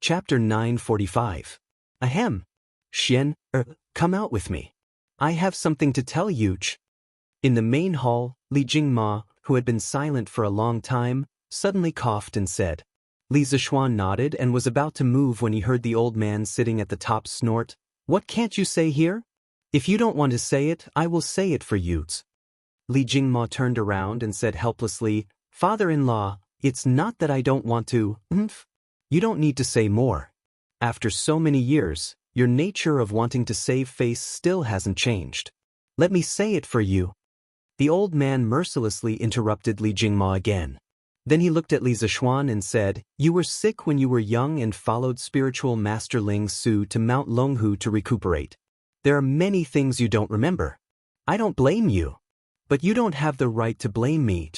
Chapter 945. Ahem. Xian, come out with me. I have something to tell you. In the main hall, Li Jingma, who had been silent for a long time, suddenly coughed and said. Li Zishuan nodded and was about to move when he heard the old man sitting at the top snort, "What can't you say here? If you don't want to say it, I will say it for you." Li Jingma turned around and said helplessly, "Father-in-law, it's not that I don't want to, You don't need to say more. After so many years, your nature of wanting to save face still hasn't changed. Let me say it for you." The old man mercilessly interrupted Li Jingma again. Then he looked at Li Zishuan and said, "You were sick when you were young and followed spiritual master Ling Su to Mount Longhu to recuperate. There are many things you don't remember. I don't blame you. But you don't have the right to blame me."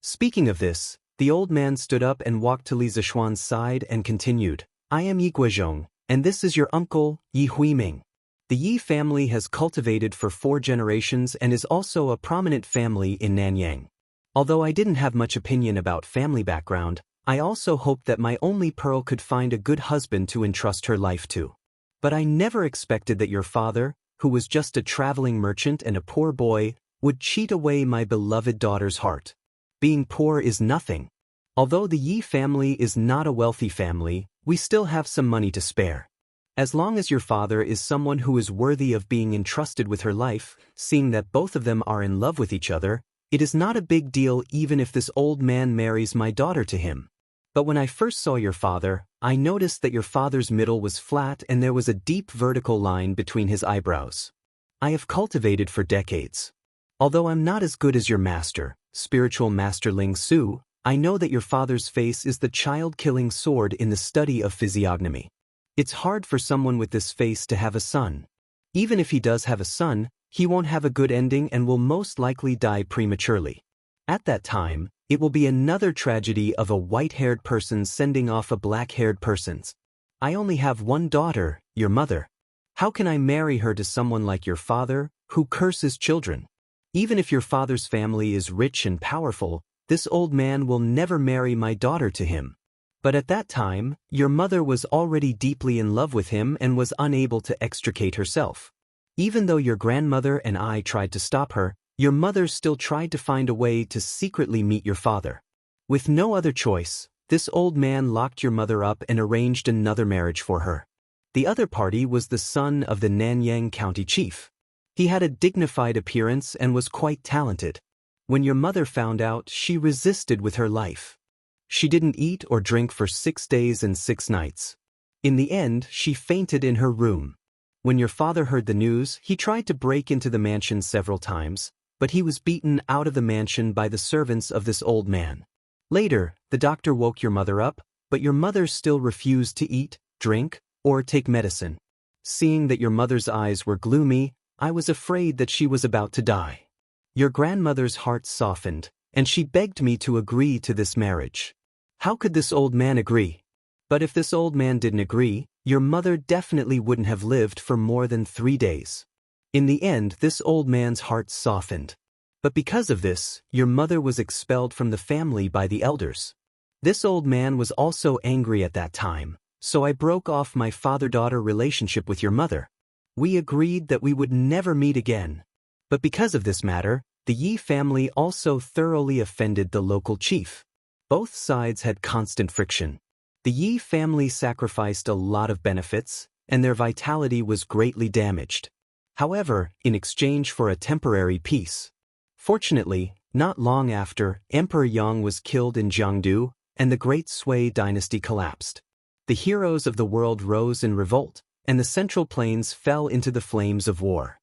Speaking of this, the old man stood up and walked to Li Zishuan's side and continued, "I am Yi Guizhong, and this is your uncle, Yi Huiming. The Yi family has cultivated for 4 generations and is also a prominent family in Nanyang. Although I didn't have much opinion about family background, I also hoped that my only pearl could find a good husband to entrust her life to. But I never expected that your father, who was just a traveling merchant and a poor boy, would cheat away my beloved daughter's heart. Being poor is nothing. Although the Yi family is not a wealthy family, we still have some money to spare. As long as your father is someone who is worthy of being entrusted with her life, seeing that both of them are in love with each other, it is not a big deal even if this old man marries my daughter to him. But when I first saw your father, I noticed that your father's middle was flat and there was a deep vertical line between his eyebrows. I have cultivated for decades. Although I'm not as good as your master, spiritual master Ling Su, I know that your father's face is the child-killing sword in the study of physiognomy. It's hard for someone with this face to have a son. Even if he does have a son, he won't have a good ending and will most likely die prematurely. At that time, it will be another tragedy of a white-haired person sending off a black-haired person's. I only have one daughter, your mother. How can I marry her to someone like your father, who curses children? Even if your father's family is rich and powerful, this old man will never marry my daughter to him. But at that time, your mother was already deeply in love with him and was unable to extricate herself. Even though your grandmother and I tried to stop her, your mother still tried to find a way to secretly meet your father. With no other choice, this old man locked your mother up and arranged another marriage for her. The other party was the son of the Nanyang County chief. He had a dignified appearance and was quite talented. When your mother found out, she resisted with her life. She didn't eat or drink for 6 days and 6 nights. In the end, she fainted in her room. When your father heard the news, he tried to break into the mansion several times, but he was beaten out of the mansion by the servants of this old man. Later, the doctor woke your mother up, but your mother still refused to eat, drink, or take medicine. Seeing that your mother's eyes were gloomy, I was afraid that she was about to die. Your grandmother's heart softened, and she begged me to agree to this marriage. How could this old man agree? But if this old man didn't agree, your mother definitely wouldn't have lived for more than 3 days. In the end, this old man's heart softened. But because of this, your mother was expelled from the family by the elders. This old man was also angry at that time, so I broke off my father-daughter relationship with your mother. We agreed that we would never meet again. But because of this matter, the Yi family also thoroughly offended the local chief. Both sides had constant friction. The Yi family sacrificed a lot of benefits, and their vitality was greatly damaged. However, in exchange for a temporary peace. Fortunately, not long after, Emperor Yang was killed in Jianghu, and the Great Sui dynasty collapsed. The heroes of the world rose in revolt, and the Central Plains fell into the flames of war.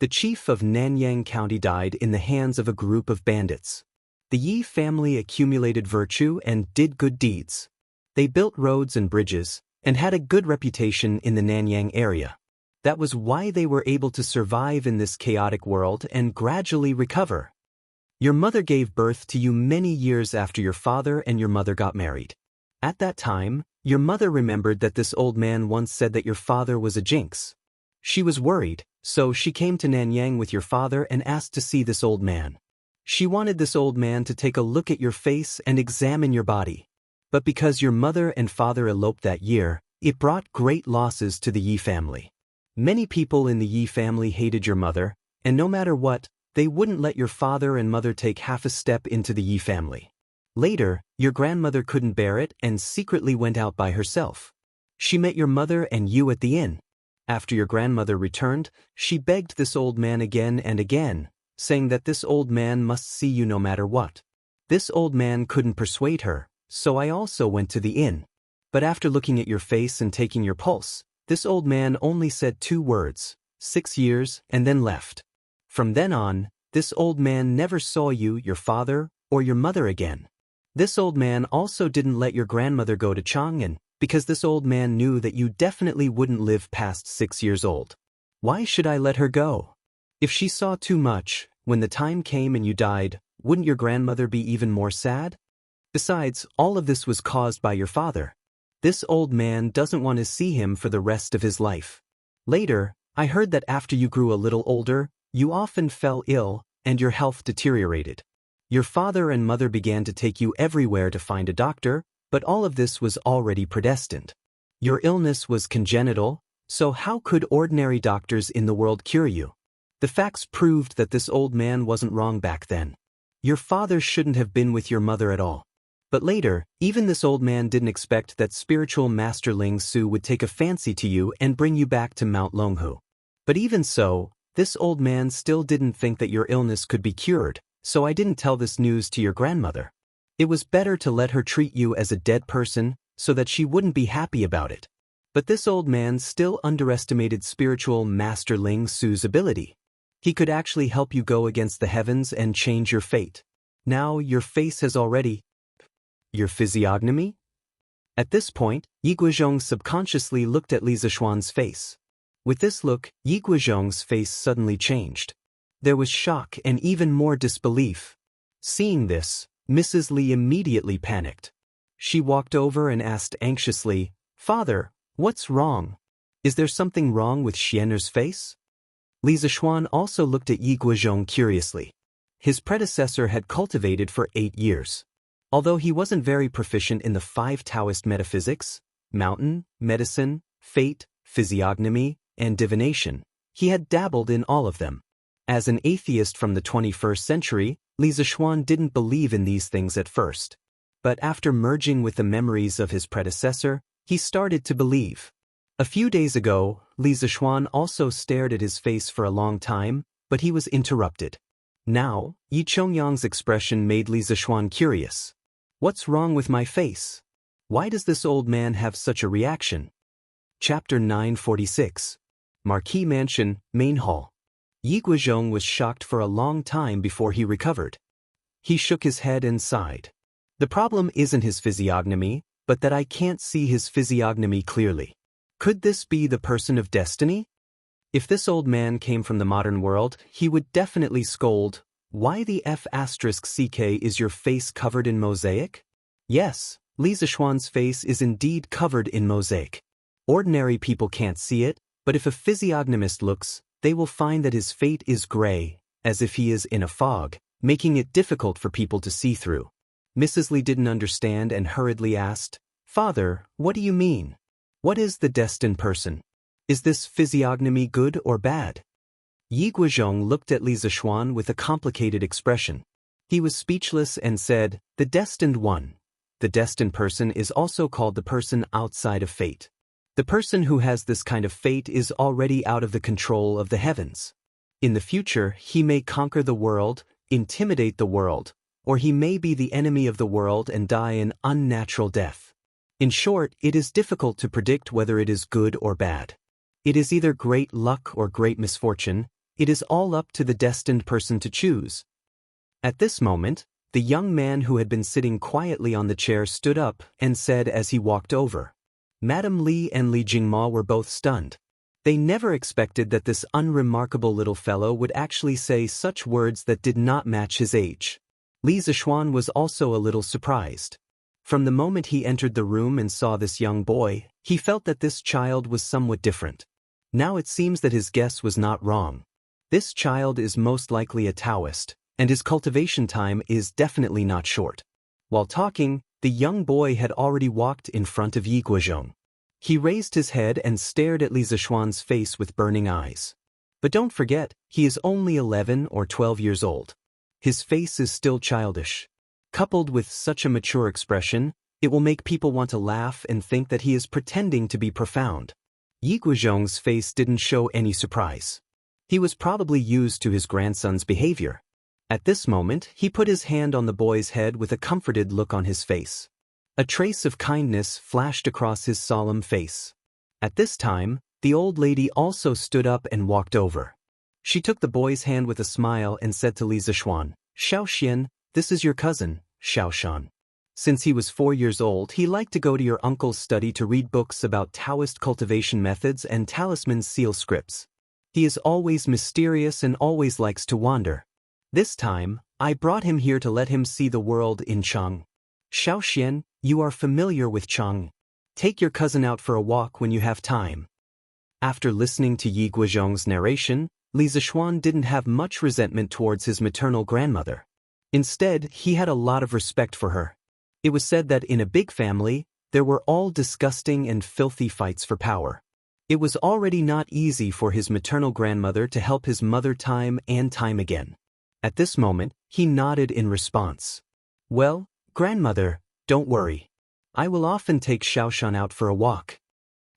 The chief of Nanyang County died in the hands of a group of bandits. The Yi family accumulated virtue and did good deeds. They built roads and bridges, and had a good reputation in the Nanyang area. That was why they were able to survive in this chaotic world and gradually recover. Your mother gave birth to you many years after your father and your mother got married. At that time, your mother remembered that this old man once said that your father was a jinx. She was worried, so she came to Nanyang with your father and asked to see this old man. She wanted this old man to take a look at your face and examine your body. But because your mother and father eloped that year, It brought great losses to the Yi family. Many people in the Yi family hated your mother, and no matter what, they wouldn't let your father and mother take half a step into the Yi family. Later, your grandmother couldn't bear it and secretly went out by herself. She met your mother and you at the inn. After your grandmother returned, she begged this old man again and again, saying that this old man must see you no matter what. This old man couldn't persuade her, so I also went to the inn. But after looking at your face and taking your pulse, this old man only said 2 words, 6 years, and then left. From then on, this old man never saw you, your father, or your mother again. This old man also didn't let your grandmother go to Chang'an, because this old man knew that you definitely wouldn't live past 6 years old. Why should I let her go? If she saw too much, when the time came and you died, wouldn't your grandmother be even more sad? Besides, all of this was caused by your father. This old man doesn't want to see him for the rest of his life. Later, I heard that after you grew a little older, you often fell ill, and your health deteriorated. Your father and mother began to take you everywhere to find a doctor, but all of this was already predestined. Your illness was congenital, so how could ordinary doctors in the world cure you? The facts proved that this old man wasn't wrong back then. Your father shouldn't have been with your mother at all. But later, even this old man didn't expect that spiritual master Ling Su would take a fancy to you and bring you back to Mount Longhu. But even so, this old man still didn't think that your illness could be cured, so I didn't tell this news to your grandmother. It was better to let her treat you as a dead person, so that she wouldn't be happy about it. But this old man still underestimated spiritual master Ling Su's ability. He could actually help you go against the heavens and change your fate. Now your face has already... Your physiognomy? At this point, Yi Guozhong subconsciously looked at Li Zishuan's face. With this look, Yi Guozhong's face suddenly changed. There was shock and even more disbelief. Seeing this, Mrs. Li immediately panicked. She walked over and asked anxiously, "Father, what's wrong? Is there something wrong with Xian'er's face?" Li Zishuan also looked at Yi Guozhong curiously. His predecessor had cultivated for 8 years. Although he wasn't very proficient in the 5 Taoist metaphysics, mountain, medicine, fate, physiognomy, and divination, he had dabbled in all of them. As an atheist from the 21st century, Li Zishuan didn't believe in these things at first. But after merging with the memories of his predecessor, he started to believe. A few days ago, Li Zishuan also stared at his face for a long time, but he was interrupted. Now, Yi Chongyang's expression made Li Zishuan curious. What's wrong with my face? Why does this old man have such a reaction? Chapter 946. Marquis Mansion, Main Hall. Yi Guozhong was shocked for a long time before he recovered. He shook his head and sighed. The problem isn't his physiognomy, but that I can't see his physiognomy clearly. Could this be the person of destiny? If this old man came from the modern world, he would definitely scold, "Why the F***ck is your face covered in mosaic?" Yes, Li Zishuan's face is indeed covered in mosaic. Ordinary people can't see it, but if a physiognomist looks, they will find that his fate is gray, as if he is in a fog, making it difficult for people to see through. Mrs. Li didn't understand and hurriedly asked, "Father, what do you mean? What is the destined person? Is this physiognomy good or bad?" Yi Guozhong looked at Li Zishuan with a complicated expression. He was speechless and said, "The destined one. The destined person is also called the person outside of fate. The person who has this kind of fate is already out of the control of the heavens. In the future, he may conquer the world, intimidate the world, or he may be the enemy of the world and die an unnatural death. In short, it is difficult to predict whether it is good or bad. It is either great luck or great misfortune. It is all up to the destined person to choose." At this moment, the young man who had been sitting quietly on the chair stood up and said as he walked over. Madame Li and Li Jingma were both stunned. They never expected that this unremarkable little fellow would actually say such words that did not match his age. Li Zishuan was also a little surprised. From the moment he entered the room and saw this young boy, he felt that this child was somewhat different. Now it seems that his guess was not wrong. This child is most likely a Taoist, and his cultivation time is definitely not short. While talking, the young boy had already walked in front of Yi Guozhong. He raised his head and stared at Li Zishuan's face with burning eyes. But don't forget, he is only 11 or 12 years old. His face is still childish. Coupled with such a mature expression, it will make people want to laugh and think that he is pretending to be profound. Yi Guozhong's face didn't show any surprise. He was probably used to his grandson's behavior. At this moment, he put his hand on the boy's head with a comforted look on his face. A trace of kindness flashed across his solemn face. At this time, the old lady also stood up and walked over. She took the boy's hand with a smile and said to Li Zishuan, "Xiao Xian, this is your cousin, Xiao Shan. Since he was 4 years old, he liked to go to your uncle's study to read books about Taoist cultivation methods and talisman seal scripts. He is always mysterious and always likes to wander. This time, I brought him here to let him see the world in Chang. Xiao Xian, you are familiar with Chang. Take your cousin out for a walk when you have time." After listening to Yi Guozhong's narration, Li Zishuan didn't have much resentment towards his maternal grandmother. Instead, he had a lot of respect for her. It was said that in a big family, there were all disgusting and filthy fights for power. It was already not easy for his maternal grandmother to help his mother time and time again. At this moment, he nodded in response. "Well, grandmother, don't worry. I will often take Xiaoshan out for a walk."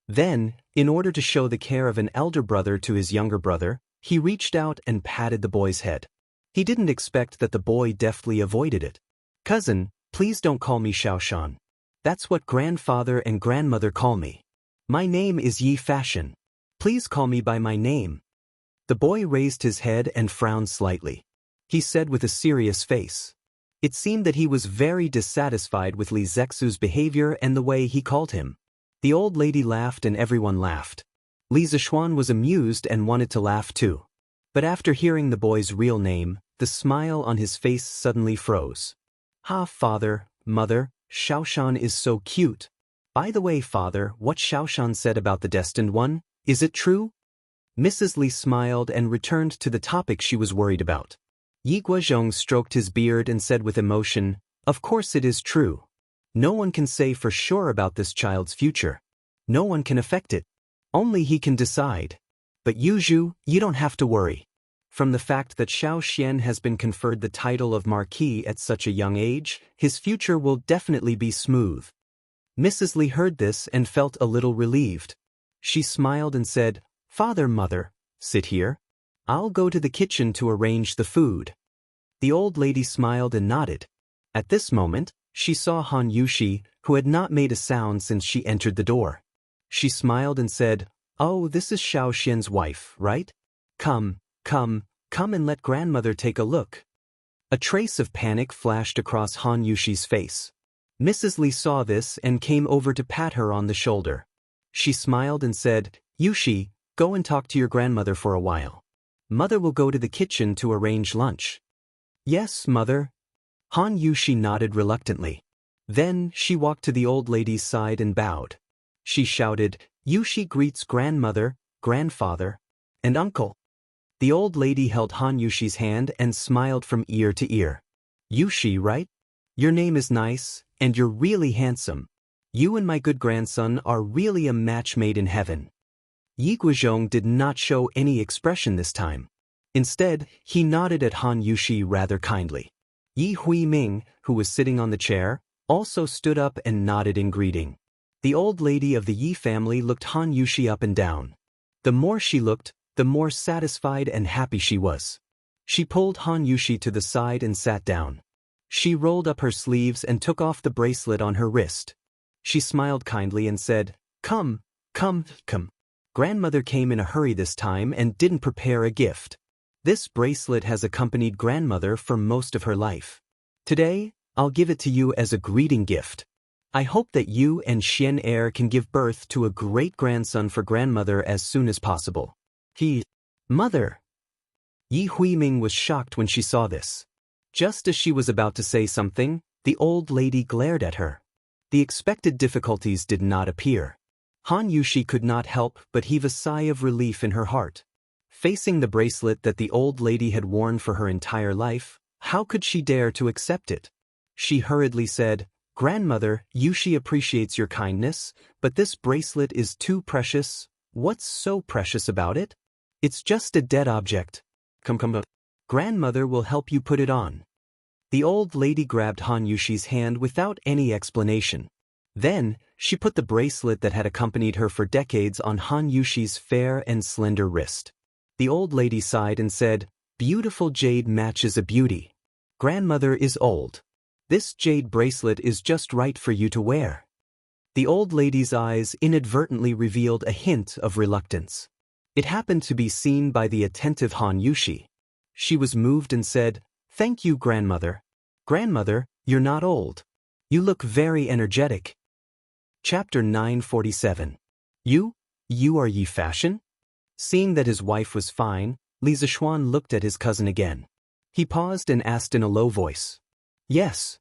Then, in order to show the care of an elder brother to his younger brother, he reached out and patted the boy's head. He didn't expect that the boy deftly avoided it. "Cousin, please don't call me Xiaoshan. That's what grandfather and grandmother call me. My name is Yi Fashion. Please call me by my name." The boy raised his head and frowned slightly. He said with a serious face. It seemed that he was very dissatisfied with Li Zexu's behavior and the way he called him. The old lady laughed and everyone laughed. Li Zishuan was amused and wanted to laugh too. But after hearing the boy's real name, the smile on his face suddenly froze. "Ha, father, mother, Xiaoshan is so cute. By the way, father, what Xiaoshan said about the destined one, is it true?" Mrs. Li smiled and returned to the topic she was worried about. Yi Guozhong stroked his beard and said with emotion, "Of course it is true. No one can say for sure about this child's future. No one can affect it. Only he can decide. But Yuzhu, you don't have to worry. From the fact that Xiao Xian has been conferred the title of Marquis at such a young age, his future will definitely be smooth." Mrs. Li heard this and felt a little relieved. She smiled and said, "Father, mother, sit here. I'll go to the kitchen to arrange the food." The old lady smiled and nodded. At this moment, she saw Han Yushi, who had not made a sound since she entered the door. She smiled and said, "Oh, this is Xiao Xian's wife, right? Come and let grandmother take a look." A trace of panic flashed across Han Yushi's face. Mrs. Li saw this and came over to pat her on the shoulder. She smiled and said, "Yushi, go and talk to your grandmother for a while. Mother will go to the kitchen to arrange lunch." "Yes, mother." Han Yushi nodded reluctantly. Then she walked to the old lady's side and bowed. She shouted, "Yushi greets grandmother, grandfather, and uncle." The old lady held Han Yushi's hand and smiled from ear to ear. "Yushi, right? Your name is nice, and you're really handsome. You and my good grandson are really a match made in heaven." Yi Guozhong did not show any expression this time. Instead, he nodded at Han Yushi rather kindly. Yi Huiming, who was sitting on the chair, also stood up and nodded in greeting. The old lady of the Yi family looked Han Yushi up and down. The more she looked, the more satisfied and happy she was. She pulled Han Yushi to the side and sat down. She rolled up her sleeves and took off the bracelet on her wrist. She smiled kindly and said, Come. Grandmother came in a hurry this time and didn't prepare a gift. This bracelet has accompanied grandmother for most of her life. Today, I'll give it to you as a greeting gift. I hope that you and Xian heir can give birth to a great-grandson for grandmother as soon as possible." Mother! Yi Huiming was shocked when she saw this. Just as she was about to say something, the old lady glared at her. The expected difficulties did not appear. Han Yushi could not help but heave a sigh of relief in her heart. Facing the bracelet that the old lady had worn for her entire life, how could she dare to accept it? She hurriedly said, Grandmother, Yushi appreciates your kindness, but this bracelet is too precious. What's so precious about it? It's just a dead object. Come. Grandmother will help you put it on. The old lady grabbed Han Yushi's hand without any explanation. Then, she put the bracelet that had accompanied her for decades on Han Yushi's fair and slender wrist. The old lady sighed and said, "Beautiful jade matches a beauty. Grandmother is old. This jade bracelet is just right for you to wear." The old lady's eyes inadvertently revealed a hint of reluctance. It happened to be seen by the attentive Han Yushi. She was moved and said, "Thank you, Grandmother. Grandmother, you're not old. You look very energetic." Chapter 947. You are Yi Fashion? Seeing that his wife was fine, Li Zixuan looked at his cousin again. He paused and asked in a low voice. "Yes."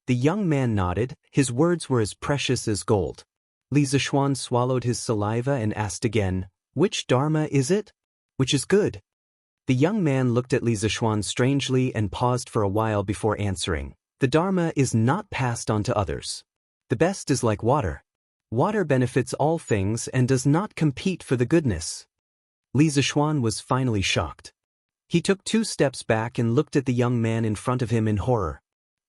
The young man nodded, his words were as precious as gold. Li Zixuan swallowed his saliva and asked again, "Which dharma is it? Which is good?" The young man looked at Li Zixuan strangely and paused for a while before answering. "The dharma is not passed on to others. The best is like water. Water benefits all things and does not compete for the goodness." Li Zixuan was finally shocked. He took 2 steps back and looked at the young man in front of him in horror.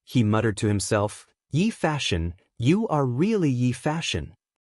He muttered to himself, "Yi Fashion, you are really Yi Fashion."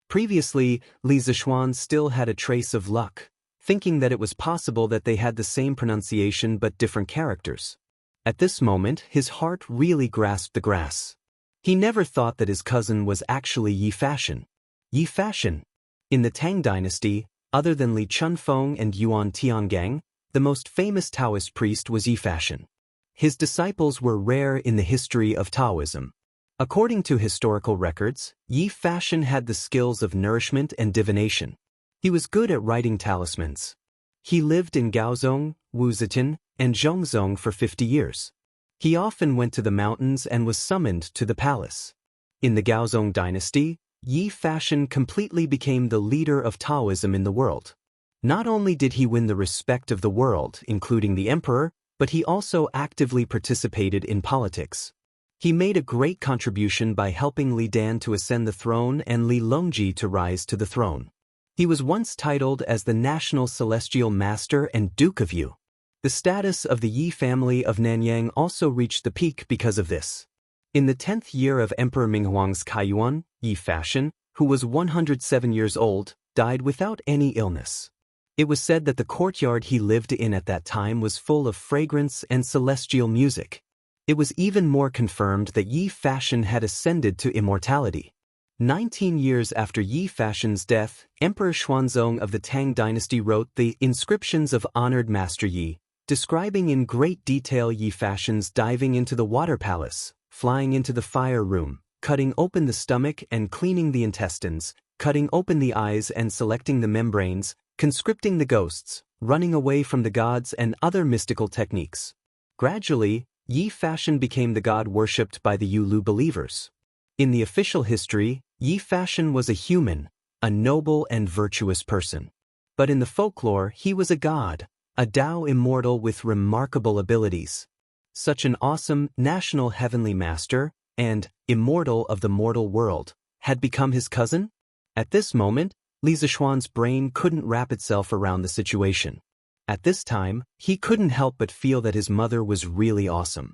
Previously, Li Zixuan still had a trace of luck, thinking that it was possible that they had the same pronunciation but different characters. At this moment, his heart really grasped the grass. He never thought that his cousin was actually Yi Fashion. Yi Fashion. In the Tang dynasty, other than Li Chunfeng and Yuan Tiangang, the most famous Taoist priest was Yi Fashion. His disciples were rare in the history of Taoism. According to historical records, Yi Fashion had the skills of nourishment and divination. He was good at writing talismans. He lived in Gaozong, Wuxia, and Zhongzong for 50 years. He often went to the mountains and was summoned to the palace. In the Gaozong dynasty, Yi Fashion completely became the leader of Taoism in the world. Not only did he win the respect of the world, including the emperor, but he also actively participated in politics. He made a great contribution by helping Li Dan to ascend the throne and Li Longji to rise to the throne. He was once titled as the National Celestial Master and Duke of Yu. The status of the Yi family of Nanyang also reached the peak because of this. In the 10th year of Emperor Minghuang's Kaiyuan, Yi Fashion, who was 107 years old, died without any illness. It was said that the courtyard he lived in at that time was full of fragrance and celestial music. It was even more confirmed that Yi Fashion had ascended to immortality. 19 years after Yi Fashion's death, Emperor Xuanzong of the Tang dynasty wrote the Inscriptions of Honored Master Yi, describing in great detail Yi Fashion's diving into the water palace, flying into the fire room, cutting open the stomach and cleaning the intestines, cutting open the eyes and selecting the membranes, conscripting the ghosts, running away from the gods and other mystical techniques. Gradually, Yi Fashion became the god worshipped by the Yulu believers. In the official history, Yi Fashion was a human, a noble and virtuous person. But in the folklore, he was a god, a Tao immortal with remarkable abilities. Such an awesome, national heavenly master, and immortal of the mortal world, had become his cousin? At this moment, Li Zixuan's brain couldn't wrap itself around the situation. At this time, he couldn't help but feel that his mother was really awesome.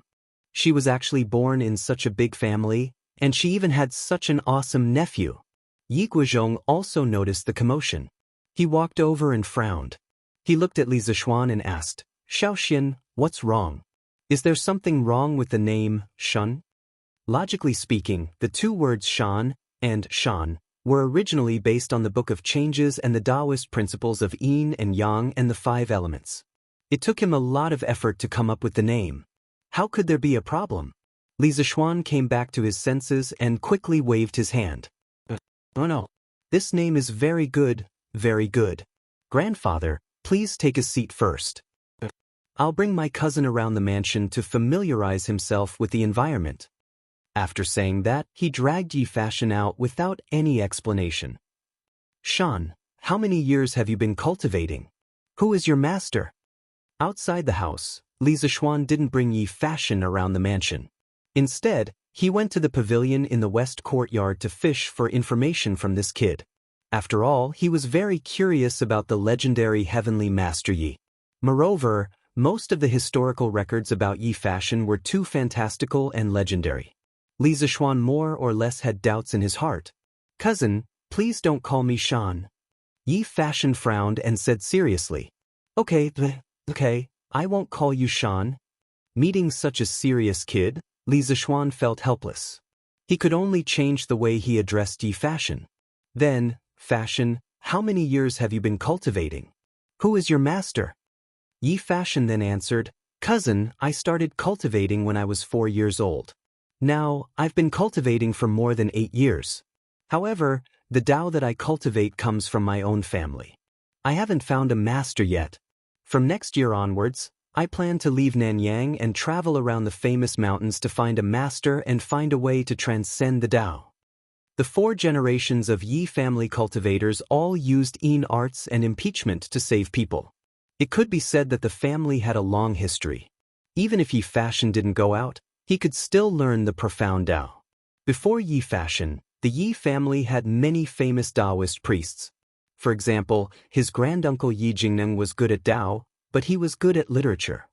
She was actually born in such a big family, and she even had such an awesome nephew. Yi Guozhong also noticed the commotion. He walked over and frowned. He looked at Li Zixuan and asked, "Xiaoxian, what's wrong? Is there something wrong with the name, Shun?" Logically speaking, the 2 words Shan and Shan were originally based on the Book of Changes and the Taoist principles of Yin and Yang and the 5 elements. It took him a lot of effort to come up with the name. How could there be a problem? Li Zixuan came back to his senses and quickly waved his hand. "Oh no. This name is very good, very good. Grandfather, please take a seat first. I'll bring my cousin around the mansion to familiarize himself with the environment." After saying that, he dragged Yi Fashion out without any explanation. "Shan, how many years have you been cultivating? Who is your master?" Outside the house, Li Zixuan didn't bring Yi Fashion around the mansion. Instead, He went to the pavilion in the west courtyard to fish for information from this kid. After all, he was very curious about the legendary heavenly master Yi. Moreover, most of the historical records about Yi Fashion were too fantastical and legendary. Li Zixuan more or less had doubts in his heart. "Cousin, please don't call me Shan." Yi Fashion frowned and said seriously, Okay, I won't call you Shan." Meeting such a serious kid, Li Zixuan felt helpless. He could only change the way he addressed Yi Fashion. Then, "Fashion, how many years have you been cultivating? Who is your master?" Yi Fashion then answered, "Cousin, I started cultivating when I was 4 years old. Now, I've been cultivating for more than 8 years. However, the Tao that I cultivate comes from my own family. I haven't found a master yet. From next year onwards, I plan to leave Nanyang and travel around the famous mountains to find a master and find a way to transcend the Tao." The 4 generations of Yi family cultivators all used Yin arts and impeachment to save people. It could be said that the family had a long history. Even if Yi Fashion didn't go out, he could still learn the profound Tao. Before Yi Fashion, the Yi family had many famous Taoist priests. For example, his granduncle Yi Jingning was good at Tao, but he was good at literature.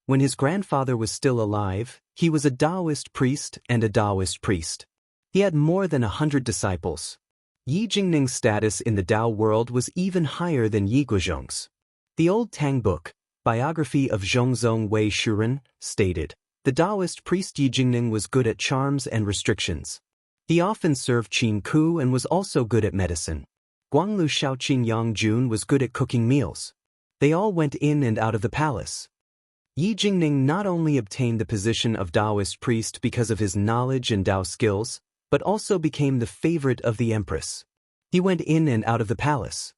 When his grandfather was still alive, he was a Taoist priest and a Taoist priest. He had more than 100 disciples. Yi Jingning's status in the Tao world was even higher than Yi Guozhong's. The old Tang book, biography of Zhongzong Wei Shuren, stated, "The Taoist priest Yi Jingning was good at charms and restrictions. He often served qin ku and was also good at medicine. Guanglu Shaoqing Yang Jun was good at cooking meals. They all went in and out of the palace." Yi Jingning not only obtained the position of Taoist priest because of his knowledge and Tao skills, but also became the favorite of the empress. He went in and out of the palace.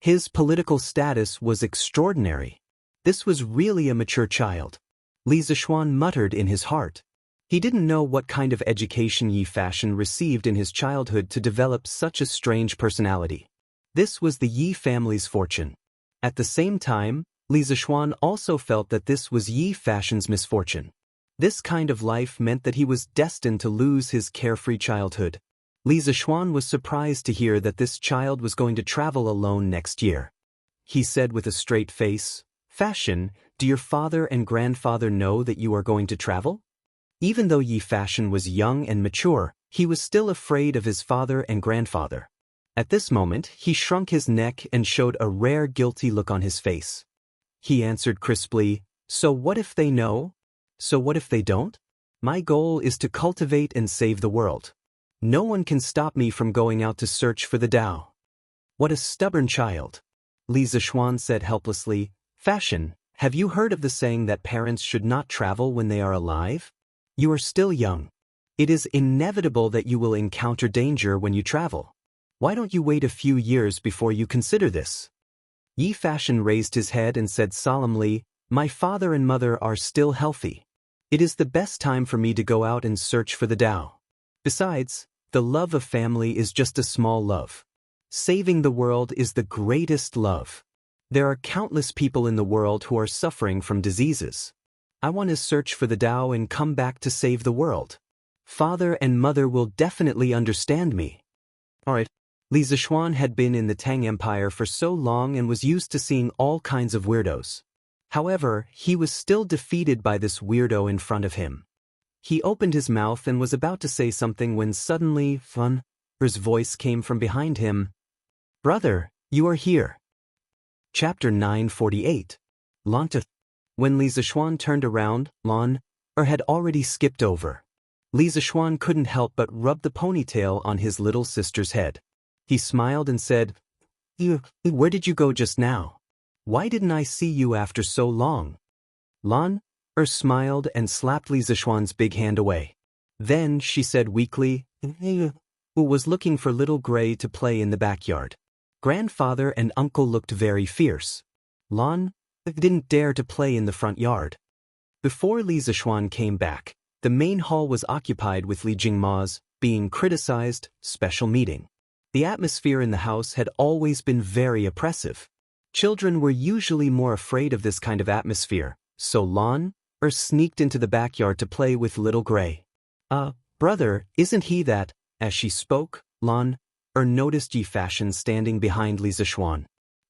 His political status was extraordinary. This was really a mature child. Li Zixuan muttered in his heart. He didn't know what kind of education Yi Fashion received in his childhood to develop such a strange personality. This was the Yi family's fortune. At the same time, Li Zixuan also felt that this was Yi Fashion's misfortune. This kind of life meant that he was destined to lose his carefree childhood. Li Zixuan was surprised to hear that this child was going to travel alone next year. He said with a straight face, "Fashion, do your father and grandfather know that you are going to travel?" Even though Yi Fashion was young and mature, he was still afraid of his father and grandfather. At this moment, he shrunk his neck and showed a rare guilty look on his face. He answered crisply, "So what if they know? So what if they don't? My goal is to cultivate and save the world. No one can stop me from going out to search for the Tao." "What a stubborn child," Li Zixuan said helplessly. "Fashion, have you heard of the saying that parents should not travel when they are alive? You are still young. It is inevitable that you will encounter danger when you travel. Why don't you wait a few years before you consider this?" Yi Fashion raised his head and said solemnly, "My father and mother are still healthy. It is the best time for me to go out and search for the Tao. Besides, the love of family is just a small love. Saving the world is the greatest love. There are countless people in the world who are suffering from diseases. I want to search for the Tao and come back to save the world. Father and mother will definitely understand me." Alright. Li Zixuan had been in the Tang Empire for so long and was used to seeing all kinds of weirdos. However, he was still defeated by this weirdo in front of him. He opened his mouth and was about to say something when suddenly, Fun's voice came from behind him. "Brother, you are here." Chapter 948. Lanta. When Li Zixuan turned around, had already skipped over. Li Zixuan couldn't help but rub the ponytail on his little sister's head. He smiled and said, Where did you go just now? Why didn't I see you after so long?" Smiled and slapped Li Zixuan's big hand away. Then she said weakly, "Who was looking for little Gray to play in the backyard. Grandfather and uncle looked very fierce. Didn't dare to play in the front yard." Before Li Zixuan came back, the main hall was occupied with Li Jingma's being criticized special meeting. The atmosphere in the house had always been very oppressive. Children were usually more afraid of this kind of atmosphere, so sneaked into the backyard to play with little Gray. Brother, isn't he that? As she spoke, Lan noticed Yi Fashion standing behind Li Zixuan.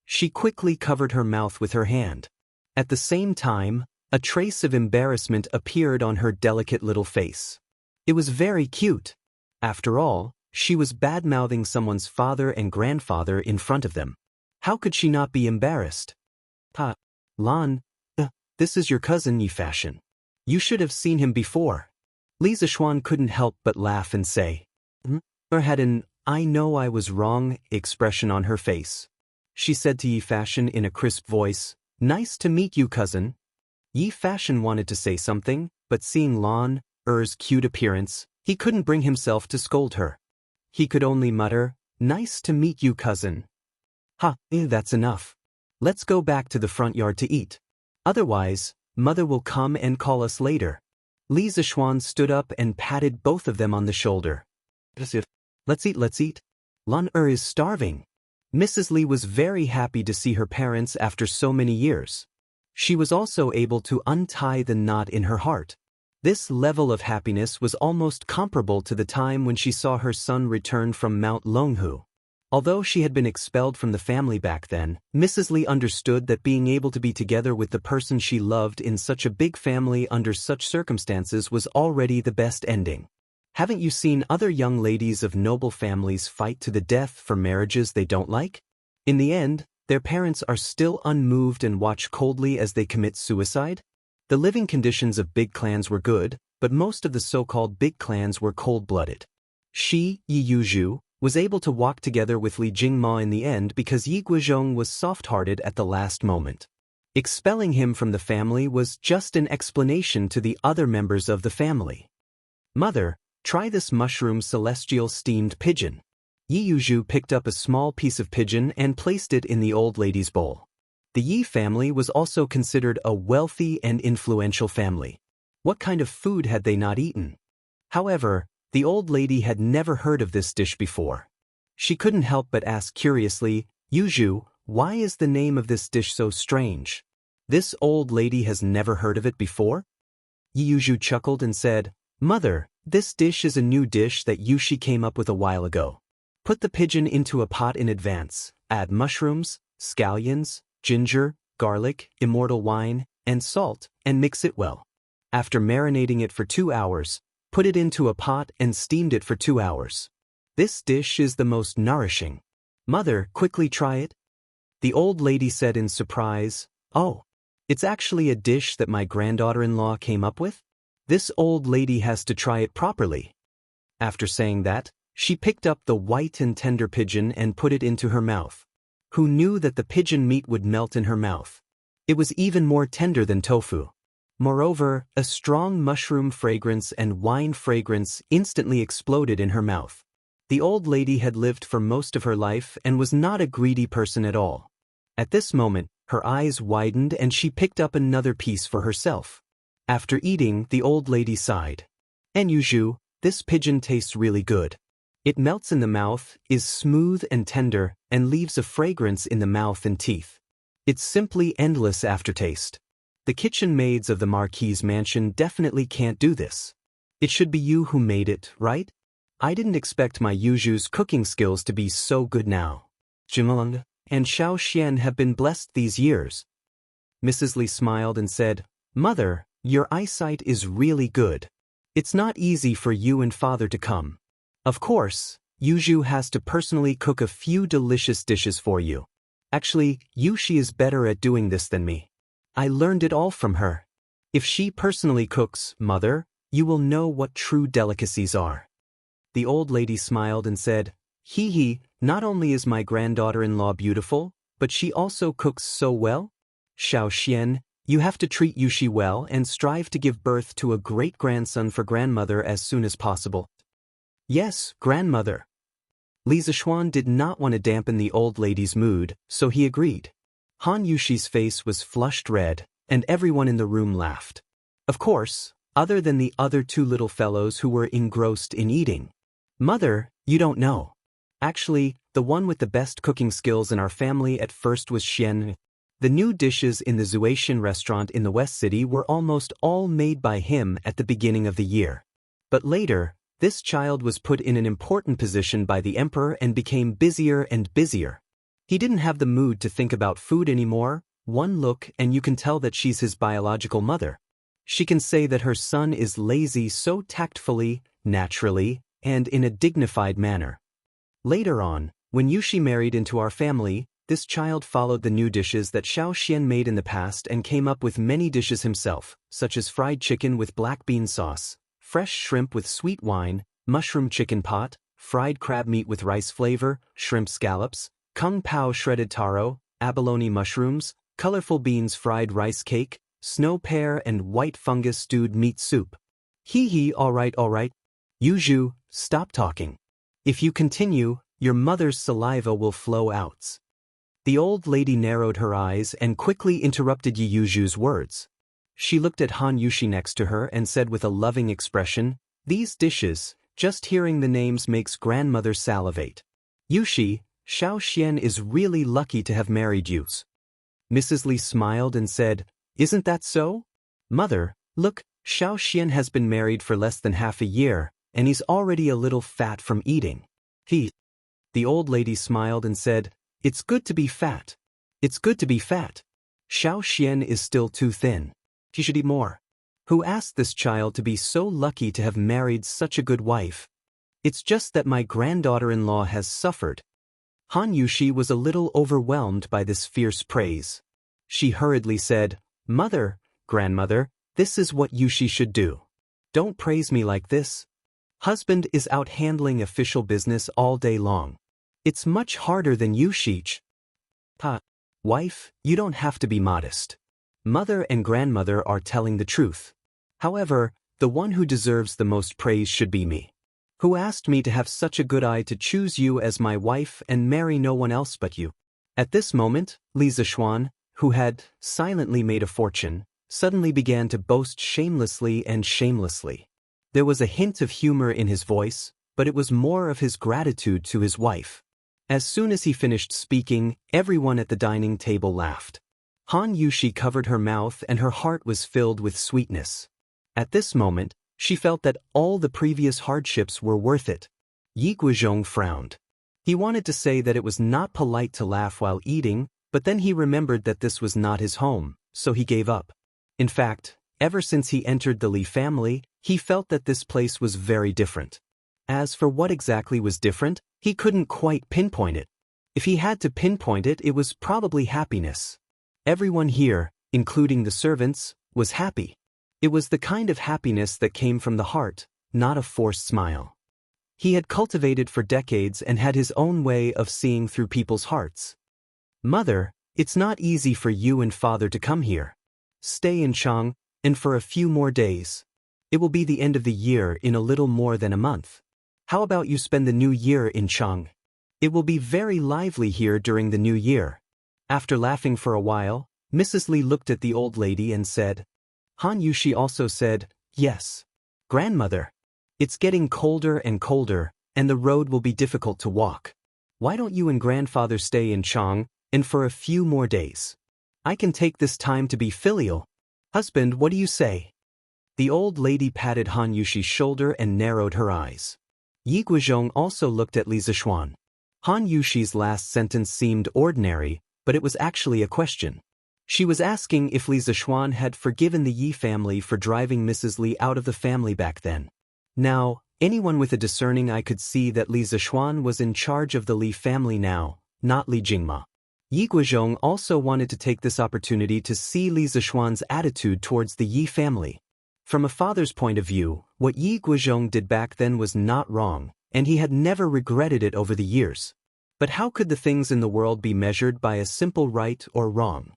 She quickly covered her mouth with her hand. At the same time, a trace of embarrassment appeared on her delicate little face. It was very cute. After all, she was bad-mouthing someone's father and grandfather in front of them. How could she not be embarrassed? Lan, this is your cousin Yi Fashion. You should have seen him before. Li Zixuan couldn't help but laugh and say, or had an "I know I was wrong" expression on her face. She said to Yi Fashion in a crisp voice, "Nice to meet you, cousin." Yi Fashion wanted to say something, but seeing Lan's cute appearance, he couldn't bring himself to scold her. He could only mutter, "Nice to meet you, cousin." That's enough. Let's go back to the front yard to eat. Otherwise, Mother will come and call us later. Li Zixuan stood up and patted both of them on the shoulder. Let's eat. Lan is starving. Mrs. Li was very happy to see her parents after so many years. She was also able to untie the knot in her heart. This level of happiness was almost comparable to the time when she saw her son return from Mount Longhu. Although she had been expelled from the family back then, Mrs. Li understood that being able to be together with the person she loved in such a big family under such circumstances was already the best ending. Haven't you seen other young ladies of noble families fight to the death for marriages they don't like? In the end, their parents are still unmoved and watch coldly as they commit suicide? The living conditions of big clans were good, but most of the so-called big clans were cold-blooded. Yi Yuzhu was able to walk together with Li Jingma in the end because Yi Guizhong was soft-hearted at the last moment. Expelling him from the family was just an explanation to the other members of the family. Mother, try this mushroom celestial steamed pigeon. Yi Yuzhu picked up a small piece of pigeon and placed it in the old lady's bowl. The Yi family was also considered a wealthy and influential family. What kind of food had they not eaten? However, the old lady had never heard of this dish before. She couldn't help but ask curiously, "Yuzhu, why is the name of this dish so strange? This old lady has never heard of it before?" Yi Yuzhu chuckled and said, "Mother, this dish is a new dish that Yushi came up with a while ago. Put the pigeon into a pot in advance, add mushrooms, scallions, ginger, garlic, immortal wine, and salt, and mix it well. After marinating it for 2 hours, put it into a pot and steamed it for 2 hours. This dish is the most nourishing. Mother, quickly try it." The old lady said in surprise, "Oh, it's actually a dish that my granddaughter-in-law came up with? This old lady has to try it properly." After saying that, she picked up the white and tender pigeon and put it into her mouth. Who knew that the pigeon meat would melt in her mouth? It was even more tender than tofu. Moreover, a strong mushroom fragrance and wine fragrance instantly exploded in her mouth. The old lady had lived for most of her life and was not a greedy person at all. At this moment, her eyes widened and she picked up another piece for herself. After eating, the old lady sighed. "And Yuzhu, this pigeon tastes really good. It melts in the mouth, is smooth and tender, and leaves a fragrance in the mouth and teeth. It's simply endless aftertaste. The kitchen maids of the Marquis's mansion definitely can't do this. It should be you who made it, right? I didn't expect my Yuzhu's cooking skills to be so good now. Jimelung and Xiao Xian have been blessed these years." Mrs. Li smiled and said, "Mother, your eyesight is really good. It's not easy for you and father to come. Of course, Yuzhu has to personally cook a few delicious dishes for you. Actually, Yushi is better at doing this than me. I learned it all from her. If she personally cooks, Mother, you will know what true delicacies are." The old lady smiled and said, He, not only is my granddaughter-in-law beautiful, but she also cooks so well. Xiao Xian, you have to treat Yushi well and strive to give birth to a great-grandson for grandmother as soon as possible." "Yes, grandmother." Li Zixuan did not want to dampen the old lady's mood, so he agreed. Han Yushi's face was flushed red, and everyone in the room laughed. Of course, other than the other two little fellows who were engrossed in eating. "Mother, you don't know. Actually, the one with the best cooking skills in our family at first was Xian. The new dishes in the Zuaitian restaurant in the West City were almost all made by him at the beginning of the year. But later, This child was put in an important position by the emperor and became busier and busier. He didn't have the mood to think about food anymore. One look and you can tell that she's his biological mother. She can say that her son is lazy so tactfully, naturally, and in a dignified manner. Later on, when Yushi married into our family, this child followed the new dishes that Xiao Xian made in the past and came up with many dishes himself, such as fried chicken with black bean sauce, fresh shrimp with sweet wine, mushroom chicken pot, fried crab meat with rice flavor, shrimp scallops, kung pao shredded taro, abalone mushrooms, colorful beans fried rice cake, snow pear and white fungus stewed meat soup. Hee, all right. Yuju, stop talking. If you continue, your mother's saliva will flow out. The old lady narrowed her eyes and quickly interrupted Yuju's words. She looked at Han Yushi next to her and said with a loving expression, "These dishes, just hearing the names makes grandmother salivate. Yushi, Xiao Xian is really lucky to have married you." Mrs. Li smiled and said, "Isn't that so? Mother, look, Xiao Xian has been married for less than half a year, and he's already a little fat from eating." The old lady smiled and said, "It's good to be fat. It's good to be fat. Xiao Xian is still too thin. He should eat more." Who asked this child to be so lucky to have married such a good wife? It's just that my granddaughter-in-law has suffered. Han Yushi was a little overwhelmed by this fierce praise. She hurriedly said, "Mother, grandmother, this is what Yushi should do. Don't praise me like this. Husband is out handling official business all day long. It's much harder than Yushi. Wife, you don't have to be modest. Mother and grandmother are telling the truth. However, the one who deserves the most praise should be me. Who asked me to have such a good eye to choose you as my wife and marry no one else but you?" At this moment, Li Zishuan, who had silently made a fortune, suddenly began to boast shamelessly and shamelessly. There was a hint of humor in his voice, but it was more of his gratitude to his wife. As soon as he finished speaking, everyone at the dining table laughed. Han Yushi covered her mouth and her heart was filled with sweetness. At this moment, she felt that all the previous hardships were worth it. Yi Guizhong frowned. He wanted to say that it was not polite to laugh while eating, but then he remembered that this was not his home, so he gave up. In fact, ever since he entered the Li family, he felt that this place was very different. As for what exactly was different, he couldn't quite pinpoint it. If he had to pinpoint it, it was probably happiness. Everyone here, including the servants, was happy. It was the kind of happiness that came from the heart, not a forced smile. He had cultivated for decades and had his own way of seeing through people's hearts. "Mother, it's not easy for you and father to come here. Stay in Chang, and for a few more days. It will be the end of the year in a little more than a month. How about you spend the new year in Chang? It will be very lively here during the new year." After laughing for a while, Mrs. Li looked at the old lady and said. Han Yushi also said, "Yes. Grandmother. It's getting colder and colder, and the road will be difficult to walk. Why don't you and grandfather stay in Chang, and for a few more days? I can take this time to be filial. Husband, what do you say?" The old lady patted Han Yushi's shoulder and narrowed her eyes. Yi Guizhong also looked at Li Zishuan. Han Yushi's last sentence seemed ordinary, but it was actually a question. She was asking if Li Zishuan had forgiven the Yi family for driving Mrs. Li out of the family back then. Now, anyone with a discerning eye could see that Li Zishuan was in charge of the Li family now, not Li Jingma. Yi Guizhong also wanted to take this opportunity to see Li Zishuan's attitude towards the Yi family. From a father's point of view, what Yi Guizhong did back then was not wrong, and he had never regretted it over the years. But how could the things in the world be measured by a simple right or wrong?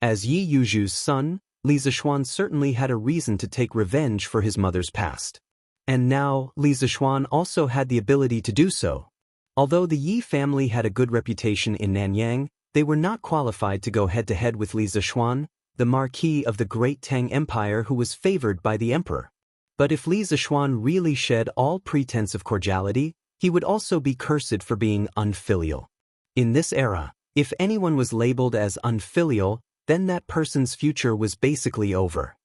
As Yi Yuju's son, Li Zishuan certainly had a reason to take revenge for his mother's past. And now, Li Zishuan also had the ability to do so. Although the Yi family had a good reputation in Nanyang, they were not qualified to go head-to-head with Li Zishuan, the Marquis of the Great Tang Empire who was favored by the emperor. But if Li Zishuan really shed all pretense of cordiality, he would also be cursed for being unfilial. In this era, if anyone was labeled as unfilial, then that person's future was basically over.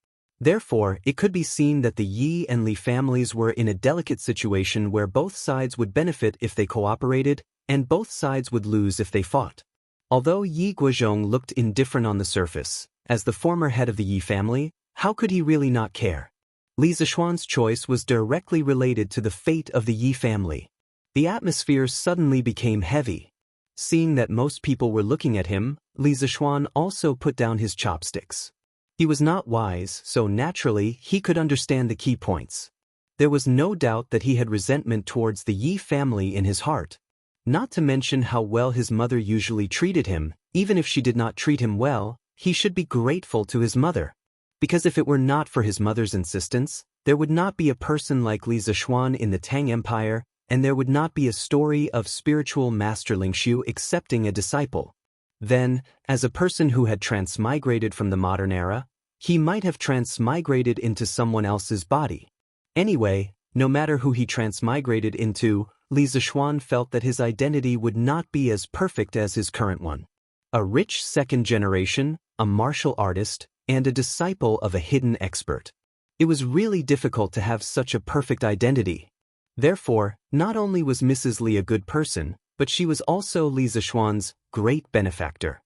Therefore, it could be seen that the Yi and Li families were in a delicate situation where both sides would benefit if they cooperated, and both sides would lose if they fought. Although Yi Guozhong looked indifferent on the surface, as the former head of the Yi family, how could he really not care? Li Zishuan's choice was directly related to the fate of the Yi family. The atmosphere suddenly became heavy. Seeing that most people were looking at him, Li Zishuan also put down his chopsticks. He was not wise, so naturally he could understand the key points. There was no doubt that he had resentment towards the Yi family in his heart. Not to mention how well his mother usually treated him. Even if she did not treat him well, he should be grateful to his mother. Because if it were not for his mother's insistence, there would not be a person like Li Zishuan in the Tang Empire, and there would not be a story of spiritual master Lingxiu accepting a disciple. Then, as a person who had transmigrated from the modern era, he might have transmigrated into someone else's body. Anyway, no matter who he transmigrated into, Li Zishuan felt that his identity would not be as perfect as his current one. A rich second generation, a martial artist, and a disciple of a hidden expert. It was really difficult to have such a perfect identity. Therefore, not only was Mrs. Li a good person, but she was also Li Zishuan's great benefactor.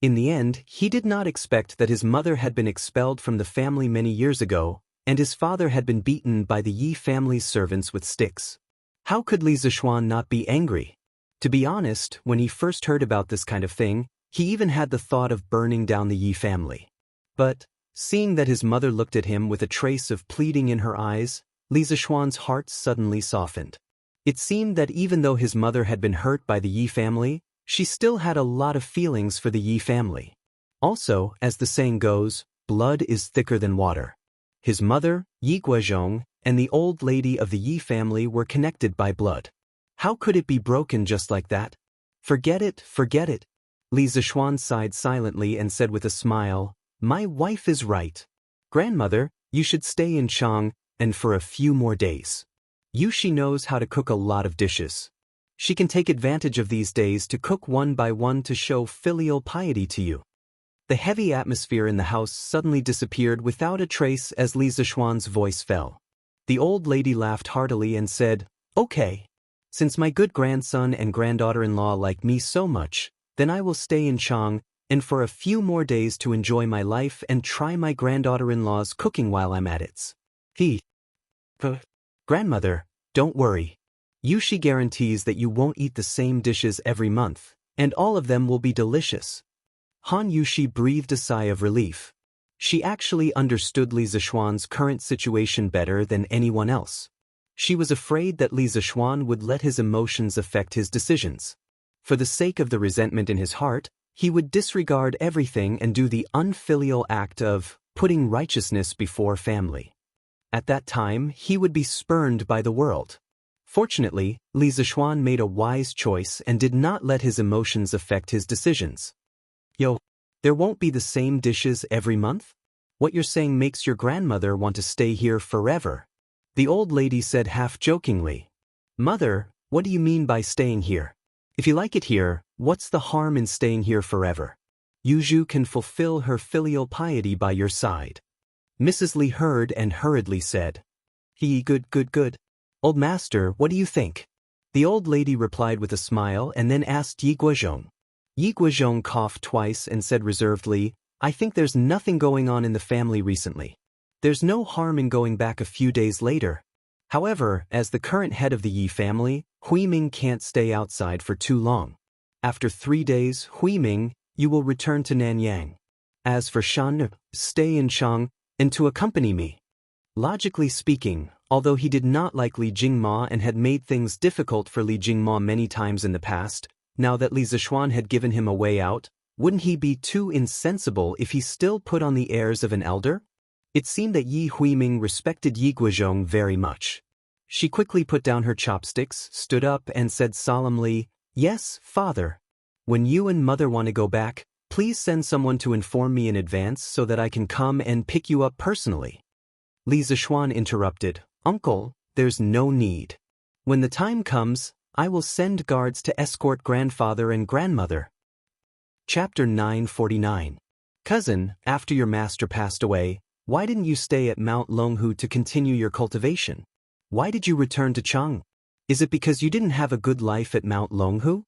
In the end, he did not expect that his mother had been expelled from the family many years ago, and his father had been beaten by the Yi family's servants with sticks. How could Li Zishuan not be angry? To be honest, when he first heard about this kind of thing, he even had the thought of burning down the Yi family. But, seeing that his mother looked at him with a trace of pleading in her eyes, Li Zishuan's heart suddenly softened. It seemed that even though his mother had been hurt by the Yi family, she still had a lot of feelings for the Yi family. Also, as the saying goes, blood is thicker than water. His mother, Yi Guozhong, and the old lady of the Yi family were connected by blood. How could it be broken just like that? Forget it, forget it. Li Zishuan sighed silently and said with a smile, "My wife is right. Grandmother, you should stay in Chang, and for a few more days. She knows how to cook a lot of dishes. She can take advantage of these days to cook one by one to show filial piety to you." The heavy atmosphere in the house suddenly disappeared without a trace as Li Zishuan's voice fell. The old lady laughed heartily and said, "Okay. Since my good grandson and granddaughter-in-law like me so much, then I will stay in Chang, and for a few more days to enjoy my life and try my granddaughter-in-law's cooking while I'm at it." Grandmother, don't worry. She guarantees that you won't eat the same dishes every month, and all of them will be delicious. Han Yushi breathed a sigh of relief. She actually understood Li Zishuan's current situation better than anyone else. She was afraid that Li Zishuan would let his emotions affect his decisions. For the sake of the resentment in his heart, he would disregard everything and do the unfilial act of putting righteousness before family. At that time, he would be spurned by the world. Fortunately, Li Zishuan made a wise choice and did not let his emotions affect his decisions. There won't be the same dishes every month? What you're saying makes your grandmother want to stay here forever. The old lady said half-jokingly. Mother, what do you mean by staying here? If you like it here, what's the harm in staying here forever? Yuzhu can fulfill her filial piety by your side. Mrs. Li heard and hurriedly said, Good. Old master, what do you think? The old lady replied with a smile and then asked Yi Guozhong. Yi Guozhong coughed twice and said reservedly, I think there's nothing going on in the family recently. There's no harm in going back a few days later. However, as the current head of the Yi family, Huiming can't stay outside for too long. After 3 days, Huiming, you will return to Nanyang. As for Shan, stay in Chang, and to accompany me. Logically speaking, although he did not like Li Jingma and had made things difficult for Li Jingma many times in the past, now that Li Zishuan had given him a way out, wouldn't he be too insensible if he still put on the airs of an elder? It seemed that Yi Huiming respected Yi Guozhong very much. She quickly put down her chopsticks, stood up and said solemnly, Yes, father. When you and mother want to go back, please send someone to inform me in advance so that I can come and pick you up personally. Li Zishuan interrupted, Uncle, there's no need. When the time comes, I will send guards to escort grandfather and grandmother. Chapter 949. Cousin, after your master passed away, Why didn't you stay at Mount Longhu to continue your cultivation? Why did you return to Jianghu? Is it because you didn't have a good life at Mount Longhu?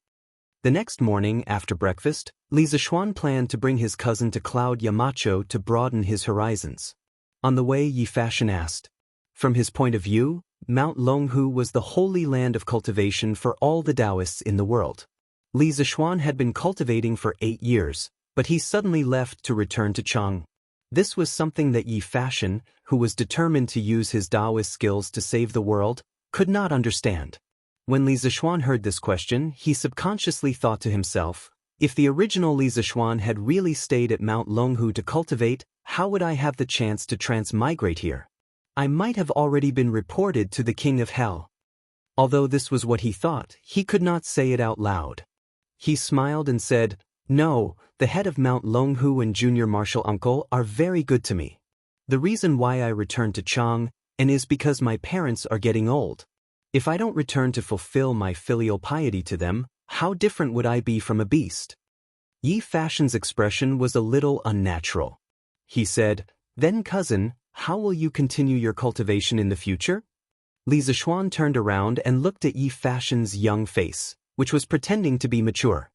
The next morning, after breakfast, Li Zishuan planned to bring his cousin to Cloud Yamacho to broaden his horizons. On the way, Yi Fashion asked. From his point of view, Mount Longhu was the holy land of cultivation for all the Taoists in the world. Li Zishuan had been cultivating for 8 years, but he suddenly left to return to Jianghu. This was something that Yi Fashion, who was determined to use his Taoist skills to save the world, could not understand. When Li Zishuan heard this question, he subconsciously thought to himself, if the original Li Zishuan had really stayed at Mount Longhu to cultivate, how would I have the chance to transmigrate here? I might have already been reported to the King of Hell. Although this was what he thought, he could not say it out loud. He smiled and said, "No, the head of Mount Longhu and junior martial uncle are very good to me. The reason why I returned to Jianghu is because my parents are getting old. If I don't return to fulfill my filial piety to them, how different would I be from a beast?" Yi Fashion's expression was a little unnatural. He said, "Then cousin, how will you continue your cultivation in the future?" Li Zishuan turned around and looked at Yi Fashion's young face, which was pretending to be mature.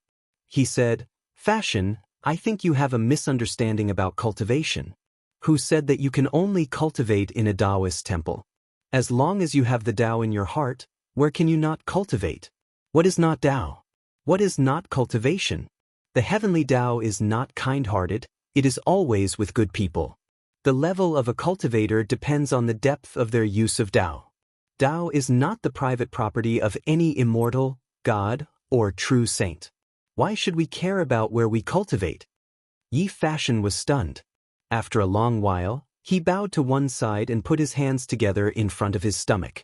He said, "Fashion, I think you have a misunderstanding about cultivation. Who said that you can only cultivate in a Taoist temple? As long as you have the Tao in your heart, where can you not cultivate? What is not Tao? What is not cultivation? The heavenly Tao is not kind-hearted, it is always with good people. The level of a cultivator depends on the depth of their use of Tao. Tao is not the private property of any immortal, God, or true saint. Why should we care about where we cultivate?" Yi Fashion was stunned. After a long while, he bowed to one side and put his hands together in front of his stomach.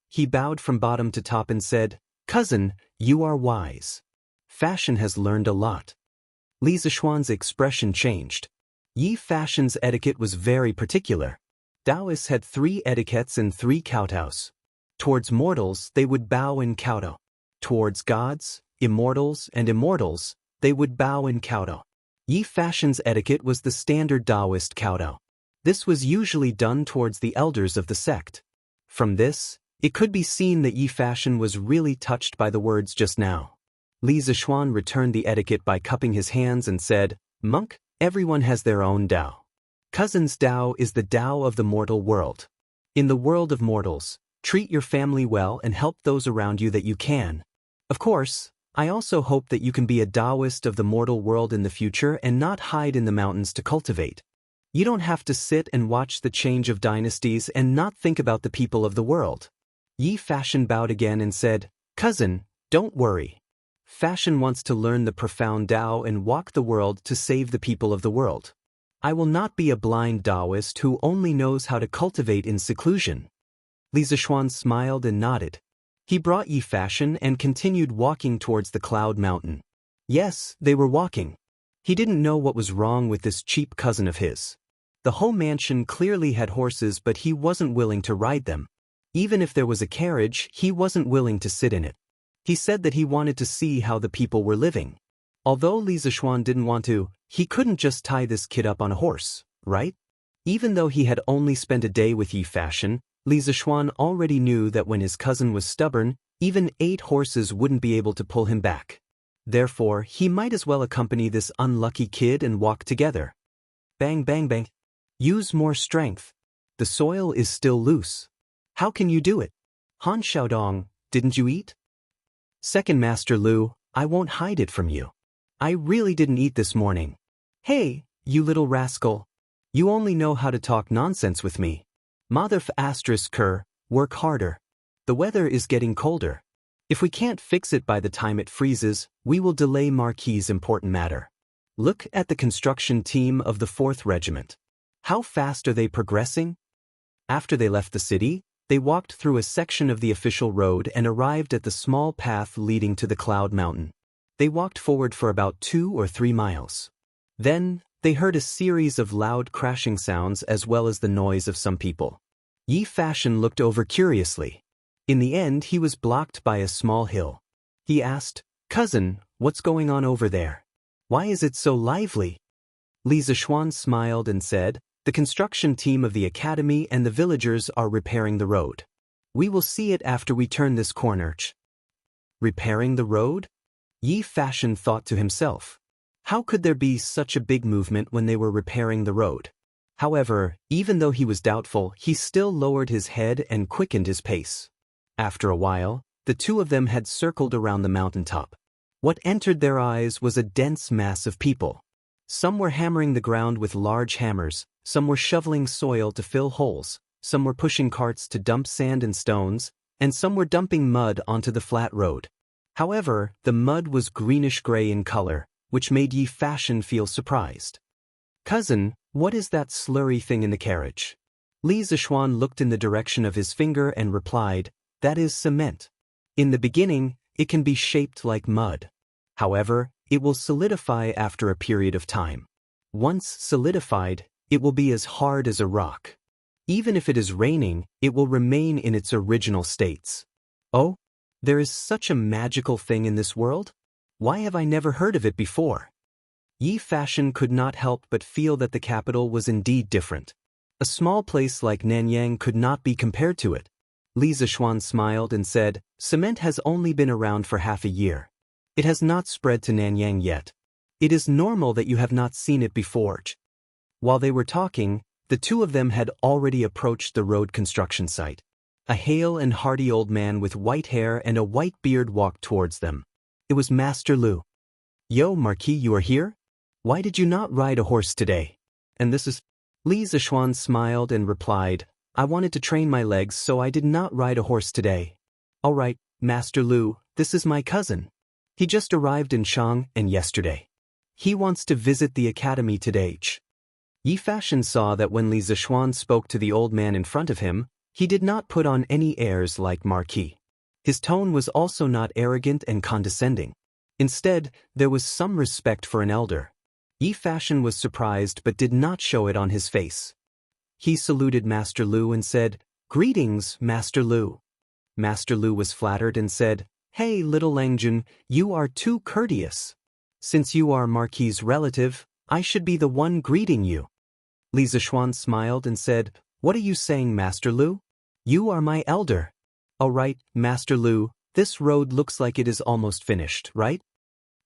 He bowed from bottom to top and said, "Cousin, you are wise. Fashion has learned a lot." Li Zishuan's expression changed. Yi Fashion's etiquette was very particular. Taoists had 3 etiquettes and 3 kowtows. Towards mortals, they would bow and kowtow. Towards gods, immortals, and immortals, they would bow and kowtow. Yi Fashion's etiquette was the standard Taoist kowtow. This was usually done towards the elders of the sect. From this, it could be seen that Yi Fashion was really touched by the words just now. Li Zishuan returned the etiquette by cupping his hands and said, "Monk, everyone has their own Tao. Cousin's Tao is the Tao of the mortal world. In the world of mortals, treat your family well and help those around you that you can. Of course, I also hope that you can be a Taoist of the mortal world in the future and not hide in the mountains to cultivate. You don't have to sit and watch the change of dynasties and not think about the people of the world." Yi Fashion bowed again and said, "Cousin, don't worry. Fashion wants to learn the profound Tao and walk the world to save the people of the world. I will not be a blind Taoist who only knows how to cultivate in seclusion." Li Zishuan smiled and nodded. He brought Yi Fashion and continued walking towards the Cloud Mountain. Yes, they were walking. He didn't know what was wrong with this cheap cousin of his. The whole mansion clearly had horses, but he wasn't willing to ride them. Even if there was a carriage, he wasn't willing to sit in it. He said that he wanted to see how the people were living. Although Li Zishuan didn't want to, he couldn't just tie this kid up on a horse, right? Even though he had only spent a day with Yi Fashion, Li Zishuan already knew that when his cousin was stubborn, even 8 horses wouldn't be able to pull him back. Therefore, he might as well accompany this unlucky kid and walk together. Bang bang bang. Use more strength. The soil is still loose. How can you do it? Han Xiaodong, didn't you eat? Second Master Lu, I won't hide it from you. I really didn't eat this morning. Hey, you little rascal. You only know how to talk nonsense with me. Mother f***, work harder. The weather is getting colder. If we can't fix it by the time it freezes, we will delay Marquis's important matter. Look at the construction team of the 4th Regiment. How fast are they progressing? After they left the city, they walked through a section of the official road and arrived at the small path leading to the Cloud Mountain. They walked forward for about 2 or 3 miles. Then, they heard a series of loud crashing sounds as well as the noise of some people. Yi Fashion looked over curiously. In the end, he was blocked by a small hill. He asked, "Cousin, what's going on over there? Why is it so lively?" Li Zishuan smiled and said, The construction team of the academy and the villagers are repairing the road. We will see it after we turn this corner. Repairing the road? Yi Fashion thought to himself. How could there be such a big movement when they were repairing the road? However, even though he was doubtful, he still lowered his head and quickened his pace. After a while, the two of them had circled around the mountaintop. What entered their eyes was a dense mass of people. Some were hammering the ground with large hammers, some were shoveling soil to fill holes, some were pushing carts to dump sand and stones, and some were dumping mud onto the flat road. However, the mud was greenish-gray in color, which made Yi Fashion feel surprised. "Cousin, what is that slurry thing in the carriage?" Li Zishuan looked in the direction of his finger and replied, "That is cement. In the beginning, it can be shaped like mud. However, it will solidify after a period of time. Once solidified, it will be as hard as a rock. Even if it is raining, it will remain in its original states." "Oh, there is such a magical thing in this world? Why have I never heard of it before?" Yi Fashion could not help but feel that the capital was indeed different. A small place like Nanyang could not be compared to it. Li Zishuan smiled and said, "Cement has only been around for half a year. It has not spread to Nanyang yet. It is normal that you have not seen it before." While they were talking, the two of them had already approached the road construction site. A hale and hearty old man with white hair and a white beard walked towards them. It was Master Lu. "Yo, Marquis, you are here? Why did you not ride a horse today?" "And this is..." Li Zishuan smiled and replied, "I wanted to train my legs, so I did not ride a horse today." "All right, Master Lu, this is my cousin. He just arrived in Shang and yesterday. He wants to visit the academy today." Yi Fashion saw that when Li Zishuan spoke to the old man in front of him, he did not put on any airs like Marquis. His tone was also not arrogant and condescending. Instead, there was some respect for an elder. Yi Fashion was surprised but did not show it on his face. He saluted Master Lu and said, "Greetings, Master Lu." Master Lu was flattered and said, "Hey, little Langjun, you are too courteous. Since you are Marquis' relative, I should be the one greeting you." Li Zishuan smiled and said, "What are you saying, Master Lu? You are my elder." "All right, Master Lu, this road looks like it is almost finished, right?"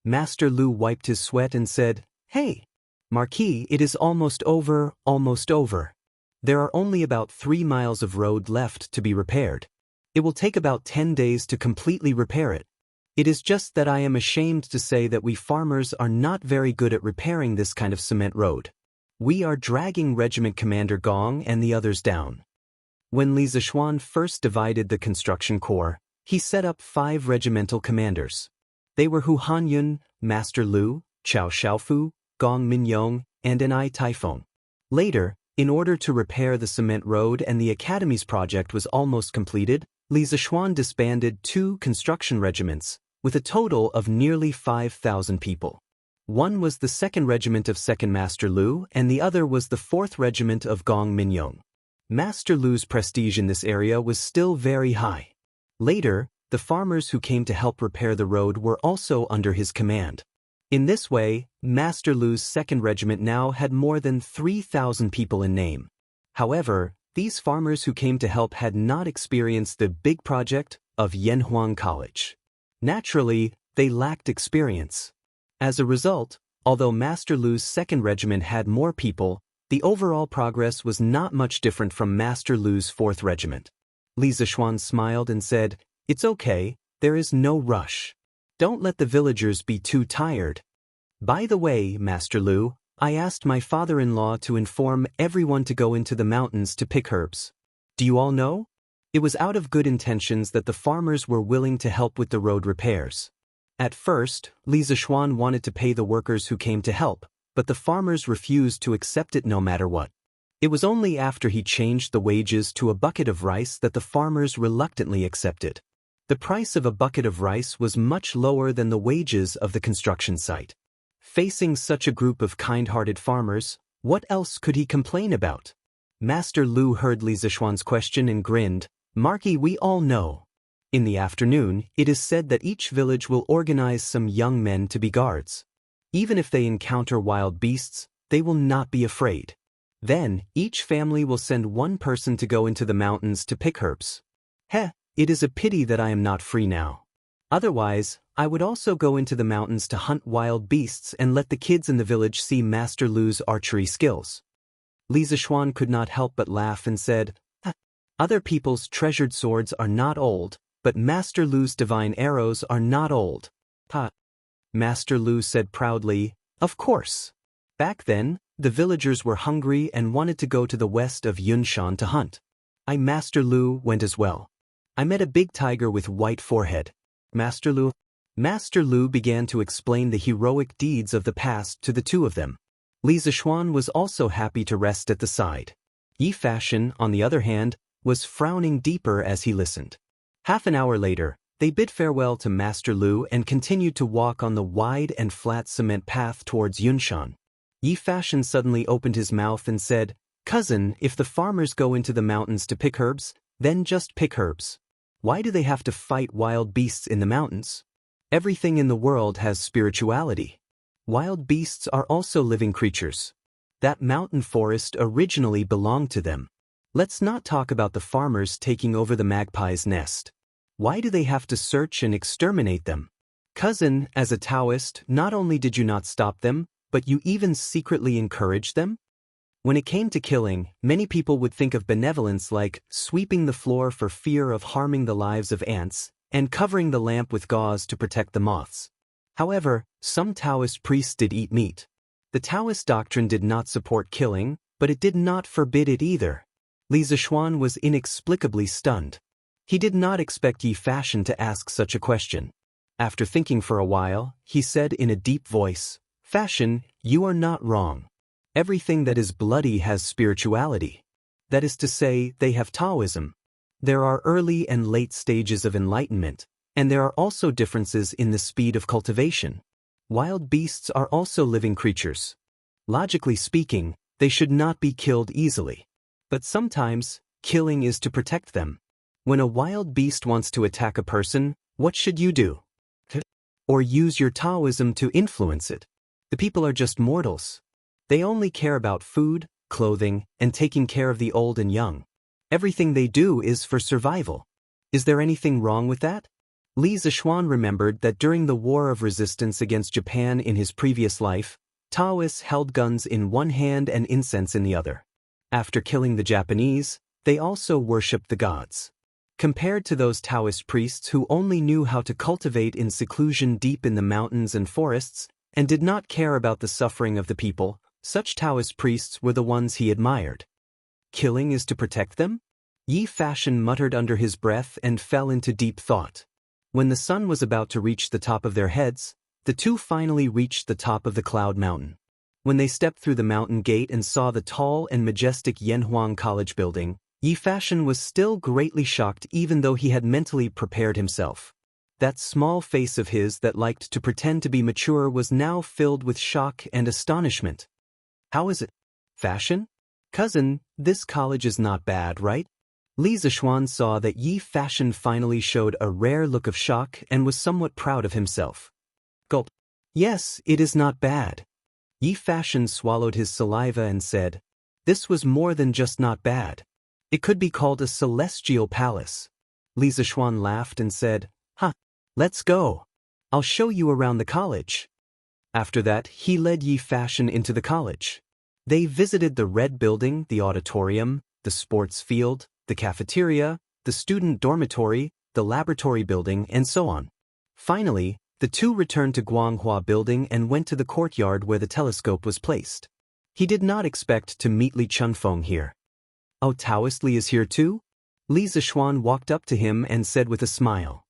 Master Lu wiped his sweat and said, "Hey, Marquis, it is almost over, almost over. There are only about 3 miles of road left to be repaired. It will take about 10 days to completely repair it. It is just that I am ashamed to say that we farmers are not very good at repairing this kind of cement road. We are dragging Regiment Commander Gong and the others down." When Li Zishuan first divided the construction corps, he set up 5 regimental commanders. They were Hu Hanyun, Master Lu, Chao Xiaofu, Gong Minyong, and Enai Taifeng. Later, in order to repair the cement road and the academy's project was almost completed, Li Zishuan disbanded 2 construction regiments, with a total of nearly 5,000 people. One was the 2nd Regiment of 2nd Master Lu and the other was the 4th Regiment of Gong Minyong. Master Lu's prestige in this area was still very high. Later, the farmers who came to help repair the road were also under his command. In this way, Master Lu's 2nd Regiment now had more than 3,000 people in name. However, these farmers who came to help had not experienced the big project of Yanhuang College. Naturally, they lacked experience. As a result, although Master Lu's 2nd Regiment had more people, the overall progress was not much different from Master Lu's 4th Regiment. Li Zishuan smiled and said, "It's okay, there is no rush. Don't let the villagers be too tired. By the way, Master Lu, I asked my father-in-law to inform everyone to go into the mountains to pick herbs. Do you all know? It was out of good intentions that the farmers were willing to help with the road repairs. At first, Li Zishuan wanted to pay the workers who came to help, but the farmers refused to accept it no matter what. It was only after he changed the wages to a bucket of rice that the farmers reluctantly accepted. The price of a bucket of rice was much lower than the wages of the construction site. Facing such a group of kind-hearted farmers, what else could he complain about? Master Lu heard Li Zishuan's question and grinned, "Marquis, we all know. In the afternoon, it is said that each village will organize some young men to be guards. Even if they encounter wild beasts, they will not be afraid. Then, each family will send one person to go into the mountains to pick herbs. Heh, it is a pity that I am not free now. Otherwise, I would also go into the mountains to hunt wild beasts and let the kids in the village see Master Lu's archery skills. Li Zishuan could not help but laugh and said, Other people's treasured swords are not old, but Master Lu's divine arrows are not old. Ha! Master Lu said proudly, Of course. Back then, the villagers were hungry and wanted to go to the west of Yunshan to hunt. Master Lu, went as well. I met a big tiger with white forehead. Master Lu began to explain the heroic deeds of the past to the two of them. Li Zishuan was also happy to rest at the side. Yi Fashion, on the other hand, was frowning deeper as he listened. Half an hour later, they bid farewell to Master Lu and continued to walk on the wide and flat cement path towards Yunshan. Yi Fashion suddenly opened his mouth and said, Cousin, if the farmers go into the mountains to pick herbs, then just pick herbs. Why do they have to fight wild beasts in the mountains? Everything in the world has spirituality. Wild beasts are also living creatures. That mountain forest originally belonged to them. Let's not talk about the farmers taking over the magpie's nest. Why do they have to search and exterminate them? Cousin, as a Taoist, not only did you not stop them, but you even secretly encouraged them? When it came to killing, many people would think of benevolence like sweeping the floor for fear of harming the lives of ants, and covering the lamp with gauze to protect the moths. However, some Taoist priests did eat meat. The Taoist doctrine did not support killing, but it did not forbid it either. Li Zishuan was inexplicably stunned. He did not expect Yi Fashion to ask such a question. After thinking for a while, he said in a deep voice, Fashion, you are not wrong. Everything that is bloody has spirituality. That is to say, they have Taoism. There are early and late stages of enlightenment, and there are also differences in the speed of cultivation. Wild beasts are also living creatures. Logically speaking, they should not be killed easily. But sometimes, killing is to protect them. When a wild beast wants to attack a person, what should you do? Or use your Taoism to influence it. The people are just mortals. They only care about food, clothing, and taking care of the old and young. Everything they do is for survival. Is there anything wrong with that? Li Zishuan remembered that during the War of Resistance against Japan in his previous life, Taoists held guns in one hand and incense in the other. After killing the Japanese, they also worshipped the gods. Compared to those Taoist priests who only knew how to cultivate in seclusion deep in the mountains and forests, and did not care about the suffering of the people, such Taoist priests were the ones he admired. Killing is to protect them? Yi Fashion muttered under his breath and fell into deep thought. When the sun was about to reach the top of their heads, the two finally reached the top of the Cloud Mountain. When they stepped through the mountain gate and saw the tall and majestic Yanhuang College building, Yi Fashion was still greatly shocked even though he had mentally prepared himself. That small face of his that liked to pretend to be mature was now filled with shock and astonishment. How is it? Fashion? Cousin, this college is not bad, right? Li Zishuan saw that Yi Fashion finally showed a rare look of shock and was somewhat proud of himself. Gulp. Yes, it is not bad. Yi Fashion swallowed his saliva and said, This was more than just not bad. It could be called a celestial palace. Li Zishuan laughed and said, Let's go. I'll show you around the college. After that, he led Yi Fashion into the college. They visited the red building, the auditorium, the sports field, the cafeteria, the student dormitory, the laboratory building, and so on. Finally, the two returned to Guanghua building and went to the courtyard where the telescope was placed. He did not expect to meet Li Chunfeng here. Oh, Taoist Li is here too? Li Zishuan walked up to him and said with a smile.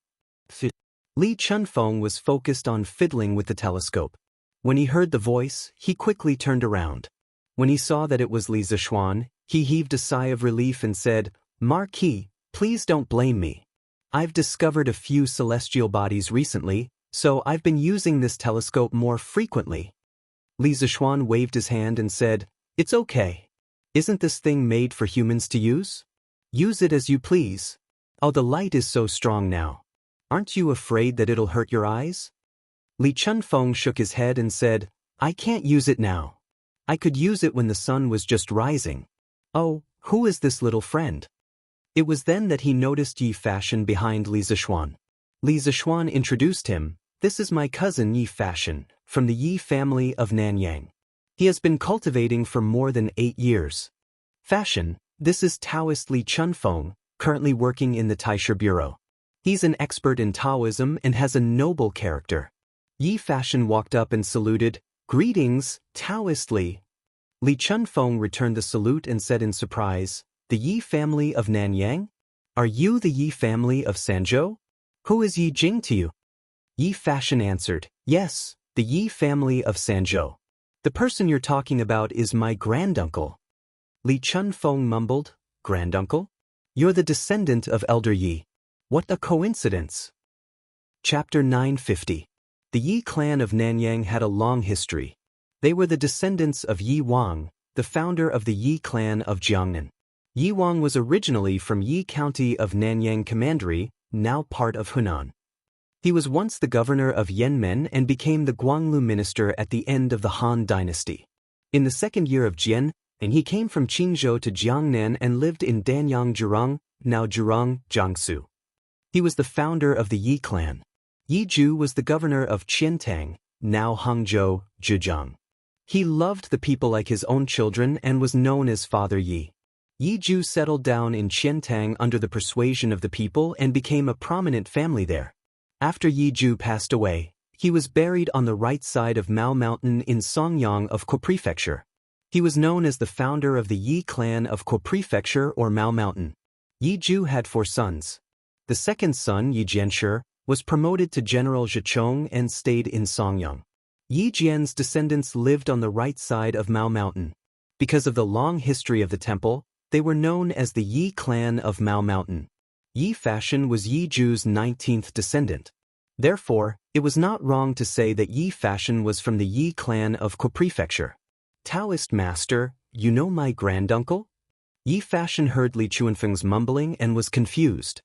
Li Chunfeng was focused on fiddling with the telescope. When he heard the voice, he quickly turned around. When he saw that it was Li Zishuan, he heaved a sigh of relief and said, Marquis, please don't blame me. I've discovered a few celestial bodies recently, so I've been using this telescope more frequently. Li Zishuan waved his hand and said, It's okay. Isn't this thing made for humans to use? Use it as you please. Oh, the light is so strong now. Aren't you afraid that it'll hurt your eyes? Li Chunfeng shook his head and said, I can't use it now. I could use it when the sun was just rising. Oh, who is this little friend? It was then that he noticed Yi Fashion behind Li Zishuan. Li Zishuan introduced him. This is my cousin Yi Fashion, from the Yi family of Nanyang. He has been cultivating for more than 8 years. Fashion, this is Taoist Li Chunfeng, currently working in the Taisha Bureau. He's an expert in Taoism and has a noble character. Yi Fashion walked up and saluted. Greetings, Taoist Li. Li Chunfeng returned the salute and said in surprise, the Yi family of Nanyang? Are you the Yi family of Sanzhou? Who is Yi Jing to you? Yi Fashion answered, yes, the Yi family of Sanzhou. The person you're talking about is my granduncle. Li Chunfeng mumbled, granduncle? You're the descendant of Elder Yi. What a coincidence. Chapter 950. The Yi clan of Nanyang had a long history. They were the descendants of Yi Wang, the founder of the Yi clan of Jiangnan. Yi Wang was originally from Yi County of Nanyang Commandery, now part of Hunan. He was once the governor of Yanmen and became the Guanglu minister at the end of the Han dynasty. In the second year of Jian, and he came from Qingzhou to Jiangnan and lived in Danyang Jurong, now Jurong, Jiangsu. He was the founder of the Yi clan. Yi Ju was the governor of Qiantang, now Hangzhou, Zhejiang. He loved the people like his own children and was known as Father Yi. Yi Ju settled down in Qiantang under the persuasion of the people and became a prominent family there. After Yi Ju passed away, he was buried on the right side of Mao Mountain in Songyang of Ko Prefecture. He was known as the founder of the Yi clan of Ko Prefecture or Mao Mountain. Yi Ju had 4 sons. The second son, Yi Jianshi, was promoted to General Zhichong and stayed in Songyang. Yi Jian's descendants lived on the right side of Mao Mountain. Because of the long history of the temple, they were known as the Yi clan of Mao Mountain. Yi Fashion was Yi Ju's 19th descendant. Therefore, it was not wrong to say that Yi Fashion was from the Yi clan of Ko Prefecture. Taoist master, you know my granduncle? Yi Fashion heard Li Chuanfeng's mumbling and was confused.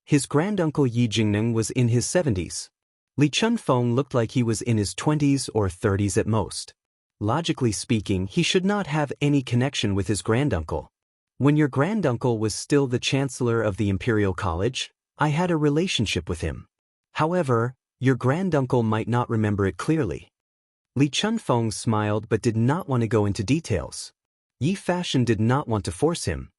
His granduncle Yi Jingning was in his 70s. Li Chunfeng looked like he was in his 20s or 30s at most. Logically speaking, he should not have any connection with his granduncle. When your granduncle was still the chancellor of the Imperial College, I had a relationship with him. However, your granduncle might not remember it clearly. Li Chunfeng smiled but did not want to go into details. Yi Fashion did not want to force him.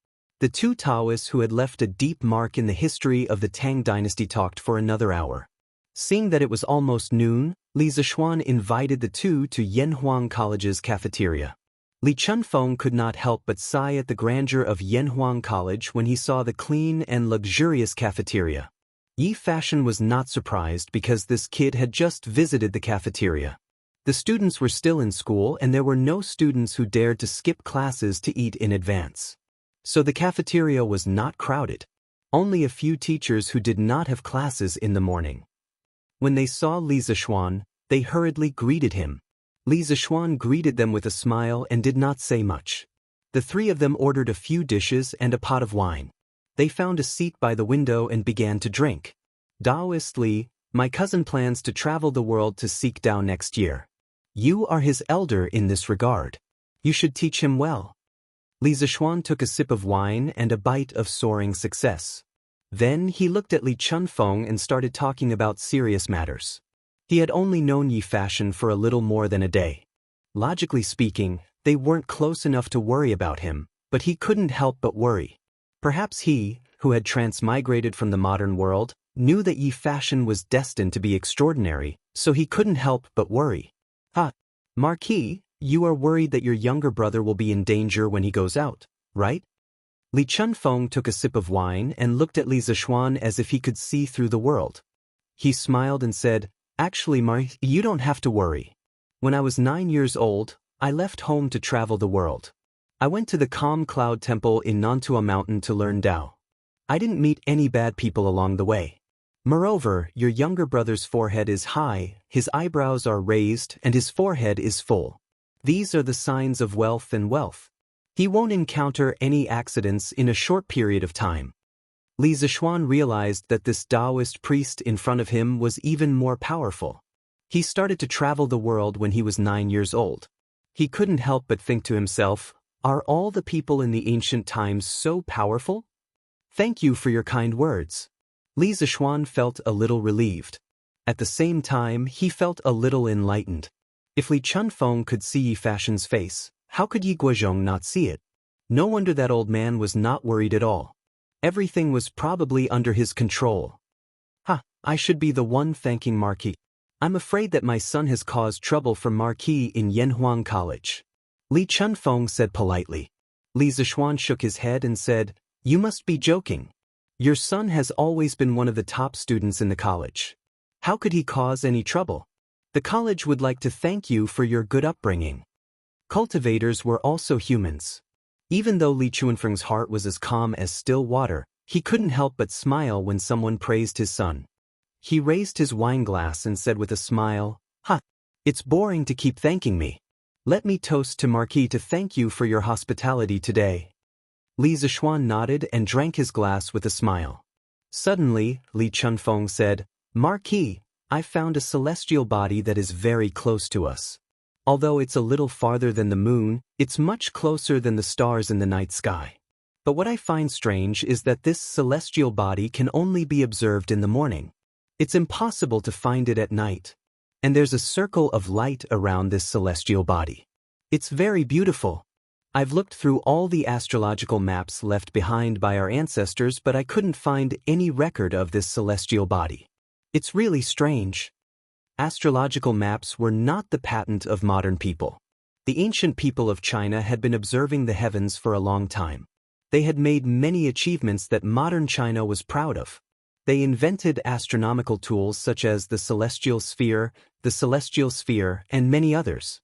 The 2 Taoists who had left a deep mark in the history of the Tang dynasty talked for another hour. Seeing that it was almost noon, Li Zishuan invited the 2 to Yanhuang College's cafeteria. Li Chunfeng could not help but sigh at the grandeur of Yanhuang College when he saw the clean and luxurious cafeteria. Yi Fashion was not surprised because this kid had just visited the cafeteria. The students were still in school and there were no students who dared to skip classes to eat in advance. So the cafeteria was not crowded. Only a few teachers who did not have classes in the morning. When they saw Li Zishuan, they hurriedly greeted him. Li Zishuan greeted them with a smile and did not say much. The 3 of them ordered a few dishes and a pot of wine. They found a seat by the window and began to drink. Taoist Li, my cousin plans to travel the world to seek Tao next year. You are his elder in this regard. You should teach him well. Li Zishuan took a sip of wine and a bite of soaring success. Then he looked at Li Chunfeng and started talking about serious matters. He had only known Yi Fashion for a little more than a day. Logically speaking, they weren't close enough to worry about him, but he couldn't help but worry. Perhaps he, who had transmigrated from the modern world, knew that Yi Fashion was destined to be extraordinary, so he couldn't help but worry. Marquis, you are worried that your younger brother will be in danger when he goes out, right? Li Chunfeng took a sip of wine and looked at Li Zishuan as if he could see through the world. He smiled and said, actually, you don't have to worry. When I was 9 years old, I left home to travel the world. I went to the Calm Cloud Temple in Nantua Mountain to learn Tao. I didn't meet any bad people along the way. Moreover, your younger brother's forehead is high, his eyebrows are raised, and his forehead is full. These are the signs of wealth and wealth. He won't encounter any accidents in a short period of time. Li Zishuan realized that this Taoist priest in front of him was even more powerful. He started to travel the world when he was 9 years old. He couldn't help but think to himself, are all the people in the ancient times so powerful? Thank you for your kind words. Li Zishuan felt a little relieved. At the same time, he felt a little enlightened. If Li Chunfeng could see Yi Fashion's face, how could Yi Guozhong not see it? No wonder that old man was not worried at all. Everything was probably under his control. I should be the one thanking Marquis. I'm afraid that my son has caused trouble for Marquis in Yanhuang College. Li Chunfeng said politely. Li Zishuan shook his head and said, You must be joking. Your son has always been one of the top students in the college. How could he cause any trouble? The college would like to thank you for your good upbringing. Cultivators were also humans. Even though Li Chunfeng's heart was as calm as still water, he couldn't help but smile when someone praised his son. He raised his wine glass and said with a smile, It's boring to keep thanking me. Let me toast to Marquis to thank you for your hospitality today. Li Zishuan nodded and drank his glass with a smile. Suddenly, Li Chunfeng said, Marquis, I found a celestial body that is very close to us. Although it's a little farther than the moon, it's much closer than the stars in the night sky. But what I find strange is that this celestial body can only be observed in the morning. It's impossible to find it at night. And there's a circle of light around this celestial body. It's very beautiful. I've looked through all the astrological maps left behind by our ancestors, but I couldn't find any record of this celestial body. It's really strange. Astrological maps were not the patent of modern people. The ancient people of China had been observing the heavens for a long time. They had made many achievements that modern China was proud of. They invented astronomical tools such as the celestial sphere, and many others.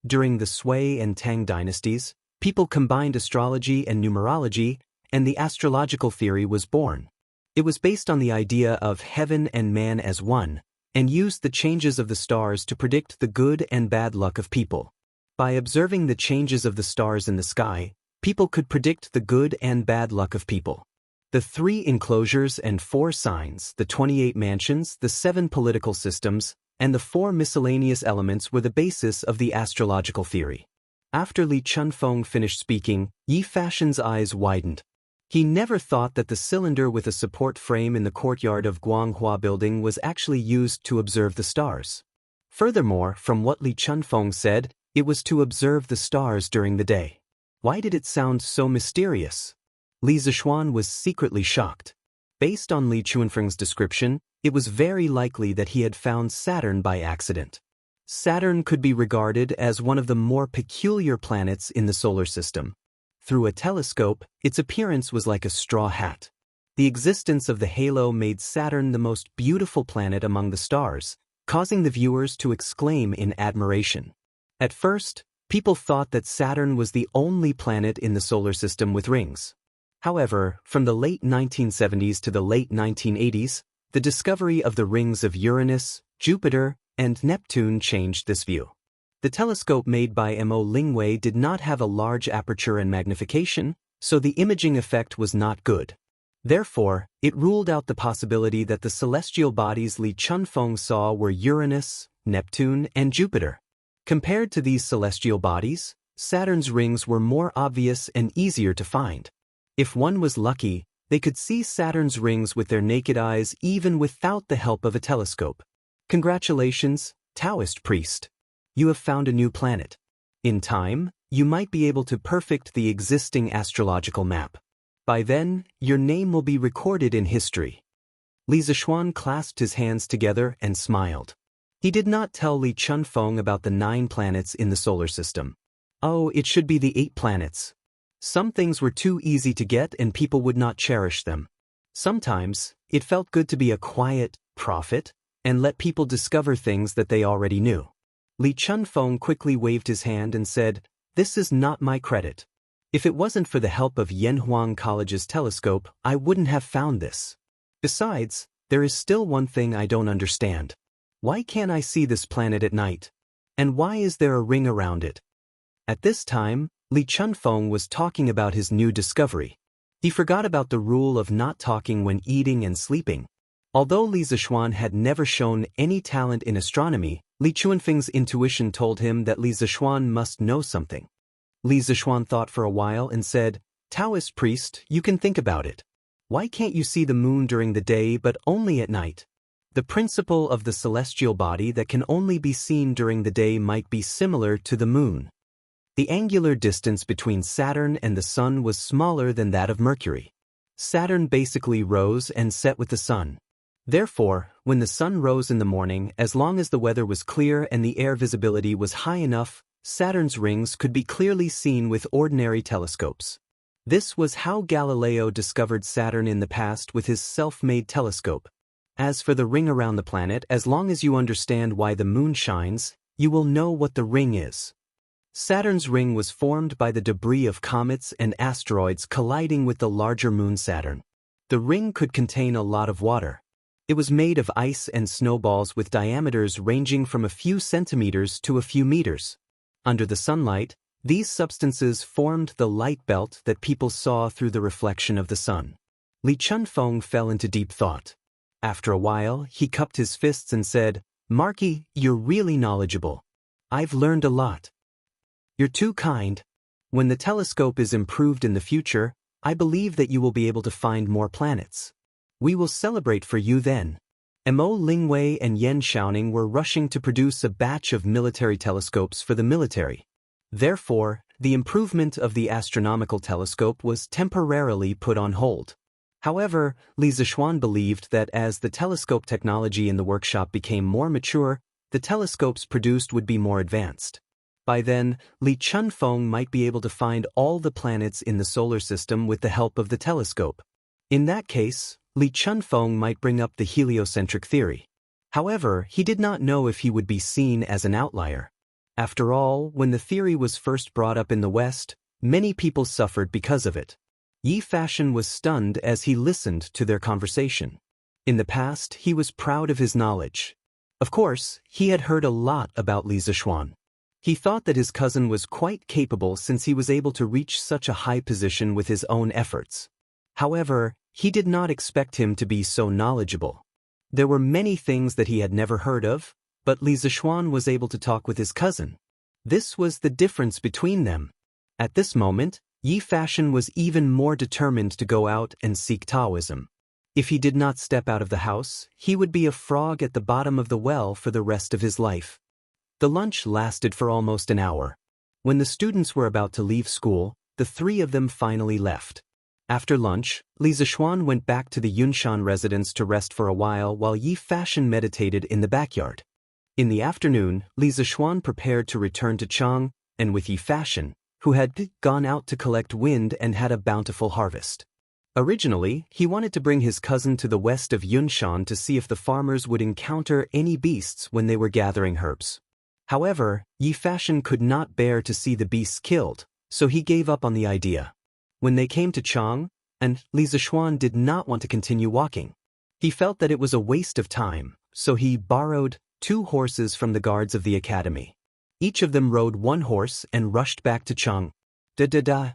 During the Sui and Tang dynasties, people combined astrology and numerology, and the astrological theory was born. It was based on the idea of heaven and man as one, and used the changes of the stars to predict the good and bad luck of people. By observing the changes of the stars in the sky, people could predict the good and bad luck of people. The 3 enclosures and 4 signs, the 28 mansions, the 7 political systems, and the 4 miscellaneous elements were the basis of the astrological theory. After Li Chunfeng finished speaking, Yi Fashion's eyes widened. He never thought that the cylinder with a support frame in the courtyard of Guanghua building was actually used to observe the stars. Furthermore, from what Li Chunfeng said, it was to observe the stars during the day. Why did it sound so mysterious? Li Zishuan was secretly shocked. Based on Li Chunfeng's description, it was very likely that he had found Saturn by accident. Saturn could be regarded as one of the more peculiar planets in the solar system. Through a telescope, its appearance was like a straw hat. The existence of the halo made Saturn the most beautiful planet among the stars, causing the viewers to exclaim in admiration. At first, people thought that Saturn was the only planet in the solar system with rings. However, from the late 1970s to the late 1980s, the discovery of the rings of Uranus, Jupiter, and Neptune changed this view. The telescope made by Mo Lingwei did not have a large aperture and magnification, so the imaging effect was not good. Therefore, it ruled out the possibility that the celestial bodies Li Chunfeng saw were Uranus, Neptune, and Jupiter. Compared to these celestial bodies, Saturn's rings were more obvious and easier to find. If one was lucky, they could see Saturn's rings with their naked eyes even without the help of a telescope. Congratulations, Taoist priest. You have found a new planet. In time, you might be able to perfect the existing astrological map. By then, your name will be recorded in history. Li Zishuan clasped his hands together and smiled. He did not tell Li Chunfeng about the 9 planets in the solar system. Oh, it should be the 8 planets. Some things were too easy to get and people would not cherish them. Sometimes, it felt good to be a quiet prophet and let people discover things that they already knew. Li Chunfeng quickly waved his hand and said, This is not my credit. If it wasn't for the help of Yanhuang College's telescope, I wouldn't have found this. Besides, there is still one thing I don't understand. Why can't I see this planet at night? And why is there a ring around it? At this time, Li Chunfeng was talking about his new discovery. He forgot about the rule of not talking when eating and sleeping. Although Li Zishuan had never shown any talent in astronomy, Li Chuanfeng's intuition told him that Li Zishuan must know something. Li Zishuan thought for a while and said, "Taoist priest, you can think about it. Why can't you see the moon during the day but only at night? The principle of the celestial body that can only be seen during the day might be similar to the moon. The angular distance between Saturn and the Sun was smaller than that of Mercury. Saturn basically rose and set with the Sun. Therefore, when the Sun rose in the morning, as long as the weather was clear and the air visibility was high enough, Saturn's rings could be clearly seen with ordinary telescopes. This was how Galileo discovered Saturn in the past with his self-made telescope. As for the ring around the planet, as long as you understand why the moon shines, you will know what the ring is. Saturn's ring was formed by the debris of comets and asteroids colliding with the larger moon Saturn. The ring could contain a lot of water. It was made of ice and snowballs with diameters ranging from a few centimeters to a few meters. Under the sunlight, these substances formed the light belt that people saw through the reflection of the sun. Li Chunfeng fell into deep thought. After a while, he cupped his fists and said, "Marky, you're really knowledgeable. I've learned a lot. You're too kind. When the telescope is improved in the future, I believe that you will be able to find more planets. We will celebrate for you then." Mo Lingwei and Yan Shaoning were rushing to produce a batch of military telescopes for the military. Therefore, the improvement of the astronomical telescope was temporarily put on hold. However, Li Zishuan believed that as the telescope technology in the workshop became more mature, the telescopes produced would be more advanced. By then, Li Chunfeng might be able to find all the planets in the solar system with the help of the telescope. In that case, Li Chunfeng might bring up the heliocentric theory. However, he did not know if he would be seen as an outlier. After all, when the theory was first brought up in the West, many people suffered because of it. Yi Fashion was stunned as he listened to their conversation. In the past, he was proud of his knowledge. Of course, he had heard a lot about Li Zishuan. He thought that his cousin was quite capable since he was able to reach such a high position with his own efforts. However, he did not expect him to be so knowledgeable. There were many things that he had never heard of, but Li Zishuan was able to talk with his cousin. This was the difference between them. At this moment, Yi Fashion was even more determined to go out and seek Taoism. If he did not step out of the house, he would be a frog at the bottom of the well for the rest of his life. The lunch lasted for almost an hour. When the students were about to leave school, the three of them finally left. After lunch, Li Zishuan went back to the Yunshan residence to rest for a while Yi Fashion meditated in the backyard. In the afternoon, Li Zishuan prepared to return to Chang, and with Yi Fashion, who had gone out to collect wind and had a bountiful harvest. Originally, he wanted to bring his cousin to the west of Yunshan to see if the farmers would encounter any beasts when they were gathering herbs. However, Yi Fashion could not bear to see the beasts killed, so he gave up on the idea. When they came to Chang, and Li Zishuan did not want to continue walking. He felt that it was a waste of time, so he borrowed 2 horses from the guards of the academy. Each of them rode 1 horse and rushed back to Chang. Da-da-da.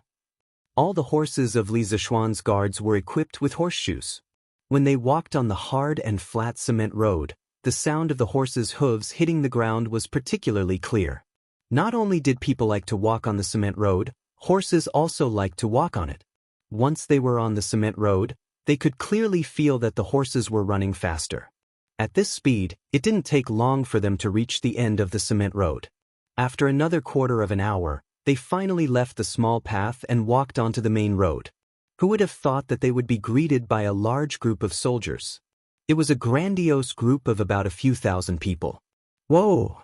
All the horses of Li Zishuan's guards were equipped with horseshoes. When they walked on the hard and flat cement road, the sound of the horses' hooves hitting the ground was particularly clear. Not only did people like to walk on the cement road, horses also liked to walk on it. Once they were on the cement road, they could clearly feel that the horses were running faster. At this speed, it didn't take long for them to reach the end of the cement road. After another quarter of an hour, they finally left the small path and walked onto the main road. Who would have thought that they would be greeted by a large group of soldiers? It was a grandiose group of about a few thousand people. Whoa!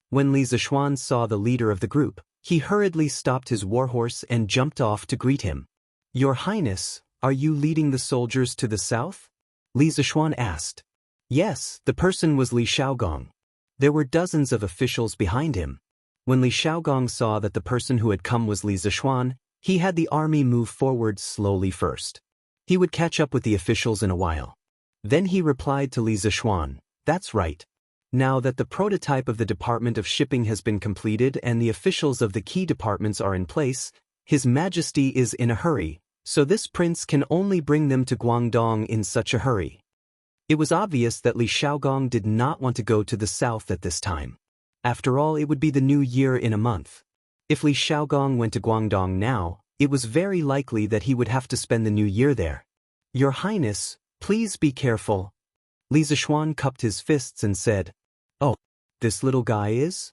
When Li Zishuan saw the leader of the group, he hurriedly stopped his warhorse and jumped off to greet him. "Your Highness, are you leading the soldiers to the south?" Li Zishuan asked. Yes, the person was Li Shaogong. There were dozens of officials behind him. When Li Shaogong saw that the person who had come was Li Zishuan, he had the army move forward slowly first. He would catch up with the officials in a while. Then he replied to Li Zishuan, "That's right. Now that the prototype of the Department of Shipping has been completed and the officials of the key departments are in place, His Majesty is in a hurry, so this prince can only bring them to Guangdong in such a hurry." It was obvious that Li Shaogong did not want to go to the south at this time. After all, it would be the new year in a month. If Li Xiaogong went to Guangdong now, it was very likely that he would have to spend the new year there. Your Highness, please be careful. Li Zishuan cupped his fists and said, "Oh, this little guy is?"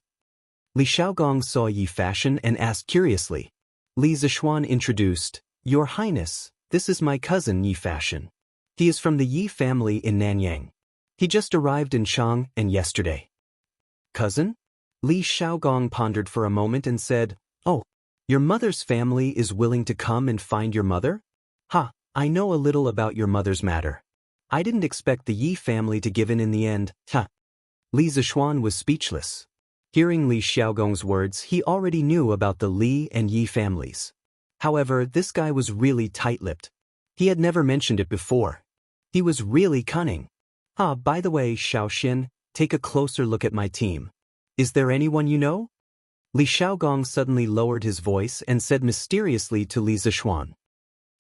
Li Xiaogong saw Yi Fashion and asked curiously. Li Zishuan introduced, "Your Highness, this is my cousin Yi Fashion. He is from the Yi family in Nanyang. He just arrived in Chang and yesterday." Cousin? Li Xiaogong pondered for a moment and said, "Oh, your mother's family is willing to come and find your mother? Ha, I know a little about your mother's matter. I didn't expect the Yi family to give in the end, ha." Li Zishuan was speechless. Hearing Li Xiaogong's words, he already knew about the Li and Yi families. However, this guy was really tight-lipped. He had never mentioned it before. He was really cunning. "Ah, by the way, Xiaoxin, take a closer look at my team. Is there anyone you know?" Li Xiaogong suddenly lowered his voice and said mysteriously to Li Zishuan.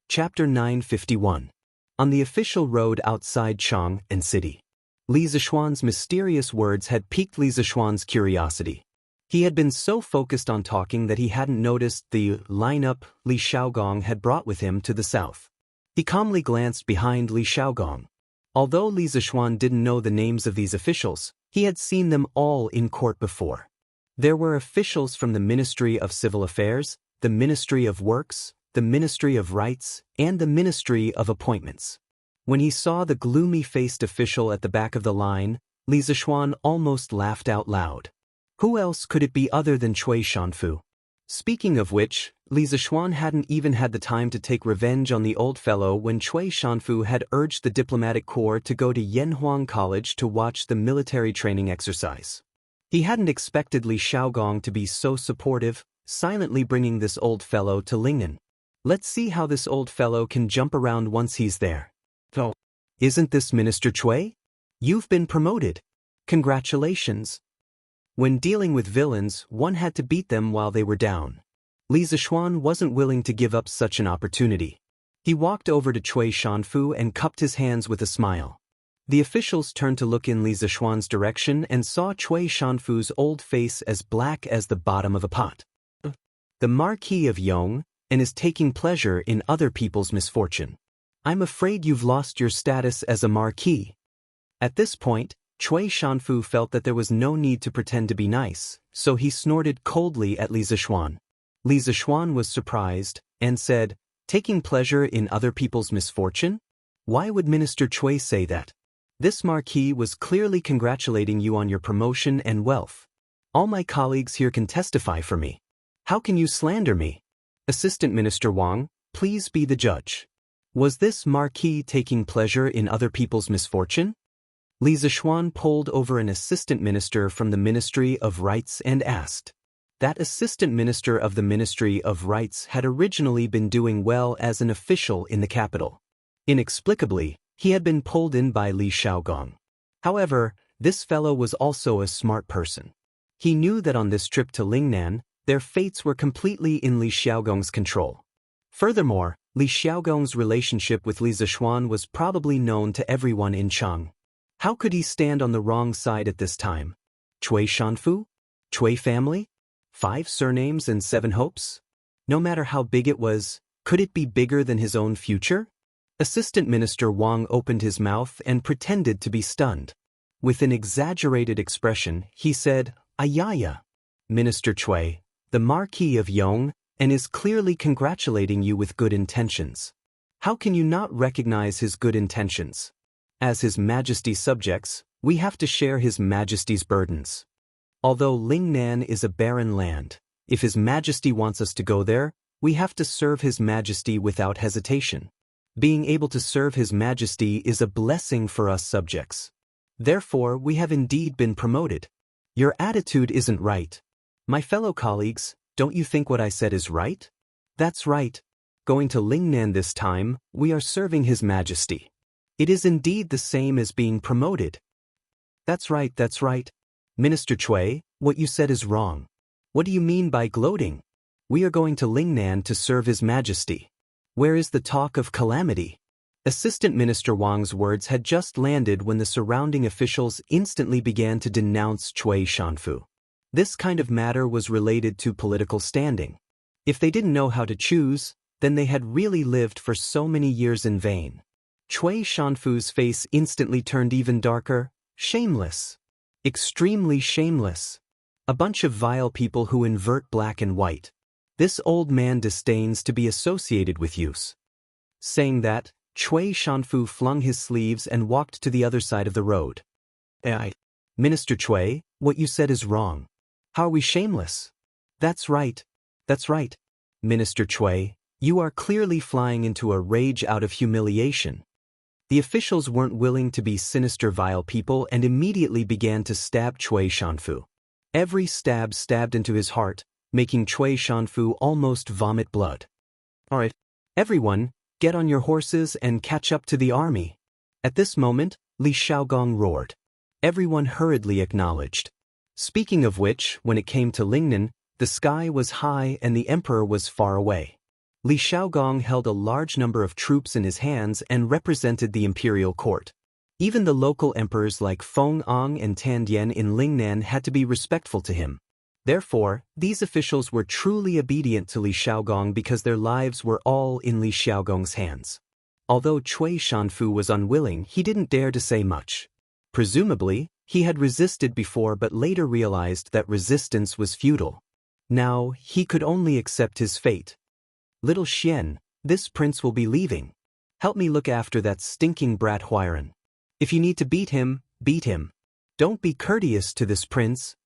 Chapter 951. On the official road outside Chang and City. Li Zishuan's mysterious words had piqued Li Zishuan's curiosity. He had been so focused on talking that he hadn't noticed the lineup Li Xiaogong had brought with him to the south. He calmly glanced behind Li Xiaogong. Although Li Zishuan didn't know the names of these officials, he had seen them all in court before. There were officials from the Ministry of Civil Affairs, the Ministry of Works, the Ministry of Rights, and the Ministry of Appointments. When he saw the gloomy-faced official at the back of the line, Li Zishuan almost laughed out loud. Who else could it be other than Cui Shanfu? Speaking of which, Li Zishuan hadn't even had the time to take revenge on the old fellow when Cui Shanfu had urged the diplomatic corps to go to Yanhuang College to watch the military training exercise. He hadn't expected Li Xiaogong to be so supportive, silently bringing this old fellow to Lingnan. Let's see how this old fellow can jump around once he's there. Oh, isn't this Minister Cui? You've been promoted. Congratulations. When dealing with villains, one had to beat them while they were down. Li Zishuan wasn't willing to give up such an opportunity. He walked over to Cui Shanfu and cupped his hands with a smile. The officials turned to look in Li Zishuan's direction and saw Cui Shanfu's old face as black as the bottom of a pot. The Marquis of Yong, and is taking pleasure in other people's misfortune. I'm afraid you've lost your status as a marquis. At this point, Cui Shanfu felt that there was no need to pretend to be nice, so he snorted coldly at Li Zishuan. Li Zishuan was surprised, and said, "Taking pleasure in other people's misfortune? Why would Minister Cui say that? This marquis was clearly congratulating you on your promotion and wealth. All my colleagues here can testify for me. How can you slander me? Assistant Minister Wang, please be the judge. Was this marquis taking pleasure in other people's misfortune?" Li Zishuan pulled over an assistant minister from the Ministry of Rights and asked. That assistant minister of the Ministry of Rights had originally been doing well as an official in the capital. Inexplicably, he had been pulled in by Li Xiaogong. However, this fellow was also a smart person. He knew that on this trip to Lingnan, their fates were completely in Li Xiaogong's control. Furthermore, Li Xiaogong's relationship with Li Zishuan was probably known to everyone in Chang. How could he stand on the wrong side at this time? Cui Shanfu? Cui family? 5 surnames and 7 hopes? No matter how big it was, could it be bigger than his own future? Assistant Minister Wang opened his mouth and pretended to be stunned. With an exaggerated expression, he said, "Ayaya. Minister Cui, the Marquis of Yong, and is clearly congratulating you with good intentions. How can you not recognize his good intentions? As His Majesty's subjects, we have to share His Majesty's burdens. Although Lingnan is a barren land, if His Majesty wants us to go there, we have to serve His Majesty without hesitation. Being able to serve His Majesty is a blessing for us subjects. Therefore, we have indeed been promoted. Your attitude isn't right. My fellow colleagues, don't you think what I said is right? That's right. Going to Lingnan this time, we are serving His Majesty. It is indeed the same as being promoted." That's right. Minister Cui, what you said is wrong. What do you mean by gloating? We are going to Lingnan to serve His Majesty. Where is the talk of calamity? Assistant Minister Wang's words had just landed when the surrounding officials instantly began to denounce Cui Shanfu. This kind of matter was related to political standing. If they didn't know how to choose, then they had really lived for so many years in vain. Cui Shanfu's face instantly turned even darker. Shameless. Extremely shameless. A bunch of vile people who invert black and white. This old man disdains to be associated with use. Saying that, Cui Shanfu flung his sleeves and walked to the other side of the road. Minister Cui, what you said is wrong. How are we shameless? That's right. That's right. Minister Cui, you are clearly flying into a rage out of humiliation. The officials weren't willing to be sinister vile people and immediately began to stab Cui Shanfu. Every stab stabbed into his heart, making Cui Shanfu almost vomit blood. Alright, everyone, get on your horses and catch up to the army. At this moment, Li Xiaogong roared. Everyone hurriedly acknowledged. Speaking of which, when it came to Lingnan, the sky was high and the emperor was far away. Li Xiaogong held a large number of troops in his hands and represented the imperial court. Even the local emperors like Feng Ang and Tandian in Lingnan had to be respectful to him. Therefore, these officials were truly obedient to Li Xiaogong because their lives were all in Li Xiaogong's hands. Although Cui Shanfu was unwilling, he didn't dare to say much. Presumably, he had resisted before but later realized that resistance was futile. Now, he could only accept his fate. Little Xian, this prince will be leaving. Help me look after that stinking brat Huiran. If you need to beat him, beat him. Don't be courteous to this prince.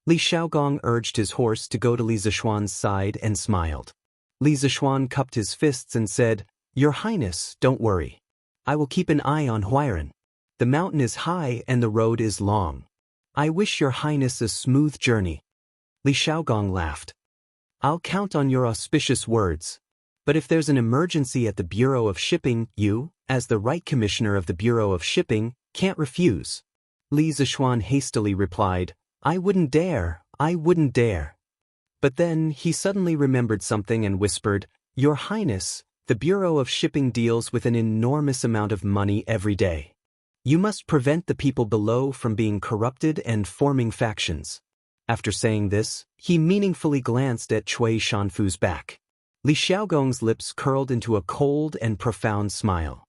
Li Xiaogong urged his horse to go to Li Zishuan's side and smiled. Li Zishuan cupped his fists and said, Your Highness, don't worry. I will keep an eye on Huiran. The mountain is high and the road is long. I wish Your Highness a smooth journey. Li Xiaogong laughed. I'll count on your auspicious words. But if there's an emergency at the Bureau of Shipping, you, as the right commissioner of the Bureau of Shipping, can't refuse. Li Zishuan hastily replied, I wouldn't dare. But then he suddenly remembered something and whispered, Your Highness, the Bureau of Shipping deals with an enormous amount of money every day. You must prevent the people below from being corrupted and forming factions. After saying this, he meaningfully glanced at Cui Shanfu's back. Li Xiaogong's lips curled into a cold and profound smile.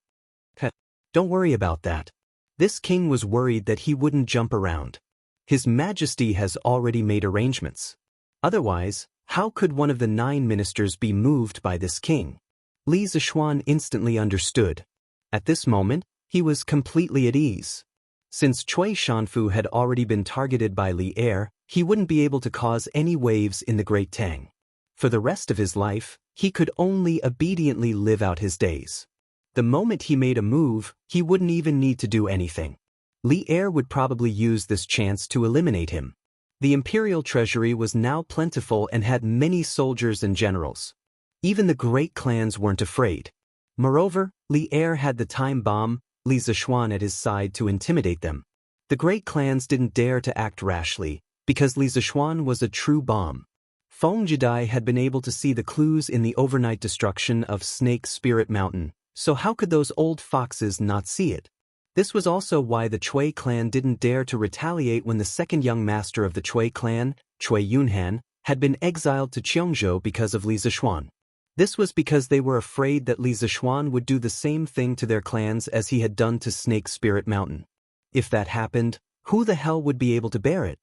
Don't worry about that. This king was worried that he wouldn't jump around. His Majesty has already made arrangements. Otherwise, how could one of the 9 ministers be moved by this king? Li Zishuan instantly understood. At this moment, he was completely at ease. Since Cui Shanfu had already been targeted by Li Er, he wouldn't be able to cause any waves in the Great Tang. For the rest of his life, he could only obediently live out his days. The moment he made a move, he wouldn't even need to do anything. Li Er would probably use this chance to eliminate him. The imperial treasury was now plentiful and had many soldiers and generals. Even the great clans weren't afraid. Moreover, Li Er had the time bomb, Li Zishuan at his side to intimidate them. The great clans didn't dare to act rashly, because Li Zishuan was a true bomb. Feng Jidai had been able to see the clues in the overnight destruction of Snake Spirit Mountain, so how could those old foxes not see it? This was also why the Cui clan didn't dare to retaliate when the second young master of the Cui clan, Cui Yunhan, had been exiled to Cheongzhou because of Li Zishuan. This was because they were afraid that Li Zishuan would do the same thing to their clans as he had done to Snake Spirit Mountain. If that happened, who the hell would be able to bear it?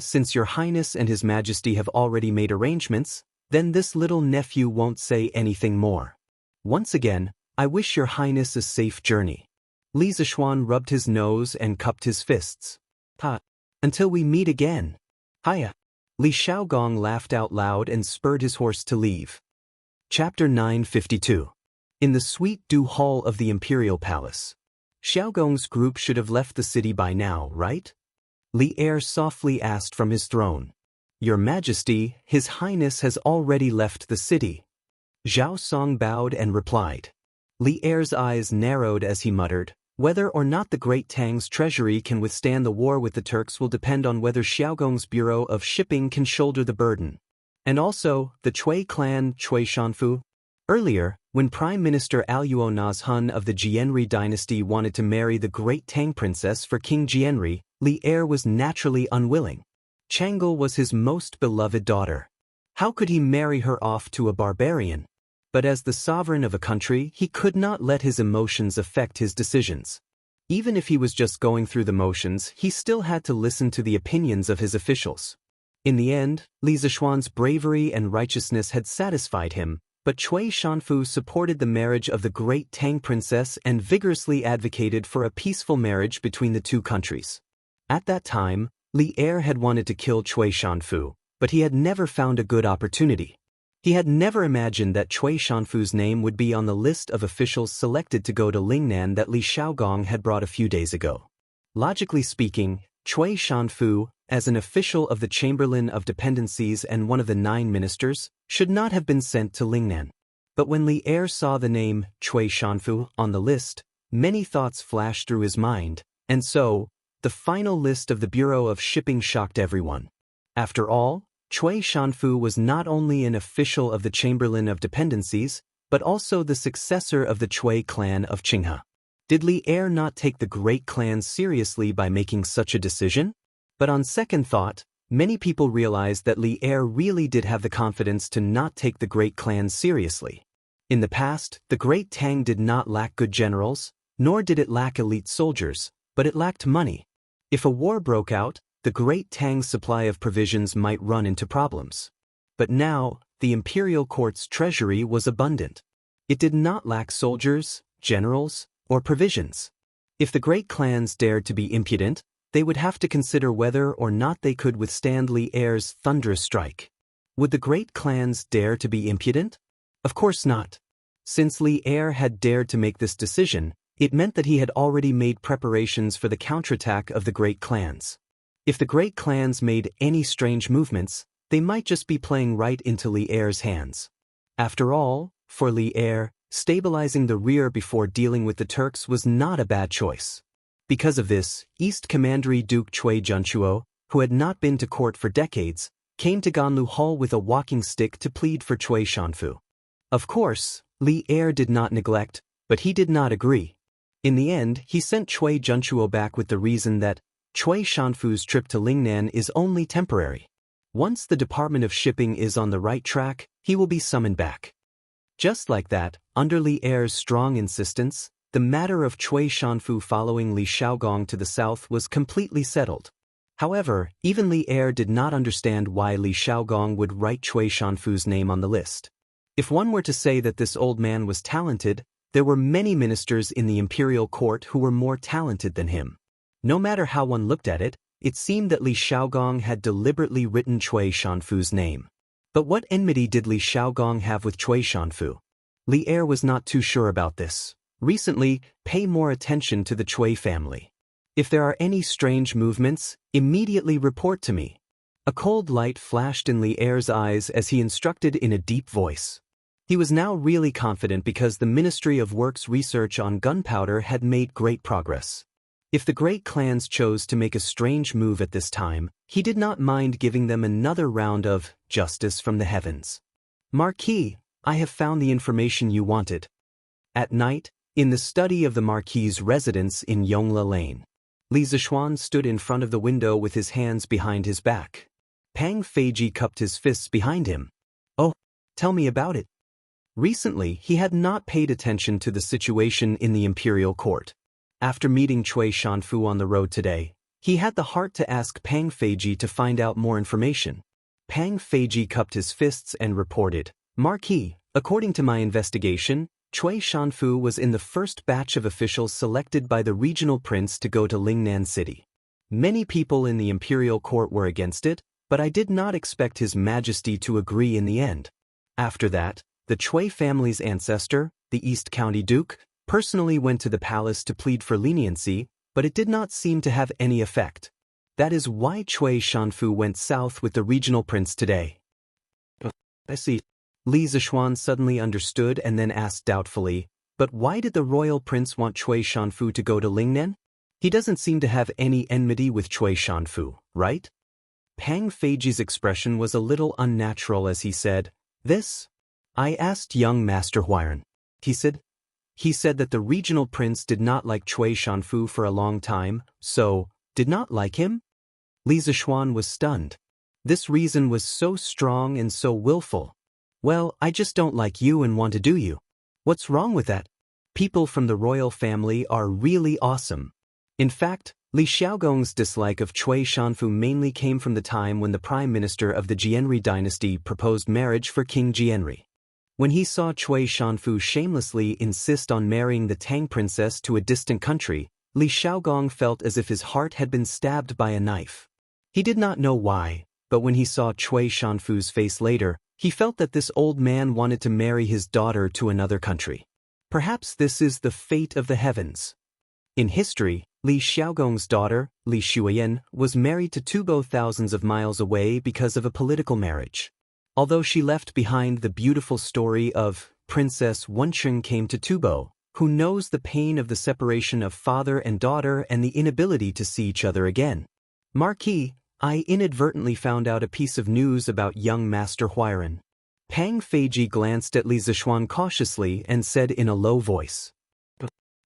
Since Your Highness and His Majesty have already made arrangements, then this little nephew won't say anything more. Once again, I wish Your Highness a safe journey. Li Zishuan rubbed his nose and cupped his fists. Until we meet again. Hiya. Li Xiaogong laughed out loud and spurred his horse to leave. Chapter 952. In the Sweet Dew Hall of the Imperial Palace. Xiaogong's group should have left the city by now, right? Li Er softly asked from his throne. Your Majesty, His Highness has already left the city. Zhao Song bowed and replied. Li Er's eyes narrowed as he muttered, whether or not the Great Tang's treasury can withstand the war with the Turks will depend on whether Xiaogong's Bureau of Shipping can shoulder the burden. And also, the Cui clan, Cui Shanfu. Earlier, when Prime Minister Aluo Nazhun of the Jianri dynasty wanted to marry the Great Tang princess for King Jianri, Li Er was naturally unwilling. Jianghu was his most beloved daughter. How could he marry her off to a barbarian? But as the sovereign of a country, he could not let his emotions affect his decisions. Even if he was just going through the motions, he still had to listen to the opinions of his officials. In the end, Li Zishuan's bravery and righteousness had satisfied him, but Cui Shanfu supported the marriage of the great Tang princess and vigorously advocated for a peaceful marriage between the two countries. At that time, Li Er had wanted to kill Cui Shanfu, but he had never found a good opportunity. He had never imagined that Cui Shanfu's name would be on the list of officials selected to go to Lingnan that Li Shaogong had brought a few days ago. Logically speaking, Cui Shanfu, as an official of the Chamberlain of Dependencies and one of the 9 ministers, should not have been sent to Lingnan. But when Li Er saw the name Cui Shanfu on the list, many thoughts flashed through his mind, and so, the final list of the Bureau of Shipping shocked everyone. After all, Cui Shanfu was not only an official of the Chamberlain of Dependencies, but also the successor of the Cui clan of Qinghe. Did Li Er not take the great clan seriously by making such a decision? But on second thought, many people realized that Li Er really did have the confidence to not take the great clan seriously. In the past, the great Tang did not lack good generals, nor did it lack elite soldiers, but it lacked money. If a war broke out, the great Tang's supply of provisions might run into problems. But now, the imperial court's treasury was abundant. It did not lack soldiers, generals, or provisions. If the great clans dared to be impudent, they would have to consider whether or not they could withstand Li Er's thunderous strike. Would the great clans dare to be impudent? Of course not. Since Li Er had dared to make this decision, it meant that he had already made preparations for the counterattack of the great clans. If the great clans made any strange movements, they might just be playing right into Li Er's hands. After all, for Li Er, stabilizing the rear before dealing with the Turks was not a bad choice. Because of this, East Commandery Duke Cui Junchuo, who had not been to court for decades, came to Ganlu Hall with a walking stick to plead for Cui Shanfu. Of course, Li Er did not neglect, but he did not agree. In the end, he sent Cui Junchuo back with the reason that Cui Shanfu's trip to Lingnan is only temporary. Once the Department of Shipping is on the right track, he will be summoned back. Just like that, under Li Er's strong insistence, the matter of Cui Shanfu following Li Shaogong to the south was completely settled. However, even Li Er did not understand why Li Shaogong would write Cui Shanfu's name on the list. If one were to say that this old man was talented, there were many ministers in the imperial court who were more talented than him. No matter how one looked at it, it seemed that Li Shaogong had deliberately written Cui Shanfu's name. But what enmity did Li Shaogong have with Cui Shanfu? Li Er was not too sure about this. Recently, pay more attention to the Cui family. If there are any strange movements, immediately report to me. A cold light flashed in Li Er's eyes as he instructed in a deep voice. He was now really confident because the Ministry of Works research on gunpowder had made great progress. If the great clans chose to make a strange move at this time, he did not mind giving them another round of justice from the heavens. Marquis, I have found the information you wanted. At night, in the study of the Marquis's residence in Yongla Lane, Li Zishuan stood in front of the window with his hands behind his back. Pang Feiji cupped his fists behind him. Oh, tell me about it. Recently, he had not paid attention to the situation in the imperial court. After meeting Cui Shanfu on the road today, he had the heart to ask Pang Feiji to find out more information. Pang Feiji cupped his fists and reported, Marquis, according to my investigation, Cui Shanfu was in the first batch of officials selected by the regional prince to go to Lingnan City. Many people in the imperial court were against it, but I did not expect His Majesty to agree in the end. After that, the Cui family's ancestor, the East County Duke, personally went to the palace to plead for leniency, but it did not seem to have any effect. That is why Cui Shanfu went south with the regional prince today. I see. Li Zishuan suddenly understood and then asked doubtfully, but why did the royal prince want Cui Shanfu to go to Lingnan? He doesn't seem to have any enmity with Cui Shanfu, right? Pang Feiji's expression was a little unnatural as he said, This? I asked young Master Huiran. He said that the regional prince did not like Cui Shanfu for a long time, so, did not like him? Li Zixuan was stunned. This reason was so strong and so willful. Well, I just don't like you and want to do you. What's wrong with that? People from the royal family are really awesome. In fact, Li Xiaogong's dislike of Cui Shanfu mainly came from the time when the prime minister of the Jianri dynasty proposed marriage for King Jianri. When he saw Cui Shanfu shamelessly insist on marrying the Tang princess to a distant country, Li Xiaogong felt as if his heart had been stabbed by a knife. He did not know why, but when he saw Cui Shanfu's face later, he felt that this old man wanted to marry his daughter to another country. Perhaps this is the fate of the heavens. In history, Li Xiaogong's daughter, Li Shuyan, was married to Tubo thousands of miles away because of a political marriage. Although she left behind the beautiful story of Princess Wencheng came to Tubo, who knows the pain of the separation of father and daughter and the inability to see each other again. Marquis, I inadvertently found out a piece of news about young Master Huairan. Pang Feiji glanced at Li Zixuan cautiously and said in a low voice.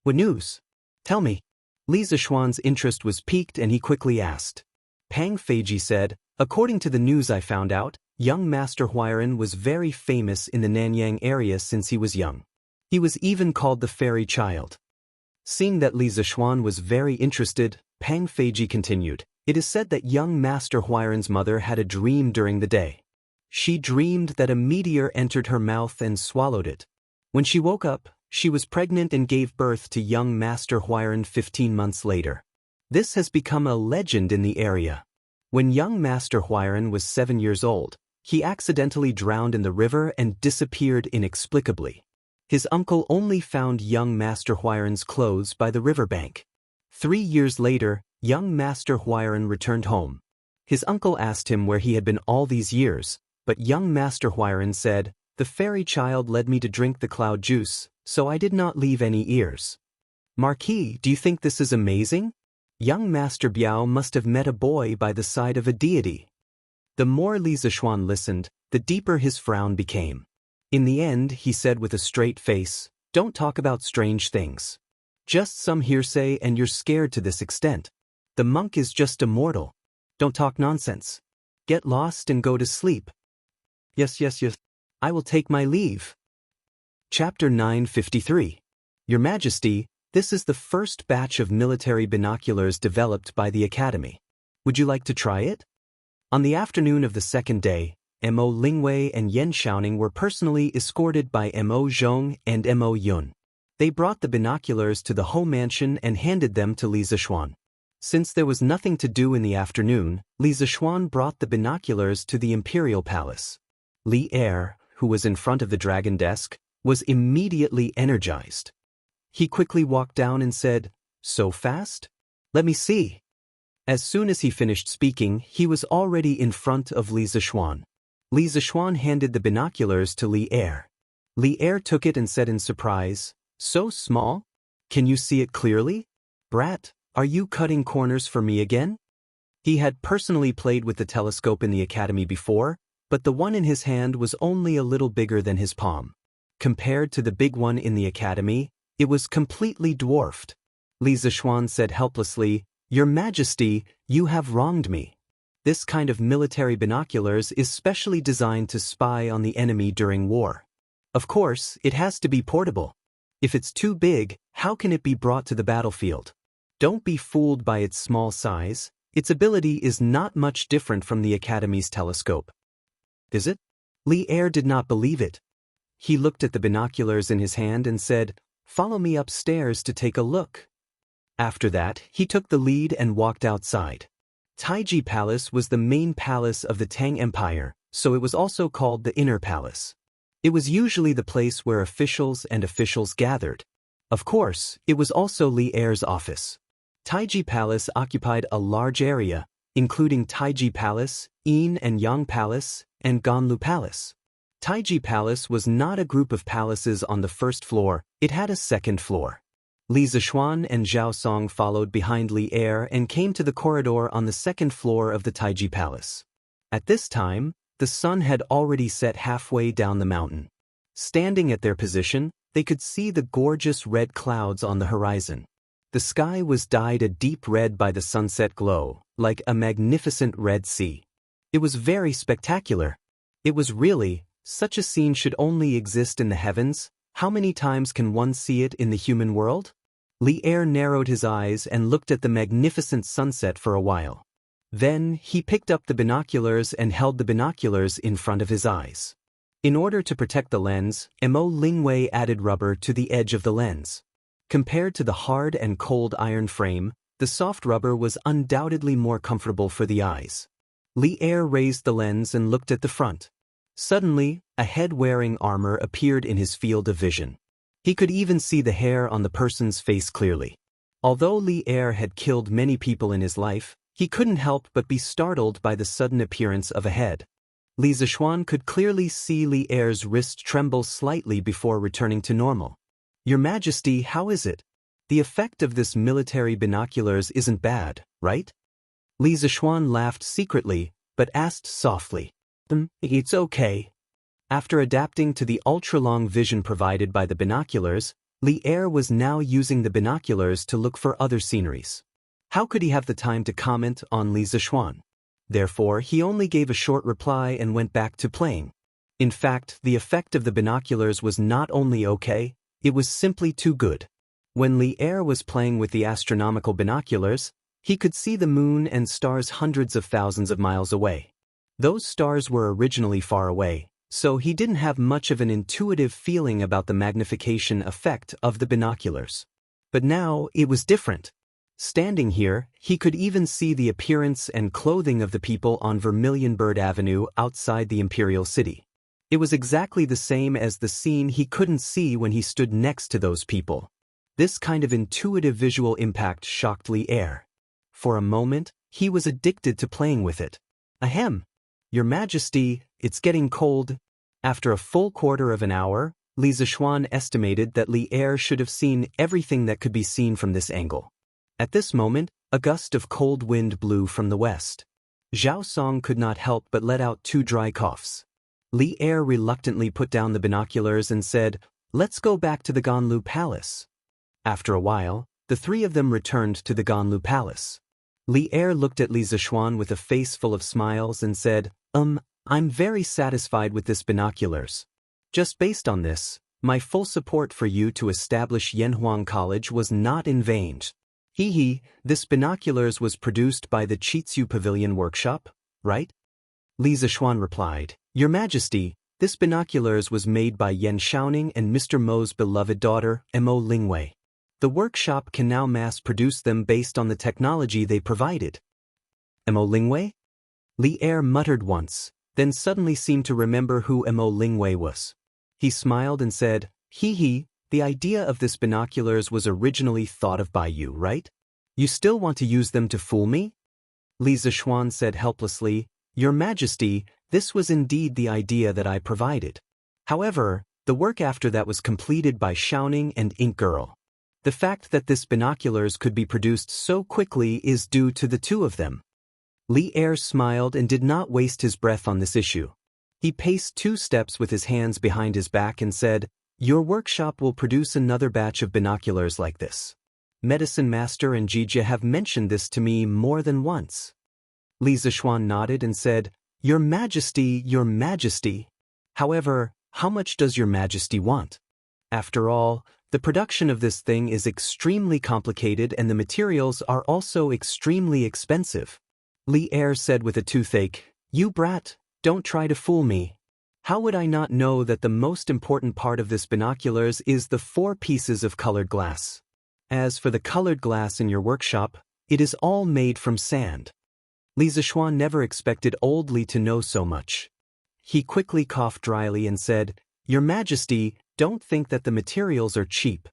What news? Tell me. Li Zixuan's interest was piqued and he quickly asked. Pang Feiji said, according to the news I found out, young Master Huairan was very famous in the Nanyang area since he was young. He was even called the fairy child. Seeing that Li Zixuan was very interested, Pang Feiji continued, it is said that young Master Huairan's mother had a dream during the day. She dreamed that a meteor entered her mouth and swallowed it. When she woke up, she was pregnant and gave birth to young Master Huairan 15 months later. This has become a legend in the area. When young Master Huairan was 7 years old, he accidentally drowned in the river and disappeared inexplicably. His uncle only found young Master Huairan's clothes by the riverbank. 3 years later, young Master Huairan returned home. His uncle asked him where he had been all these years, but young Master Huairan said, the fairy child led me to drink the cloud juice, so I did not leave any ears. Marquis, do you think this is amazing? Young Master Biao must have met a boy by the side of a deity. The more Li Zixuan listened, the deeper his frown became. In the end, he said with a straight face, don't talk about strange things. Just some hearsay and you're scared to this extent. The monk is just immortal. Don't talk nonsense. Get lost and go to sleep. Yes. I will take my leave. Chapter 953. Your Majesty, this is the first batch of military binoculars developed by the Academy. Would you like to try it? On the afternoon of the second day, Mo Lingwei and Yan Xiaoning were personally escorted by Mo Zhong and Mo Yun. They brought the binoculars to the Ho mansion and handed them to Li Zixuan. Since there was nothing to do in the afternoon, Li Zixuan brought the binoculars to the imperial palace. Li Er, who was in front of the dragon desk, was immediately energized. He quickly walked down and said, so fast? Let me see. As soon as he finished speaking, he was already in front of Li Zixuan. Li Zixuan handed the binoculars to Li Er. Li Er took it and said in surprise, so small? Can you see it clearly? Brat, are you cutting corners for me again? He had personally played with the telescope in the academy before, but the one in his hand was only a little bigger than his palm. Compared to the big one in the academy, it was completely dwarfed. Li Zixuan said helplessly, Your Majesty, you have wronged me. This kind of military binoculars is specially designed to spy on the enemy during war. Of course, it has to be portable. If it's too big, how can it be brought to the battlefield? Don't be fooled by its small size. Its ability is not much different from the Academy's telescope. Is it? Li Er did not believe it. He looked at the binoculars in his hand and said, Follow me upstairs to take a look. After that, he took the lead and walked outside. Taiji Palace was the main palace of the Tang Empire, so it was also called the Inner Palace. It was usually the place where officials gathered. Of course, it was also Li Er's office. Taiji Palace occupied a large area, including Taiji Palace, Yin and Yang Palace, and Ganlu Palace. Taiji Palace was not a group of palaces on the first floor, it had a second floor. Li Zixuan and Zhao Song followed behind Li Er and came to the corridor on the second floor of the Taiji Palace. At this time, the sun had already set halfway down the mountain. Standing at their position, they could see the gorgeous red clouds on the horizon. The sky was dyed a deep red by the sunset glow, like a magnificent Red Sea. It was very spectacular. It was really, such a scene should only exist in the heavens. How many times can one see it in the human world? Li Er narrowed his eyes and looked at the magnificent sunset for a while. Then, he picked up the binoculars and held the binoculars in front of his eyes. In order to protect the lens, Mo Lingwei added rubber to the edge of the lens. Compared to the hard and cold iron frame, the soft rubber was undoubtedly more comfortable for the eyes. Li Er raised the lens and looked at the front. Suddenly, a head wearing armor appeared in his field of vision. He could even see the hair on the person's face clearly. Although Li Er had killed many people in his life, he couldn't help but be startled by the sudden appearance of a head. Li Zishuan could clearly see Li Er's wrist tremble slightly before returning to normal. "Your Majesty, how is it? The effect of this military binoculars isn't bad, right?" Li Zishuan laughed secretly, but asked softly. It's okay." After adapting to the ultra-long vision provided by the binoculars, Li Er was now using the binoculars to look for other sceneries. How could he have the time to comment on Li Zishuan? Therefore, he only gave a short reply and went back to playing. In fact, the effect of the binoculars was not only okay, it was simply too good. When Li Er was playing with the astronomical binoculars, he could see the moon and stars hundreds of thousands of miles away. Those stars were originally far away, so he didn't have much of an intuitive feeling about the magnification effect of the binoculars. But now, it was different. Standing here, he could even see the appearance and clothing of the people on Vermilion Bird Avenue outside the Imperial City. It was exactly the same as the scene he couldn't see when he stood next to those people. This kind of intuitive visual impact shocked Li Er. For a moment, he was addicted to playing with it. "Ahem. Your Majesty, it's getting cold." After a full quarter of an hour, Li Zishuan estimated that Li Er should have seen everything that could be seen from this angle. At this moment, a gust of cold wind blew from the west. Zhao Song could not help but let out 2 dry coughs. Li Er reluctantly put down the binoculars and said, "Let's go back to the Ganlu Palace." After a while, the 3 of them returned to the Ganlu Palace. Li Er looked at Li Zishuan with a face full of smiles and said, I'm very satisfied with this binoculars. Just based on this, my full support for you to establish Yanhuang College was not in vain. This binoculars was produced by the Chitsu Pavilion Workshop, right?" Li Zishuan replied, "Your Majesty, this binoculars was made by Yan Shaoning and Mr. Mo's beloved daughter, Mo Lingwei. The workshop can now mass-produce them based on the technology they provided." "Mo Lingwei?" Li Er muttered once, then suddenly seemed to remember who Mo Lingwei was. He smiled and said, The idea of this binoculars was originally thought of by you, right? You still want to use them to fool me?" Li Zishuan said helplessly, "Your Majesty, this was indeed the idea that I provided. However, the work after that was completed by Shaoning and Ink Girl. The fact that this binoculars could be produced so quickly is due to the 2 of them." Li Er smiled and did not waste his breath on this issue. He paced 2 steps with his hands behind his back and said, "Your workshop will produce another batch of binoculars like this. Medicine Master and Jijia have mentioned this to me more than once." Li Zishuan nodded and said, Your Majesty. However, how much does Your Majesty want? After all, the production of this thing is extremely complicated and the materials are also extremely expensive." Li Er said with a toothache, "You brat, don't try to fool me. How would I not know that the most important part of this binoculars is the 4 pieces of colored glass? As for the colored glass in your workshop, it is all made from sand." Li Zishuan never expected old Li to know so much. He quickly coughed dryly and said, "Your Majesty, don't think that the materials are cheap.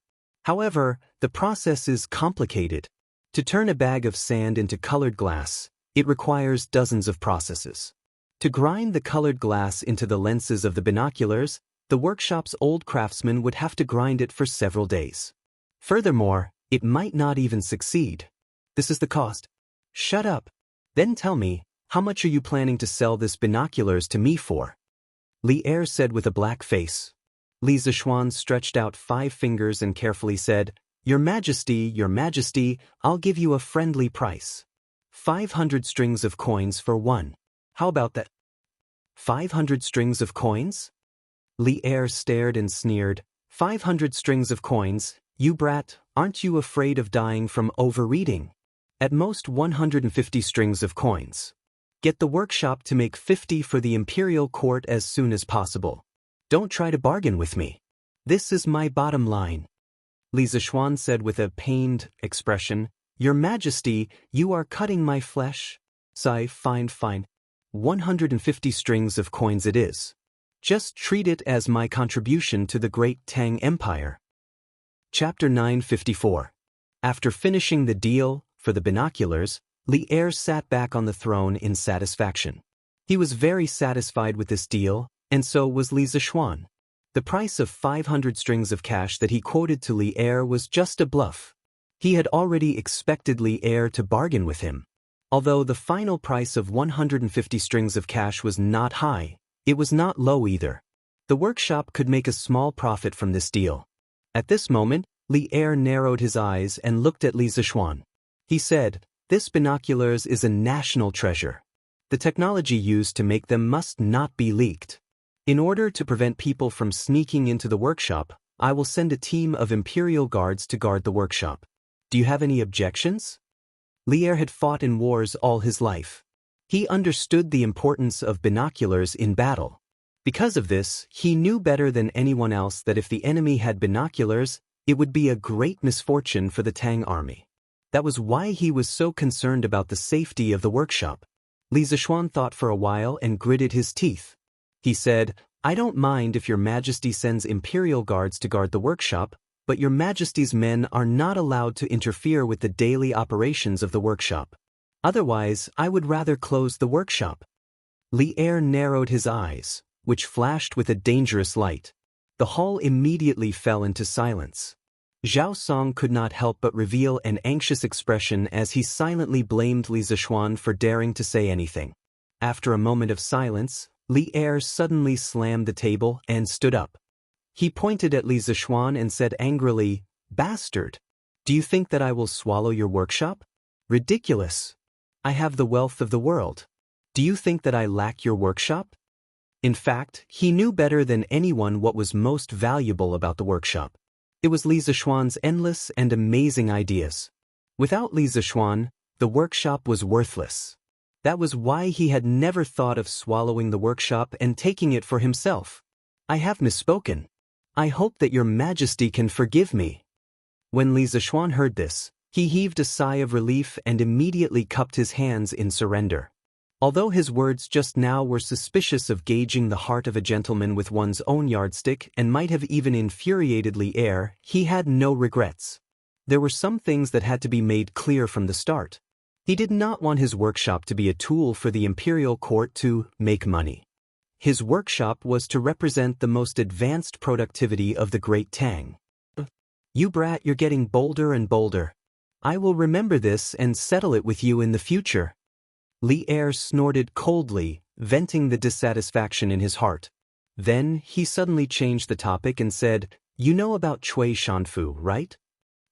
However, the process is complicated. To turn a bag of sand into colored glass, it requires dozens of processes. To grind the colored glass into the lenses of the binoculars, the workshop's old craftsman would have to grind it for several days. Furthermore, it might not even succeed. This is the cost." "Shut up. Then tell me, how much are you planning to sell this binoculars to me for?" Li Er said with a black face. Li Zishuan stretched out 5 fingers and carefully said, Your Majesty, I'll give you a friendly price. 500 strings of coins for one. How about that? 500 strings of coins? Li Er stared and sneered. 500 strings of coins, you brat, aren't you afraid of dying from overeating? At most 150 strings of coins. Get the workshop to make 50 for the imperial court as soon as possible. Don't try to bargain with me. This is my bottom line. Li Zishuan said with a pained expression, Your Majesty, you are cutting my flesh. Sigh, fine. 150 strings of coins it is. Just treat it as my contribution to the great Tang Empire. Chapter 954. After finishing the deal for the binoculars, Li Er sat back on the throne in satisfaction. He was very satisfied with this deal, and so was Li Zishuan. The price of 500 strings of cash that he quoted to Li Er was just a bluff. He had already expected Li Er to bargain with him. Although the final price of 150 strings of cash was not high, it was not low either. The workshop could make a small profit from this deal. At this moment, Li Er narrowed his eyes and looked at Li Zishuan. He said, This binoculars is a national treasure. The technology used to make them must not be leaked. In order to prevent people from sneaking into the workshop, I will send a team of imperial guards to guard the workshop. Do you have any objections? Li Er had fought in wars all his life. He understood the importance of binoculars in battle. Because of this, he knew better than anyone else that if the enemy had binoculars, it would be a great misfortune for the Tang army. That was why he was so concerned about the safety of the workshop. Li Zishuan thought for a while and gritted his teeth. He said, I don't mind if your Majesty sends imperial guards to guard the workshop, but your Majesty's men are not allowed to interfere with the daily operations of the workshop. Otherwise, I would rather close the workshop. Li Er narrowed his eyes, which flashed with a dangerous light. The hall immediately fell into silence. Zhao Song could not help but reveal an anxious expression as he silently blamed Li Zishuan for daring to say anything. After a moment of silence, Li Er suddenly slammed the table and stood up. He pointed at Li Zishuan and said angrily, Bastard! Do you think that I will swallow your workshop? Ridiculous! I have the wealth of the world. Do you think that I lack your workshop? In fact, he knew better than anyone what was most valuable about the workshop. It was Li Zishuan's endless and amazing ideas. Without Li Zishuan, the workshop was worthless. That was why he had never thought of swallowing the workshop and taking it for himself. I have misspoken. I hope that your Majesty can forgive me. When Li Zishuan heard this, he heaved a sigh of relief and immediately cupped his hands in surrender. Although his words just now were suspicious of gauging the heart of a gentleman with one's own yardstick and might have even infuriated Li Er, he had no regrets. There were some things that had to be made clear from the start. He did not want his workshop to be a tool for the imperial court to make money. His workshop was to represent the most advanced productivity of the Great Tang. You brat, you're getting bolder and bolder. I will remember this and settle it with you in the future. Li Er snorted coldly, venting the dissatisfaction in his heart. Then, he suddenly changed the topic and said, You know about Chui Shanfu, right?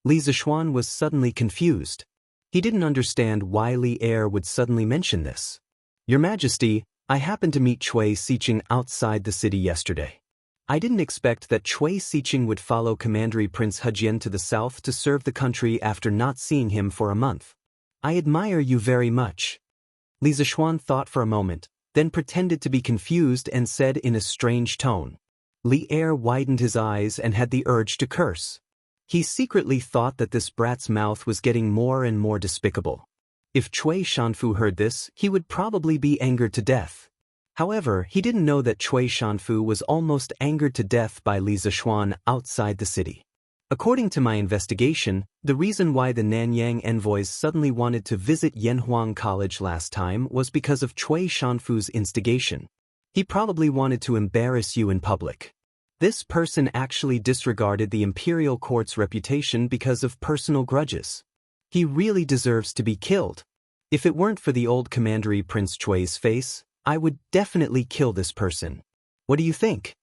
Li Zishuan was suddenly confused. He didn't understand why Li Er would suddenly mention this. Your Majesty, I happened to meet Chui Siqing outside the city yesterday. I didn't expect that Chui Siqing would follow Commandery Prince Hejian to the south to serve the country after not seeing him for a month. I admire you very much. Li Zishuan thought for a moment, then pretended to be confused and said in a strange tone. Li Er widened his eyes and had the urge to curse. He secretly thought that this brat's mouth was getting more and more despicable. If Chui Shanfu heard this, he would probably be angered to death. However, he didn't know that Chui Shanfu was almost angered to death by Li Zishuan outside the city. According to my investigation, the reason why the Nanyang envoys suddenly wanted to visit Yanhuang College last time was because of Chui Shanfu's instigation. He probably wanted to embarrass you in public. This person actually disregarded the imperial court's reputation because of personal grudges. He really deserves to be killed. If it weren't for the old Commandery Prince Chui's face, I would definitely kill this person. What do you think?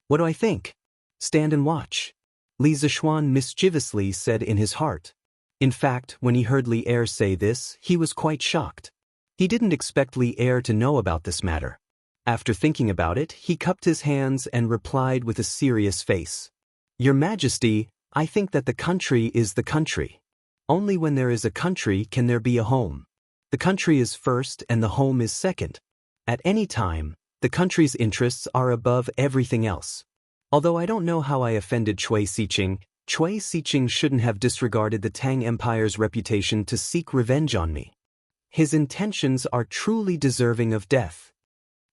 What do I think? Stand and watch. Li Zishuan mischievously said in his heart. In fact, when he heard Li Er say this, he was quite shocked. He didn't expect Li Er to know about this matter. After thinking about it, he cupped his hands and replied with a serious face. Your Majesty, I think that the country is the country. Only when there is a country can there be a home. The country is first and the home is second. At any time, the country's interests are above everything else. Although I don't know how I offended Cui Siqing shouldn't have disregarded the Tang Empire's reputation to seek revenge on me. His intentions are truly deserving of death.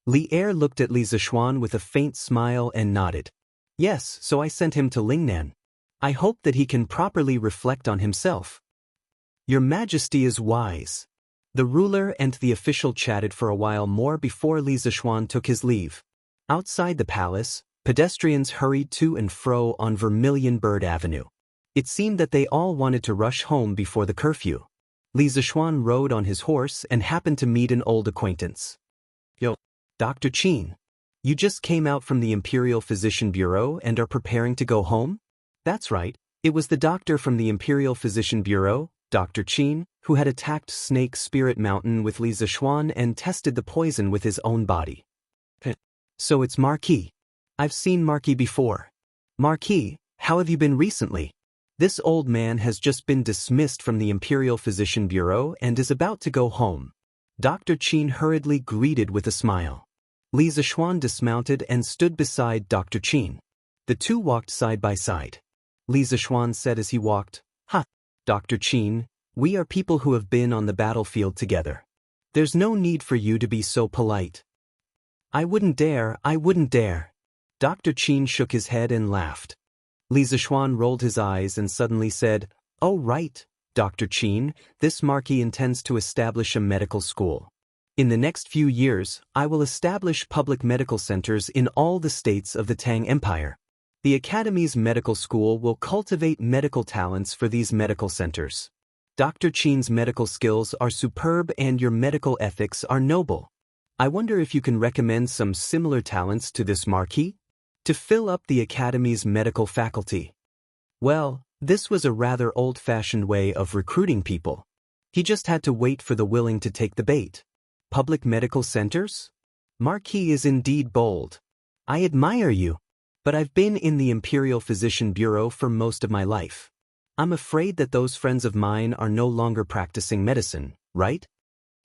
Li Er looked at Li Zishuan with a faint smile and nodded. Yes, so I sent him to Lingnan. I hope that he can properly reflect on himself. Your Majesty is wise. The ruler and the official chatted for a while more before Li Zishuan took his leave. Outside the palace, pedestrians hurried to and fro on Vermilion Bird Avenue. It seemed that they all wanted to rush home before the curfew. Li Zishuan rode on his horse and happened to meet an old acquaintance. Yo, Dr. Qin. You just came out from the Imperial Physician Bureau and are preparing to go home? That's right, it was the doctor from the Imperial Physician Bureau, Dr. Qin, who had attacked Snake Spirit Mountain with Li Zishuan and tested the poison with his own body. So it's Marquis. I've seen Marquis before. Marquis, how have you been recently? This old man has just been dismissed from the Imperial Physician Bureau and is about to go home. Dr. Qin hurriedly greeted with a smile. Li Zishuan dismounted and stood beside Dr. Qin. The two walked side by side. Li Zishuan said as he walked, Dr. Qin, we are people who have been on the battlefield together. There's no need for you to be so polite. I wouldn't dare. Dr. Qin shook his head and laughed. Li Zishuan rolled his eyes and suddenly said, Oh right, Dr. Qin, this Marquis intends to establish a medical school. In the next few years, I will establish public medical centers in all the states of the Tang Empire. The Academy's medical school will cultivate medical talents for these medical centers. Dr. Qin's medical skills are superb and your medical ethics are noble. I wonder if you can recommend some similar talents to this Marquis? To fill up the Academy's medical faculty. Well, this was a rather old-fashioned way of recruiting people. He just had to wait for the willing to take the bait. Public medical centers? Marquis is indeed bold. I admire you. But I've been in the Imperial Physician Bureau for most of my life. I'm afraid that those friends of mine are no longer practicing medicine, right?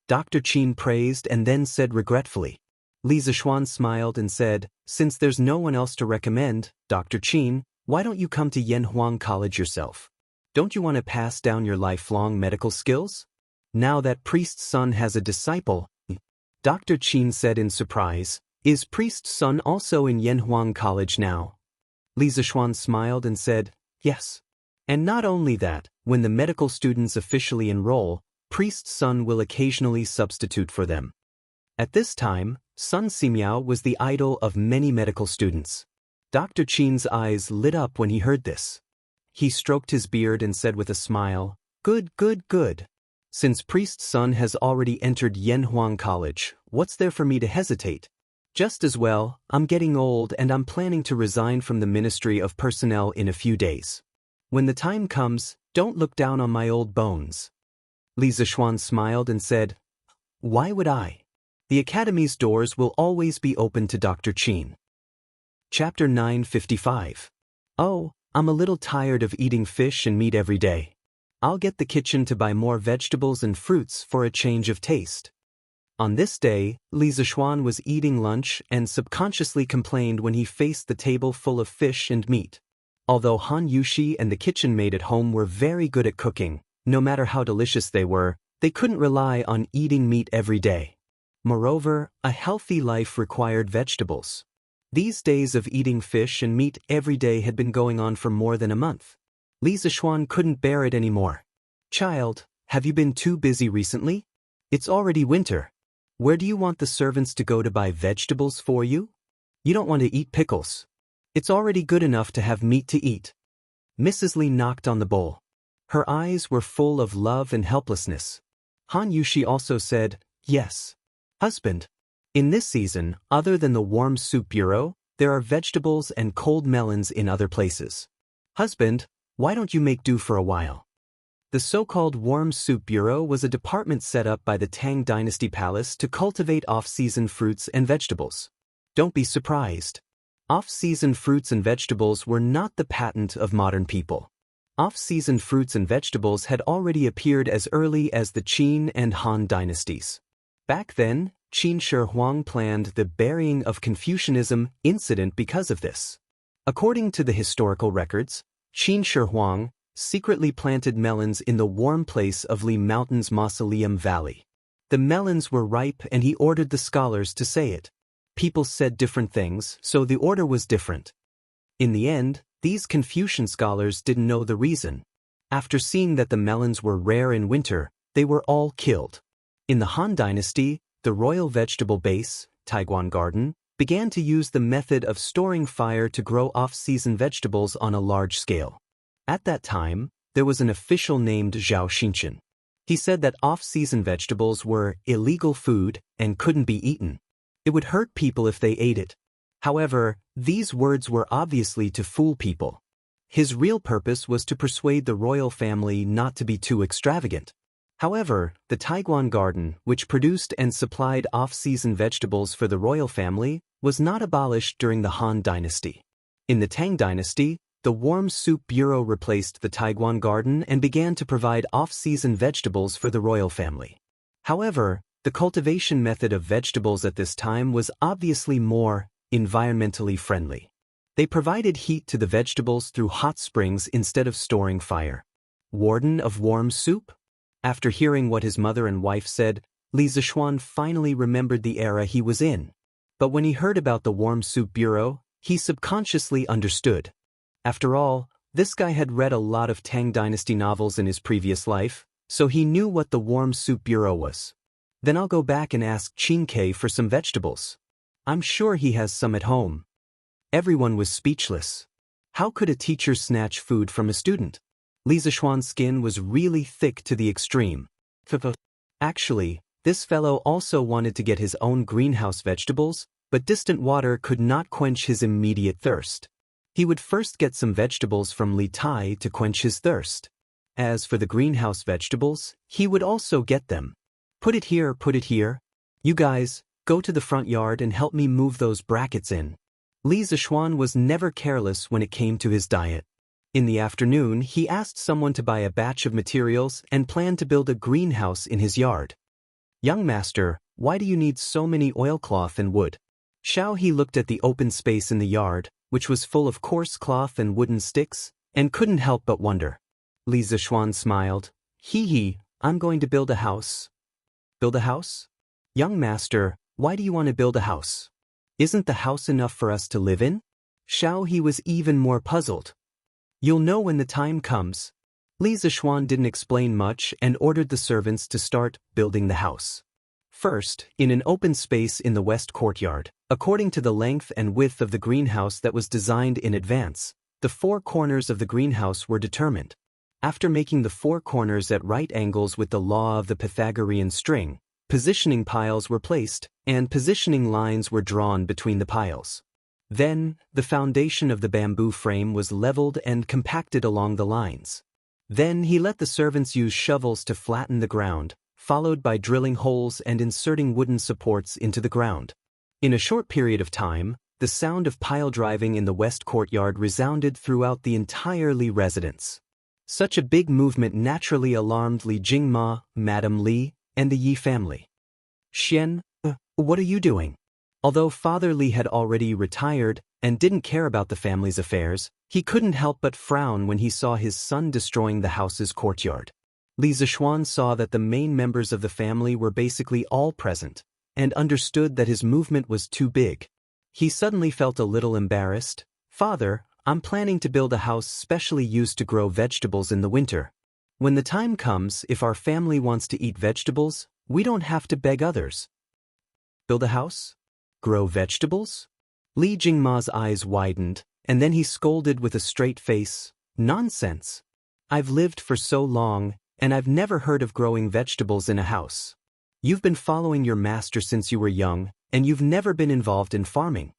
Dr. Qin praised and then said regretfully. Li Zishuan smiled and said, Since there's no one else to recommend, Dr. Qin, why don't you come to Yanhuang College yourself? Don't you want to pass down your lifelong medical skills? Now that Priest's son has a disciple, Dr. Qin said in surprise, Is Priest's son also in Yanhuang College now? Li Zishuan smiled and said, Yes. And not only that, when the medical students officially enroll, Priest's son will occasionally substitute for them. At this time, Sun Simiao was the idol of many medical students. Dr. Qin's eyes lit up when he heard this. He stroked his beard and said with a smile, Good. Since Priest's son has already entered Yanhuang College, what's there for me to hesitate? Just as well, I'm getting old and I'm planning to resign from the Ministry of Personnel in a few days. When the time comes, don't look down on my old bones. Li Zishuan smiled and said, Why would I? The Academy's doors will always be open to Dr. Qin. Chapter 955. Oh, I'm a little tired of eating fish and meat every day. I'll get the kitchen to buy more vegetables and fruits for a change of taste. On this day, Li Zishuan was eating lunch and subconsciously complained when he faced the table full of fish and meat. Although Han Yushi and the kitchen maid at home were very good at cooking, no matter how delicious they were, they couldn't rely on eating meat every day. Moreover, a healthy life required vegetables. These days of eating fish and meat every day had been going on for more than a month. Li Zishuan couldn't bear it anymore. Child, have you been too busy recently? It's already winter. Where do you want the servants to go to buy vegetables for you? You don't want to eat pickles. It's already good enough to have meat to eat. Mrs. Li knocked on the bowl. Her eyes were full of love and helplessness. Han Yushi also said, Yes. Husband. In this season, other than the warm soup bureau, there are vegetables and cold melons in other places. Husband, why don't you make do for a while? The so-called Warm Soup Bureau was a department set up by the Tang Dynasty Palace to cultivate off-season fruits and vegetables. Don't be surprised. Off-season fruits and vegetables were not the patent of modern people. Off-season fruits and vegetables had already appeared as early as the Qin and Han dynasties. Back then, Qin Shi Huang planned the burying of Confucianism incident because of this. According to the historical records, Qin Shi Huang secretly planted melons in the warm place of Li Mountain's Mausoleum Valley. The melons were ripe and he ordered the scholars to say it. People said different things, so the order was different. In the end, these Confucian scholars didn't know the reason. After seeing that the melons were rare in winter, they were all killed. In the Han Dynasty, the royal vegetable base, Taiguan Garden, began to use the method of storing fire to grow off-season vegetables on a large scale. At that time, there was an official named Zhao Xinchen. He said that off-season vegetables were illegal food and couldn't be eaten. It would hurt people if they ate it. However, these words were obviously to fool people. His real purpose was to persuade the royal family not to be too extravagant. However, the Taiguan Garden, which produced and supplied off-season vegetables for the royal family, was not abolished during the Han Dynasty. In the Tang Dynasty, the Warm Soup Bureau replaced the Taiguan Garden and began to provide off-season vegetables for the royal family. However, the cultivation method of vegetables at this time was obviously more environmentally friendly. They provided heat to the vegetables through hot springs instead of storing fire. Warden of Warm Soup? After hearing what his mother and wife said, Li Zishuan finally remembered the era he was in. But when he heard about the Warm Soup Bureau, he subconsciously understood. After all, this guy had read a lot of Tang Dynasty novels in his previous life, so he knew what the Warm Soup Bureau was. Then I'll go back and ask Qin Ke for some vegetables. I'm sure he has some at home. Everyone was speechless. How could a teacher snatch food from a student? Li Zishuan's skin was really thick to the extreme. Actually, this fellow also wanted to get his own greenhouse vegetables, but distant water could not quench his immediate thirst. He would first get some vegetables from Li Tai to quench his thirst. As for the greenhouse vegetables, he would also get them. Put it here, put it here. You guys, go to the front yard and help me move those brackets in. Li Zishuan was never careless when it came to his diet. In the afternoon, he asked someone to buy a batch of materials and planned to build a greenhouse in his yard. Young master, why do you need so many oilcloth and wood? Xiao He looked at the open space in the yard, which was full of coarse cloth and wooden sticks, and couldn't help but wonder. Li Zishuan smiled. Hee, I'm going to build a house. Build a house? Young master, why do you want to build a house? Isn't the house enough for us to live in? Xiao He was even more puzzled. You'll know when the time comes. Li Zishuan didn't explain much and ordered the servants to start building the house. First, in an open space in the west courtyard, according to the length and width of the greenhouse that was designed in advance, the four corners of the greenhouse were determined. After making the four corners at right angles with the law of the Pythagorean string, positioning piles were placed, and positioning lines were drawn between the piles. Then, the foundation of the bamboo frame was leveled and compacted along the lines. Then he let the servants use shovels to flatten the ground, followed by drilling holes and inserting wooden supports into the ground. In a short period of time, the sound of pile driving in the west courtyard resounded throughout the entire Li residence. Such a big movement naturally alarmed Li Jingma, Madame Li, and the Yi family. Xian, what are you doing? Although Father Li had already retired and didn't care about the family's affairs, he couldn't help but frown when he saw his son destroying the house's courtyard. Li Zishuan saw that the main members of the family were basically all present, and understood that his movement was too big. He suddenly felt a little embarrassed. Father, I'm planning to build a house specially used to grow vegetables in the winter. When the time comes, if our family wants to eat vegetables, we don't have to beg others. Build a house? Grow vegetables? Li Jingma's eyes widened, and then he scolded with a straight face, Nonsense. I've lived for so long, and I've never heard of growing vegetables in a house. You've been following your master since you were young, and you've never been involved in farming.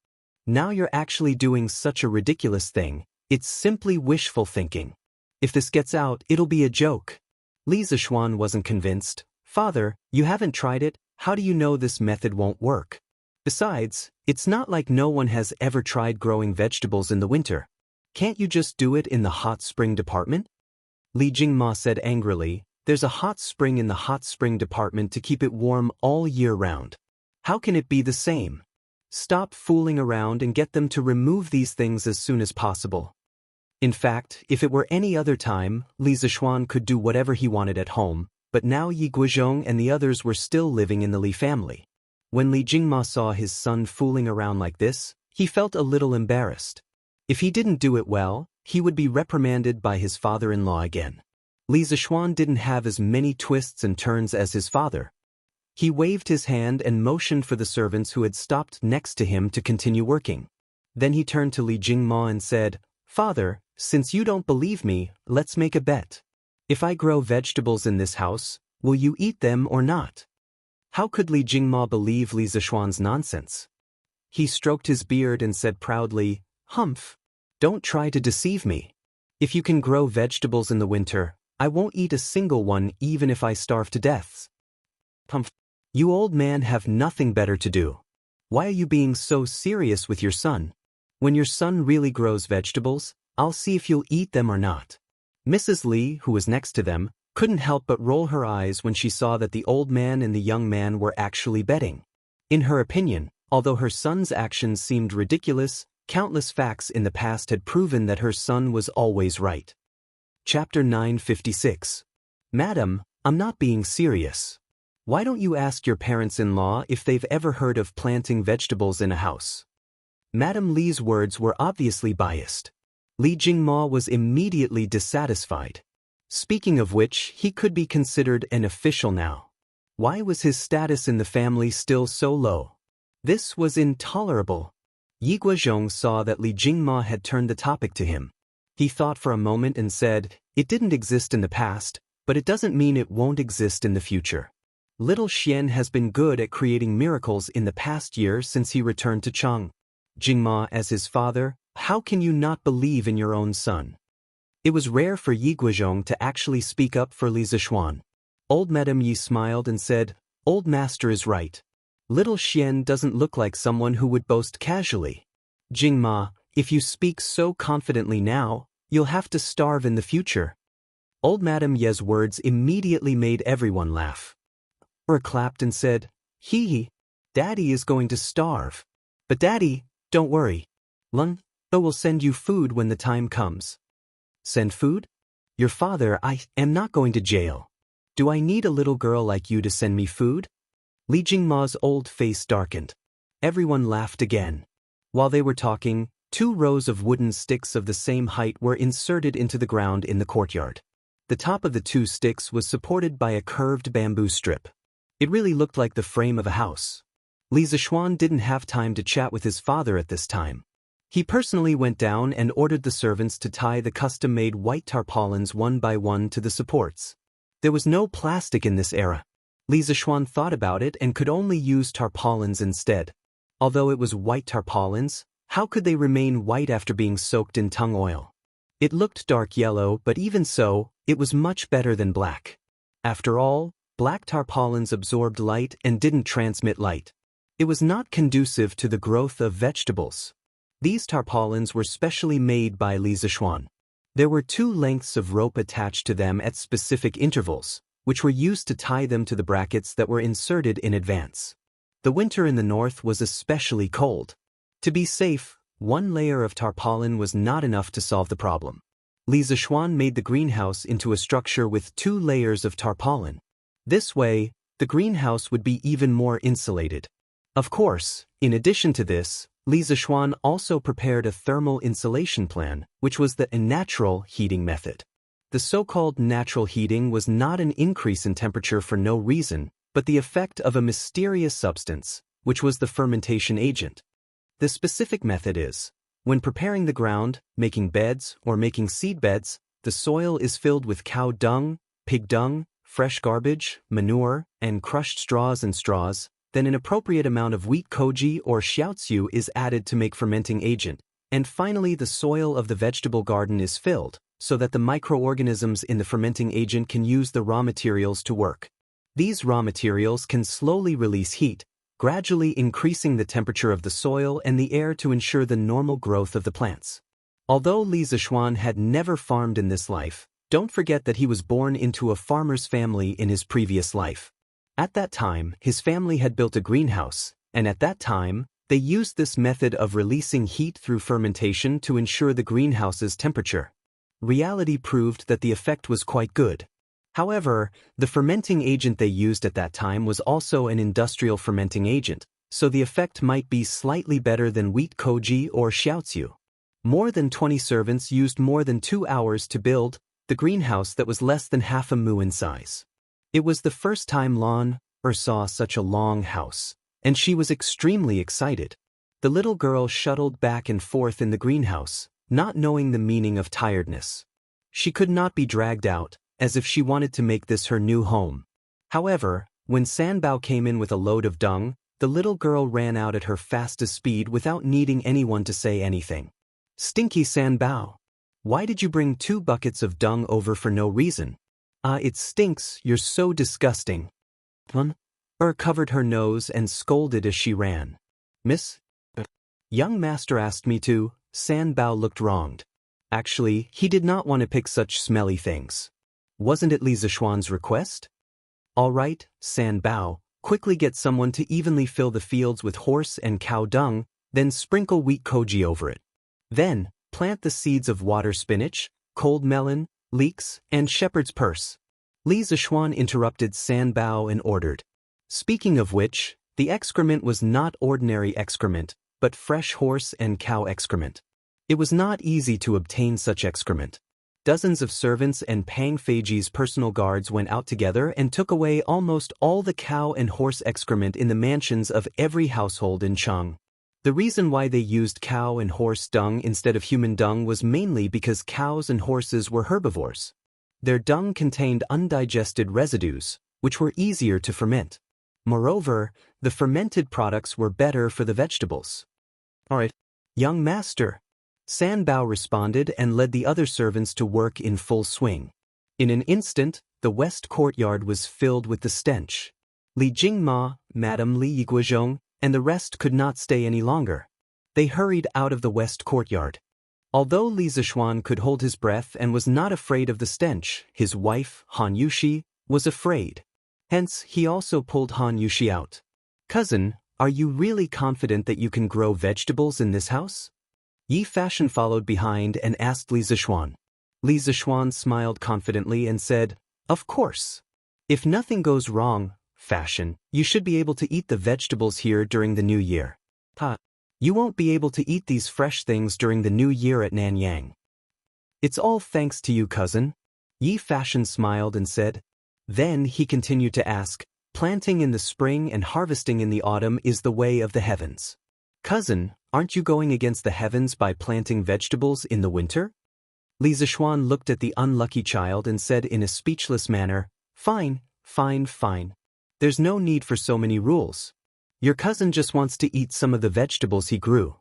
Now you're actually doing such a ridiculous thing. It's simply wishful thinking. If this gets out, it'll be a joke. Li Zishuan wasn't convinced. Father, you haven't tried it, how do you know this method won't work? Besides, it's not like no one has ever tried growing vegetables in the winter. Can't you just do it in the hot spring department? Li Jingma said angrily, there's a hot spring in the hot spring department to keep it warm all year round. How can it be the same? Stop fooling around and get them to remove these things as soon as possible. In fact, if it were any other time, Li Zishuan could do whatever he wanted at home, but now Yi Guizhong and the others were still living in the Li family. When Li Jingma saw his son fooling around like this, he felt a little embarrassed. If he didn't do it well, he would be reprimanded by his father-in-law again. Li Zishuan didn't have as many twists and turns as his father. He waved his hand and motioned for the servants who had stopped next to him to continue working. Then he turned to Li Jingma and said, Father, since you don't believe me, let's make a bet. If I grow vegetables in this house, will you eat them or not? How could Li Jingma believe Li Zishuan's nonsense? He stroked his beard and said proudly, Humph! Don't try to deceive me. If you can grow vegetables in the winter, I won't eat a single one even if I starve to death. Humph! You old man have nothing better to do. Why are you being so serious with your son? When your son really grows vegetables, I'll see if you'll eat them or not. Mrs. Li, who was next to them, couldn't help but roll her eyes when she saw that the old man and the young man were actually betting. In her opinion, although her son's actions seemed ridiculous, countless facts in the past had proven that her son was always right. Chapter 956. Madam, I'm not being serious. Why don't you ask your parents-in-law if they've ever heard of planting vegetables in a house? Madam Li's words were obviously biased. Li Jingma was immediately dissatisfied. Speaking of which, he could be considered an official now. Why was his status in the family still so low? This was intolerable. Yi Guizhong saw that Li Jingma had turned the topic to him. He thought for a moment and said, it didn't exist in the past, but it doesn't mean it won't exist in the future. Little Xian has been good at creating miracles in the past year since he returned to Chang. Jingma as his father, how can you not believe in your own son? It was rare for Yi Guizhong to actually speak up for Li Zishuan. Old Madame Yi smiled and said, Old master is right. Little Xian doesn't look like someone who would boast casually. Jingma, if you speak so confidently now, you'll have to starve in the future. Old Madame Ye's words immediately made everyone laugh. Or clapped and said, Hee hee, Daddy is going to starve. But Daddy, don't worry. Lun will send you food when the time comes. Send food? Your father, I am not going to jail. Do I need a little girl like you to send me food? Li Jingma's old face darkened. Everyone laughed again. While they were talking, 2 rows of wooden sticks of the same height were inserted into the ground in the courtyard. The top of the 2 sticks was supported by a curved bamboo strip. It really looked like the frame of a house. Li Zishuan didn't have time to chat with his father at this time. He personally went down and ordered the servants to tie the custom-made white tarpaulins one by one to the supports. There was no plastic in this era. Li Zishuan thought about it and could only use tarpaulins instead. Although it was white tarpaulins, how could they remain white after being soaked in tung oil? It looked dark yellow, but even so, it was much better than black. After all, black tarpaulins absorbed light and didn't transmit light. It was not conducive to the growth of vegetables. These tarpaulins were specially made by Li Zishuan. There were 2 lengths of rope attached to them at specific intervals, which were used to tie them to the brackets that were inserted in advance. The winter in the north was especially cold. To be safe, 1 layer of tarpaulin was not enough to solve the problem. Li Zishuan made the greenhouse into a structure with 2 layers of tarpaulin. This way, the greenhouse would be even more insulated. Of course, in addition to this, Li Zishuan also prepared a thermal insulation plan, which was the natural heating method. The so-called natural heating was not an increase in temperature for no reason, but the effect of a mysterious substance, which was the fermentation agent. The specific method is, when preparing the ground, making beds, or making seed beds, the soil is filled with cow dung, pig dung, fresh garbage, manure, and crushed straws and straws. Then an appropriate amount of wheat koji or xiaoziu is added to make fermenting agent, and finally the soil of the vegetable garden is filled, so that the microorganisms in the fermenting agent can use the raw materials to work. These raw materials can slowly release heat, gradually increasing the temperature of the soil and the air to ensure the normal growth of the plants. Although Li Zixuan had never farmed in this life, don't forget that he was born into a farmer's family in his previous life. At that time, his family had built a greenhouse, and at that time, they used this method of releasing heat through fermentation to ensure the greenhouse's temperature. Reality proved that the effect was quite good. However, the fermenting agent they used at that time was also an industrial fermenting agent, so the effect might be slightly better than wheat koji or xiaoziu. More than 20 servants used more than 2 hours to build the greenhouse that was less than half a mu in size. It was the first time Lan saw such a long house, and she was extremely excited. The little girl shuttled back and forth in the greenhouse, not knowing the meaning of tiredness. She could not be dragged out, as if she wanted to make this her new home. However, when Sanbao came in with a load of dung, the little girl ran out at her fastest speed without needing anyone to say anything. "Stinky Sanbao! Why did you bring 2 buckets of dung over for no reason?" It stinks, you're so disgusting." Covered her nose and scolded as she ran. "Miss? Young master asked me to." Sanbao looked wronged. Actually, he did not want to pick such smelly things. Wasn't it Li Zixuan's request? "All right, Sanbao, quickly get someone to evenly fill the fields with horse and cow dung, then sprinkle wheat koji over it. Then, plant the seeds of water spinach, cold melon, leeks, and shepherd's purse." Li Zixuan interrupted Sanbao and ordered. Speaking of which, the excrement was not ordinary excrement, but fresh horse and cow excrement. It was not easy to obtain such excrement. Dozens of servants and Pang Feiji's personal guards went out together and took away almost all the cow and horse excrement in the mansions of every household in Chang. The reason why they used cow and horse dung instead of human dung was mainly because cows and horses were herbivores. Their dung contained undigested residues, which were easier to ferment. Moreover, the fermented products were better for the vegetables. "All right, young master." Sanbao responded and led the other servants to work in full swing. In an instant, the west courtyard was filled with the stench. Li Jingma, Madame Li Yiguozhong, and the rest could not stay any longer. They hurried out of the west courtyard. Although Li Zixuan could hold his breath and was not afraid of the stench, his wife, Han Yushi, was afraid. Hence, he also pulled Han Yushi out. "Cousin, are you really confident that you can grow vegetables in this house?" Yi Fashion followed behind and asked Li Zixuan. Li Zixuan smiled confidently and said, "Of course. If nothing goes wrong, Fashion, you should be able to eat the vegetables here during the new year." You won't be able to eat these fresh things during the new year at Nanyang." "It's all thanks to you, cousin." Yi Fashion smiled and said. Then he continued to ask, "Planting in the spring and harvesting in the autumn is the way of the heavens. Cousin, aren't you going against the heavens by planting vegetables in the winter?" Li Zixuan looked at the unlucky child and said in a speechless manner, Fine. There's no need for so many rules. Your cousin just wants to eat some of the vegetables he grew.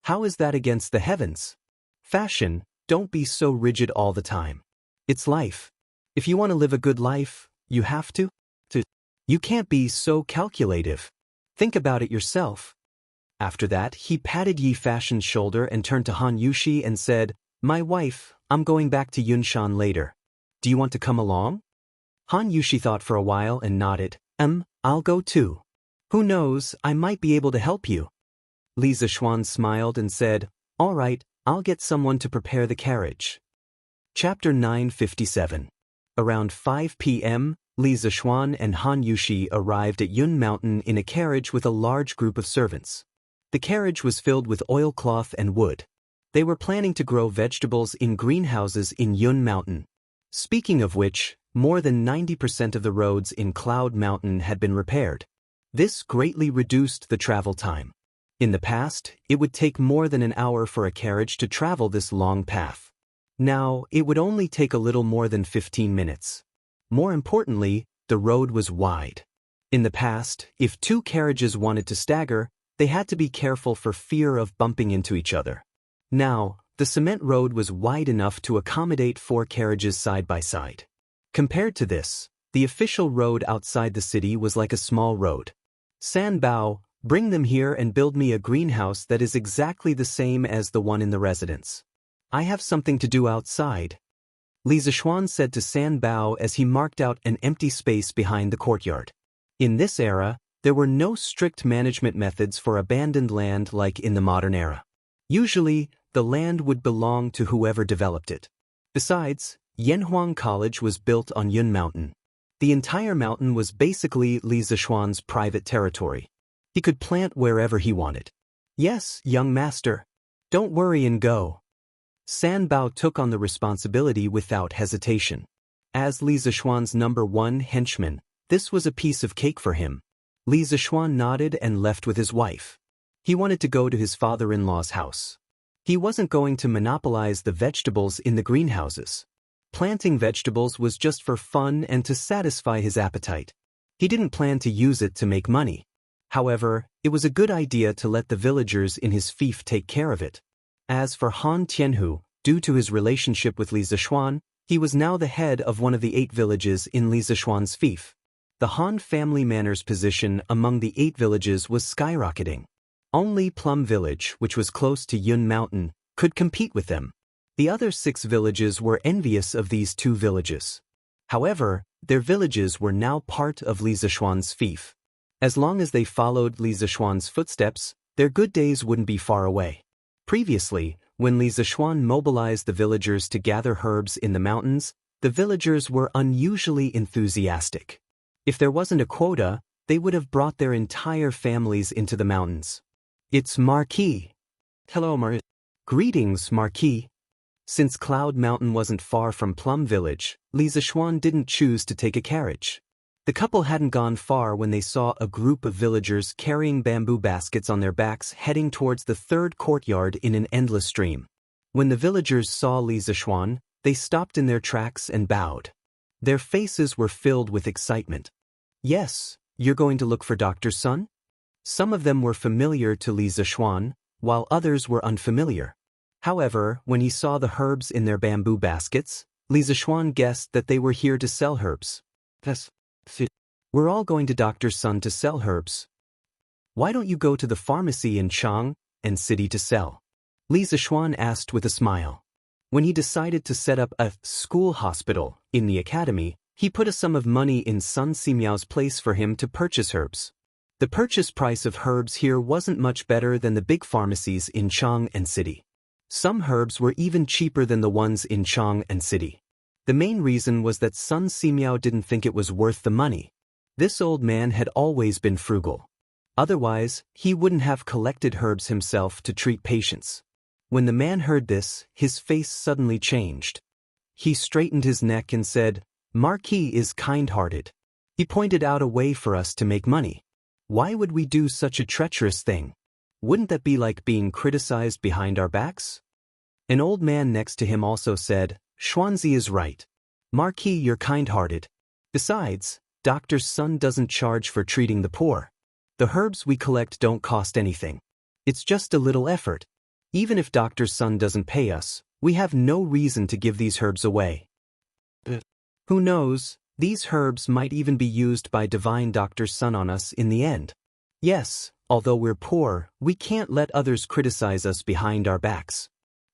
How is that against the heavens? Fashion, don't be so rigid all the time. It's life. If you want to live a good life, you have to. You can't be so calculative. Think about it yourself." After that, he patted Yi Fashion's shoulder and turned to Han Yushi and said, "My wife, I'm going back to Yunshan later. Do you want to come along?" Han Yushi thought for a while and nodded. I'll go too. Who knows, I might be able to help you." Li Zixuan smiled and said, "All right, I'll get someone to prepare the carriage." Chapter 957. Around 5 p.m., Li Zixuan and Han Yushi arrived at Yun Mountain in a carriage with a large group of servants. The carriage was filled with oilcloth and wood. They were planning to grow vegetables in greenhouses in Yun Mountain. Speaking of which, more than 90% of the roads in Cloud Mountain had been repaired. This greatly reduced the travel time. In the past, it would take more than an hour for a carriage to travel this long path. Now, it would only take a little more than 15 minutes. More importantly, the road was wide. In the past, if 2 carriages wanted to stagger, they had to be careful for fear of bumping into each other. Now, The cement road was wide enough to accommodate 4 carriages side by side. Compared to this, the official road outside the city was like a small road. San Bao, bring them here and build me a greenhouse that is exactly the same as the one in the residence. I have something to do outside. Li Zishuan said to San Bao as he marked out an empty space behind the courtyard. In this era, there were no strict management methods for abandoned land like in the modern era. Usually, the land would belong to whoever developed it. Besides, Yanhuang College was built on Yun Mountain. The entire mountain was basically Li Zishuan's private territory. He could plant wherever he wanted. Yes, young master. Don't worry and go. San Bao took on the responsibility without hesitation. As Li Zishuan's #1 henchman, this was a piece of cake for him. Li Zishuan nodded and left with his wife. He wanted to go to his father-in-law's house. He wasn't going to monopolize the vegetables in the greenhouses. Planting vegetables was just for fun and to satisfy his appetite. He didn't plan to use it to make money. However, it was a good idea to let the villagers in his fief take care of it. As for Han Tianhu, due to his relationship with Li Zishuan, he was now the head of one of the 8 villages in Li Zishuan's fief. The Han family manor's position among the 8 villages was skyrocketing. Only Plum Village, which was close to Yun Mountain, could compete with them. The other 6 villages were envious of these 2 villages. However, their villages were now part of Li Zishuan's fief. As long as they followed Li Zishuan's footsteps, their good days wouldn't be far away. Previously, when Li Zishuan mobilized the villagers to gather herbs in the mountains, the villagers were unusually enthusiastic. If there wasn't a quota, they would have brought their entire families into the mountains. It's Marquis. Hello, Greetings, Marquis. Since Cloud Mountain wasn't far from Plum Village, Li Zishuan didn't choose to take a carriage. The couple hadn't gone far when they saw a group of villagers carrying bamboo baskets on their backs heading towards the 3rd courtyard in an endless stream. When the villagers saw Li Zishuan, they stopped in their tracks and bowed. Their faces were filled with excitement. Yes, you're going to look for Dr. Sun? Some of them were familiar to Li Zishuan, while others were unfamiliar. However, when he saw the herbs in their bamboo baskets, Li Zishuan guessed that they were here to sell herbs. We're all going to Dr. Sun to sell herbs. Why don't you go to the pharmacy in Chang and city to sell? Li Zishuan asked with a smile. When he decided to set up a school hospital in the academy, he put a sum of money in Sun Simiao's place for him to purchase herbs. The purchase price of herbs here wasn't much better than the big pharmacies in Chang and city. Some herbs were even cheaper than the ones in Chang and city. The main reason was that Sun Simiao didn't think it was worth the money. This old man had always been frugal. Otherwise, he wouldn't have collected herbs himself to treat patients. When the man heard this, his face suddenly changed. He straightened his neck and said, "Marquis is kind-hearted. He pointed out a way for us to make money. Why would we do such a treacherous thing? Wouldn't that be like being criticized behind our backs?" An old man next to him also said, "Xuanzi is right. Marquis, you're kind-hearted. Besides, Dr. Sun doesn't charge for treating the poor. The herbs we collect don't cost anything. It's just a little effort. Even if Dr. Sun doesn't pay us, we have no reason to give these herbs away. Who knows, these herbs might even be used by divine Dr. Sun on us in the end. Yes, although we're poor, we can't let others criticize us behind our backs."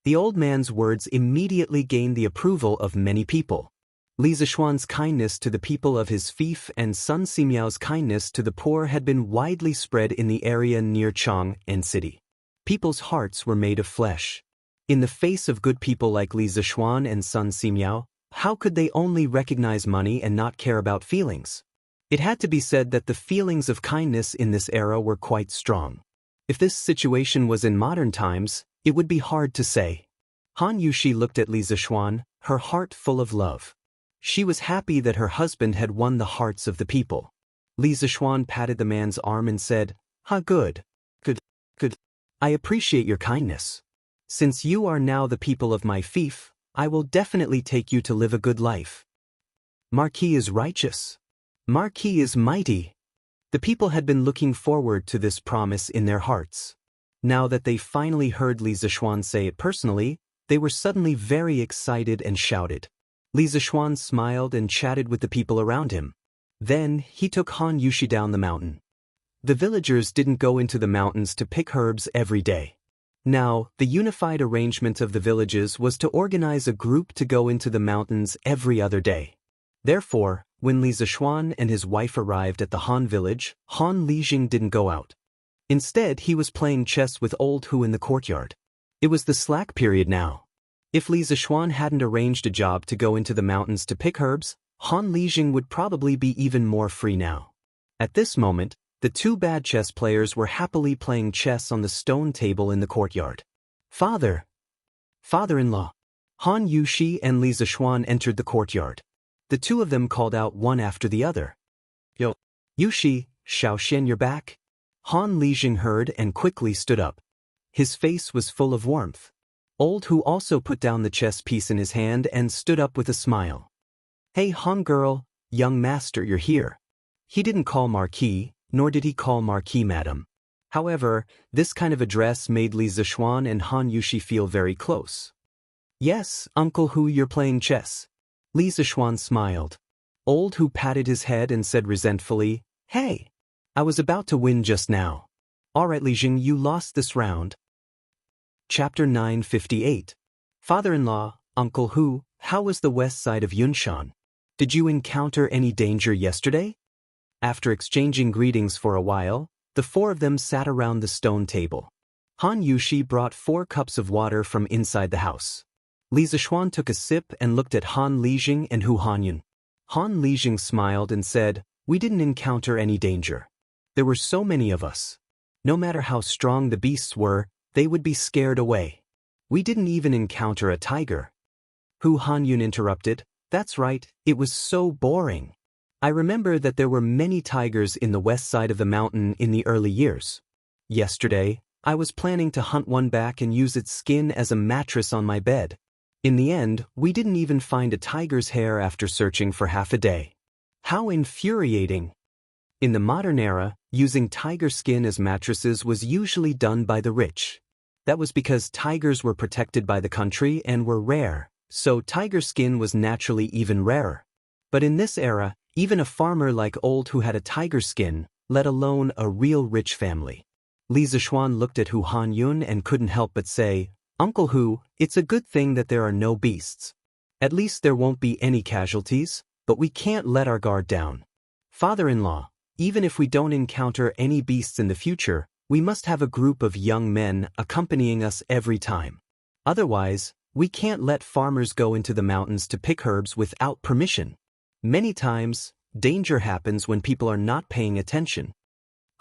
The old man's words immediately gained the approval of many people. Li Zishuan's kindness to the people of his fief and Sun Simiao's kindness to the poor had been widely spread in the area near Chang and city. People's hearts were made of flesh. In the face of good people like Li Zishuan and Sun Simiao, how could they only recognize money and not care about feelings? It had to be said that the feelings of kindness in this era were quite strong. If this situation was in modern times, it would be hard to say. Han Yushi looked at Li Zishuan, her heart full of love. She was happy that her husband had won the hearts of the people. Li Zishuan patted the man's arm and said, Good. I appreciate your kindness. Since you are now the people of my fief, I will definitely take you to live a good life. Marquis is righteous. Marquis is mighty." The people had been looking forward to this promise in their hearts. Now that they finally heard Li Zishuan say it personally, they were suddenly very excited and shouted. Li Zishuan smiled and chatted with the people around him. Then, he took Han Yushi down the mountain. The villagers didn't go into the mountains to pick herbs every day. Now, the unified arrangement of the villages was to organize a group to go into the mountains every other day. Therefore, when Li Zishuan and his wife arrived at the Han village, Han Lijing didn't go out. Instead, he was playing chess with Old Hu in the courtyard. It was the slack period now. If Li Zishuan hadn't arranged a job to go into the mountains to pick herbs, Han Lijing would probably be even more free now. At this moment, the two bad chess players were happily playing chess on the stone table in the courtyard. Father-in-law. Han Yushi and Li Zishuan entered the courtyard. The two of them called out one after the other. Yo, Yushi, Xiaoxian, you're back? Han Lijing heard and quickly stood up. His face was full of warmth. Old Hu also put down the chess piece in his hand and stood up with a smile. Hey Han girl, young master, you're here. He didn't call Marquis, nor did he call Marquis madam. However, this kind of address made Li Zishuan and Han Yushi feel very close. Yes, Uncle Hu, you're playing chess. Li Zishuan smiled. Old Hu patted his head and said resentfully, Hey, I was about to win just now. Alright Lijing, you lost this round. Chapter 958. Father-in-law, Uncle Hu, how was the west side of Yunshan? Did you encounter any danger yesterday? After exchanging greetings for a while, the four of them sat around the stone table. Han Yushi brought 4 cups of water from inside the house. Li Zishuan took a sip and looked at Han Lijing and Hu Hanyun. Han Lijing smiled and said, We didn't encounter any danger. There were so many of us. No matter how strong the beasts were, they would be scared away. We didn't even encounter a tiger. Hu Hanyun interrupted, That's right, it was so boring. I remember that there were many tigers in the west side of the mountain in the early years. Yesterday, I was planning to hunt one back and use its skin as a mattress on my bed. In the end, we didn't even find a tiger's hair after searching for half a day. How infuriating! In the modern era, using tiger skin as mattresses was usually done by the rich. That was because tigers were protected by the country and were rare, so tiger skin was naturally even rarer. But in this era, even a farmer like Old Hu had a tiger skin, let alone a real rich family. Li Zishuan looked at Hu Hanyun and couldn't help but say, Uncle Hu, it's a good thing that there are no beasts. At least there won't be any casualties, but we can't let our guard down. Father-in-law, even if we don't encounter any beasts in the future, we must have a group of young men accompanying us every time. Otherwise, we can't let farmers go into the mountains to pick herbs without permission. Many times, danger happens when people are not paying attention.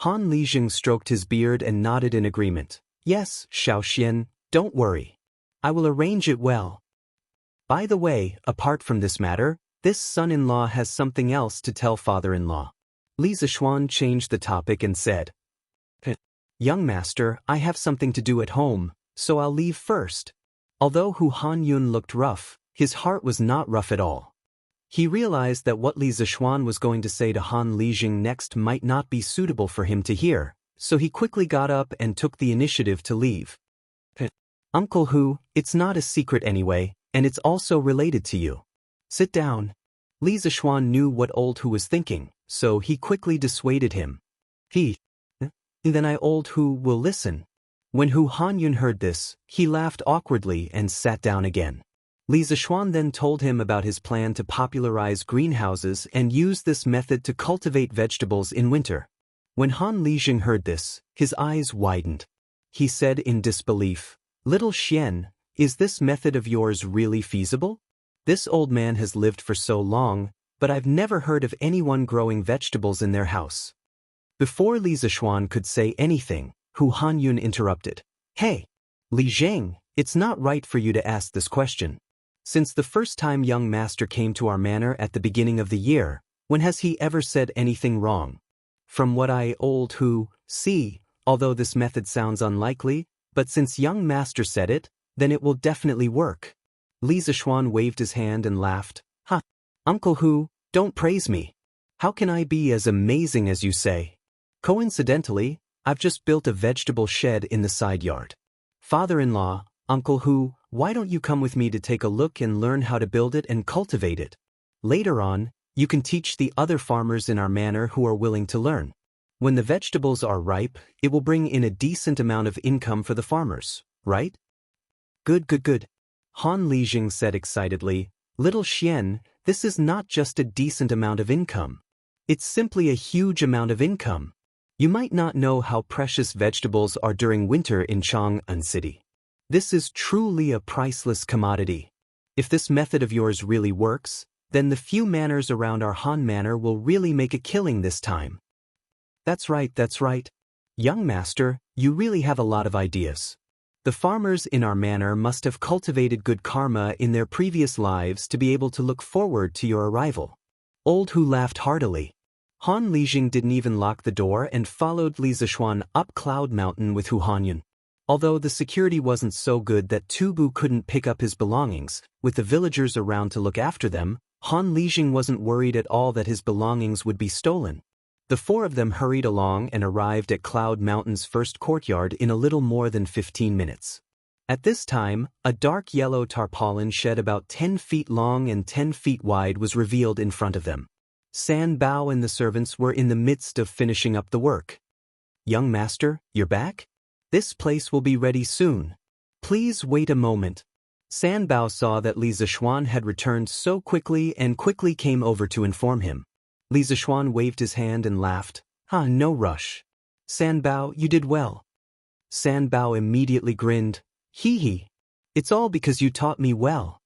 Han Lijing stroked his beard and nodded in agreement. Yes, Xiaoxian, don't worry. I will arrange it well. By the way, apart from this matter, this son-in-law has something else to tell father-in-law. Li Zishuan changed the topic and said, Young master, I have something to do at home, so I'll leave first. Although Hu Hanyun looked rough, his heart was not rough at all. He realized that what Li Zishuan was going to say to Han Lijing next might not be suitable for him to hear, so he quickly got up and took the initiative to leave. Uncle Hu, it's not a secret anyway, and it's also related to you. Sit down. Li Zishuan knew what Old Hu was thinking, so he quickly dissuaded him. Then Old Hu will listen. When Hu Hanyun heard this, he laughed awkwardly and sat down again. Li Zishuan then told him about his plan to popularize greenhouses and use this method to cultivate vegetables in winter. When Han Lijing heard this, his eyes widened. He said in disbelief, Little Xian, is this method of yours really feasible? This old man has lived for so long, but I've never heard of anyone growing vegetables in their house. Before Li Zishuan could say anything, Hu Hanyun interrupted. Hey, Li Zheng, it's not right for you to ask this question. Since the first time young master came to our manor at the beginning of the year, when has he ever said anything wrong? From what I Old Hu see, although this method sounds unlikely, but since young master said it, then it will definitely work. Li Zishuan waved his hand and laughed. Uncle Hu, don't praise me. How can I be as amazing as you say? Coincidentally, I've just built a vegetable shed in the side yard. Father-in-law, Uncle Hu, why don't you come with me to take a look and learn how to build it and cultivate it? Later on, you can teach the other farmers in our manor who are willing to learn. When the vegetables are ripe, it will bring in a decent amount of income for the farmers, right? Good, good, good. Han Lijing said excitedly, Little Xian, this is not just a decent amount of income. It's simply a huge amount of income. You might not know how precious vegetables are during winter in Chang'an City. This is truly a priceless commodity. If this method of yours really works, then the few manors around our Han Manor will really make a killing this time. That's right, that's right. Young master, you really have a lot of ideas. The farmers in our manor must have cultivated good karma in their previous lives to be able to look forward to your arrival. Old Hu laughed heartily. Han Lijing didn't even lock the door and followed Li Zishuan up Cloud Mountain with Hu Hanyun. Although the security wasn't so good that Tubu couldn't pick up his belongings, with the villagers around to look after them, Han Lijing wasn't worried at all that his belongings would be stolen. The four of them hurried along and arrived at Cloud Mountain's first courtyard in a little more than 15 minutes. At this time, a dark yellow tarpaulin shed about 10 feet long and 10 feet wide was revealed in front of them. San Bao and the servants were in the midst of finishing up the work. Young master, you're back? This place will be ready soon. Please wait a moment. San Bao saw that Li Zishuan had returned so quickly and quickly came over to inform him. Li Zishuan waved his hand and laughed. No rush. San Bao, you did well. San Bao immediately grinned. Hee hee. It's all because you taught me well.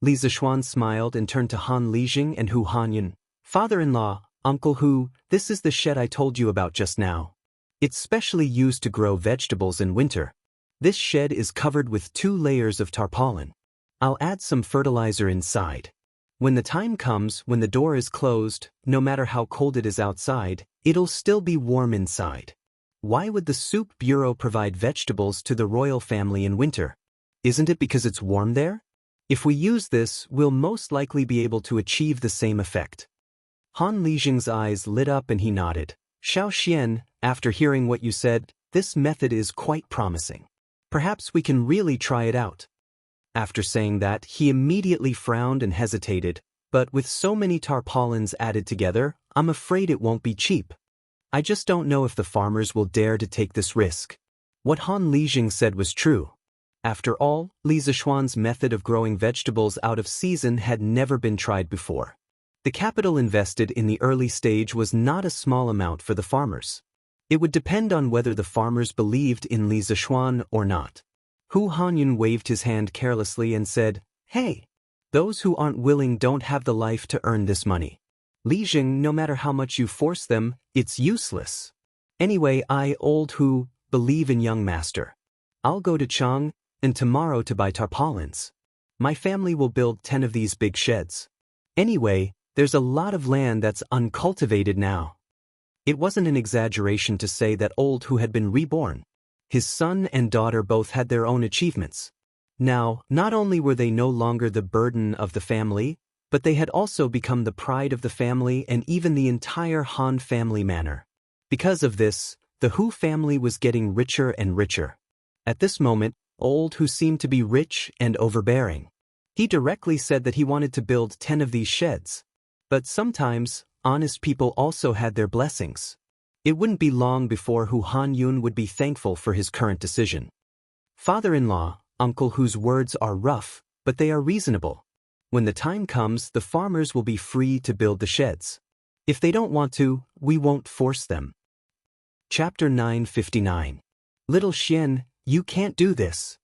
Li Zishuan smiled and turned to Han Lijing and Hu Hanyun. Father-in-law, Uncle Hu, this is the shed I told you about just now. It's specially used to grow vegetables in winter. This shed is covered with 2 layers of tarpaulin. I'll add some fertilizer inside. When the time comes when the door is closed, no matter how cold it is outside, it'll still be warm inside. Why would the soup bureau provide vegetables to the royal family in winter? Isn't it because it's warm there? If we use this, we'll most likely be able to achieve the same effect. Han Lijing's eyes lit up and he nodded. Xiao Xian, after hearing what you said, this method is quite promising. Perhaps we can really try it out. After saying that, he immediately frowned and hesitated, but with so many tarpaulins added together, I'm afraid it won't be cheap. I just don't know if the farmers will dare to take this risk. What Han Lijing said was true. After all, Li Zishuan's method of growing vegetables out of season had never been tried before. The capital invested in the early stage was not a small amount for the farmers. It would depend on whether the farmers believed in Li Zishuan or not. Hu Hanyun waved his hand carelessly and said, Hey! Those who aren't willing don't have the life to earn this money. Lijing, no matter how much you force them, it's useless. Anyway, I, Old Hu, believe in young master. I'll go to Chang, and tomorrow to buy tarpaulins. My family will build 10 of these big sheds. Anyway, there's a lot of land that's uncultivated now. It wasn't an exaggeration to say that Old Hu had been reborn. His son and daughter both had their own achievements. Now, not only were they no longer the burden of the family, but they had also become the pride of the family and even the entire Han family manor. Because of this, the Hu family was getting richer and richer. At this moment, Old Hu seemed to be rich and overbearing. He directly said that he wanted to build 10 of these sheds. But sometimes, honest people also had their blessings. It wouldn't be long before Hu Hanyun would be thankful for his current decision. Father-in-law, Uncle Hu's words are rough, but they are reasonable. When the time comes, the farmers will be free to build the sheds. If they don't want to, we won't force them. Chapter 959. Little Xian, you can't do this.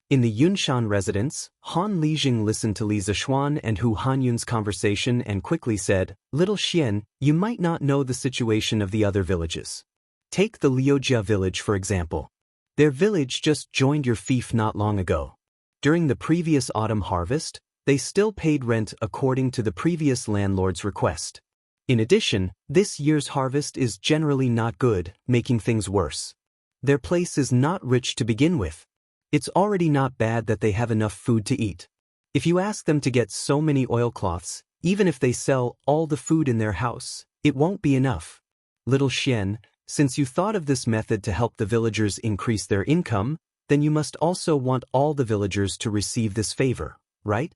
In the Yunshan residence, Han Lijing listened to Li Zishuan and Hu Hanyun's conversation and quickly said, Little Xian, you might not know the situation of the other villages. Take the Liujia village for example. Their village just joined your fief not long ago. During the previous autumn harvest, they still paid rent according to the previous landlord's request. In addition, this year's harvest is generally not good, making things worse. Their place is not rich to begin with. It's already not bad that they have enough food to eat. If you ask them to get so many oilcloths, even if they sell all the food in their house, it won't be enough. Little Xian, since you thought of this method to help the villagers increase their income, then you must also want all the villagers to receive this favor, right?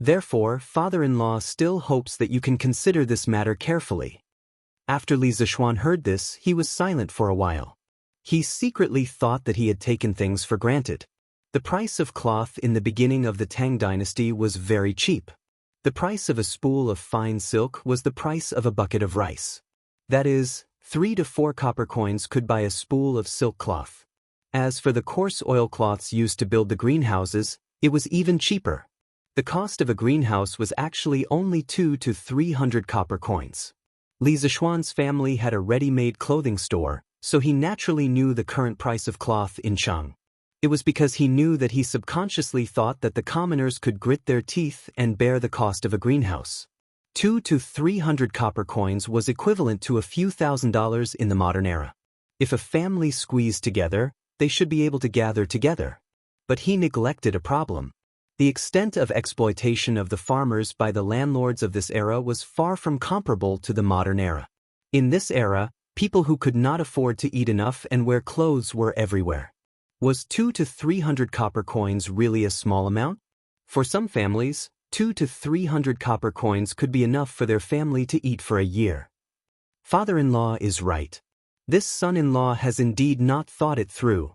Therefore, father-in-law still hopes that you can consider this matter carefully. After Li Zishuan heard this, he was silent for a while. He secretly thought that he had taken things for granted. The price of cloth in the beginning of the Tang dynasty was very cheap. The price of a spool of fine silk was the price of a bucket of rice. That is, 3 to 4 copper coins could buy a spool of silk cloth. As for the coarse oilcloths used to build the greenhouses, it was even cheaper. The cost of a greenhouse was actually only 2 to 300 copper coins. Li Zishuan's family had a ready-made clothing store, so he naturally knew the current price of cloth in Chang. It was because he knew that he subconsciously thought that the commoners could grit their teeth and bear the cost of a greenhouse. 2 to 300 copper coins was equivalent to a few $1,000s in the modern era. If a family squeezed together, they should be able to gather together. But he neglected a problem. The extent of exploitation of the farmers by the landlords of this era was far from comparable to the modern era. In this era, people who could not afford to eat enough and wear clothes were everywhere. Was 2 to 300 copper coins really a small amount? For some families, 2 to 300 copper coins could be enough for their family to eat for a year. Father-in-law is right. This son-in-law has indeed not thought it through.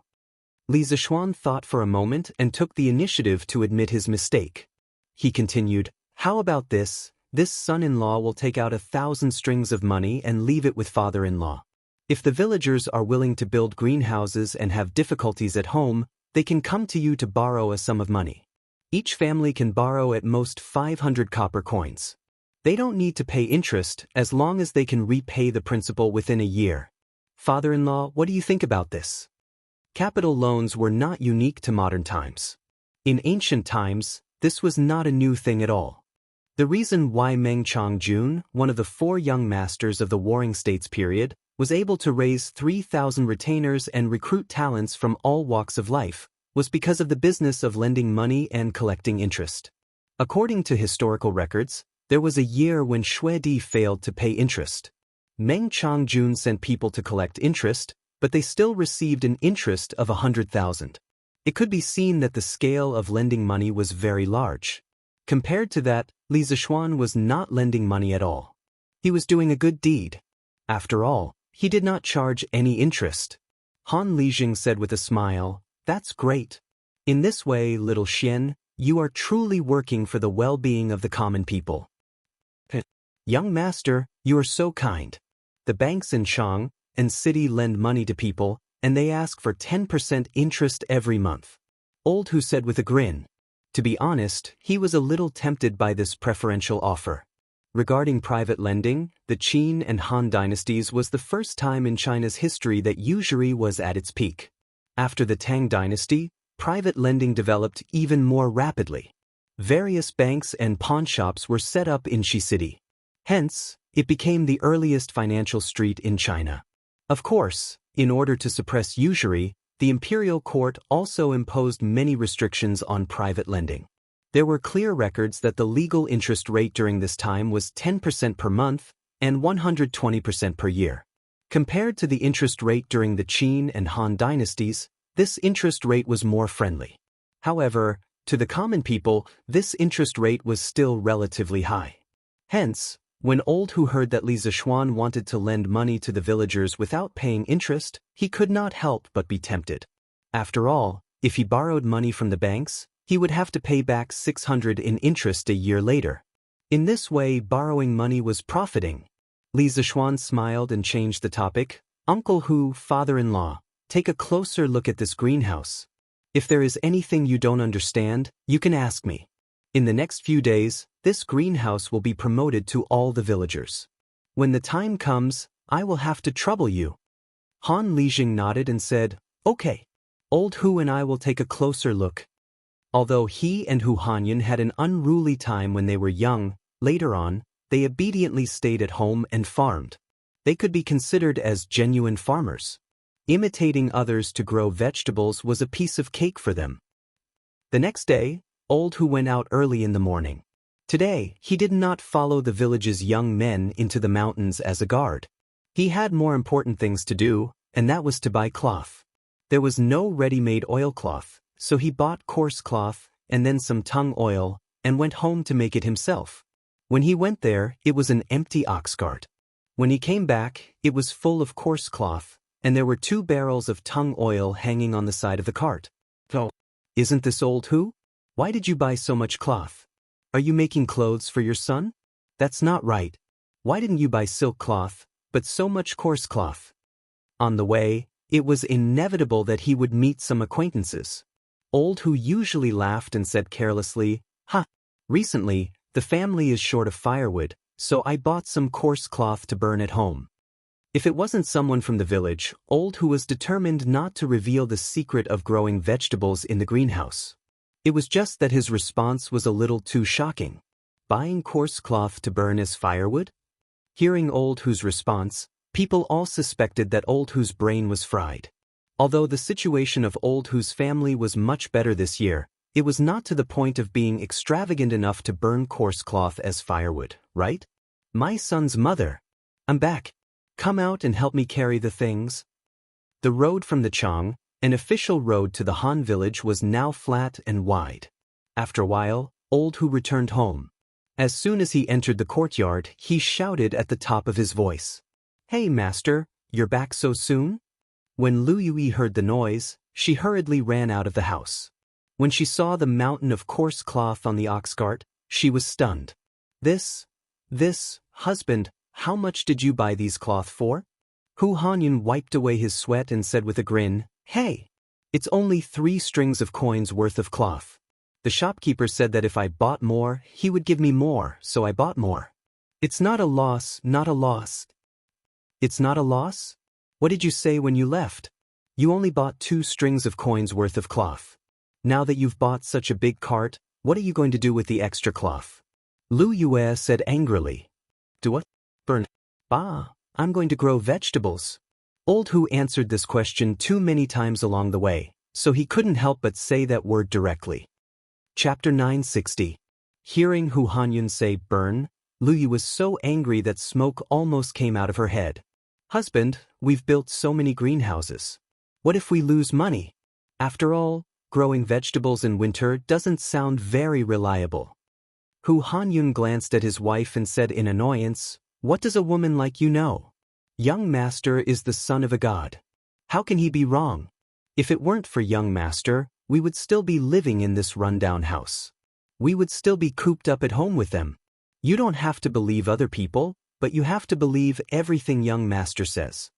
Li Zishuan thought for a moment and took the initiative to admit his mistake. He continued, "How about this? This son-in-law will take out 1,000 strings of money and leave it with father-in-law. If the villagers are willing to build greenhouses and have difficulties at home, they can come to you to borrow a sum of money. Each family can borrow at most 500 copper coins. They don't need to pay interest as long as they can repay the principal within a year. Father-in-law, what do you think about this?" Capital loans were not unique to modern times. In ancient times, this was not a new thing at all. The reason why Meng Changjun, one of the 4 young masters of the Warring States period, was able to raise 3,000 retainers and recruit talents from all walks of life was because of the business of lending money and collecting interest. According to historical records, there was a year when Shuedi failed to pay interest. Meng Changjun sent people to collect interest, but they still received an interest of 100,000. It could be seen that the scale of lending money was very large. Compared to that, Li Zishuan was not lending money at all. He was doing a good deed. After all, he did not charge any interest. Han Lijing said with a smile, "That's great. In this way, little Xian, you are truly working for the well-being of the common people." "Young master, you are so kind. The banks in Chang and city lend money to people, and they ask for 10% interest every month," Old Hu said with a grin. To be honest, he was a little tempted by this preferential offer. Regarding private lending, the Qin and Han dynasties was the first time in China's history that usury was at its peak. After the Tang dynasty, private lending developed even more rapidly. Various banks and pawnshops were set up in Shi City. Hence, it became the earliest financial street in China. Of course, in order to suppress usury, the imperial court also imposed many restrictions on private lending. There were clear records that the legal interest rate during this time was 10% per month and 120% per year. Compared to the interest rate during the Qin and Han dynasties, this interest rate was more friendly. However, to the common people, this interest rate was still relatively high. Hence, when Old Hu heard that Li Zishuan wanted to lend money to the villagers without paying interest, he could not help but be tempted. After all, if he borrowed money from the banks, he would have to pay back 600 in interest a year later. In this way, borrowing money was profiting. Li Zishuan smiled and changed the topic. "Uncle Hu, father-in-law, take a closer look at this greenhouse. If there is anything you don't understand, you can ask me. In the next few days, this greenhouse will be promoted to all the villagers. When the time comes, I will have to trouble you." Han Lijing nodded and said, "Okay. Old Hu and I will take a closer look." Although he and Hu Hanyan had an unruly time when they were young, later on, they obediently stayed at home and farmed. They could be considered as genuine farmers. Imitating others to grow vegetables was a piece of cake for them. The next day, Old Hu went out early in the morning. Today, he did not follow the village's young men into the mountains as a guard. He had more important things to do, and that was to buy cloth. There was no ready-made oilcloth, so he bought coarse cloth, and then some tung oil, and went home to make it himself. When he went there, it was an empty ox cart. When he came back, it was full of coarse cloth, and there were 2 barrels of tung oil hanging on the side of the cart. Oh, isn't this old who? Why did you buy so much cloth? Are you making clothes for your son? That's not right. Why didn't you buy silk cloth, but so much coarse cloth? On the way, it was inevitable that he would meet some acquaintances. Old who usually laughed and said carelessly, "Ha! Recently, the family is short of firewood, so I bought some coarse cloth to burn at home." If it wasn't someone from the village, Old who was determined not to reveal the secret of growing vegetables in the greenhouse. It was just that his response was a little too shocking. Buying coarse cloth to burn as firewood? Hearing Old who's response, people all suspected that Old who's brain was fried. Although the situation of Old who's family was much better this year, it was not to the point of being extravagant enough to burn coarse cloth as firewood, right? My son's mother. I'm back. Come out and help me carry the things. The road from the Chang, an official road to the Han village, was now flat and wide. After a while, Old who returned home. As soon as he entered the courtyard, he shouted at the top of his voice, "Hey, master, you're back so soon?" When Lu Yui heard the noise, she hurriedly ran out of the house. When she saw the mountain of coarse cloth on the ox cart, she was stunned. This, husband, how much did you buy these cloth for? Hu Hanyun wiped away his sweat and said with a grin, "Hey, it's only 3 strings of coins worth of cloth. The shopkeeper said that if I bought more, he would give me more, so I bought more. It's not a loss, not a loss." It's not a loss? What did you say when you left? You only bought 2 strings of coins worth of cloth. Now that you've bought such a big cart, what are you going to do with the extra cloth? Lu Yue said angrily. Do what? Burn. Bah, I'm going to grow vegetables. Old Hu answered this question too many times along the way, so he couldn't help but say that word directly. Chapter 960. Hearing Hu Hanyun say burn, Lu Yu was so angry that smoke almost came out of her head. Husband, we've built so many greenhouses. What if we lose money? After all, growing vegetables in winter doesn't sound very reliable. Hu Hanyun glanced at his wife and said in annoyance, "What does a woman like you know? Young master is the son of a god. How can he be wrong? If it weren't for young master, we would still be living in this rundown house. We would still be cooped up at home with them. You don't have to believe other people, but you have to believe everything young master says."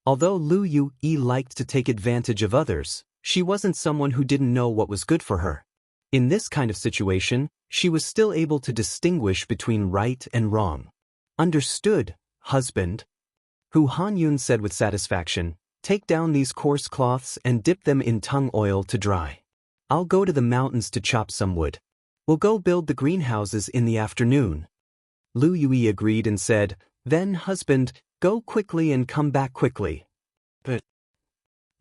Although Lu Yu liked to take advantage of others, she wasn't someone who didn't know what was good for her. In this kind of situation, she was still able to distinguish between right and wrong. "Understood, husband," Hu Hanyun said with satisfaction. "Take down these coarse cloths and dip them in tung oil to dry. I'll go to the mountains to chop some wood. We'll go build the greenhouses in the afternoon." Lu Yui agreed and said, "Then, husband, go quickly and come back quickly." But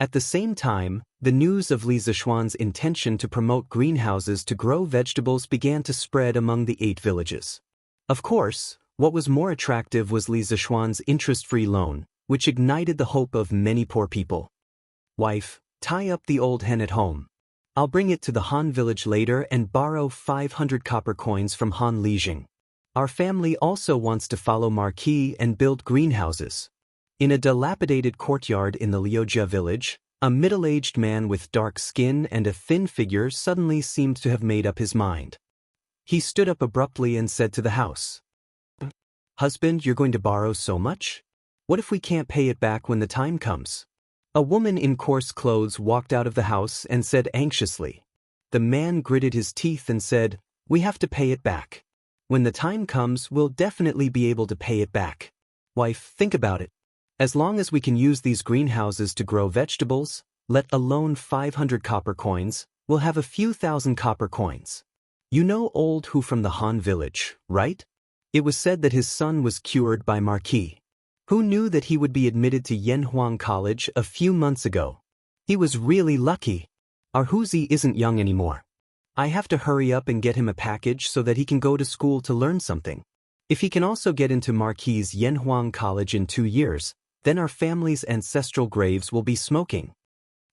at the same time, the news of Li Zishuan's intention to promote greenhouses to grow vegetables began to spread among the 8 villages. Of course, what was more attractive was Li Zishuan's interest-free loan, which ignited the hope of many poor people. "Wife, tie up the old hen at home. I'll bring it to the Han village later and borrow 500 copper coins from Han Lijing. Our family also wants to follow Marquis and build greenhouses." In a dilapidated courtyard in the Liujia village, a middle-aged man with dark skin and a thin figure suddenly seemed to have made up his mind. He stood up abruptly and said to the house, "Husband, you're going to borrow so much? What if we can't pay it back when the time comes?" A woman in coarse clothes walked out of the house and said anxiously. The man gritted his teeth and said, "We have to pay it back. When the time comes, we'll definitely be able to pay it back. Wife, think about it. As long as we can use these greenhouses to grow vegetables, let alone 500 copper coins, we'll have a few thousand copper coins. You know Old Hu from the Han village, right? It was said that his son was cured by Marquis. Who knew that he would be admitted to Yanhuang College a few months ago? He was really lucky. Our Huzi isn't young anymore. I have to hurry up and get him a package so that he can go to school to learn something. If he can also get into Marquis' Yanhuang College in 2 years, then our family's ancestral graves will be smoking."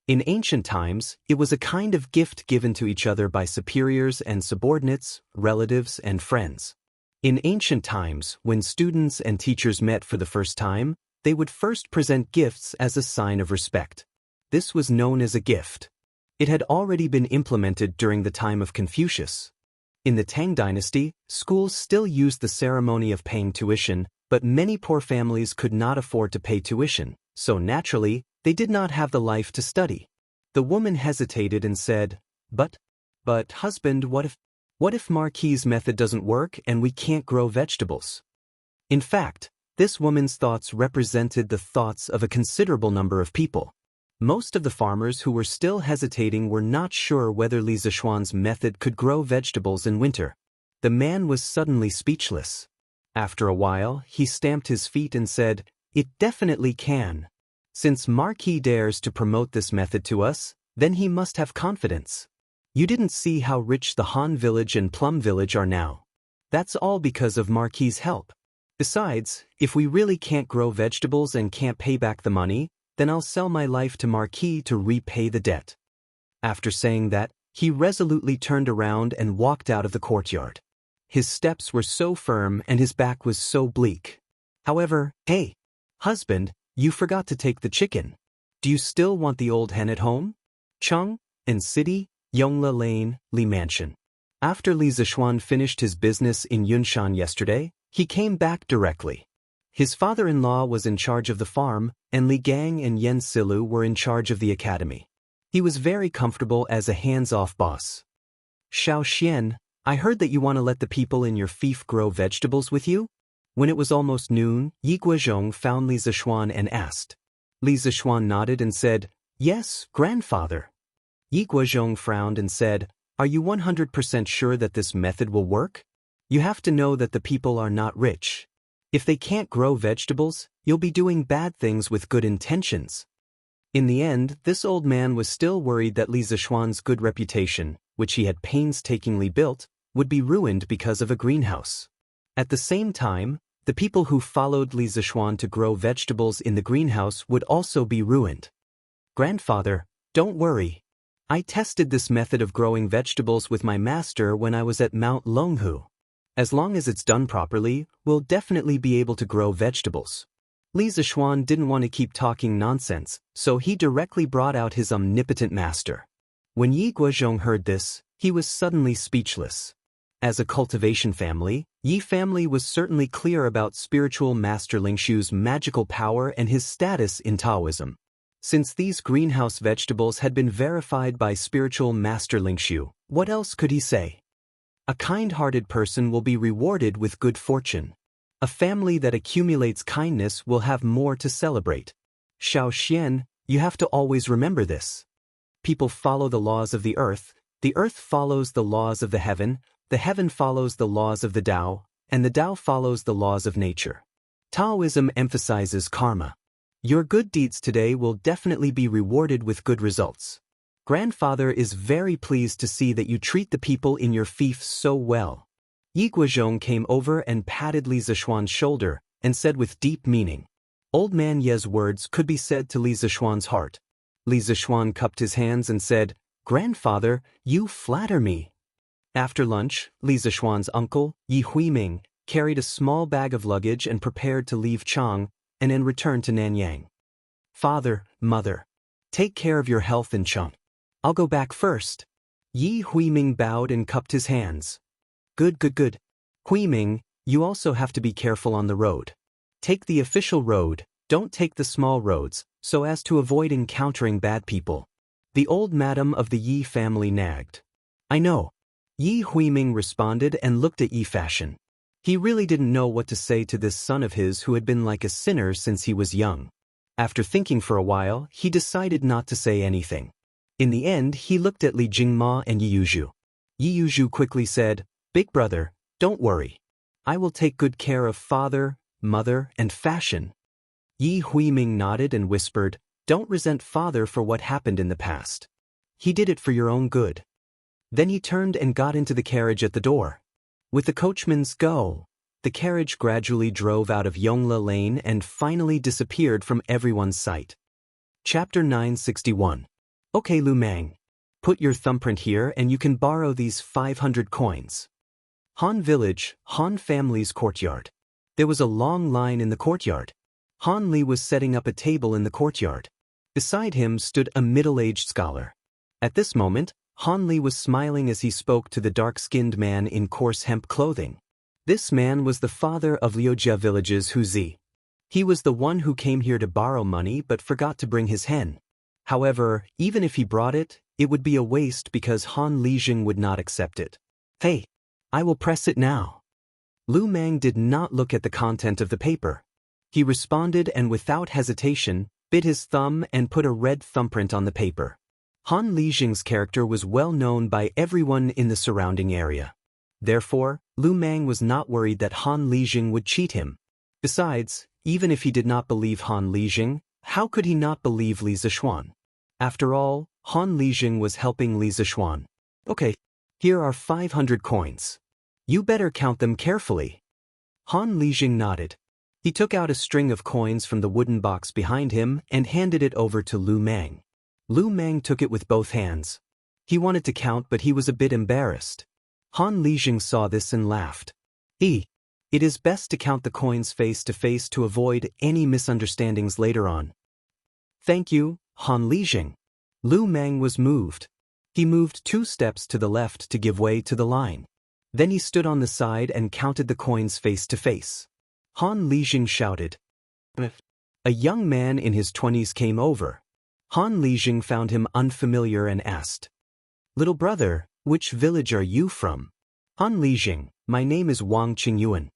In ancient times, it was a kind of gift given to each other by superiors and subordinates, relatives and friends. In ancient times, when students and teachers met for the first time, they would first present gifts as a sign of respect. This was known as a gift. It had already been implemented during the time of Confucius. In the Tang dynasty, schools still used the ceremony of paying tuition, but many poor families could not afford to pay tuition, so naturally, they did not have the life to study. The woman hesitated and said, But husband, what if Marquis's method doesn't work and we can't grow vegetables? In fact, this woman's thoughts represented the thoughts of a considerable number of people. Most of the farmers who were still hesitating were not sure whether Li Zishuan's method could grow vegetables in winter. The man was suddenly speechless. After a while, he stamped his feet and said, It definitely can. Since Marquis dares to promote this method to us, then he must have confidence. You didn't see how rich the Han village and Plum village are now. That's all because of Marquis's help. Besides, if we really can't grow vegetables and can't pay back the money, then I'll sell my life to Marquis to repay the debt. After saying that, he resolutely turned around and walked out of the courtyard. His steps were so firm and his back was so bleak. However, hey, husband, you forgot to take the chicken. Do you still want the old hen at home? Chung, and City, Yongla Lane, Li Mansion. After Li Zishuan finished his business in Yunshan yesterday, he came back directly. His father-in-law was in charge of the farm, and Li Gang and Yen Silu were in charge of the academy. He was very comfortable as a hands-off boss. Xiao Xian, I heard that you want to let the people in your fief grow vegetables with you? When it was almost noon, Yi Guozhong found Li Zishuan and asked. Li Zishuan nodded and said, Yes, grandfather. Yi Guozhong frowned and said, Are you 100% sure that this method will work? You have to know that the people are not rich. If they can't grow vegetables, you'll be doing bad things with good intentions. In the end, this old man was still worried that Li Zishuan's good reputation, which he had painstakingly built, would be ruined because of a greenhouse. At the same time, the people who followed Li Zishuan to grow vegetables in the greenhouse would also be ruined. Grandfather, don't worry. I tested this method of growing vegetables with my master when I was at Mount Longhu. As long as it's done properly, we'll definitely be able to grow vegetables. Li Zishuan didn't want to keep talking nonsense, so he directly brought out his omnipotent master. When Yi Guozhong heard this, he was suddenly speechless. As a cultivation family, Yi family was certainly clear about spiritual master Lingshu's magical power and his status in Taoism. Since these greenhouse vegetables had been verified by spiritual master Lingshu, what else could he say? A kind-hearted person will be rewarded with good fortune. A family that accumulates kindness will have more to celebrate. Xiao Xian, you have to always remember this. People follow the laws of the earth follows the laws of the heaven follows the laws of the Tao, and the Tao follows the laws of nature. Taoism emphasizes karma. Your good deeds today will definitely be rewarded with good results. Grandfather is very pleased to see that you treat the people in your fief so well. Yi Guozhong came over and patted Li Zishuan's shoulder and said with deep meaning. Old man Ye's words could be said to Li Zishuan's heart. Li Zishuan cupped his hands and said, Grandfather, you flatter me. After lunch, Li Zishuan's uncle, Yi Huiming, carried a small bag of luggage and prepared to leave Chang and then return to Nanyang. Father, mother, take care of your health in Chang. I'll go back first. Yi Huiming bowed and cupped his hands. Good. Huiming, you also have to be careful on the road. Take the official road, don't take the small roads, so as to avoid encountering bad people. The old madam of the Yi family nagged. I know. Yi Huiming responded and looked at Yi Fashion. He really didn't know what to say to this son of his who had been like a sinner since he was young. After thinking for a while, he decided not to say anything. In the end, he looked at Li Jingma and Yi Yuzhu. Yi Yuzhu quickly said, Big brother, don't worry. I will take good care of father, mother, and Fashion. Yi Huiming nodded and whispered, Don't resent father for what happened in the past. He did it for your own good. Then he turned and got into the carriage at the door. With the coachman's go, the carriage gradually drove out of Yongla Lane and finally disappeared from everyone's sight. Chapter 961. Okay, Lu Mang. Put your thumbprint here and you can borrow these 500 coins. Han Village, Han family's courtyard. There was a long line in the courtyard. Han Li was setting up a table in the courtyard. Beside him stood a middle-aged scholar. At this moment, Han Li was smiling as he spoke to the dark-skinned man in coarse hemp clothing. This man was the father of Liujia Village's Hu Zi. He was the one who came here to borrow money but forgot to bring his hen. However, even if he brought it, it would be a waste because Han Lijing would not accept it. Hey, I will press it now. Lu Mang did not look at the content of the paper. He responded and without hesitation, bit his thumb and put a red thumbprint on the paper. Han Lijing's character was well known by everyone in the surrounding area. Therefore, Lu Mang was not worried that Han Lijing would cheat him. Besides, even if he did not believe Han Lijing, how could he not believe Li Zixuan? After all, Han Lijing was helping Li Zixuan. Okay, here are 500 coins. You better count them carefully. Han Lijing nodded. He took out a string of coins from the wooden box behind him and handed it over to Lu Mang. Lu Mang took it with both hands. He wanted to count but he was a bit embarrassed. Han Lijing saw this and laughed. It is best to count the coins face to face to avoid any misunderstandings later on. Thank you, Han Lijing. Lu Mang was moved. He moved 2 steps to the left to give way to the line. Then he stood on the side and counted the coins face to face. Han Lijing shouted. A young man in his 20s came over. Han Lijing found him unfamiliar and asked, "Little brother, which village are you from?" Han Lijing, my name is Wang Qingyuan.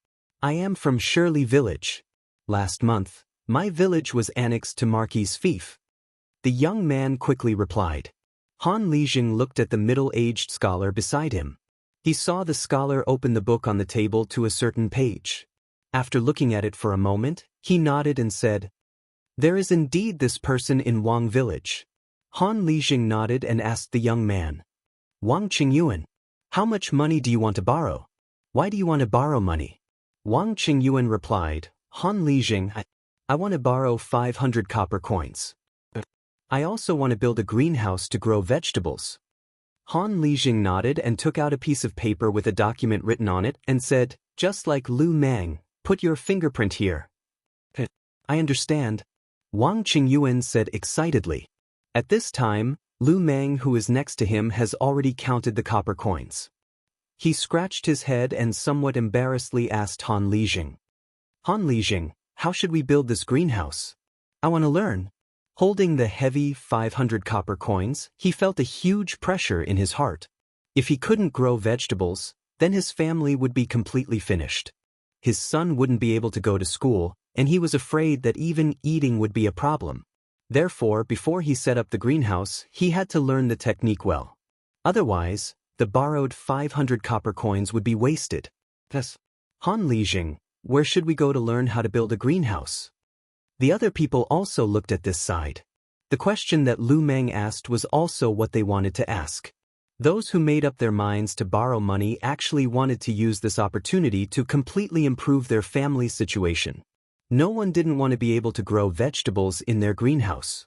I am from Shirley Village. Last month, my village was annexed to Marquis' fief. The young man quickly replied. Han Lijing looked at the middle-aged scholar beside him. He saw the scholar open the book on the table to a certain page. After looking at it for a moment, he nodded and said, "There is indeed this person in Wang Village." Han Lijing nodded and asked the young man, "Wang Qingyuan, how much money do you want to borrow? Why do you want to borrow money?" Wang Qingyuan replied, "Han Lijing, I want to borrow 500 copper coins. I also want to build a greenhouse to grow vegetables." Han Lijing nodded and took out a piece of paper with a document written on it and said, just like Lu Mang, "Put your fingerprint here." I understand. Wang Qingyuan said excitedly. At this time, Lu Mang, who is next to him, has already counted the copper coins. He scratched his head and somewhat embarrassedly asked Han Lijing. "Han Lijing, how should we build this greenhouse? I want to learn." Holding the heavy 500 copper coins, he felt a huge pressure in his heart. If he couldn't grow vegetables, then his family would be completely finished. His son wouldn't be able to go to school, and he was afraid that even eating would be a problem. Therefore, before he set up the greenhouse, he had to learn the technique well. Otherwise, the borrowed 500 copper coins would be wasted. Thus, Han Lijing, where should we go to learn how to build a greenhouse? The other people also looked at this side. The question that Lu Mang asked was also what they wanted to ask. Those who made up their minds to borrow money actually wanted to use this opportunity to completely improve their family's situation. No one didn't want to be able to grow vegetables in their greenhouse.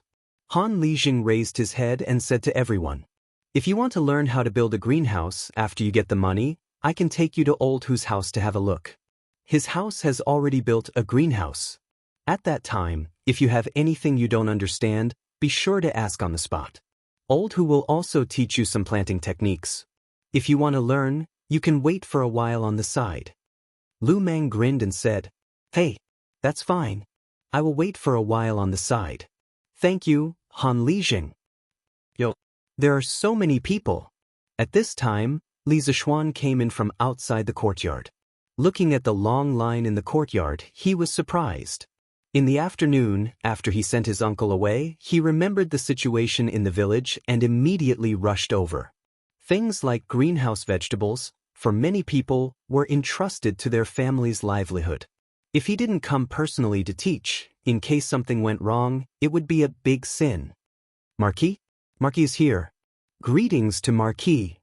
Han Lijing raised his head and said to everyone, "If you want to learn how to build a greenhouse after you get the money, I can take you to Old Hu's house to have a look. His house has already built a greenhouse. At that time, if you have anything you don't understand, be sure to ask on the spot. Old Hu will also teach you some planting techniques. If you want to learn, you can wait for a while on the side." Lu Mang grinned and said, "Hey, that's fine. I will wait for a while on the side. Thank you, Han Lijing." There are so many people. At this time, Li Zixuan came in from outside the courtyard. Looking at the long line in the courtyard, he was surprised. In the afternoon, after he sent his uncle away, he remembered the situation in the village and immediately rushed over. Things like greenhouse vegetables, for many people, were entrusted to their family's livelihood. If he didn't come personally to teach, in case something went wrong, it would be a big sin. "Marquis? Marquis is here. Greetings to Marquis."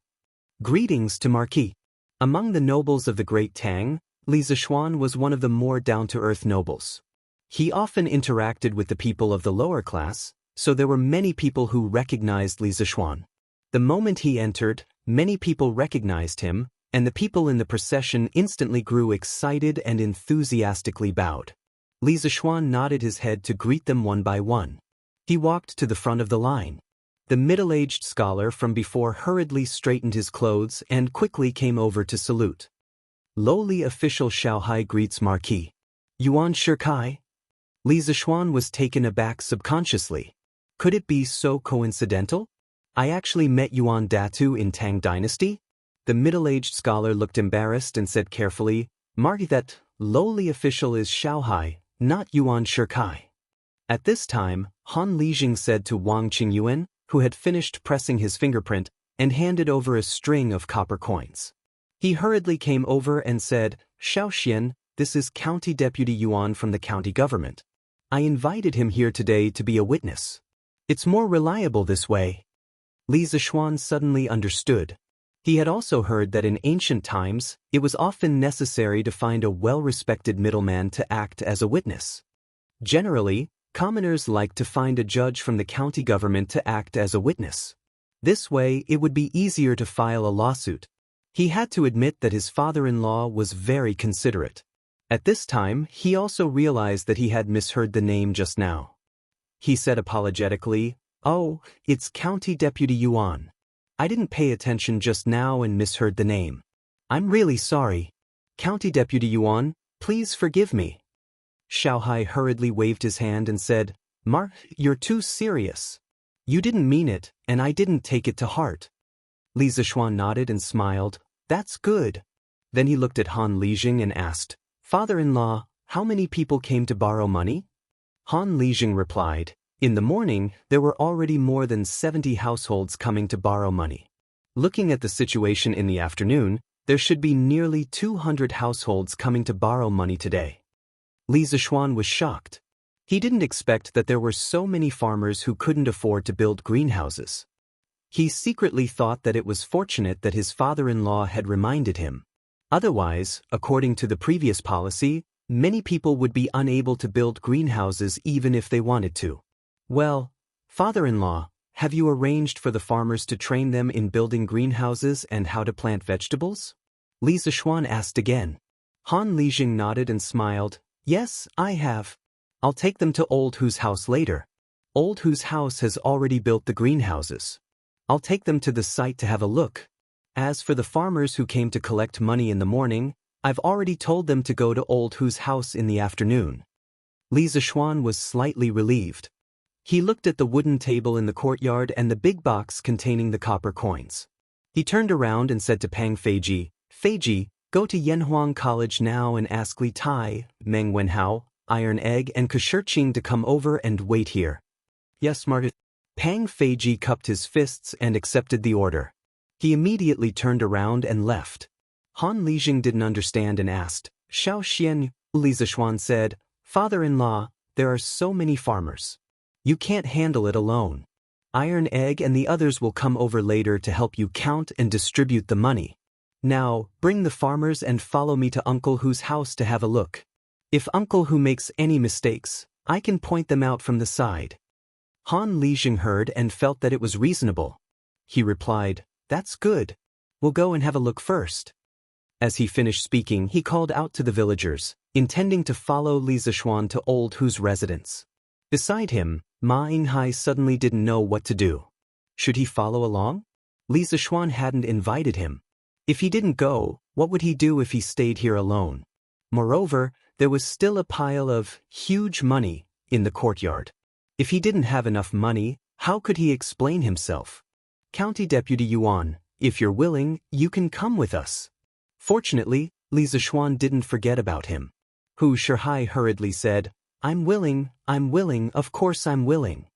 Greetings to Marquis. Among the nobles of the Great Tang, Li Zixuan was one of the more down-to-earth nobles. He often interacted with the people of the lower class, so there were many people who recognized Li Zishuan. The moment he entered, many people recognized him, and the people in the procession instantly grew excited and enthusiastically bowed. Li Zishuan nodded his head to greet them one by one. He walked to the front of the line. The middle-aged scholar from before hurriedly straightened his clothes and quickly came over to salute. Lowly official Xiaohai greets Marquis. Yuan Shikai? Li Zishuan was taken aback subconsciously. Could it be so coincidental? I actually met Yuan Datu in Tang Dynasty? The middle-aged scholar looked embarrassed and said carefully, Marquis, that lowly official is Xiaohai, not Yuan Shikai. At this time, Han Lijing said to Wang Qingyuan, who had finished pressing his fingerprint, and handed over a string of copper coins. He hurriedly came over and said, Xiao Xian, this is County Deputy Yuan from the county government. I invited him here today to be a witness. It's more reliable this way. Li Zishuan suddenly understood. He had also heard that in ancient times, it was often necessary to find a well-respected middleman to act as a witness. Generally, commoners liked to find a judge from the county government to act as a witness. This way, it would be easier to file a lawsuit. He had to admit that his father-in-law was very considerate. At this time, he also realized that he had misheard the name just now. He said apologetically, Oh, it's County Deputy Yuan. I didn't pay attention just now and misheard the name. I'm really sorry. County Deputy Yuan, please forgive me. Xiaohai hurriedly waved his hand and said, Mark, you're too serious. You didn't mean it, and I didn't take it to heart. Li Zishuan nodded and smiled. That's good. Then he looked at Han Lijing and asked, Father-in-law, how many people came to borrow money? Han Lijing replied, In the morning, there were already more than 70 households coming to borrow money. Looking at the situation in the afternoon, there should be nearly 200 households coming to borrow money today. Li Zishuan was shocked. He didn't expect that there were so many farmers who couldn't afford to build greenhouses. He secretly thought that it was fortunate that his father-in-law had reminded him. Otherwise, according to the previous policy, many people would be unable to build greenhouses even if they wanted to. Well, father-in-law, have you arranged for the farmers to train them in building greenhouses and how to plant vegetables? Li Zishuan asked again. Han Lijing nodded and smiled. Yes, I have. I'll take them to Old Hu's house later. Old Hu's house has already built the greenhouses. I'll take them to the site to have a look. As for the farmers who came to collect money in the morning, I've already told them to go to Old Hu's house in the afternoon. Li Zishuan was slightly relieved. He looked at the wooden table in the courtyard and the big box containing the copper coins. He turned around and said to Pang Feiji, Feiji, go to Yanhuang College now and ask Li Tai, Meng Wenhao, Iron Egg and Kusherqing to come over and wait here. Yes, Margaret. Pang Feiji cupped his fists and accepted the order. He immediately turned around and left. Han Lijing didn't understand and asked, Xiao Xian, Li Zishuan said, Father-in-law, there are so many farmers. You can't handle it alone. Iron Egg and the others will come over later to help you count and distribute the money. Now, bring the farmers and follow me to Uncle Hu's house to have a look. If Uncle Hu makes any mistakes, I can point them out from the side. Han Lijing heard and felt that it was reasonable. He replied, That's good. We'll go and have a look first. As he finished speaking, he called out to the villagers, intending to follow Li Zishuan to Old Hu's residence. Beside him, Ma Yinghai suddenly didn't know what to do. Should he follow along? Li Zishuan hadn't invited him. If he didn't go, what would he do if he stayed here alone? Moreover, there was still a pile of huge money in the courtyard. If he didn't have enough money, how could he explain himself? County Deputy Yuan, if you're willing, you can come with us. Fortunately, Li Zishuan didn't forget about him. Hu Shihai hurriedly said, I'm willing, of course I'm willing.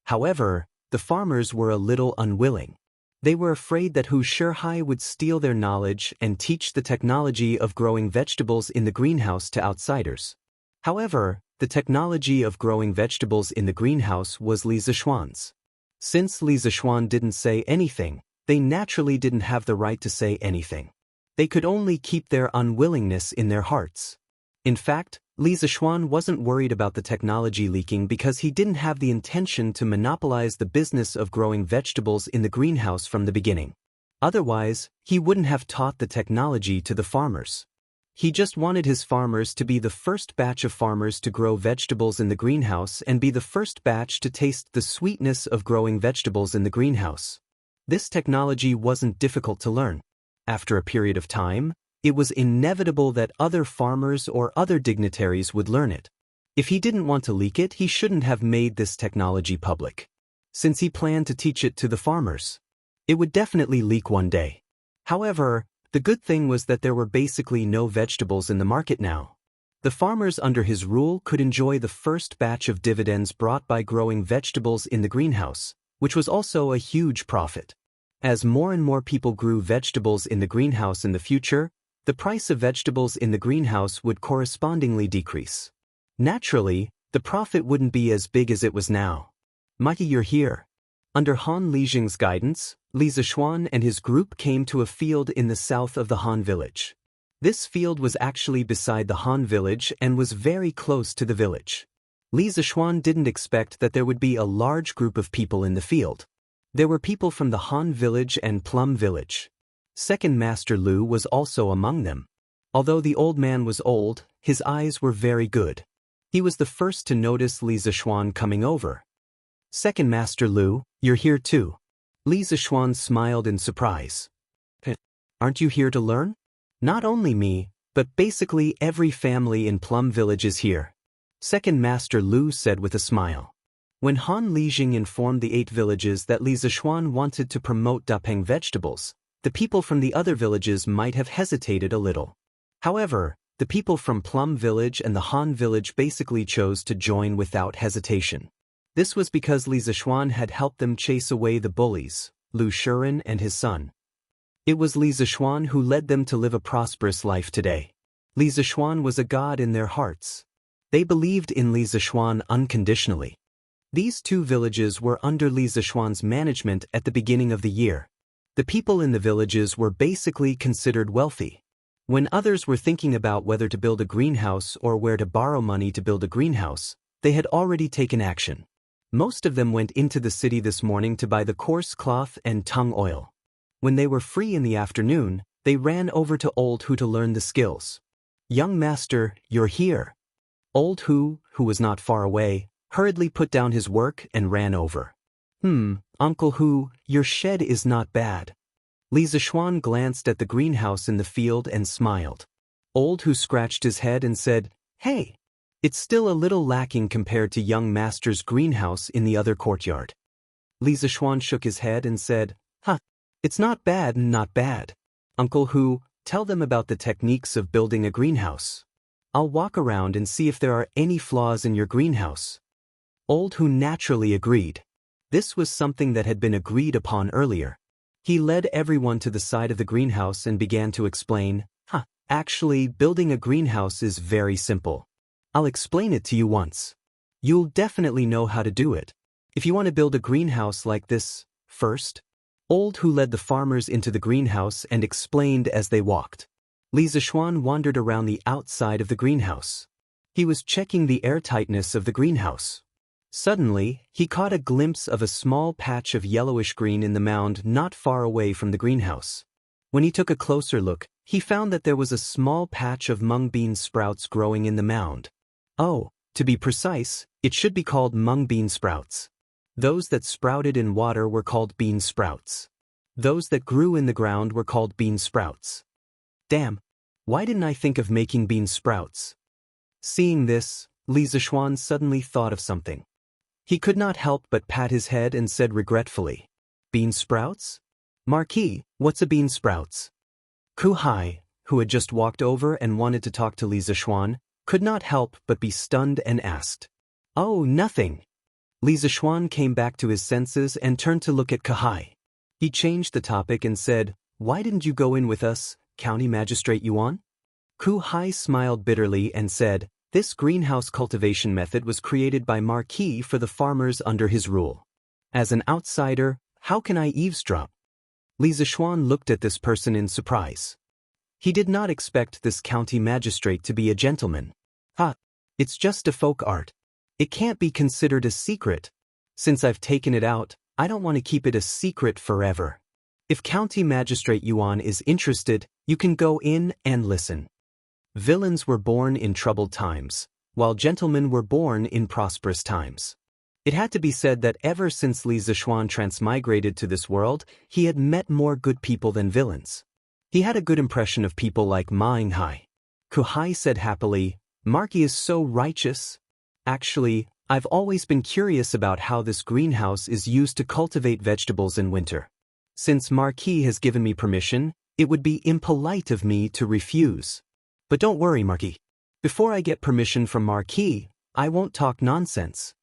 However, the farmers were a little unwilling. They were afraid that Hu Shihai would steal their knowledge and teach the technology of growing vegetables in the greenhouse to outsiders. However, the technology of growing vegetables in the greenhouse was Li Zishuan's. Since Li Zishuan didn't say anything, they naturally didn't have the right to say anything. They could only keep their unwillingness in their hearts. In fact, Li Zishuan wasn't worried about the technology leaking because he didn't have the intention to monopolize the business of growing vegetables in the greenhouse from the beginning. Otherwise, he wouldn't have taught the technology to the farmers. He just wanted his farmers to be the first batch of farmers to grow vegetables in the greenhouse and be the first batch to taste the sweetness of growing vegetables in the greenhouse. This technology wasn't difficult to learn. After a period of time, it was inevitable that other farmers or other dignitaries would learn it. If he didn't want to leak it, he shouldn't have made this technology public. Since he planned to teach it to the farmers, it would definitely leak one day. However, the good thing was that there were basically no vegetables in the market now. The farmers under his rule could enjoy the first batch of dividends brought by growing vegetables in the greenhouse, which was also a huge profit. As more and more people grew vegetables in the greenhouse in the future, the price of vegetables in the greenhouse would correspondingly decrease. Naturally, the profit wouldn't be as big as it was now. Mighty, you're here. Under Han Lijing's guidance, Li Zishuan and his group came to a field in the south of the Han village. This field was actually beside the Han village and was very close to the village. Li Zishuan didn't expect that there would be a large group of people in the field. There were people from the Han village and Plum village. Second Master Lu was also among them. Although the old man was old, his eyes were very good. He was the first to notice Li Zishuan coming over. Second Master Lu, you're here too. Li Zishuan smiled in surprise. Aren't you here to learn? Not only me, but basically every family in Plum Village is here. Second Master Lu said with a smile. When Han Lijing informed the 8 villages that Li Zishuan wanted to promote Dapeng vegetables, the people from the other villages might have hesitated a little. However, the people from Plum Village and the Han village basically chose to join without hesitation. This was because Li Zishuan had helped them chase away the bullies, Lu Shiren and his son. It was Li Zishuan who led them to live a prosperous life today. Li Zishuan was a god in their hearts. They believed in Li Zishuan unconditionally. These 2 villages were under Li Zishuan's management at the beginning of the year. The people in the villages were basically considered wealthy. When others were thinking about whether to build a greenhouse or where to borrow money to build a greenhouse, they had already taken action. Most of them went into the city this morning to buy the coarse cloth and tung oil. When they were free in the afternoon, they ran over to Old Hu to learn the skills. Young master, you're here. Old Hu, who was not far away, hurriedly put down his work and ran over. Uncle Hu, your shed is not bad. Li Zishuan glanced at the greenhouse in the field and smiled. Old Hu scratched his head and said, Hey, it's still a little lacking compared to young master's greenhouse in the other courtyard. Li Zishuan shook his head and said, It's not bad, not bad. Uncle Hu, tell them about the techniques of building a greenhouse. I'll walk around and see if there are any flaws in your greenhouse. Old Hu naturally agreed. This was something that had been agreed upon earlier. He led everyone to the side of the greenhouse and began to explain, Actually, building a greenhouse is very simple. I'll explain it to you once. You'll definitely know how to do it. If you want to build a greenhouse like this, first, Old Hu led the farmers into the greenhouse and explained as they walked. Li Zishuan wandered around the outside of the greenhouse. He was checking the airtightness of the greenhouse. Suddenly, he caught a glimpse of a small patch of yellowish green in the mound not far away from the greenhouse. When he took a closer look, he found that there was a small patch of mung bean sprouts growing in the mound. Oh, to be precise, it should be called mung bean sprouts. Those that sprouted in water were called bean sprouts. Those that grew in the ground were called bean sprouts. Damn, why didn't I think of making bean sprouts? Seeing this, Li Zishuan suddenly thought of something. He could not help but pat his head and said regretfully, Bean sprouts? Marquis, what's a bean sprouts? Ku Hai, who had just walked over and wanted to talk to Li Zishuan, could not help but be stunned and asked. Oh, nothing. Li Zishuan came back to his senses and turned to look at Ku Hai. He changed the topic and said, Why didn't you go in with us, County Magistrate Yuan? Ku Hai smiled bitterly and said, This greenhouse cultivation method was created by Marquis for the farmers under his rule. As an outsider, how can I eavesdrop? Li Zishuan looked at this person in surprise. He did not expect this county magistrate to be a gentleman. It's just a folk art. It can't be considered a secret. Since I've taken it out, I don't want to keep it a secret forever. If County Magistrate Yuan is interested, you can go in and listen. Villains were born in troubled times, while gentlemen were born in prosperous times. It had to be said that ever since Li Zixuan transmigrated to this world, he had met more good people than villains. He had a good impression of people like Ma Yinghai. Kuhai said happily, "Marquis is so righteous. Actually, I've always been curious about how this greenhouse is used to cultivate vegetables in winter. Since Marquis has given me permission, it would be impolite of me to refuse. But don't worry, Marquis. Before I get permission from Marquis, I won't talk nonsense."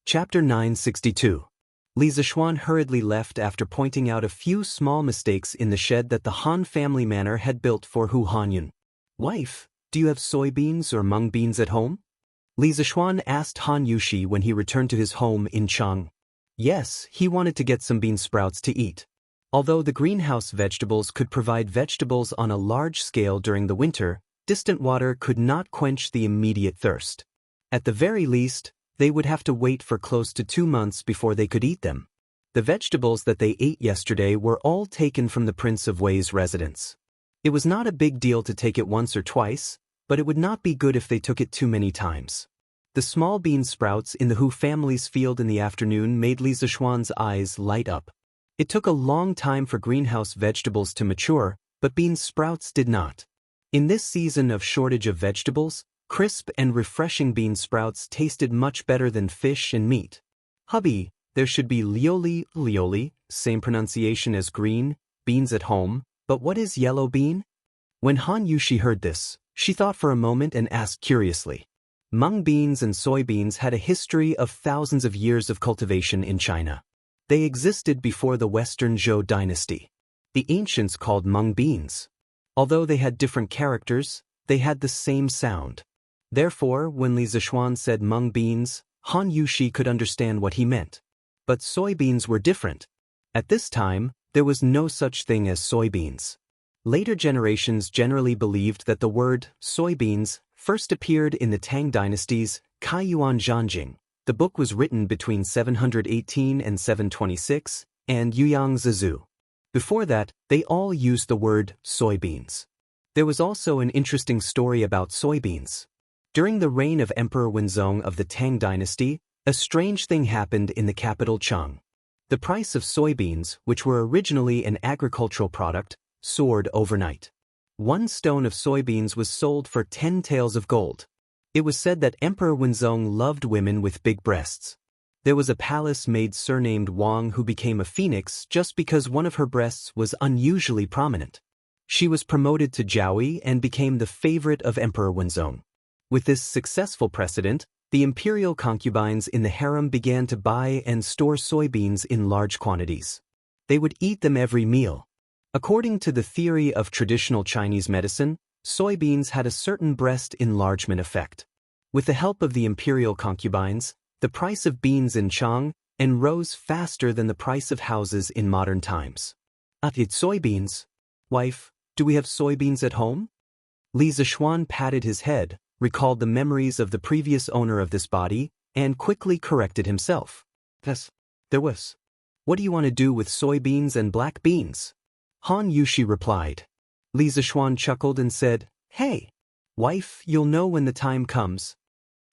Chapter 962. Li Zixuan hurriedly left after pointing out a few small mistakes in the shed that the Han family manor had built for Hu Hanyun. "Wife, do you have soybeans or mung beans at home?" Li Zixuan asked Han Yushi when he returned to his home in Jianghu. Yes, he wanted to get some bean sprouts to eat. Although the greenhouse vegetables could provide vegetables on a large scale during the winter, distant water could not quench the immediate thirst. At the very least, they would have to wait for close to 2 months before they could eat them. The vegetables that they ate yesterday were all taken from the Prince of Wei's residence. It was not a big deal to take it once or twice, but it would not be good if they took it too many times. The small bean sprouts in the Hu family's field in the afternoon made Li Zixuan's eyes light up. It took a long time for greenhouse vegetables to mature, but bean sprouts did not. In this season of shortage of vegetables, crisp and refreshing bean sprouts tasted much better than fish and meat. "Hubby, there should be lioli, same pronunciation as green, beans at home, but what is yellow bean?" When Han Yushi heard this, she thought for a moment and asked curiously. Mung beans and soybeans had a history of thousands of years of cultivation in China. They existed before the Western Zhou dynasty. The ancients called mung beans. Although they had different characters, they had the same sound. Therefore, when Li Zixuan said mung beans, Han Yushi could understand what he meant. But soybeans were different. At this time, there was no such thing as soybeans. Later generations generally believed that the word soybeans first appeared in the Tang dynasty's Kaiyuan Zhanjing. The book was written between 718 and 726, and Yuyang Zizu. Before that, they all used the word soybeans. There was also an interesting story about soybeans. During the reign of Emperor Wenzong of the Tang dynasty, a strange thing happened in the capital Cheng. The price of soybeans, which were originally an agricultural product, soared overnight. 1 stone of soybeans was sold for 10 taels of gold. It was said that Emperor Wenzong loved women with big breasts. There was a palace maid surnamed Wang who became a phoenix just because one of her breasts was unusually prominent. She was promoted to Jiahui and became the favorite of Emperor Wenzong. With this successful precedent, the imperial concubines in the harem began to buy and store soybeans in large quantities. They would eat them every meal. According to the theory of traditional Chinese medicine, soybeans had a certain breast enlargement effect. With the help of the imperial concubines, the price of beans in Chang rose faster than the price of houses in modern times. It's soybeans. Wife, do we have soybeans at home? Li Zixuan patted his head, recalled the memories of the previous owner of this body, and quickly corrected himself. Yes, there was. What do you want to do with soybeans and black beans? Han Yushi replied. Li Zixuan chuckled and said, "Hey, wife, you'll know when the time comes."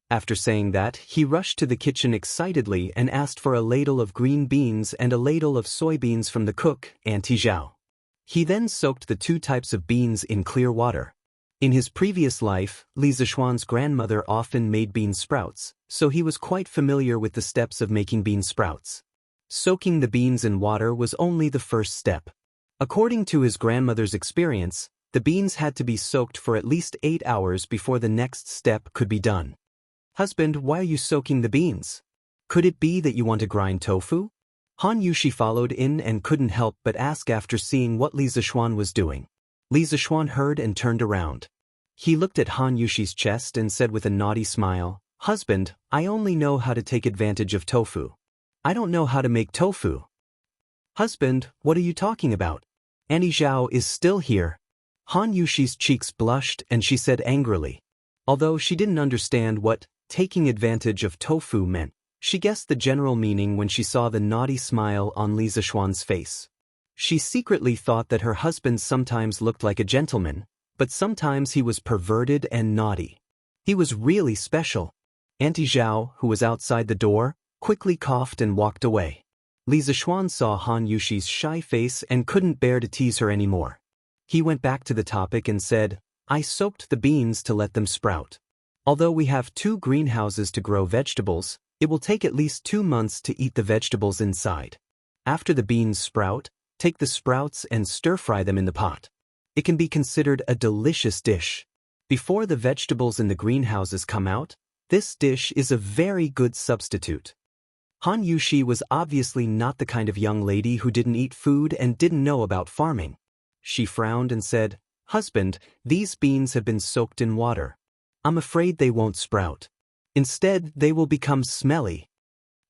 After saying that, he rushed to the kitchen excitedly and asked for a ladle of green beans and a ladle of soybeans from the cook, Auntie Zhao. He then soaked the 2 types of beans in clear water. In his previous life, Li Zixuan's grandmother often made bean sprouts, so he was quite familiar with the steps of making bean sprouts. Soaking the beans in water was only the first step. According to his grandmother's experience, the beans had to be soaked for at least 8 hours before the next step could be done. Husband, why are you soaking the beans? Could it be that you want to grind tofu? Han Yushi followed in and couldn't help but ask after seeing what Li Zixuan was doing. Li Zixuan heard and turned around. He looked at Han Yushi's chest and said with a naughty smile, "Husband, I only know how to take advantage of tofu. I don't know how to make tofu." Husband, what are you talking about? Auntie Zhao is still here. Han Yushi's cheeks blushed and she said angrily. Although she didn't understand what taking advantage of tofu meant, she guessed the general meaning when she saw the naughty smile on Li Zishuan's face. She secretly thought that her husband sometimes looked like a gentleman, but sometimes he was perverted and naughty. He was really special. Auntie Zhao, who was outside the door, quickly coughed and walked away. Li Zishuan saw Han Yushi's shy face and couldn't bear to tease her anymore. He went back to the topic and said, I soaked the beans to let them sprout. Although we have 2 greenhouses to grow vegetables, it will take at least 2 months to eat the vegetables inside. After the beans sprout, take the sprouts and stir-fry them in the pot. It can be considered a delicious dish. Before the vegetables in the greenhouses come out, this dish is a very good substitute. Han Yushi was obviously not the kind of young lady who didn't eat food and didn't know about farming. She frowned and said, Husband, these beans have been soaked in water. I'm afraid they won't sprout. Instead, they will become smelly.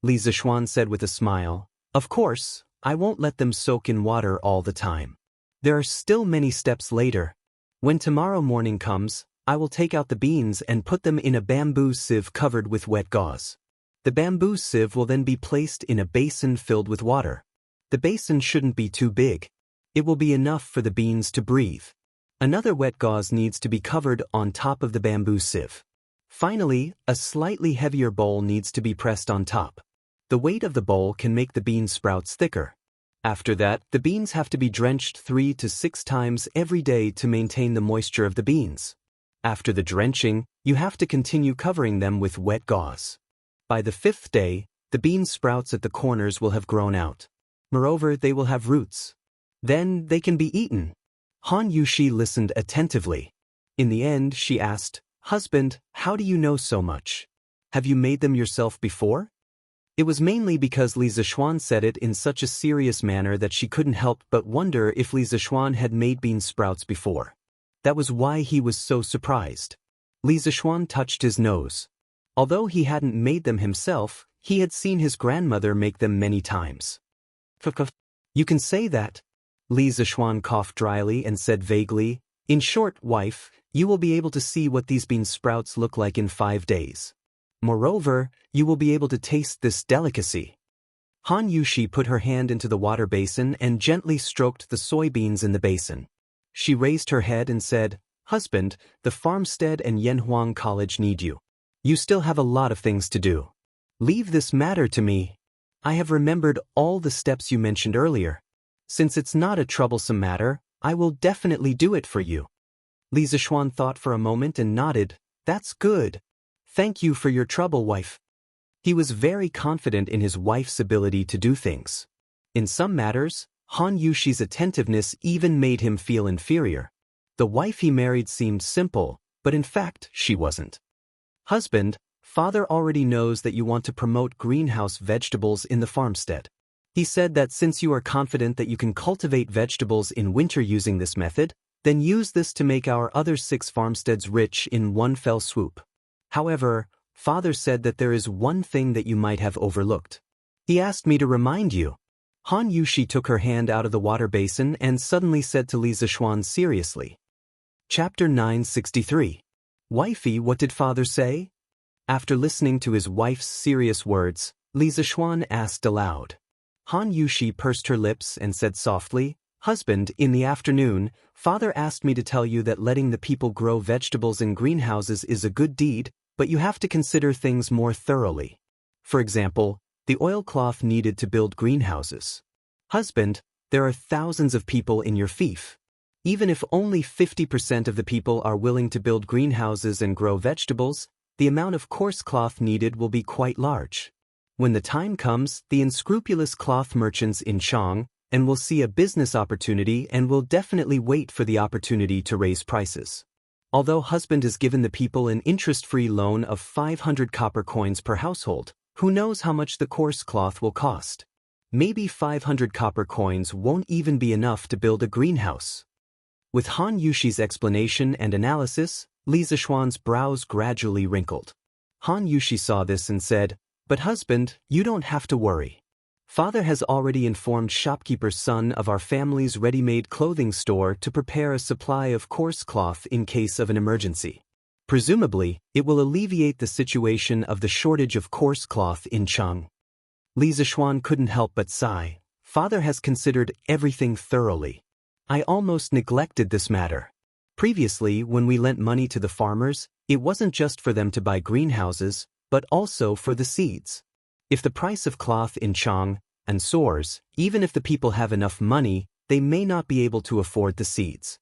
Li Zishuan said with a smile, Of course, I won't let them soak in water all the time. There are still many steps later. When tomorrow morning comes, I will take out the beans and put them in a bamboo sieve covered with wet gauze. The bamboo sieve will then be placed in a basin filled with water. The basin shouldn't be too big. It will be enough for the beans to breathe. Another wet gauze needs to be covered on top of the bamboo sieve. Finally, a slightly heavier bowl needs to be pressed on top. The weight of the bowl can make the bean sprouts thicker. After that, the beans have to be drenched 3 to 6 times every day to maintain the moisture of the beans. After the drenching, you have to continue covering them with wet gauze. By the 5th day, the bean sprouts at the corners will have grown out. Moreover, they will have roots. Then they can be eaten. Han Yushi listened attentively. In the end, she asked, Husband, how do you know so much? Have you made them yourself before? It was mainly because Li Zishuan said it in such a serious manner that she couldn't help but wonder if Li Zishuan had made bean sprouts before. That was why he was so surprised. Li Zishuan touched his nose. Although he hadn't made them himself, he had seen his grandmother make them many times. You can say that. Li Zishuan coughed dryly and said vaguely, In short, wife, you will be able to see what these bean sprouts look like in 5 days. Moreover, you will be able to taste this delicacy. Han Yushi put her hand into the water basin and gently stroked the soybeans in the basin. She raised her head and said, Husband, the farmstead and Yanhuang College need you. You still have a lot of things to do. Leave this matter to me. I have remembered all the steps you mentioned earlier. Since it's not a troublesome matter, I will definitely do it for you. Li Zishuan thought for a moment and nodded. That's good. Thank you for your trouble, wife. He was very confident in his wife's ability to do things. In some matters, Han Yushi's attentiveness even made him feel inferior. The wife he married seemed simple, but in fact, she wasn't. Husband, father already knows that you want to promote greenhouse vegetables in the farmstead. He said that since you are confident that you can cultivate vegetables in winter using this method, then use this to make our other 6 farmsteads rich in one fell swoop. However, father said that there is one thing that you might have overlooked. He asked me to remind you. Han Yushi took her hand out of the water basin and suddenly said to Li Zishuan seriously. Chapter 963. Wifey, what did father say? After listening to his wife's serious words, Li Zishuan asked aloud. Han Yushi pursed her lips and said softly, Husband, in the afternoon, father asked me to tell you that letting the people grow vegetables in greenhouses is a good deed, but you have to consider things more thoroughly. For example, the oilcloth needed to build greenhouses. Husband, there are thousands of people in your fief. Even if only 50% of the people are willing to build greenhouses and grow vegetables, the amount of coarse cloth needed will be quite large. When the time comes, the unscrupulous cloth merchants in Chang and will see a business opportunity and will definitely wait for the opportunity to raise prices. Although husband has given the people an interest-free loan of 500 copper coins per household, who knows how much the coarse cloth will cost? Maybe 500 copper coins won't even be enough to build a greenhouse. With Han Yushi's explanation and analysis, Li Zishuan's brows gradually wrinkled. Han Yushi saw this and said, But husband, you don't have to worry. Father has already informed shopkeeper's son of our family's ready-made clothing store to prepare a supply of coarse cloth in case of an emergency. Presumably, it will alleviate the situation of the shortage of coarse cloth in Chang. Li Zishuan couldn't help but sigh. Father has considered everything thoroughly. I almost neglected this matter. Previously, when we lent money to the farmers, it wasn't just for them to buy greenhouses, but also for the seeds. If the price of cloth in Chang and soars, even if the people have enough money, they may not be able to afford the seeds.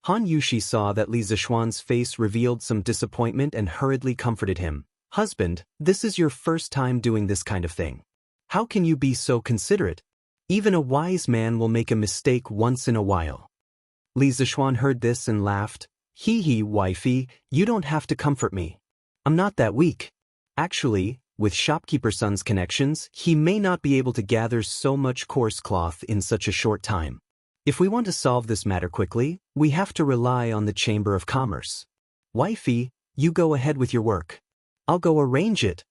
Han Yushi saw that Li Zishuan's face revealed some disappointment and hurriedly comforted him. Husband, this is your first time doing this kind of thing. How can you be so considerate? Even a wise man will make a mistake once in a while. Li Zishuan heard this and laughed. Hee, wifey, you don't have to comfort me. I'm not that weak. Actually, with shopkeeper son's connections, he may not be able to gather so much coarse cloth in such a short time. If we want to solve this matter quickly, we have to rely on the Chamber of Commerce. Wifey, you go ahead with your work. I'll go arrange it.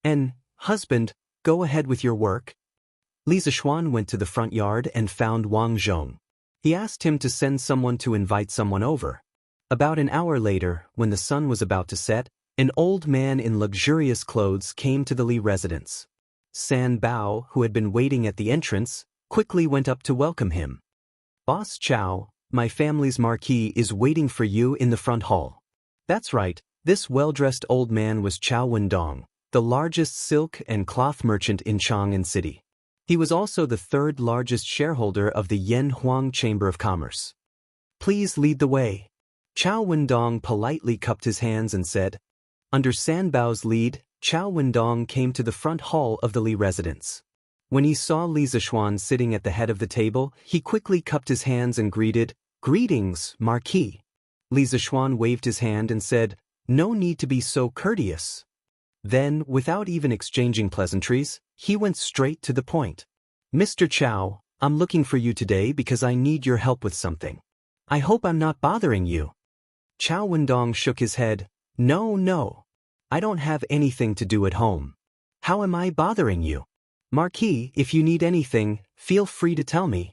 And, husband, go ahead with your work. Li Zishuan went to the front yard and found Wang Zhong. He asked him to send someone to invite someone over. About an hour later, when the sun was about to set, an old man in luxurious clothes came to the Li residence. San Bao, who had been waiting at the entrance, quickly went up to welcome him. Boss Chow, my family's marquis is waiting for you in the front hall. That's right, this well-dressed old man was Chow Wendong, the largest silk and cloth merchant in Chang'an City. He was also the third largest shareholder of the Yanhuang Chamber of Commerce. Please lead the way. Chow Wendong politely cupped his hands and said. Under San Bao's lead, Chow Wendong came to the front hall of the Li residence. When he saw Li Zishuan sitting at the head of the table, he quickly cupped his hands and greeted, Greetings, Marquis. Li Zishuan waved his hand and said, No need to be so courteous. Then, without even exchanging pleasantries, he went straight to the point. Mr. Chow, I'm looking for you today because I need your help with something. I hope I'm not bothering you. Chow Wendong shook his head. No. I don't have anything to do at home. How am I bothering you? Marquis, if you need anything, feel free to tell me.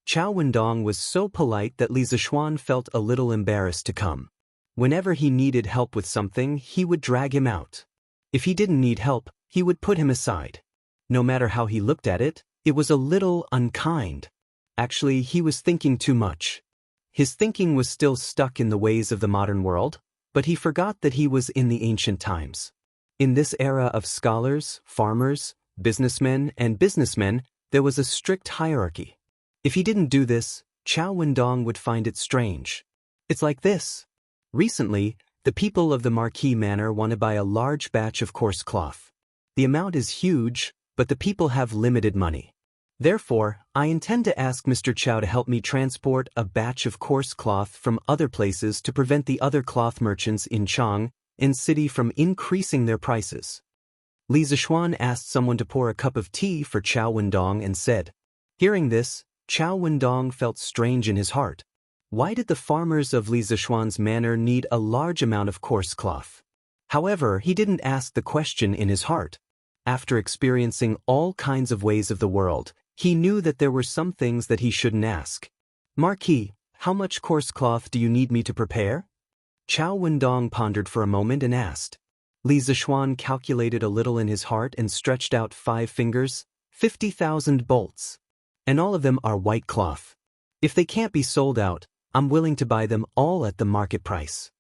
Chow Wendong was so polite that Li Zishuan felt a little embarrassed to come. Whenever he needed help with something, he would drag him out. If he didn't need help, he would put him aside. No matter how he looked at it, it was a little unkind. Actually, he was thinking too much. His thinking was still stuck in the ways of the modern world, but he forgot that he was in the ancient times. In this era of scholars, farmers, businessmen, there was a strict hierarchy. If he didn't do this, Chow Wendong would find it strange. It's like this. Recently, the people of the Marquis Manor want to buy a large batch of coarse cloth. The amount is huge, but the people have limited money. Therefore, I intend to ask Mr. Chow to help me transport a batch of coarse cloth from other places to prevent the other cloth merchants in Chang'an City from increasing their prices. Li Zishuan asked someone to pour a cup of tea for Chow Wendong and said. Hearing this, Chow Wendong felt strange in his heart. Why did the farmers of Li Zishuan's manor need a large amount of coarse cloth? However, he didn't ask the question in his heart. After experiencing all kinds of ways of the world, he knew that there were some things that he shouldn't ask. Marquis, how much coarse cloth do you need me to prepare? Chow Wendong pondered for a moment and asked. Li Zishuan calculated a little in his heart and stretched out 5 fingers, 50,000 bolts. And all of them are white cloth. If they can't be sold out, I'm willing to buy them all at the market price.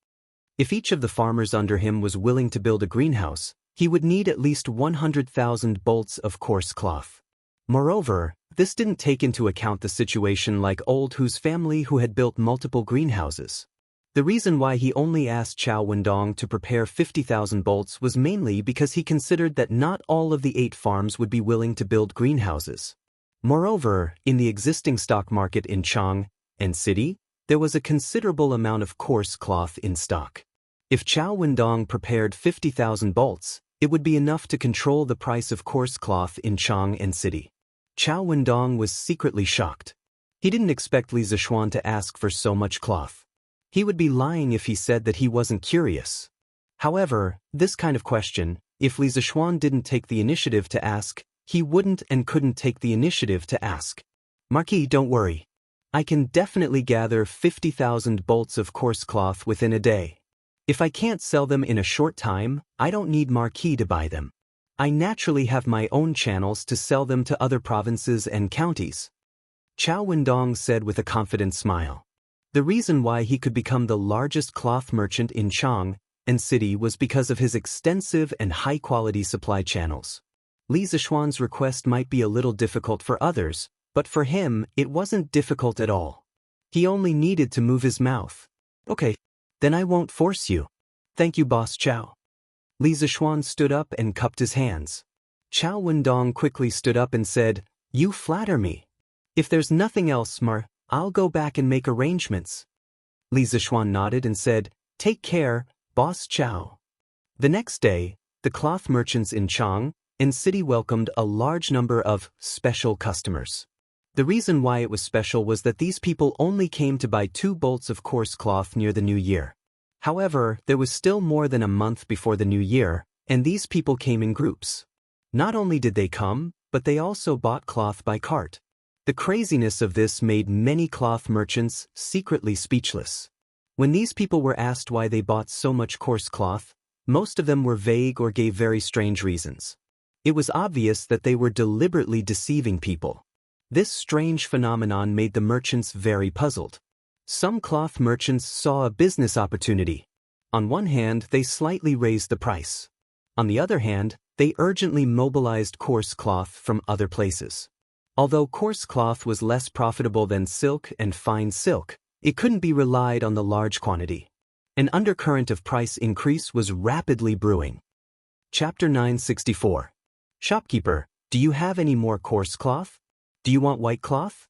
If each of the farmers under him was willing to build a greenhouse, he would need at least 100,000 bolts of coarse cloth. Moreover, this didn't take into account the situation like Old Hu's family who had built multiple greenhouses. The reason why he only asked Chow Wendong to prepare 50,000 bolts was mainly because he considered that not all of the 8 farms would be willing to build greenhouses. Moreover, in the existing stock market in Chang'an City, there was a considerable amount of coarse cloth in stock. If Chow Wendong prepared 50,000 bolts, it would be enough to control the price of coarse cloth in Chang'an City. Chow Wendong was secretly shocked. He didn't expect Li Zishuan to ask for so much cloth. He would be lying if he said that he wasn't curious. However, this kind of question, if Li Zishuan didn't take the initiative to ask, He wouldn't and couldn't take the initiative to ask. Marquis, don't worry. I can definitely gather 50,000 bolts of coarse cloth within a day. If I can't sell them in a short time, I don't need Marquis to buy them. I naturally have my own channels to sell them to other provinces and counties. Chao Wendong said with a confident smile. The reason why he could become the largest cloth merchant in Chang and city was because of his extensive and high-quality supply channels. Li Zishuan's request might be a little difficult for others, but for him, it wasn't difficult at all. He only needed to move his mouth. Okay, then I won't force you. Thank you, Boss Chao. Li Zishuan stood up and cupped his hands. Chao Wendong quickly stood up and said, You flatter me. If there's nothing else, I'll go back and make arrangements. Li Zishuan nodded and said, Take care, Boss Chao. The next day, the cloth merchants in Chang and city welcomed a large number of special customers. The reason why it was special was that these people only came to buy 2 bolts of coarse cloth near the new year. However, there was still more than a month before the new year, and these people came in groups. Not only did they come, but they also bought cloth by cart. The craziness of this made many cloth merchants secretly speechless. When these people were asked why they bought so much coarse cloth, most of them were vague or gave very strange reasons. It was obvious that they were deliberately deceiving people. This strange phenomenon made the merchants very puzzled. Some cloth merchants saw a business opportunity. On one hand, they slightly raised the price. On the other hand, they urgently mobilized coarse cloth from other places. Although coarse cloth was less profitable than silk and fine silk, it couldn't be relied on the large quantity. An undercurrent of price increase was rapidly brewing. Chapter 964. Shopkeeper, do you have any more coarse cloth? Do you want white cloth?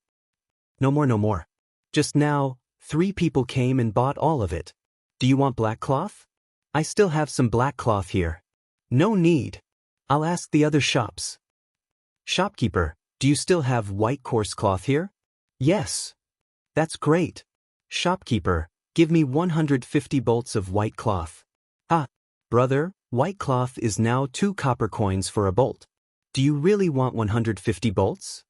No more, no more. Just now, 3 people came and bought all of it. Do you want black cloth? I still have some black cloth here. No need. I'll ask the other shops. Shopkeeper, do you still have white coarse cloth here? Yes. That's great. Shopkeeper, give me 150 bolts of white cloth. Ah, brother, white cloth is now 2 copper coins for a bolt. Do you really want 150 bolts?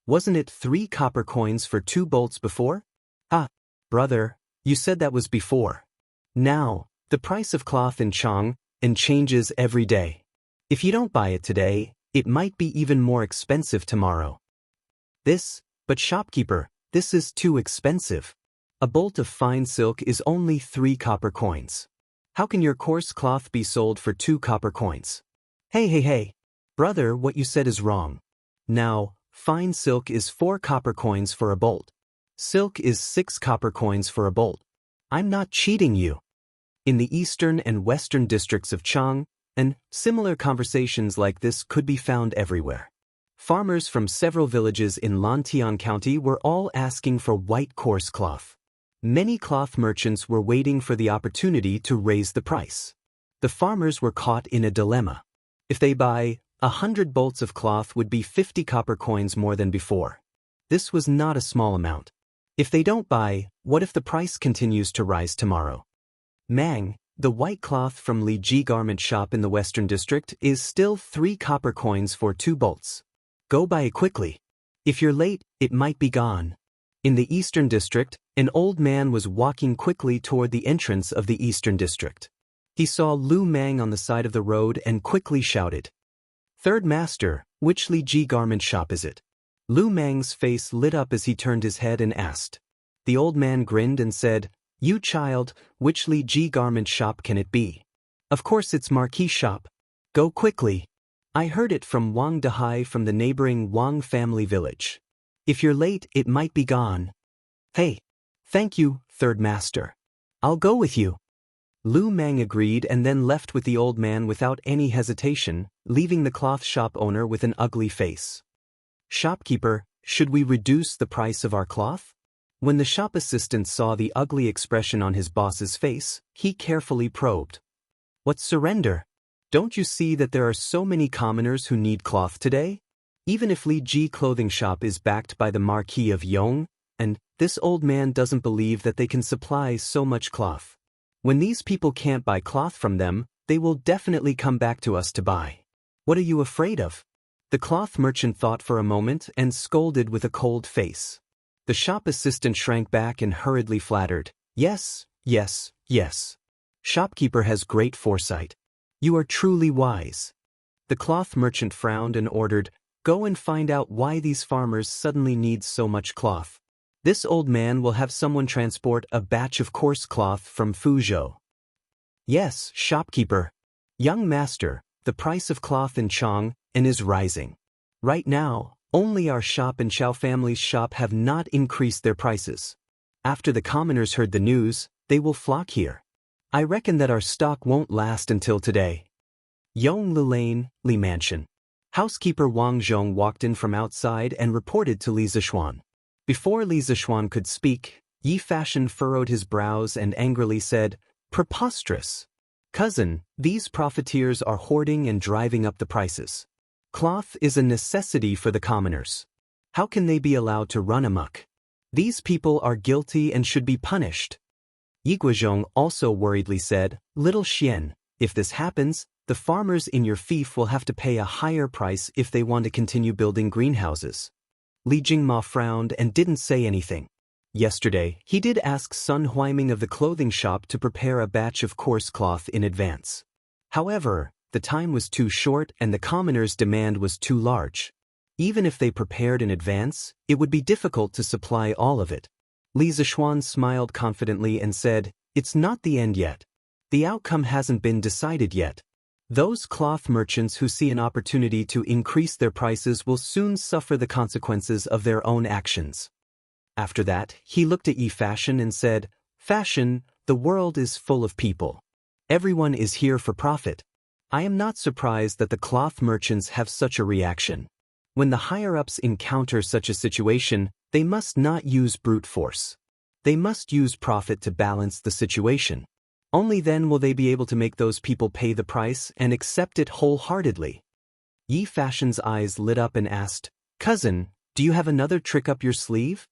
Wasn't it 3 copper coins for 2 bolts before? Ah, brother, you said that was before. Now, the price of cloth in Chang and changes every day. If you don't buy it today, it might be even more expensive tomorrow. But shopkeeper, this is too expensive. A bolt of fine silk is only 3 copper coins. How can your coarse cloth be sold for 2 copper coins? Hey. Brother, what you said is wrong. Now, fine silk is 4 copper coins for a bolt. Silk is 6 copper coins for a bolt. I'm not cheating you. In the eastern and western districts of Chang, and similar conversations like this could be found everywhere. Farmers from several villages in Lantian County were all asking for white coarse cloth. Many cloth merchants were waiting for the opportunity to raise the price. The farmers were caught in a dilemma. If they buy 100 bolts of cloth would be 50 copper coins more than before. This was not a small amount. If they don't buy, what if the price continues to rise tomorrow? Mang, the white cloth from Li Ji garment shop in the Western District, is still 3 copper coins for 2 bolts. Go buy it quickly. If you're late, it might be gone. In the Eastern District, an old man was walking quickly toward the entrance of the Eastern District. He saw Lu Mang on the side of the road and quickly shouted, "Third master, which Li Ji garment shop is it?" Lu Mang's face lit up as he turned his head and asked. The old man grinned and said, "You child, which Li Ji garment shop can it be? Of course it's Marquis shop. Go quickly. I heard it from Wang Dehai from the neighboring Wang family village. If you're late, it might be gone." "Hey, thank you, third master. I'll go with you." Lu Mang agreed and then left with the old man without any hesitation, leaving the cloth shop owner with an ugly face. "Shopkeeper, should we reduce the price of our cloth?" When the shop assistant saw the ugly expression on his boss's face, he carefully probed. "What surrender? Don't you see that there are so many commoners who need cloth today? Even if Li Ji clothing shop is backed by the Marquis of Yong, and this old man doesn't believe that they can supply so much cloth. When these people can't buy cloth from them, they will definitely come back to us to buy. What are you afraid of? The cloth merchant thought for a moment and scolded with a cold face. The shop assistant shrank back and hurriedly flattered, "Yes, yes, yes. Shopkeeper has great foresight. You are truly wise." The cloth merchant frowned and ordered, "Go and find out why these farmers suddenly need so much cloth. This old man will have someone transport a batch of coarse cloth from Fuzhou." "Yes, shopkeeper. Young master, the price of cloth in Chang is rising. Right now, only our shop and Xiao family's shop have not increased their prices. After the commoners heard the news, they will flock here. I reckon that our stock won't last until today." Yongle Lane, Li Mansion. Housekeeper Wang Zhong walked in from outside and reported to Li Zishuan. Before Li Zishuan could speak, Yi Fashion furrowed his brows and angrily said, "Preposterous. Cousin, these profiteers are hoarding and driving up the prices. Cloth is a necessity for the commoners. How can they be allowed to run amok? These people are guilty and should be punished." Yi Guozhong also worriedly said, "Little Xian, if this happens, the farmers in your fief will have to pay a higher price if they want to continue building greenhouses." Li Jingma frowned and didn't say anything. Yesterday, he did ask Sun Huiming of the clothing shop to prepare a batch of coarse cloth in advance. However, the time was too short and the commoners' demand was too large. Even if they prepared in advance, it would be difficult to supply all of it. Li Zishuan smiled confidently and said, "It's not the end yet. The outcome hasn't been decided yet. Those cloth merchants who see an opportunity to increase their prices will soon suffer the consequences of their own actions." After that, he looked at Yi Fashion and said, "Fashion, the world is full of people. Everyone is here for profit. I am not surprised that the cloth merchants have such a reaction. When the higher-ups encounter such a situation, they must not use brute force. They must use profit to balance the situation. Only then will they be able to make those people pay the price and accept it wholeheartedly." Yi Fashion's eyes lit up and asked, "Cousin, do you have another trick up your sleeve?"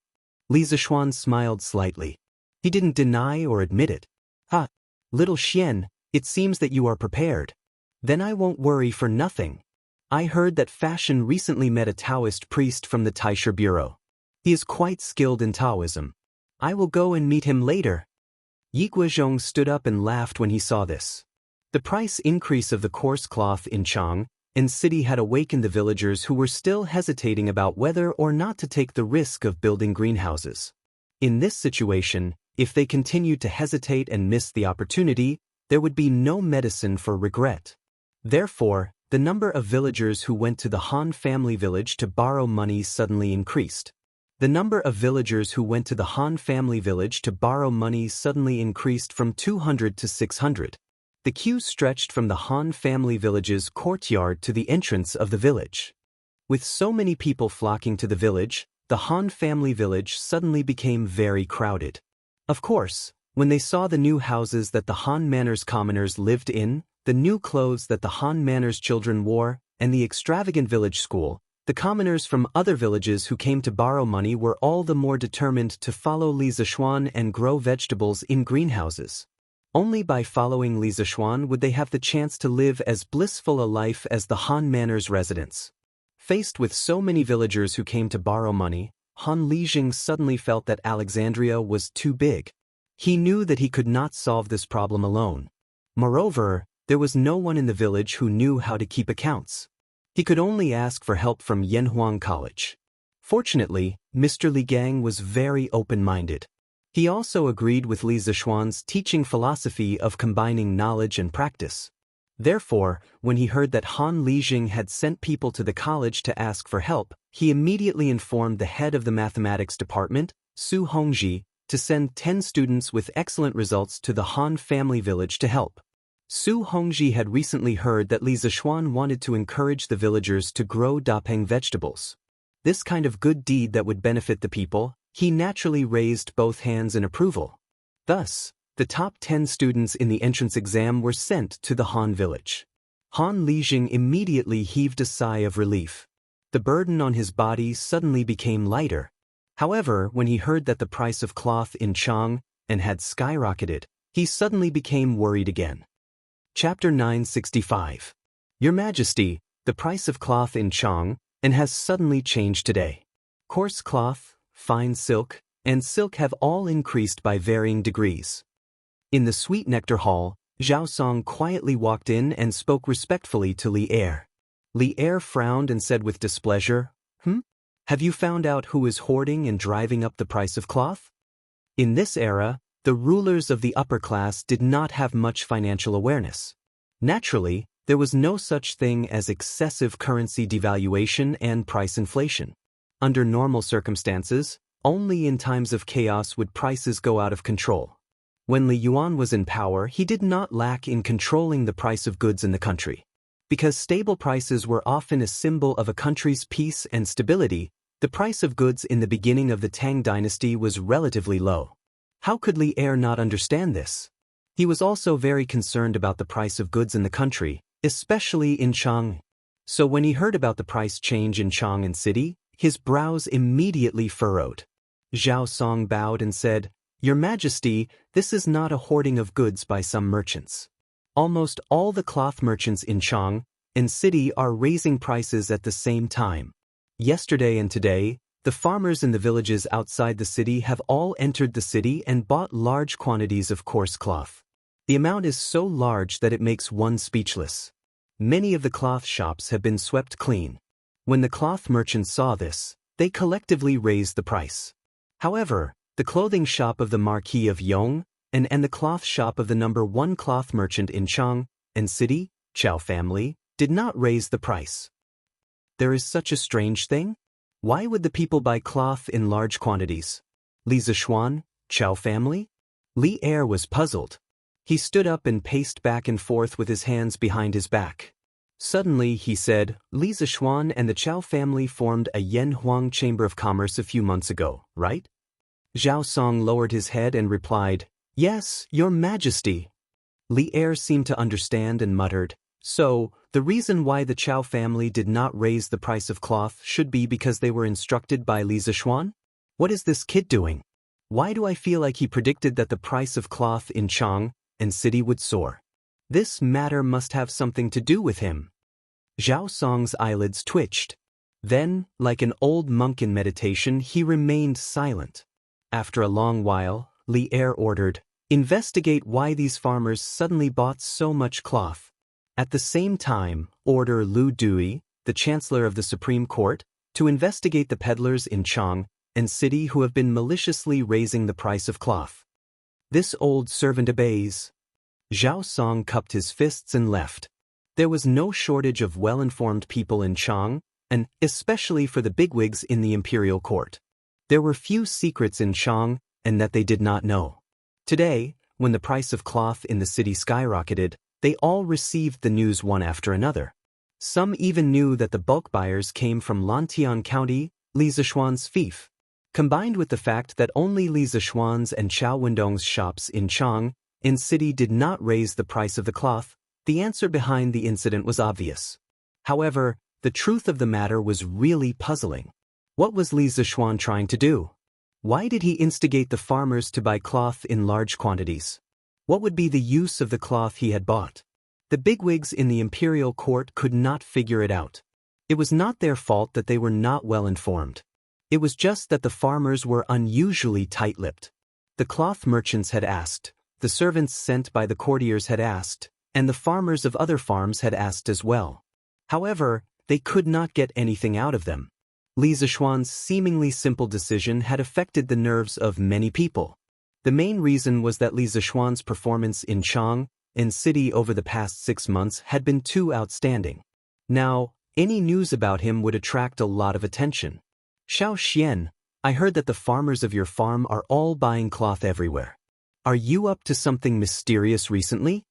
Li Zishuan smiled slightly. He didn't deny or admit it. "Ah, little Xian, it seems that you are prepared. Then I won't worry for nothing. I heard that Fashion recently met a Taoist priest from the Taisha Bureau. He is quite skilled in Taoism. I will go and meet him later." Yi Guozhong stood up and laughed when he saw this. The price increase of the coarse cloth in Chang and city had awakened the villagers who were still hesitating about whether or not to take the risk of building greenhouses. In this situation, if they continued to hesitate and miss the opportunity, there would be no medicine for regret. Therefore, the number of villagers who went to the Han family village to borrow money suddenly increased. The number of villagers who went to the Han family village to borrow money suddenly increased from 200 to 600. The queue stretched from the Han family village's courtyard to the entrance of the village. With so many people flocking to the village, the Han family village suddenly became very crowded. Of course, when they saw the new houses that the Han Manor's commoners lived in, the new clothes that the Han Manor's children wore, and the extravagant village school, the commoners from other villages who came to borrow money were all the more determined to follow Li Zishuan and grow vegetables in greenhouses. Only by following Li Zishuan would they have the chance to live as blissful a life as the Han Manor's residents. Faced with so many villagers who came to borrow money, Han Lijing suddenly felt that Alexandria was too big. He knew that he could not solve this problem alone. Moreover, there was no one in the village who knew how to keep accounts. He could only ask for help from Yanhuang College. Fortunately, Mr. Li Gang was very open-minded. He also agreed with Li Zishuan's teaching philosophy of combining knowledge and practice. Therefore, when he heard that Han Lijing had sent people to the college to ask for help, he immediately informed the head of the mathematics department, Su Hongji, to send 10 students with excellent results to the Han family village to help. Su Hongji had recently heard that Li Zishuan wanted to encourage the villagers to grow dapeng vegetables. This kind of good deed that would benefit the people, he naturally raised both hands in approval. Thus, the top 10 students in the entrance exam were sent to the Han village. Han Lijing immediately heaved a sigh of relief. The burden on his body suddenly became lighter. However, when he heard that the price of cloth in Chang had skyrocketed, he suddenly became worried again. Chapter 965. Your Majesty, the price of cloth in Chang, and has suddenly changed today. Coarse cloth, fine silk, and silk have all increased by varying degrees. In the Sweet Nectar Hall, Zhao Song quietly walked in and spoke respectfully to Li Er. Li Er frowned and said with displeasure, Have you found out who is hoarding and driving up the price of cloth? In this era, the rulers of the upper class did not have much financial awareness. Naturally, there was no such thing as excessive currency devaluation and price inflation. Under normal circumstances, only in times of chaos would prices go out of control. When Li Yuan was in power, he did not lack in controlling the price of goods in the country. Because stable prices were often a symbol of a country's peace and stability, the price of goods in the beginning of the Tang dynasty was relatively low. How could Li Er not understand this? He was also very concerned about the price of goods in the country, especially in Chang. So when he heard about the price change in Chang and city, his brows immediately furrowed. Zhao Song bowed and said, Your Majesty, this is not a hoarding of goods by some merchants. Almost all the cloth merchants in Chang and city are raising prices at the same time. Yesterday and today, the farmers in the villages outside the city have all entered the city and bought large quantities of coarse cloth. The amount is so large that it makes one speechless. Many of the cloth shops have been swept clean. When the cloth merchants saw this, they collectively raised the price. However, the clothing shop of the Marquis of Yong and the cloth shop of the #1 cloth merchant in Chang and city, Chow family, did not raise the price. There is such a strange thing? Why would the people buy cloth in large quantities? Li Zishuan, Chow family? Li Er was puzzled. He stood up and paced back and forth with his hands behind his back. Suddenly, he said, Li Zishuan and the Chow family formed a Yanhuang Chamber of Commerce a few months ago, right? Zhao Song lowered his head and replied, Yes, Your Majesty. Li Er seemed to understand and muttered, So, the reason why the Chow family did not raise the price of cloth should be because they were instructed by Li Zishuan? What is this kid doing? Why do I feel like he predicted that the price of cloth in Chang and city would soar? This matter must have something to do with him. Zhao Song's eyelids twitched. Then, like an old monk in meditation, he remained silent. After a long while, Li Er ordered, Investigate why these farmers suddenly bought so much cloth. At the same time, order Lu Dui, the Chancellor of the Supreme Court, to investigate the peddlers in Chang and city who have been maliciously raising the price of cloth. This old servant obeys. Zhao Song cupped his fists and left. There was no shortage of well-informed people in Chang, and especially for the bigwigs in the imperial court. There were few secrets in Chang, and that they did not know. Today, when the price of cloth in the city skyrocketed, they all received the news one after another. Some even knew that the bulk buyers came from Lantian County, Li Zishuan's fief. Combined with the fact that only Li Zishuan's and Chao Wendong's shops in Chang and city did not raise the price of the cloth, the answer behind the incident was obvious. However, the truth of the matter was really puzzling. What was Li Zishuan trying to do? Why did he instigate the farmers to buy cloth in large quantities? What would be the use of the cloth he had bought? The bigwigs in the imperial court could not figure it out. It was not their fault that they were not well informed. It was just that the farmers were unusually tight-lipped. The cloth merchants had asked, the servants sent by the courtiers had asked, and the farmers of other farms had asked as well. However, they could not get anything out of them. Li Zishuan's seemingly simple decision had affected the nerves of many people. The main reason was that Li Zishuan's performance in Chang and city over the past 6 months had been too outstanding. Now, any news about him would attract a lot of attention. Xiao Xian, I heard that the farmers of your farm are all buying cloth everywhere. Are you up to something mysterious recently?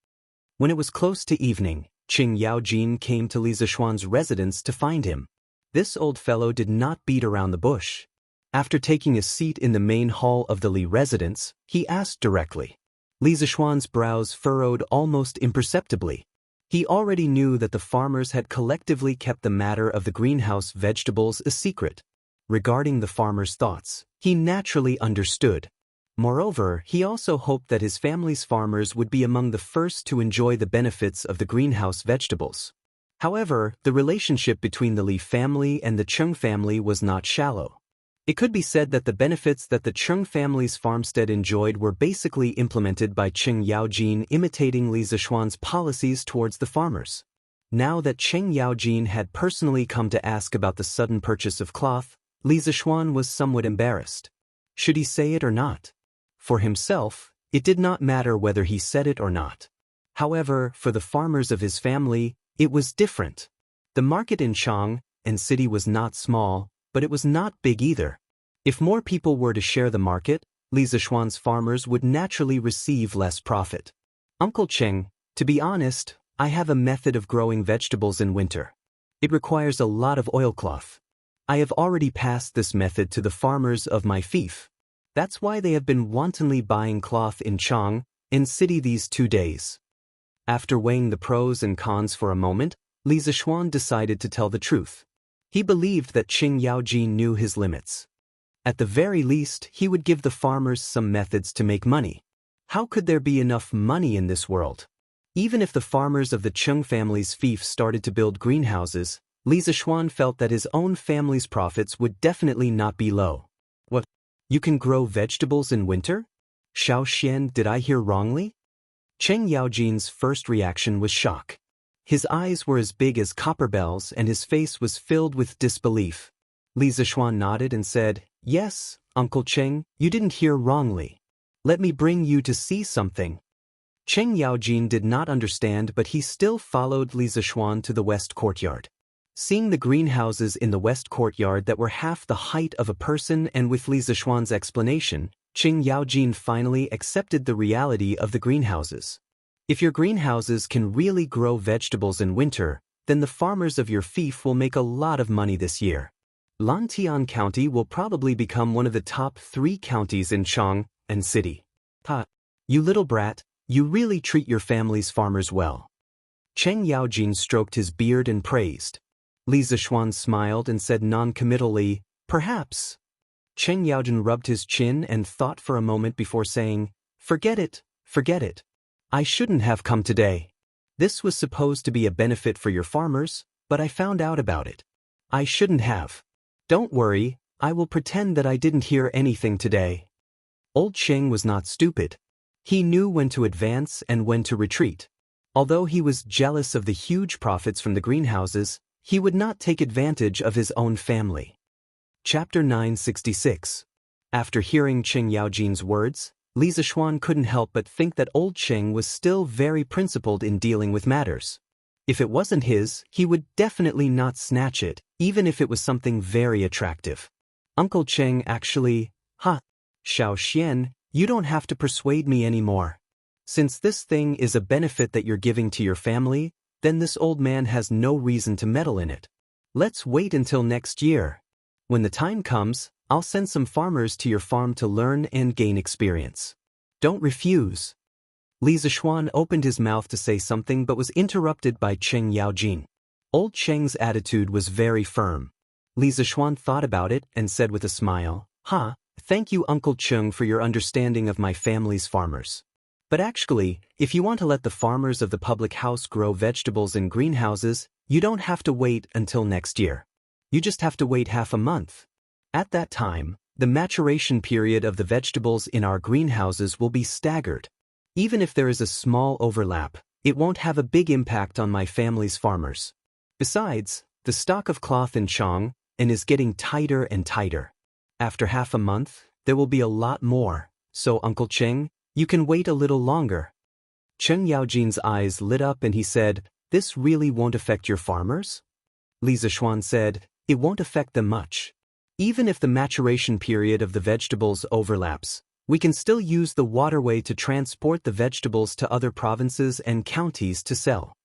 When it was close to evening, Qing Yaojin came to Li Zishuan's residence to find him. This old fellow did not beat around the bush. After taking a seat in the main hall of the Li residence, he asked directly. Li Zishuan's brows furrowed almost imperceptibly. He already knew that the farmers had collectively kept the matter of the greenhouse vegetables a secret. Regarding the farmers' thoughts, he naturally understood. Moreover, he also hoped that his family's farmers would be among the first to enjoy the benefits of the greenhouse vegetables. However, the relationship between the Li family and the Cheng family was not shallow. It could be said that the benefits that the Cheng family's farmstead enjoyed were basically implemented by Cheng Yaojin, imitating Li Zishuan's policies towards the farmers. Now that Cheng Yaojin had personally come to ask about the sudden purchase of cloth, Li Zishuan was somewhat embarrassed. Should he say it or not? For himself, it did not matter whether he said it or not. However, for the farmers of his family, it was different. The market in Chang and city was not small, but it was not big either. If more people were to share the market, Li Zishuan's farmers would naturally receive less profit. Uncle Cheng, to be honest, I have a method of growing vegetables in winter. It requires a lot of oilcloth. I have already passed this method to the farmers of my fief. That's why they have been wantonly buying cloth in Chang and city these 2 days. After weighing the pros and cons for a moment, Li Zishuan decided to tell the truth. He believed that Cheng Yaojin knew his limits. At the very least, he would give the farmers some methods to make money. How could there be enough money in this world? Even if the farmers of the Cheng family's fief started to build greenhouses, Li Zishuan felt that his own family's profits would definitely not be low. What? You can grow vegetables in winter? Xiao Xian, did I hear wrongly? Cheng Yaojin's first reaction was shock. His eyes were as big as copper bells and his face was filled with disbelief. Li Zishuan nodded and said, "Yes, Uncle Cheng, you didn't hear wrongly. Let me bring you to see something." Cheng Yaojin did not understand, but he still followed Li Zishuan to the west courtyard. Seeing the greenhouses in the west courtyard that were half the height of a person and with Li Zishuan's explanation, Cheng Yaojin finally accepted the reality of the greenhouses. If your greenhouses can really grow vegetables in winter, then the farmers of your fief will make a lot of money this year. Lantian County will probably become one of the top 3 counties in Chang and city. Ha! You little brat, you really treat your family's farmers well. Cheng Yaojin stroked his beard and praised. Li Zishuan smiled and said non-committally, "Perhaps." Cheng Yaojin rubbed his chin and thought for a moment before saying, Forget it. I shouldn't have come today. This was supposed to be a benefit for your farmers, but I found out about it. I shouldn't have. Don't worry, I will pretend that I didn't hear anything today." Old Cheng was not stupid. He knew when to advance and when to retreat. Although he was jealous of the huge profits from the greenhouses, he would not take advantage of his own family. Chapter 966. After hearing Cheng Yaojin's words, Li Zishuan couldn't help but think that old Cheng was still very principled in dealing with matters. If it wasn't his, he would definitely not snatch it, even if it was something very attractive. Uncle Cheng actually, Xiao Xian, you don't have to persuade me anymore. Since this thing is a benefit that you're giving to your family, then this old man has no reason to meddle in it. Let's wait until next year. When the time comes, I'll send some farmers to your farm to learn and gain experience. Don't refuse. Li Zishuan opened his mouth to say something but was interrupted by Cheng Yaojin. Old Cheng's attitude was very firm. Li Zishuan thought about it and said with a smile, Thank you Uncle Cheng for your understanding of my family's farmers. But actually, if you want to let the farmers of the public house grow vegetables in greenhouses, you don't have to wait until next year. You just have to wait half a month. At that time, the maturation period of the vegetables in our greenhouses will be staggered. Even if there is a small overlap, it won't have a big impact on my family's farmers. Besides, the stock of cloth in Chang is getting tighter and tighter. After half a month, there will be a lot more, so Uncle Cheng, you can wait a little longer. Cheng Yaojin's eyes lit up and he said, "This really won't affect your farmers?" Li Zishuan said, "It won't affect them much. Even if the maturation period of the vegetables overlaps, we can still use the waterway to transport the vegetables to other provinces and counties to sell."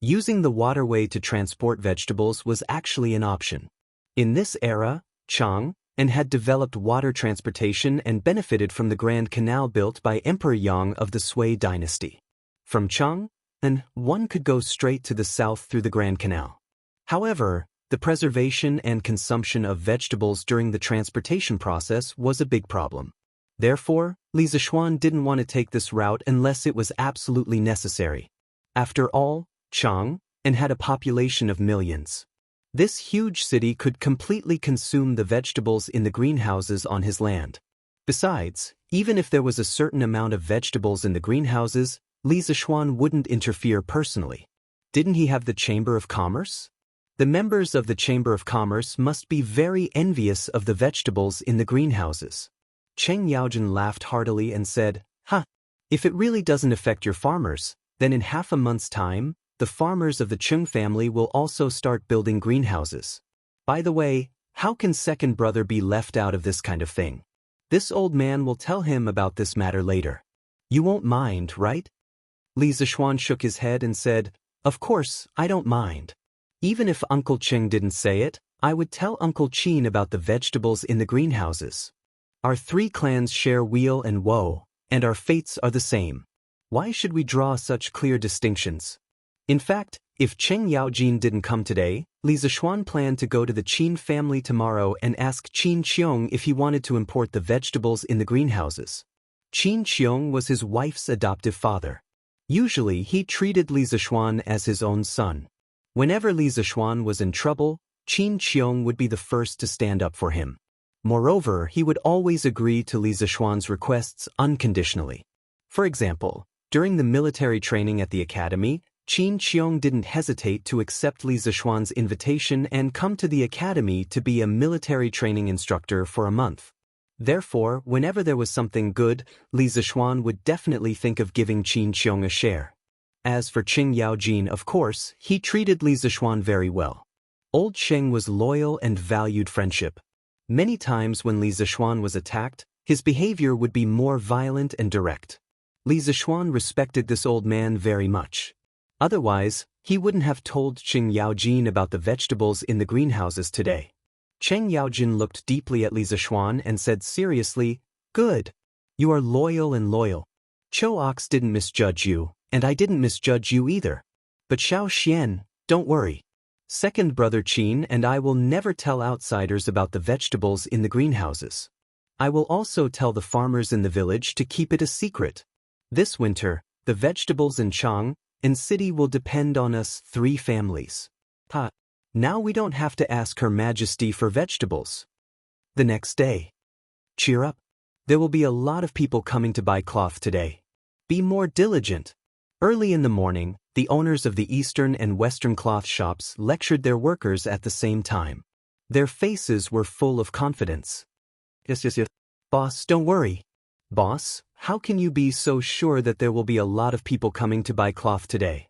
Using the waterway to transport vegetables was actually an option. In this era, Chang had developed water transportation and benefited from the Grand Canal built by Emperor Yang of the Sui dynasty. From Chang, one could go straight to the south through the Grand Canal. However, the preservation and consumption of vegetables during the transportation process was a big problem. Therefore, Li Zishuan didn't want to take this route unless it was absolutely necessary. After all, Chang and had a population of millions. This huge city could completely consume the vegetables in the greenhouses on his land. Besides, even if there was a certain amount of vegetables in the greenhouses, Li Zishuan wouldn't interfere personally. Didn't he have the Chamber of Commerce? The members of the Chamber of Commerce must be very envious of the vegetables in the greenhouses. Cheng Yaojin laughed heartily and said, if it really doesn't affect your farmers, then in half a month's time, the farmers of the Chung family will also start building greenhouses. By the way, how can second brother be left out of this kind of thing? This old man will tell him about this matter later. You won't mind, right? Li Zishuan shook his head and said, of course, I don't mind. Even if Uncle Cheng didn't say it, I would tell Uncle Qin about the vegetables in the greenhouses. Our three clans share weal and woe, and our fates are the same. Why should we draw such clear distinctions? In fact, if Cheng Yaojin didn't come today, Li Zishuan planned to go to the Qin family tomorrow and ask Qin Qiong if he wanted to import the vegetables in the greenhouses. Qin Qiong was his wife's adoptive father. Usually he treated Li Zishuan as his own son. Whenever Li Zishuan was in trouble, Qin Qiong would be the first to stand up for him. Moreover, he would always agree to Li Zishuan's requests unconditionally. For example, during the military training at the academy, Qin Qiong didn't hesitate to accept Li Zishuan's invitation and come to the academy to be a military training instructor for a month. Therefore, whenever there was something good, Li Zishuan would definitely think of giving Qin Qiong a share. As for Cheng Yaojin, of course, he treated Li Zishuan very well. Old Cheng was loyal and valued friendship. Many times when Li Zishuan was attacked, his behavior would be more violent and direct. Li Zishuan respected this old man very much. Otherwise, he wouldn't have told Cheng Yaojin about the vegetables in the greenhouses today. Cheng Yaojin looked deeply at Li Zishuan and said seriously, good. You are loyal and loyal. Cho Ox didn't misjudge you, and I didn't misjudge you either. But Xiao Xian, don't worry. Second brother Qin and I will never tell outsiders about the vegetables in the greenhouses. I will also tell the farmers in the village to keep it a secret. This winter, the vegetables in Chang and city will depend on us three families. Now we don't have to ask Her Majesty for vegetables. The next day. Cheer up. There will be a lot of people coming to buy cloth today. Be more diligent. Early in the morning, the owners of the Eastern and Western cloth shops lectured their workers at the same time. Their faces were full of confidence. Yes. Boss, don't worry. Boss, how can you be so sure that there will be a lot of people coming to buy cloth today?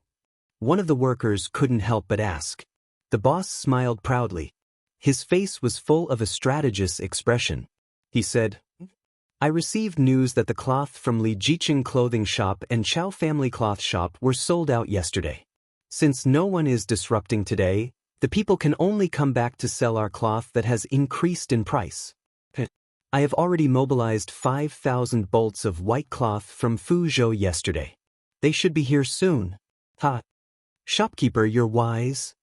One of the workers couldn't help but ask. The boss smiled proudly. His face was full of a strategist's expression. He said, I received news that the cloth from Li Jiqing clothing shop and Chao family cloth shop were sold out yesterday. Since no one is disrupting today, the people can only come back to sell our cloth that has increased in price. I have already mobilized 5,000 bolts of white cloth from Fuzhou yesterday. They should be here soon. Shopkeeper, you're wise.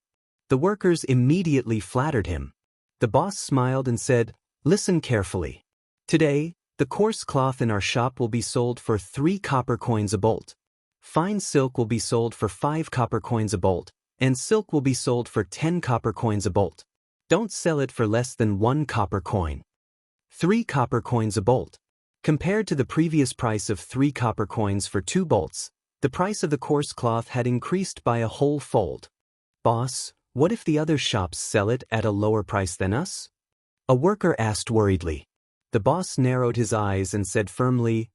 The workers immediately flattered him. The boss smiled and said, listen carefully. Today, the coarse cloth in our shop will be sold for 3 copper coins a bolt. Fine silk will be sold for 5 copper coins a bolt, and silk will be sold for 10 copper coins a bolt. Don't sell it for less than 1 copper coin. 3 copper coins a bolt. Compared to the previous price of 3 copper coins for 2 bolts, the price of the coarse cloth had increased by a whole fold. Boss, what if the other shops sell it at a lower price than us? A worker asked worriedly. The boss narrowed his eyes and said firmly,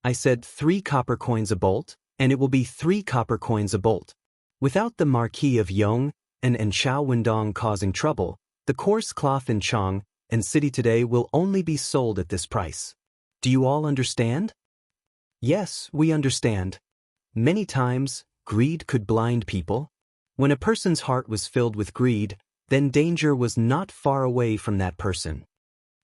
I said 3 copper coins a bolt, and it will be 3 copper coins a bolt. Without the Marquis of Yong and Chao Wendong causing trouble, the coarse cloth in Chang and city today will only be sold at this price. Do you all understand? Yes, we understand. Many times, greed could blind people. When a person's heart was filled with greed, then danger was not far away from that person.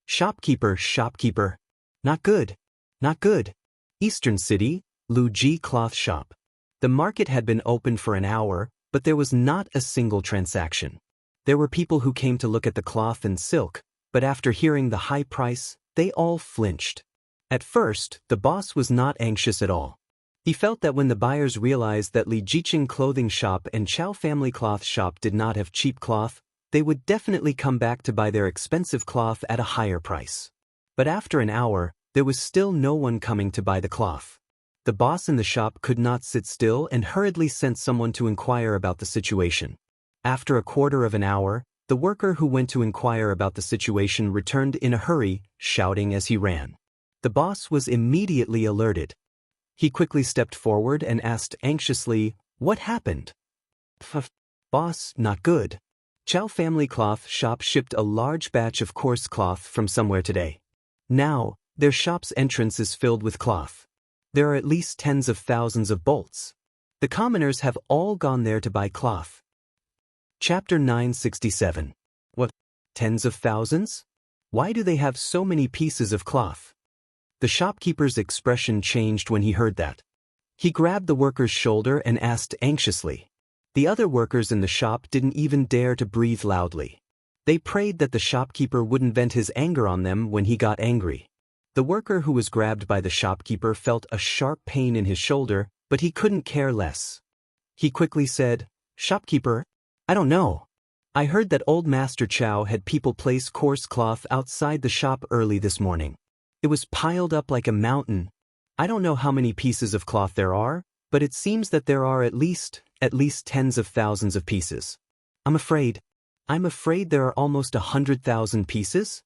Shopkeeper, shopkeeper. Not good. Not good. Eastern City, Luji Cloth Shop. The market had been open for an hour, but there was not a single transaction. There were people who came to look at the cloth and silk, but after hearing the high price, they all flinched. At first, the boss was not anxious at all. He felt that when the buyers realized that Li Jiqing clothing shop and Chow family cloth shop did not have cheap cloth, they would definitely come back to buy their expensive cloth at a higher price. But after an hour, there was still no one coming to buy the cloth. The boss in the shop could not sit still and hurriedly sent someone to inquire about the situation. After a quarter of an hour, the worker who went to inquire about the situation returned in a hurry, shouting as he ran. The boss was immediately alerted. He quickly stepped forward and asked anxiously, "What happened?" "Boss, not good. Chow family cloth shop shipped a large batch of coarse cloth from somewhere today. Now, their shop's entrance is filled with cloth. There are at least tens of thousands of bolts. The commoners have all gone there to buy cloth." Chapter 967. What? Tens of thousands? Why do they have so many pieces of cloth? The shopkeeper's expression changed when he heard that. He grabbed the worker's shoulder and asked anxiously. The other workers in the shop didn't even dare to breathe loudly. They prayed that the shopkeeper wouldn't vent his anger on them when he got angry. The worker who was grabbed by the shopkeeper felt a sharp pain in his shoulder, but he couldn't care less. He quickly said, "Shopkeeper, I don't know. I heard that old Master Chow had people place coarse cloth outside the shop early this morning. It was piled up like a mountain. I don't know how many pieces of cloth there are, but it seems that there are at least tens of thousands of pieces. I'm afraid there are almost 100,000 pieces?"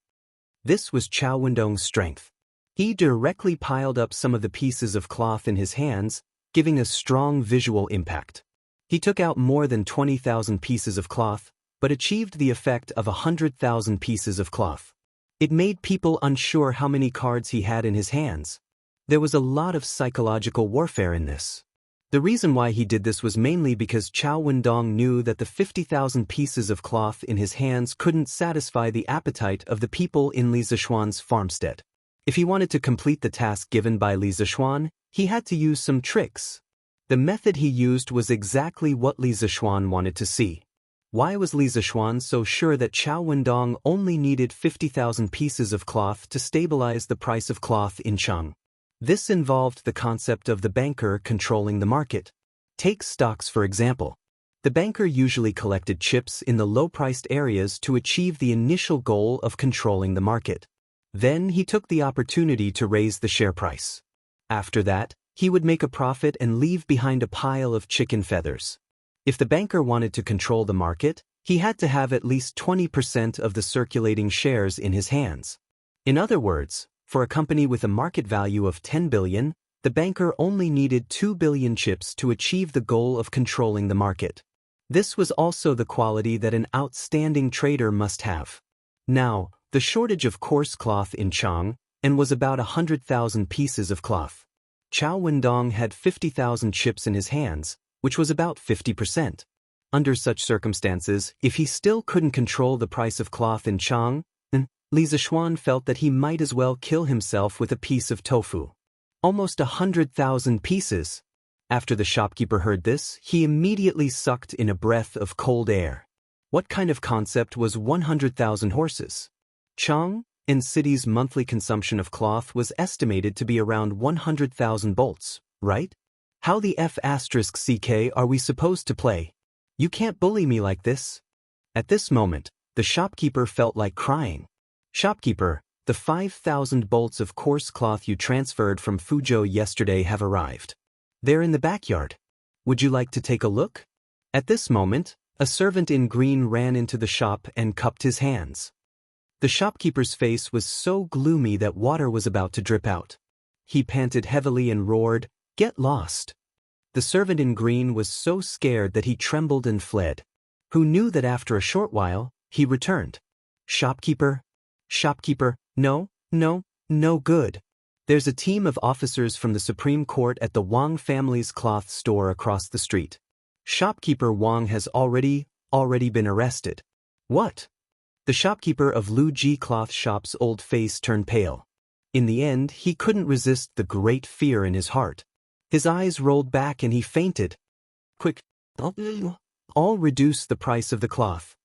This was Chow Wendong's strength. He directly piled up some of the pieces of cloth in his hands, giving a strong visual impact. He took out more than 20,000 pieces of cloth, but achieved the effect of 100,000 pieces of cloth. It made people unsure how many cards he had in his hands. There was a lot of psychological warfare in this. The reason why he did this was mainly because Chow Wendong knew that the 50,000 pieces of cloth in his hands couldn't satisfy the appetite of the people in Li Zishuan's farmstead. If he wanted to complete the task given by Li Zishuan, he had to use some tricks. The method he used was exactly what Li Zishuan wanted to see. Why was Li Zishuan so sure that Chow Wendong only needed 50,000 pieces of cloth to stabilize the price of cloth in Cheng? This involved the concept of the banker controlling the market. Take stocks for example. The banker usually collected chips in the low-priced areas to achieve the initial goal of controlling the market. Then he took the opportunity to raise the share price. After that, he would make a profit and leave behind a pile of chicken feathers. If the banker wanted to control the market, he had to have at least 20% of the circulating shares in his hands. In other words, for a company with a market value of 10 billion, the banker only needed 2 billion chips to achieve the goal of controlling the market. This was also the quality that an outstanding trader must have. Now, the shortage of coarse cloth in Cheng was about 100,000 pieces of cloth. Chow Wendong had 50,000 chips in his hands, which was about 50%. Under such circumstances, if he still couldn't control the price of cloth in Cheng, Li Zishuan felt that he might as well kill himself with a piece of tofu. Almost 100,000 pieces. After the shopkeeper heard this, he immediately sucked in a breath of cold air. What kind of concept was 100,000 horses? Cheng city's monthly consumption of cloth was estimated to be around 100,000 bolts, right? How the F***ck are we supposed to play? You can't bully me like this. At this moment, the shopkeeper felt like crying. Shopkeeper, the 5,000 bolts of coarse cloth you transferred from Fuzhou yesterday have arrived. They're in the backyard. Would you like to take a look? At this moment, a servant in green ran into the shop and cupped his hands. The shopkeeper's face was so gloomy that water was about to drip out. He panted heavily and roared, "Get lost!" The servant in green was so scared that he trembled and fled. Who knew that after a short while, he returned. Shopkeeper, no good. There's a team of officers from the Supreme Court at the Wang family's cloth store across the street. Shopkeeper Wang has already been arrested. What? The shopkeeper of Lu Ji cloth shop's old face turned pale. In the end, he couldn't resist the great fear in his heart. His eyes rolled back and he fainted. Quick, I'll reduce the price of the cloth.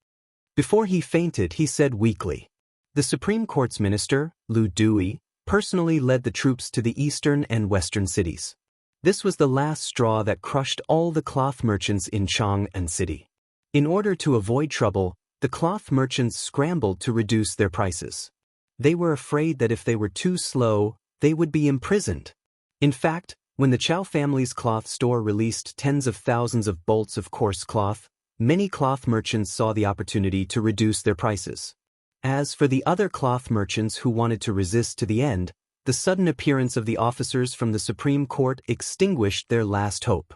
Before he fainted, he said weakly. The Supreme Court's minister, Lu Dui, personally led the troops to the eastern and western cities. This was the last straw that crushed all the cloth merchants in Chang'an City. In order to avoid trouble, the cloth merchants scrambled to reduce their prices. They were afraid that if they were too slow, they would be imprisoned. In fact, when the Chow family's cloth store released tens of thousands of bolts of coarse cloth, many cloth merchants saw the opportunity to reduce their prices. As for the other cloth merchants who wanted to resist to the end, the sudden appearance of the officers from the Supreme Court extinguished their last hope.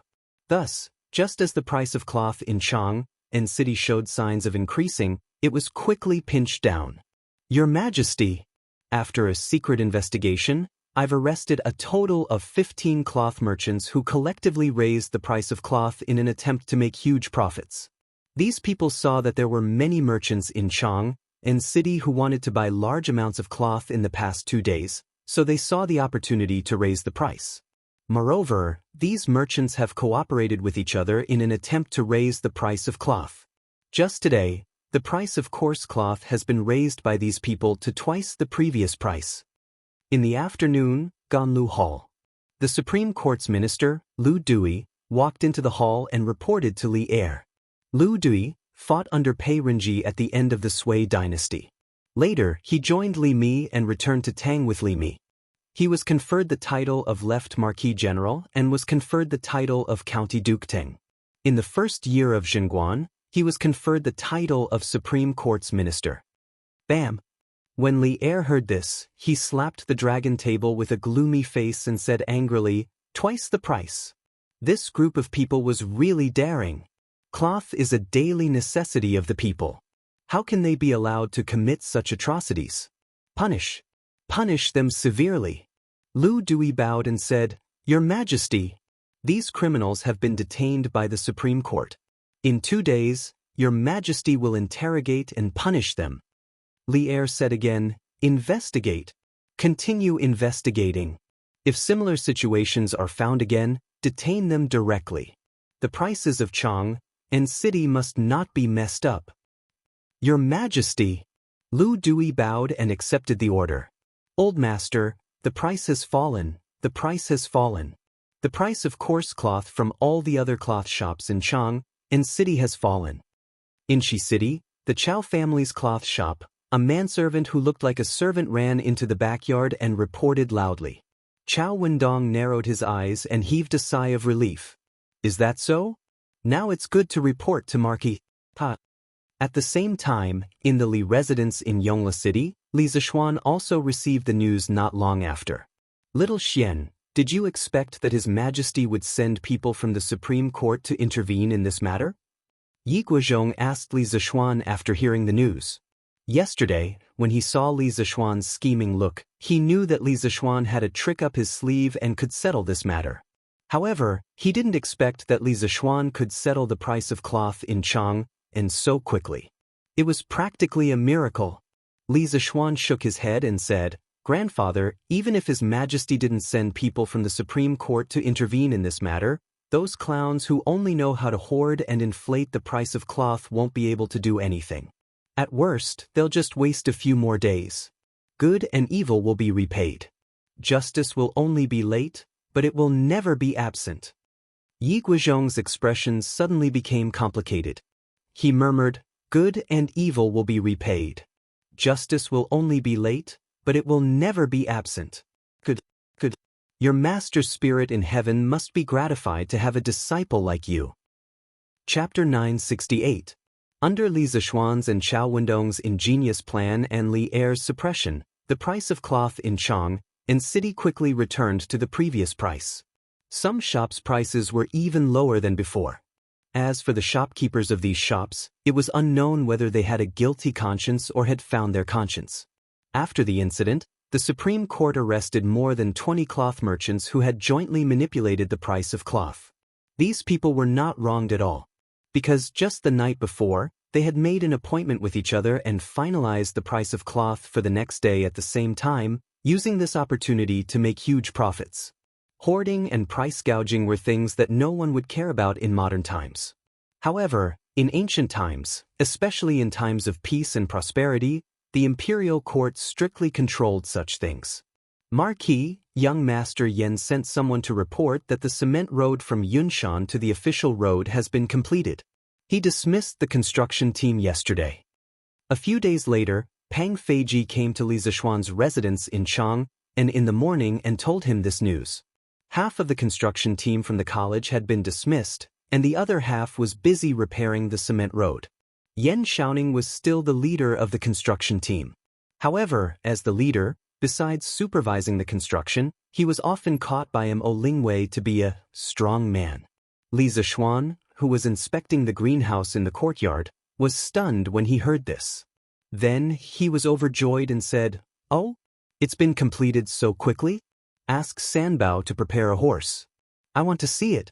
Thus, just as the price of cloth in Chang'an City showed signs of increasing, it was quickly pinched down. Your Majesty, after a secret investigation, I've arrested a total of 15 cloth merchants who collectively raised the price of cloth in an attempt to make huge profits. These people saw that there were many merchants in Chang'an City who wanted to buy large amounts of cloth in the past 2 days, so they saw the opportunity to raise the price. Moreover, these merchants have cooperated with each other in an attempt to raise the price of cloth. Just today, the price of coarse cloth has been raised by these people to twice the previous price. In the afternoon, Ganlu Hall. The Supreme Court's minister, Lu Dui, walked into the hall and reported to Li Er. Lu Dui fought under Pei Renji at the end of the Sui dynasty. Later, he joined Li Mi and returned to Tang with Li Mi. He was conferred the title of Left Marquis General and was conferred the title of County Duke Teng. In the first year of Zhenguan, he was conferred the title of Supreme Court's Minister. Bam! When Li Er heard this, he slapped the dragon table with a gloomy face and said angrily, "Twice the price." This group of people was really daring. Cloth is a daily necessity of the people. How can they be allowed to commit such atrocities? Punish them severely. Lu Dui bowed and said, Your Majesty, these criminals have been detained by the Supreme Court. In 2 days, Your Majesty will interrogate and punish them. Li Er said again, Investigate. Continue investigating. If similar situations are found again, detain them directly. The prices of Chang'an City must not be messed up. Your Majesty. Lu Dui bowed and accepted the order. Old Master, the price has fallen, the price has fallen. The price of coarse cloth from all the other cloth shops in Chang'an City has fallen. In Shi City, the Chow family's cloth shop, a manservant who looked like a servant ran into the backyard and reported loudly. Chow Wendong narrowed his eyes and heaved a sigh of relief. Is that so? Now it's good to report to Marquis Pa. At the same time, in the Li residence in Yongla City, Li Zishuan also received the news not long after. Little Xian, did you expect that His Majesty would send people from the Supreme Court to intervene in this matter? Yi Guozhong asked Li Zishuan after hearing the news. Yesterday, when he saw Li Zishuan's scheming look, he knew that Li Zishuan had a trick up his sleeve and could settle this matter. However, he didn't expect that Li Zishuan could settle the price of cloth in Chang'an so quickly. It was practically a miracle. Li Zishuan shook his head and said, Grandfather, even if His Majesty didn't send people from the Supreme Court to intervene in this matter, those clowns who only know how to hoard and inflate the price of cloth won't be able to do anything. At worst, they'll just waste a few more days. Good and evil will be repaid. Justice will only be late, but it will never be absent. Yi Guozhong's expressions suddenly became complicated. He murmured, Good and evil will be repaid. Justice will only be late, but it will never be absent. Good. Your master's spirit in heaven must be gratified to have a disciple like you. Chapter 968. Under Li Zishuan's and Chow Wendong's ingenious plan and Li Er's suppression, the price of cloth in Chang'an City quickly returned to the previous price. Some shops' prices were even lower than before. As for the shopkeepers of these shops, it was unknown whether they had a guilty conscience or had found their conscience. After the incident, the Supreme Court arrested more than 20 cloth merchants who had jointly manipulated the price of cloth. These people were not wronged at all, because just the night before, they had made an appointment with each other and finalized the price of cloth for the next day at the same time, using this opportunity to make huge profits. Hoarding and price gouging were things that no one would care about in modern times. However, in ancient times, especially in times of peace and prosperity, the imperial court strictly controlled such things. Marquis, young Master Yen sent someone to report that the cement road from Yunshan to the official road has been completed. He dismissed the construction team yesterday. A few days later, Pang Feiji came to Li Zishuan's residence in Chang, and in the morning and told him this news. Half of the construction team from the college had been dismissed, and the other half was busy repairing the cement road. Yen Xiaoning was still the leader of the construction team. However, as the leader, besides supervising the construction, he was often caught by Mo Lingwei to be a strong man. Li Zishuan, who was inspecting the greenhouse in the courtyard, was stunned when he heard this. Then he was overjoyed and said, "Oh, it's been completed so quickly? Ask Sanbao to prepare a horse. I want to see it."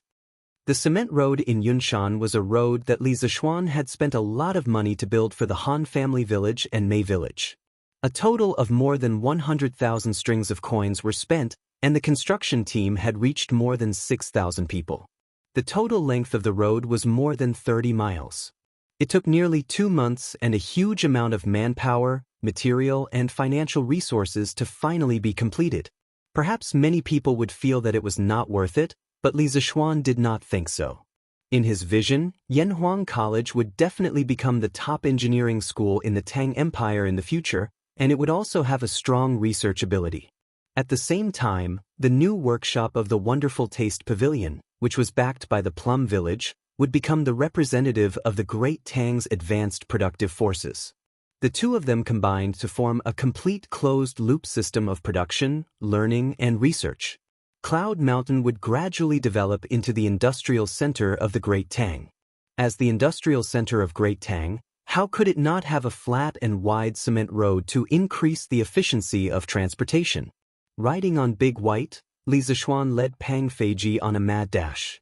The cement road in Yunshan was a road that Li Zishuan had spent a lot of money to build for the Han family village and Mei village. A total of more than 100,000 strings of coins were spent, and the construction team had reached more than 6,000 people. The total length of the road was more than 30 miles. It took nearly 2 months and a huge amount of manpower, material, and financial resources to finally be completed. Perhaps many people would feel that it was not worth it, but Li Zishuan did not think so. In his vision, Yanhuang College would definitely become the top engineering school in the Tang Empire in the future, and it would also have a strong research ability. At the same time, the new workshop of the Wonderful Taste Pavilion, which was backed by the Plum Village, would become the representative of the Great Tang's advanced productive forces. The two of them combined to form a complete closed-loop system of production, learning, and research. Cloud Mountain would gradually develop into the industrial center of the Great Tang. As the industrial center of Great Tang, how could it not have a flat and wide cement road to increase the efficiency of transportation? Riding on Big White, Li Zishuan led Pang Feiji on a mad dash.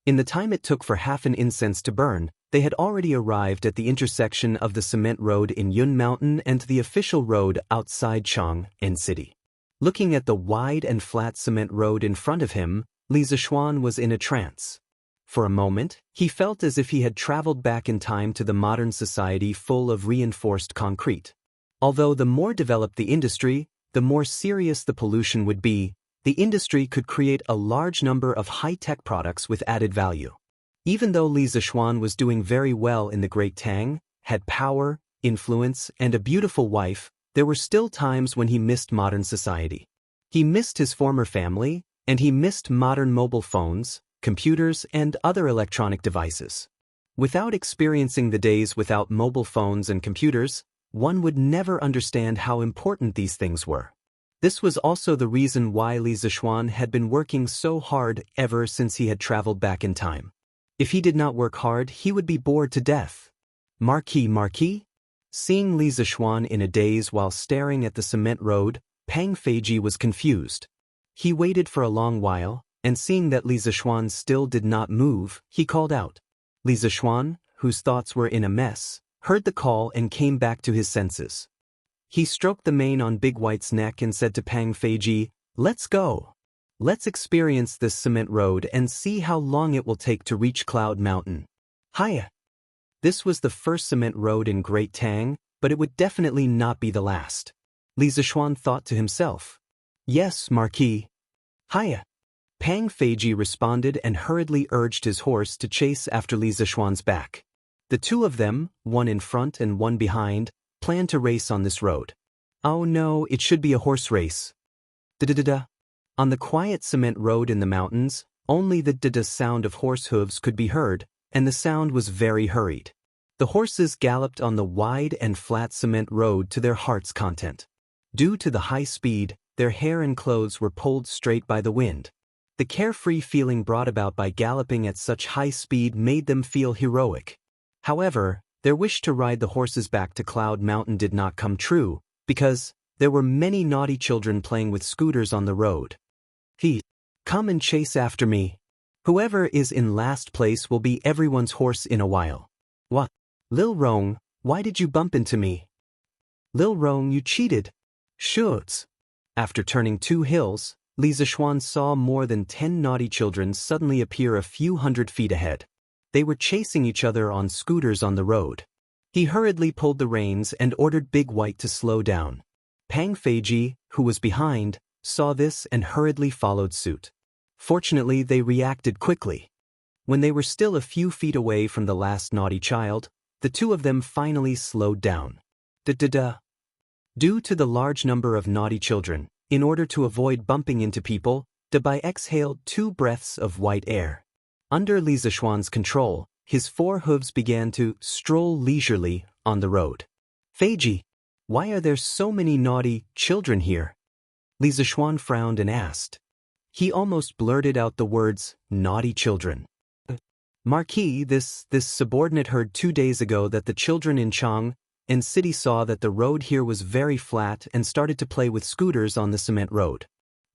In the time it took for half an incense to burn, they had already arrived at the intersection of the cement road in Yun Mountain and the official road outside Chang'an City. Looking at the wide and flat cement road in front of him, Li Zishuan was in a trance. For a moment, he felt as if he had traveled back in time to the modern society full of reinforced concrete. Although the more developed the industry, the more serious the pollution would be, the industry could create a large number of high-tech products with added value. Even though Li Zishuan was doing very well in the Great Tang, had power, influence, and a beautiful wife, there were still times when he missed modern society. He missed his former family, and he missed modern mobile phones, computers, and other electronic devices. Without experiencing the days without mobile phones and computers, one would never understand how important these things were. This was also the reason why Li Zishuan had been working so hard ever since he had traveled back in time. If he did not work hard, he would be bored to death. Marquis? Seeing Li Zishuan in a daze while staring at the cement road, Pang Feiji was confused. He waited for a long while, and seeing that Li Zishuan still did not move, he called out. Li Zishuan, whose thoughts were in a mess, heard the call and came back to his senses. He stroked the mane on Big White's neck and said to Pang Feiji, "Let's go. Let's experience this cement road and see how long it will take to reach Cloud Mountain." Hiya! This was the first cement road in Great Tang, but it would definitely not be the last. Li Zishuan thought to himself. "Yes, Marquis." "Hiya!" Pang Feiji responded and hurriedly urged his horse to chase after Li Zishuan's back. The two of them, one in front and one behind, planned to race on this road. Oh no, it should be a horse race. Da-da-da-da. On the quiet cement road in the mountains, only the da-da sound of horse hooves could be heard, and the sound was very hurried. The horses galloped on the wide and flat cement road to their heart's content. Due to the high speed, their hair and clothes were pulled straight by the wind. The carefree feeling brought about by galloping at such high speed made them feel heroic. However, their wish to ride the horses back to Cloud Mountain did not come true, because there were many naughty children playing with scooters on the road. Come and chase after me. Whoever is in last place will be everyone's horse in a while. What? Lil Rong, why did you bump into me? Lil Rong, you cheated. Shoots. After turning 2 hills, Li Zishuan saw more than 10 naughty children suddenly appear a few hundred feet ahead. They were chasing each other on scooters on the road. He hurriedly pulled the reins and ordered Big White to slow down. Pang Feiji, who was behind, saw this and hurriedly followed suit. Fortunately, they reacted quickly. When they were still a few feet away from the last naughty child, the two of them finally slowed down. Da-da-da. Due to the large number of naughty children, in order to avoid bumping into people, Dabai exhaled 2 breaths of white air. Under Li Zishuan's control, his 4 hooves began to stroll leisurely on the road. Feiji, why are there so many naughty children here? Li Zishuan frowned and asked. He almost blurted out the words, naughty children. Marquis, this subordinate heard 2 days ago that the children in Jianghu and city saw that the road here was very flat and started to play with scooters on the cement road.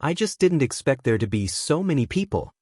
I just didn't expect there to be so many people.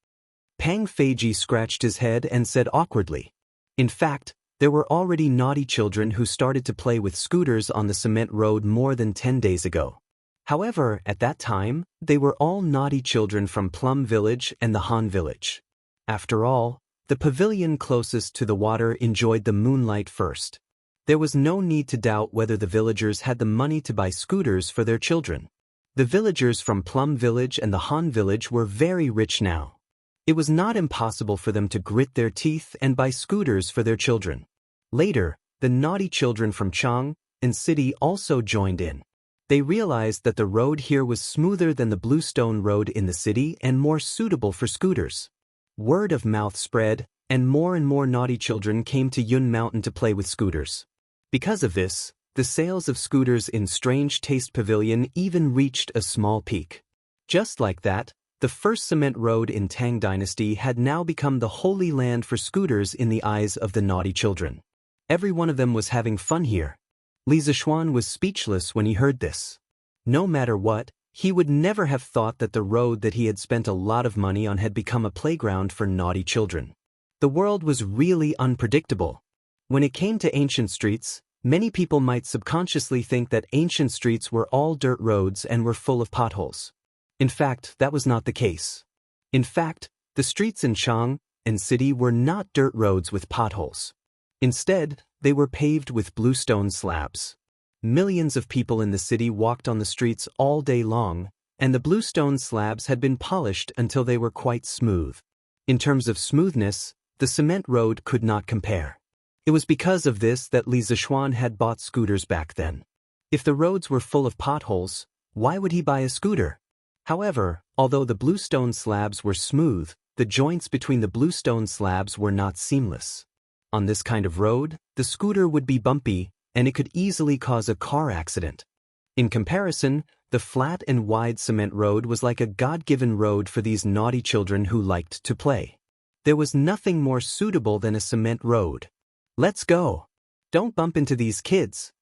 Pang Feiji scratched his head and said awkwardly. In fact, there were already naughty children who started to play with scooters on the cement road more than 10 days ago. However, at that time, they were all naughty children from Plum Village and the Han Village. After all, the pavilion closest to the water enjoyed the moonlight first. There was no need to doubt whether the villagers had the money to buy scooters for their children. The villagers from Plum Village and the Han Village were very rich now. It was not impossible for them to grit their teeth and buy scooters for their children. Later, the naughty children from Jianghu and city also joined in. They realized that the road here was smoother than the bluestone road in the city and more suitable for scooters. Word of mouth spread, and more naughty children came to Yun Mountain to play with scooters. Because of this, the sales of scooters in Strange Taste Pavilion even reached a small peak. Just like that, the first cement road in Tang Dynasty had now become the holy land for scooters in the eyes of the naughty children. Every one of them was having fun here. Li Zishuan was speechless when he heard this. No matter what, he would never have thought that the road that he had spent a lot of money on had become a playground for naughty children. The world was really unpredictable. When it came to ancient streets, many people might subconsciously think that ancient streets were all dirt roads and were full of potholes. In fact, that was not the case. In fact, the streets in Jianghu and city were not dirt roads with potholes. Instead, they were paved with bluestone slabs. Millions of people in the city walked on the streets all day long, and the bluestone slabs had been polished until they were quite smooth. In terms of smoothness, the cement road could not compare. It was because of this that Li Zishuan had bought scooters back then. If the roads were full of potholes, why would he buy a scooter? However, although the bluestone slabs were smooth, the joints between the bluestone slabs were not seamless. On this kind of road, the scooter would be bumpy, and it could easily cause a car accident. In comparison, the flat and wide cement road was like a God-given road for these naughty children who liked to play. There was nothing more suitable than a cement road. Let's go. Don't bump into these kids.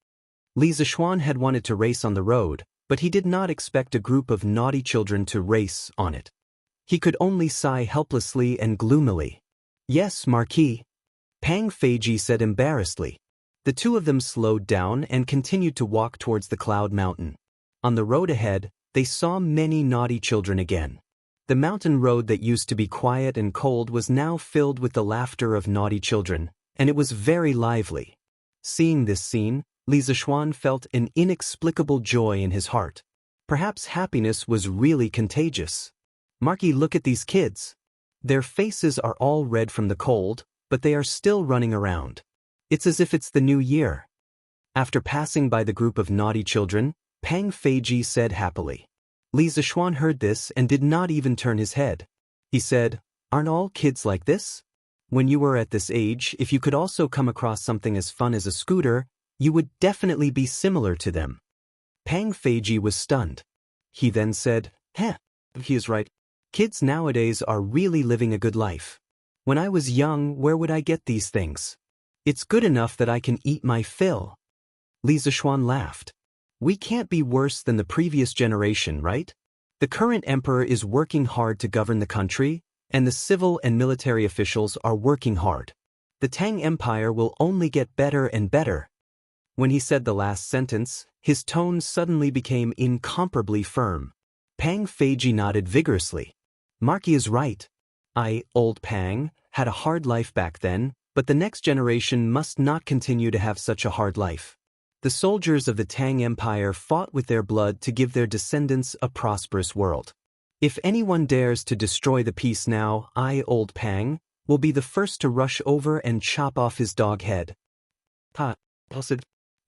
Li Zishuan had wanted to race on the road, but he did not expect a group of naughty children to race on it. He could only sigh helplessly and gloomily. Yes, Marquis. Pang Feiji said embarrassedly. The two of them slowed down and continued to walk towards the Cloud Mountain. On the road ahead, they saw many naughty children again. The mountain road that used to be quiet and cold was now filled with the laughter of naughty children, and it was very lively. Seeing this scene, Li Zishuan felt an inexplicable joy in his heart. Perhaps happiness was really contagious. Marquis, look at these kids. Their faces are all red from the cold, but they are still running around. It's as if it's the new year. After passing by the group of naughty children, Pang Feiji said happily. Li Zishuan heard this and did not even turn his head. He said, "Aren't all kids like this? When you were at this age, if you could also come across something as fun as a scooter, you would definitely be similar to them." Pang Feiji was stunned. He then said, he is right. Kids nowadays are really living a good life. When I was young, where would I get these things? It's good enough that I can eat my fill." Li Zishuan laughed. "We can't be worse than the previous generation, right? The current emperor is working hard to govern the country, and the civil and military officials are working hard. The Tang Empire will only get better and better." When he said the last sentence, his tone suddenly became incomparably firm. Pang Feiji nodded vigorously. Marquis is right. Old Pang, had a hard life back then, but the next generation must not continue to have such a hard life. The soldiers of the Tang Empire fought with their blood to give their descendants a prosperous world. If anyone dares to destroy the peace now, I, Old Pang, will be the first to rush over and chop off his dog head.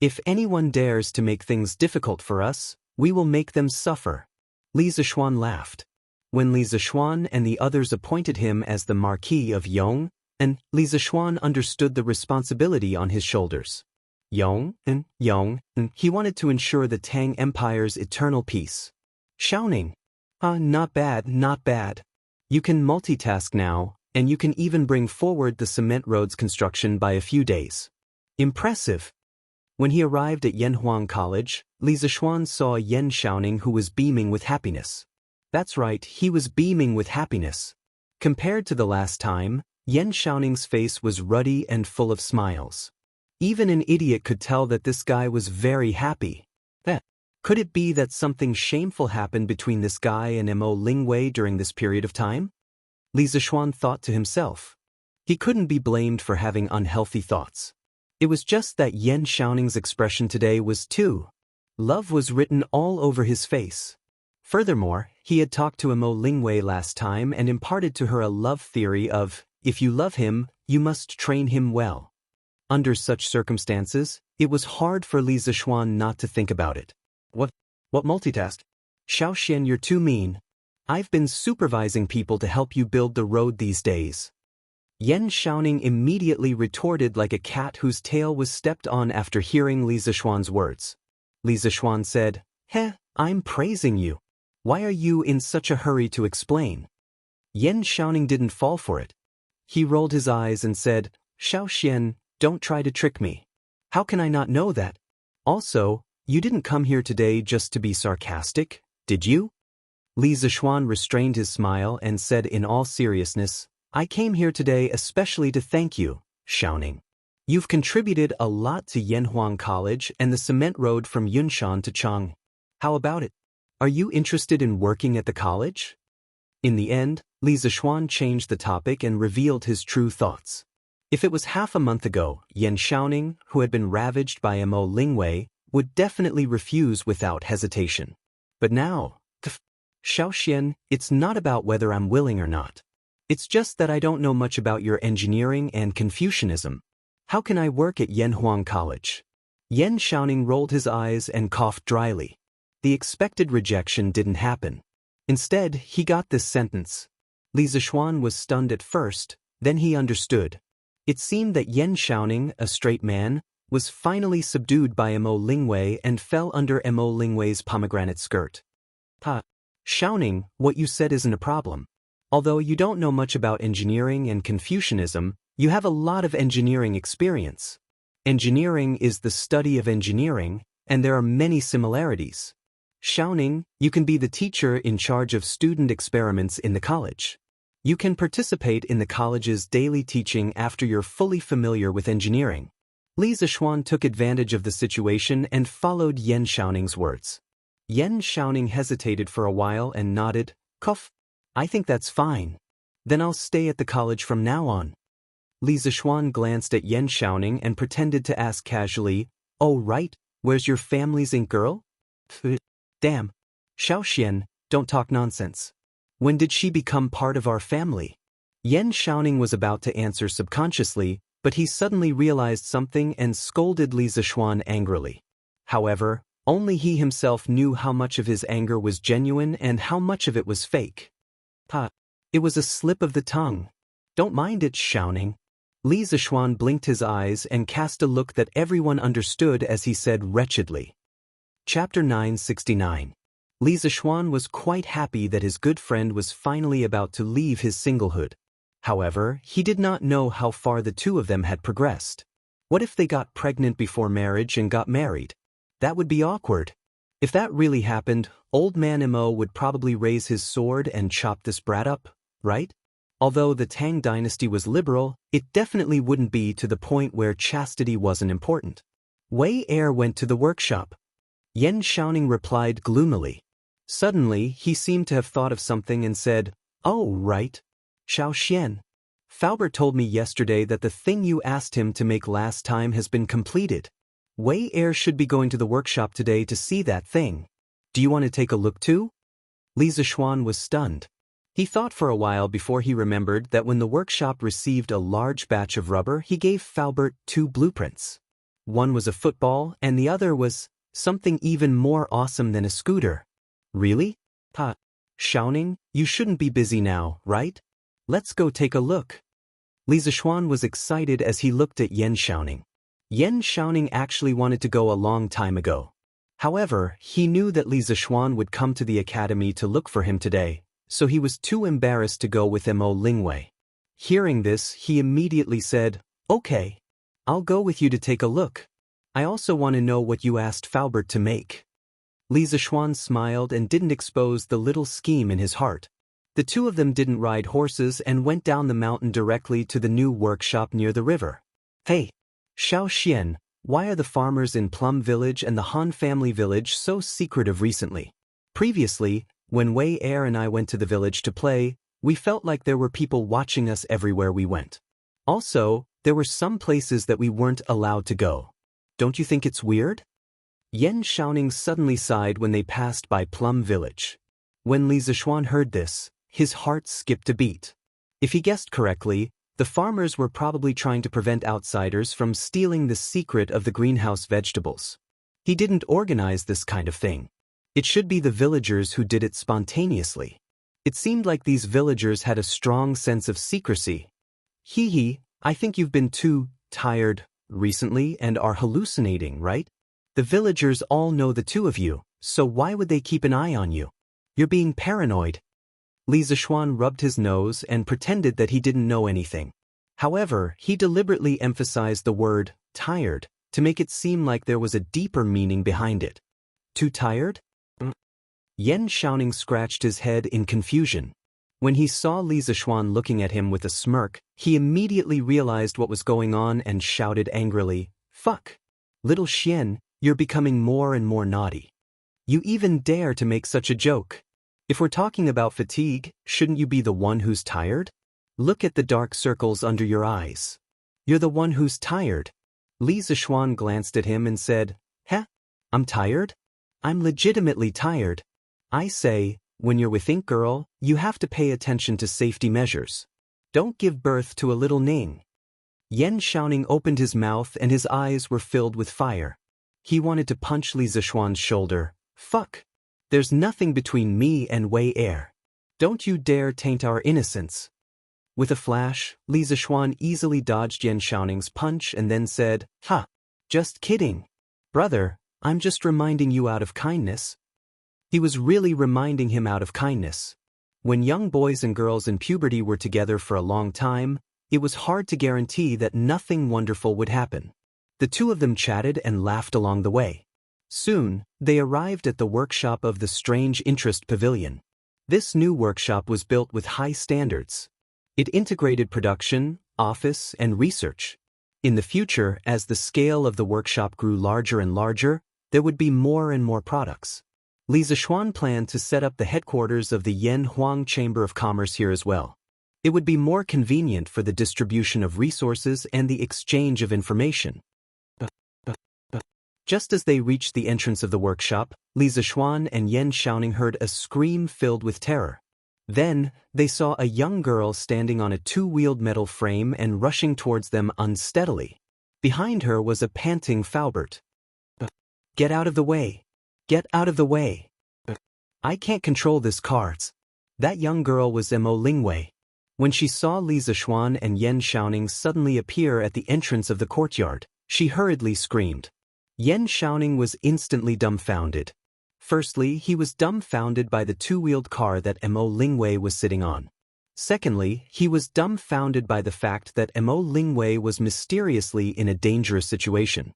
If anyone dares to make things difficult for us, we will make them suffer. Li Zishuan laughed. When Li Zishuan and the others appointed him as the Marquis of Yong, and Li Zishuan understood the responsibility on his shoulders. Yong, and he wanted to ensure the Tang Empire's eternal peace. Shouting. Not bad, not bad. You can multitask now, and you can even bring forward the cement roads construction by a few days. Impressive. When he arrived at Yanhuang College, Li Zishuan saw Yan Shaoning, who was beaming with happiness. That's right, he was beaming with happiness. Compared to the last time, Yan Shaoning's face was ruddy and full of smiles. Even an idiot could tell that this guy was very happy. Could it be that something shameful happened between this guy and Mo Lingwei during this period of time? Li Zishuan thought to himself. He couldn't be blamed for having unhealthy thoughts. It was just that Yan Shaoning's expression today was too. Love was written all over his face. Furthermore, he had talked to Mo Lingwei last time and imparted to her a love theory of, if you love him, you must train him well. Under such circumstances, it was hard for Li Zishuan not to think about it. What multitask? Xiaoxian, you're too mean. I've been supervising people to help you build the road these days. Yan Shaoning immediately retorted like a cat whose tail was stepped on after hearing Li Zishuan's words. Li Zishuan said, I'm praising you. Why are you in such a hurry to explain? Yan Shaoning didn't fall for it. He rolled his eyes and said, Xiaoxian, don't try to trick me. How can I not know that? Also, you didn't come here today just to be sarcastic, did you? Li Zishuan restrained his smile and said in all seriousness, I came here today especially to thank you, Shaoning. You've contributed a lot to Yanhuang College and the cement road from Yunshan to Chang. How about it? Are you interested in working at the college? In the end, Li Zishuan changed the topic and revealed his true thoughts. If it was half a month ago, Yan Shaoning, who had been ravaged by Mo Lingwei, would definitely refuse without hesitation. But now, Xiaoxian, it's not about whether I'm willing or not. It's just that I don't know much about your engineering and Confucianism. How can I work at Yanhuang College? Yan Shaoning rolled his eyes and coughed dryly. The expected rejection didn't happen. Instead, he got this sentence. Li Zishuan was stunned at first, then he understood. It seemed that Yan Shaoning, a straight man, was finally subdued by Mo Lingwei and fell under Mo Lingwei's pomegranate skirt. Shaoning, what you said isn't a problem. Although you don't know much about engineering and Confucianism, you have a lot of engineering experience. Engineering is the study of engineering, and there are many similarities. Shaoning, you can be the teacher in charge of student experiments in the college. You can participate in the college's daily teaching after you're fully familiar with engineering. Li Zishuan took advantage of the situation and followed Yan Shaoning's words. Yan Shaoning hesitated for a while and nodded, I think that's fine. Then I'll stay at the college from now on. Li Zishuan glanced at Yan Shaoning and pretended to ask casually, Oh right, where's your family's ink girl? Damn. Xiaoxian, don't talk nonsense. When did she become part of our family? Yan Shaoning was about to answer subconsciously, but he suddenly realized something and scolded Li Zishuan angrily. However, only he himself knew how much of his anger was genuine and how much of it was fake. It was a slip of the tongue. Don't mind it, Shaoning. Li Zishuan blinked his eyes and cast a look that everyone understood as he said wretchedly. Chapter 969. Li Zishuan was quite happy that his good friend was finally about to leave his singlehood. However, he did not know how far the two of them had progressed. What if they got pregnant before marriage and got married? That would be awkward. If that really happened, old man Mo would probably raise his sword and chop this brat up, right? Although the Tang dynasty was liberal, it definitely wouldn't be to the point where chastity wasn't important. Wei Er went to the workshop. Yan Shaoning replied gloomily. Suddenly, he seemed to have thought of something and said, Oh, right. Xiaoxian. Faubert told me yesterday that the thing you asked him to make last time has been completed. Wei Air should be going to the workshop today to see that thing. Do you want to take a look too? Li Zixuan was stunned. He thought for a while before he remembered that when the workshop received a large batch of rubber, he gave Faubert 2 blueprints. One was a football and the other was something even more awesome than a scooter. Really? Xiaoning, you shouldn't be busy now, right? Let's go take a look. Li Zixuan was excited as he looked at Yan Xiaoning. Yan Xiaoning actually wanted to go a long time ago. However, he knew that Li Zixuan would come to the academy to look for him today, so he was too embarrassed to go with Mo Lingwei. Hearing this, he immediately said, "Okay. I'll go with you to take a look. I also want to know what you asked Faubert to make." Li Zixuan smiled and didn't expose the little scheme in his heart. The two of them didn't ride horses and went down the mountain directly to the new workshop near the river. "Hey, Xiao Xian, why are the farmers in Plum Village and the Han family village so secretive recently? Previously, when Wei Air and I went to the village to play, we felt like there were people watching us everywhere we went. Also, there were some places that we weren't allowed to go. Don't you think it's weird?" Yan Xiaoning suddenly sighed when they passed by Plum Village. When Li Zixuan heard this, his heart skipped a beat. If he guessed correctly, the farmers were probably trying to prevent outsiders from stealing the secret of the greenhouse vegetables. He didn't organize this kind of thing. It should be the villagers who did it spontaneously. It seemed like these villagers had a strong sense of secrecy. I think you've been too tired recently and are hallucinating, right? The villagers all know the two of you, so why would they keep an eye on you? You're being paranoid. Li Zixuan rubbed his nose and pretended that he didn't know anything. However, he deliberately emphasized the word tired to make it seem like there was a deeper meaning behind it. Too tired? Yan Xiaoning scratched his head in confusion. When he saw Li Zixuan looking at him with a smirk, he immediately realized what was going on and shouted angrily, "Fuck! Little Xian, you're becoming more and more naughty. You even dare to make such a joke. If we're talking about fatigue, shouldn't you be the one who's tired? Look at the dark circles under your eyes. You're the one who's tired." Li Zixuan glanced at him and said, I'm tired? I'm legitimately tired. I say, when you're with Ink Girl, you have to pay attention to safety measures. Don't give birth to a little Ning." Yan Xiaoning opened his mouth and his eyes were filled with fire. He wanted to punch Li Zixuan's shoulder. "Fuck! There's nothing between me and Wei Air. Don't you dare taint our innocence." With a flash, Li Zixuan easily dodged Yan Xiaoning's punch and then said, "Just kidding. Brother, I'm just reminding you out of kindness." He was really reminding him out of kindness. When young boys and girls in puberty were together for a long time, it was hard to guarantee that nothing wonderful would happen. The two of them chatted and laughed along the way. Soon, they arrived at the workshop of the Strange Interest Pavilion. This new workshop was built with high standards. It integrated production, office, and research. In the future, as the scale of the workshop grew larger and larger, there would be more and more products. Li Zixuan planned to set up the headquarters of the Yan Huang Chamber of Commerce here as well. It would be more convenient for the distribution of resources and the exchange of information. Just as they reached the entrance of the workshop, Li Zixuan and Yan Xiaoning heard a scream filled with terror. Then, they saw a young girl standing on a two-wheeled metal frame and rushing towards them unsteadily. Behind her was a panting Faubert. "Get out of the way! Get out of the way! I can't control this car." That young girl was Mo Lingwei. When she saw Li Zixuan and Yan Xiaoning suddenly appear at the entrance of the courtyard, she hurriedly screamed. Yan Xiaoning was instantly dumbfounded. Firstly, he was dumbfounded by the two-wheeled car that Mo Lingwei was sitting on. Secondly, he was dumbfounded by the fact that Mo Lingwei was mysteriously in a dangerous situation.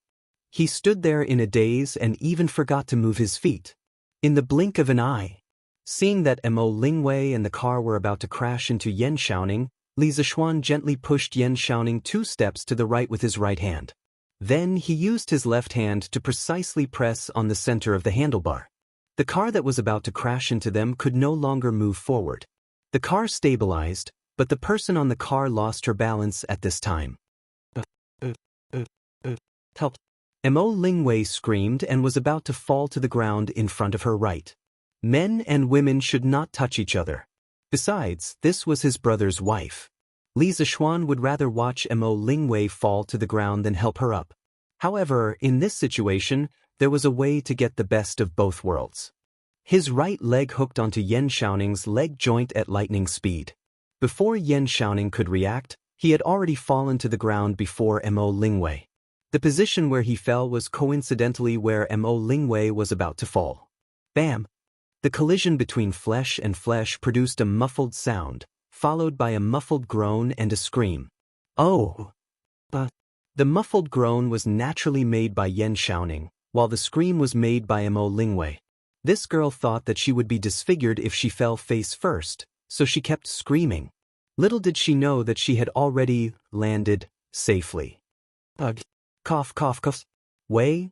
He stood there in a daze and even forgot to move his feet. In the blink of an eye. Seeing that Mo Lingwei and the car were about to crash into Yan Xiaoning, Li Zixuan gently pushed Yan Xiaoning 2 steps to the right with his right hand. Then he used his left hand to precisely press on the center of the handlebar. The car that was about to crash into them could no longer move forward. The car stabilized, but the person on the car lost her balance at this time. Help! Mo Lingwei screamed and was about to fall to the ground in front of her right. Men and women should not touch each other. Besides, this was his brother's wife. Li Zixuan would rather watch Mo Lingwei fall to the ground than help her up. However, in this situation, there was a way to get the best of both worlds. His right leg hooked onto Yan Xiaoning's leg joint at lightning speed. Before Yan Xiaoning could react, he had already fallen to the ground before Mo Lingwei. The position where he fell was coincidentally where Mo Lingwei was about to fall. Bam! The collision between flesh and flesh produced a muffled sound, followed by a muffled groan and a scream. Oh! The muffled groan was naturally made by Yan Xiaoning, while the scream was made by Mo Lingwei. This girl thought that she would be disfigured if she fell face first, so she kept screaming. Little did she know that she had already landed safely. Cough, cough, cough. Wei,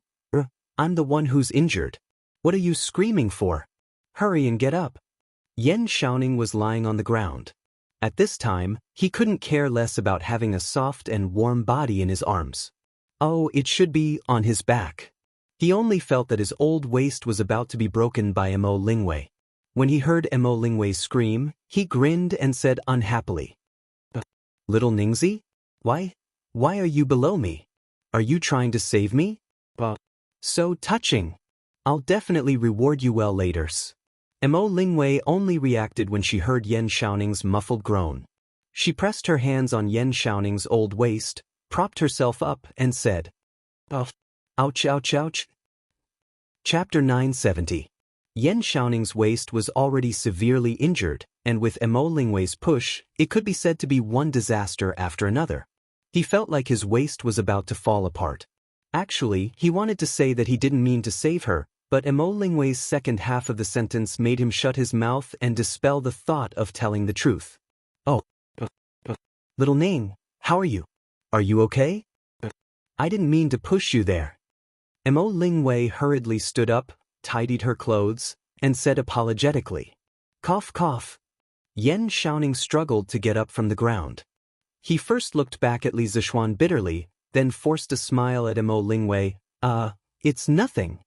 I'm the one who's injured. What are you screaming for? Hurry and get up. Yan Xiaoning was lying on the ground. At this time, he couldn't care less about having a soft and warm body in his arms. Oh, it should be on his back. He only felt that his old waist was about to be broken by Mo Lingwei. When he heard Mo Lingwei scream, he grinned and said unhappily, Little Ningzi? Why are you below me? Are you trying to save me? So touching. I'll definitely reward you well later. Mo Lingwei only reacted when she heard Yan Xiaoning's muffled groan. She pressed her hands on Yan Xiaoning's old waist, propped herself up, and said, Ouch, ouch, ouch. Chapter 970. Yan Xiaoning's waist was already severely injured, and with Mo Lingwei's push, it could be said to be one disaster after another. He felt like his waist was about to fall apart. Actually, he wanted to say that he didn't mean to save her, but Mo Lingwei's second half of the sentence made him shut his mouth and dispel the thought of telling the truth. Oh. Little Ning, how are you? Are you okay? I didn't mean to push you there. Mo Lingwei hurriedly stood up, tidied her clothes, and said apologetically, Cough, cough. Yan Xiaoning struggled to get up from the ground. He first looked back at Li Zixuan bitterly, then forced a smile at Mo Lingwei. It's nothing.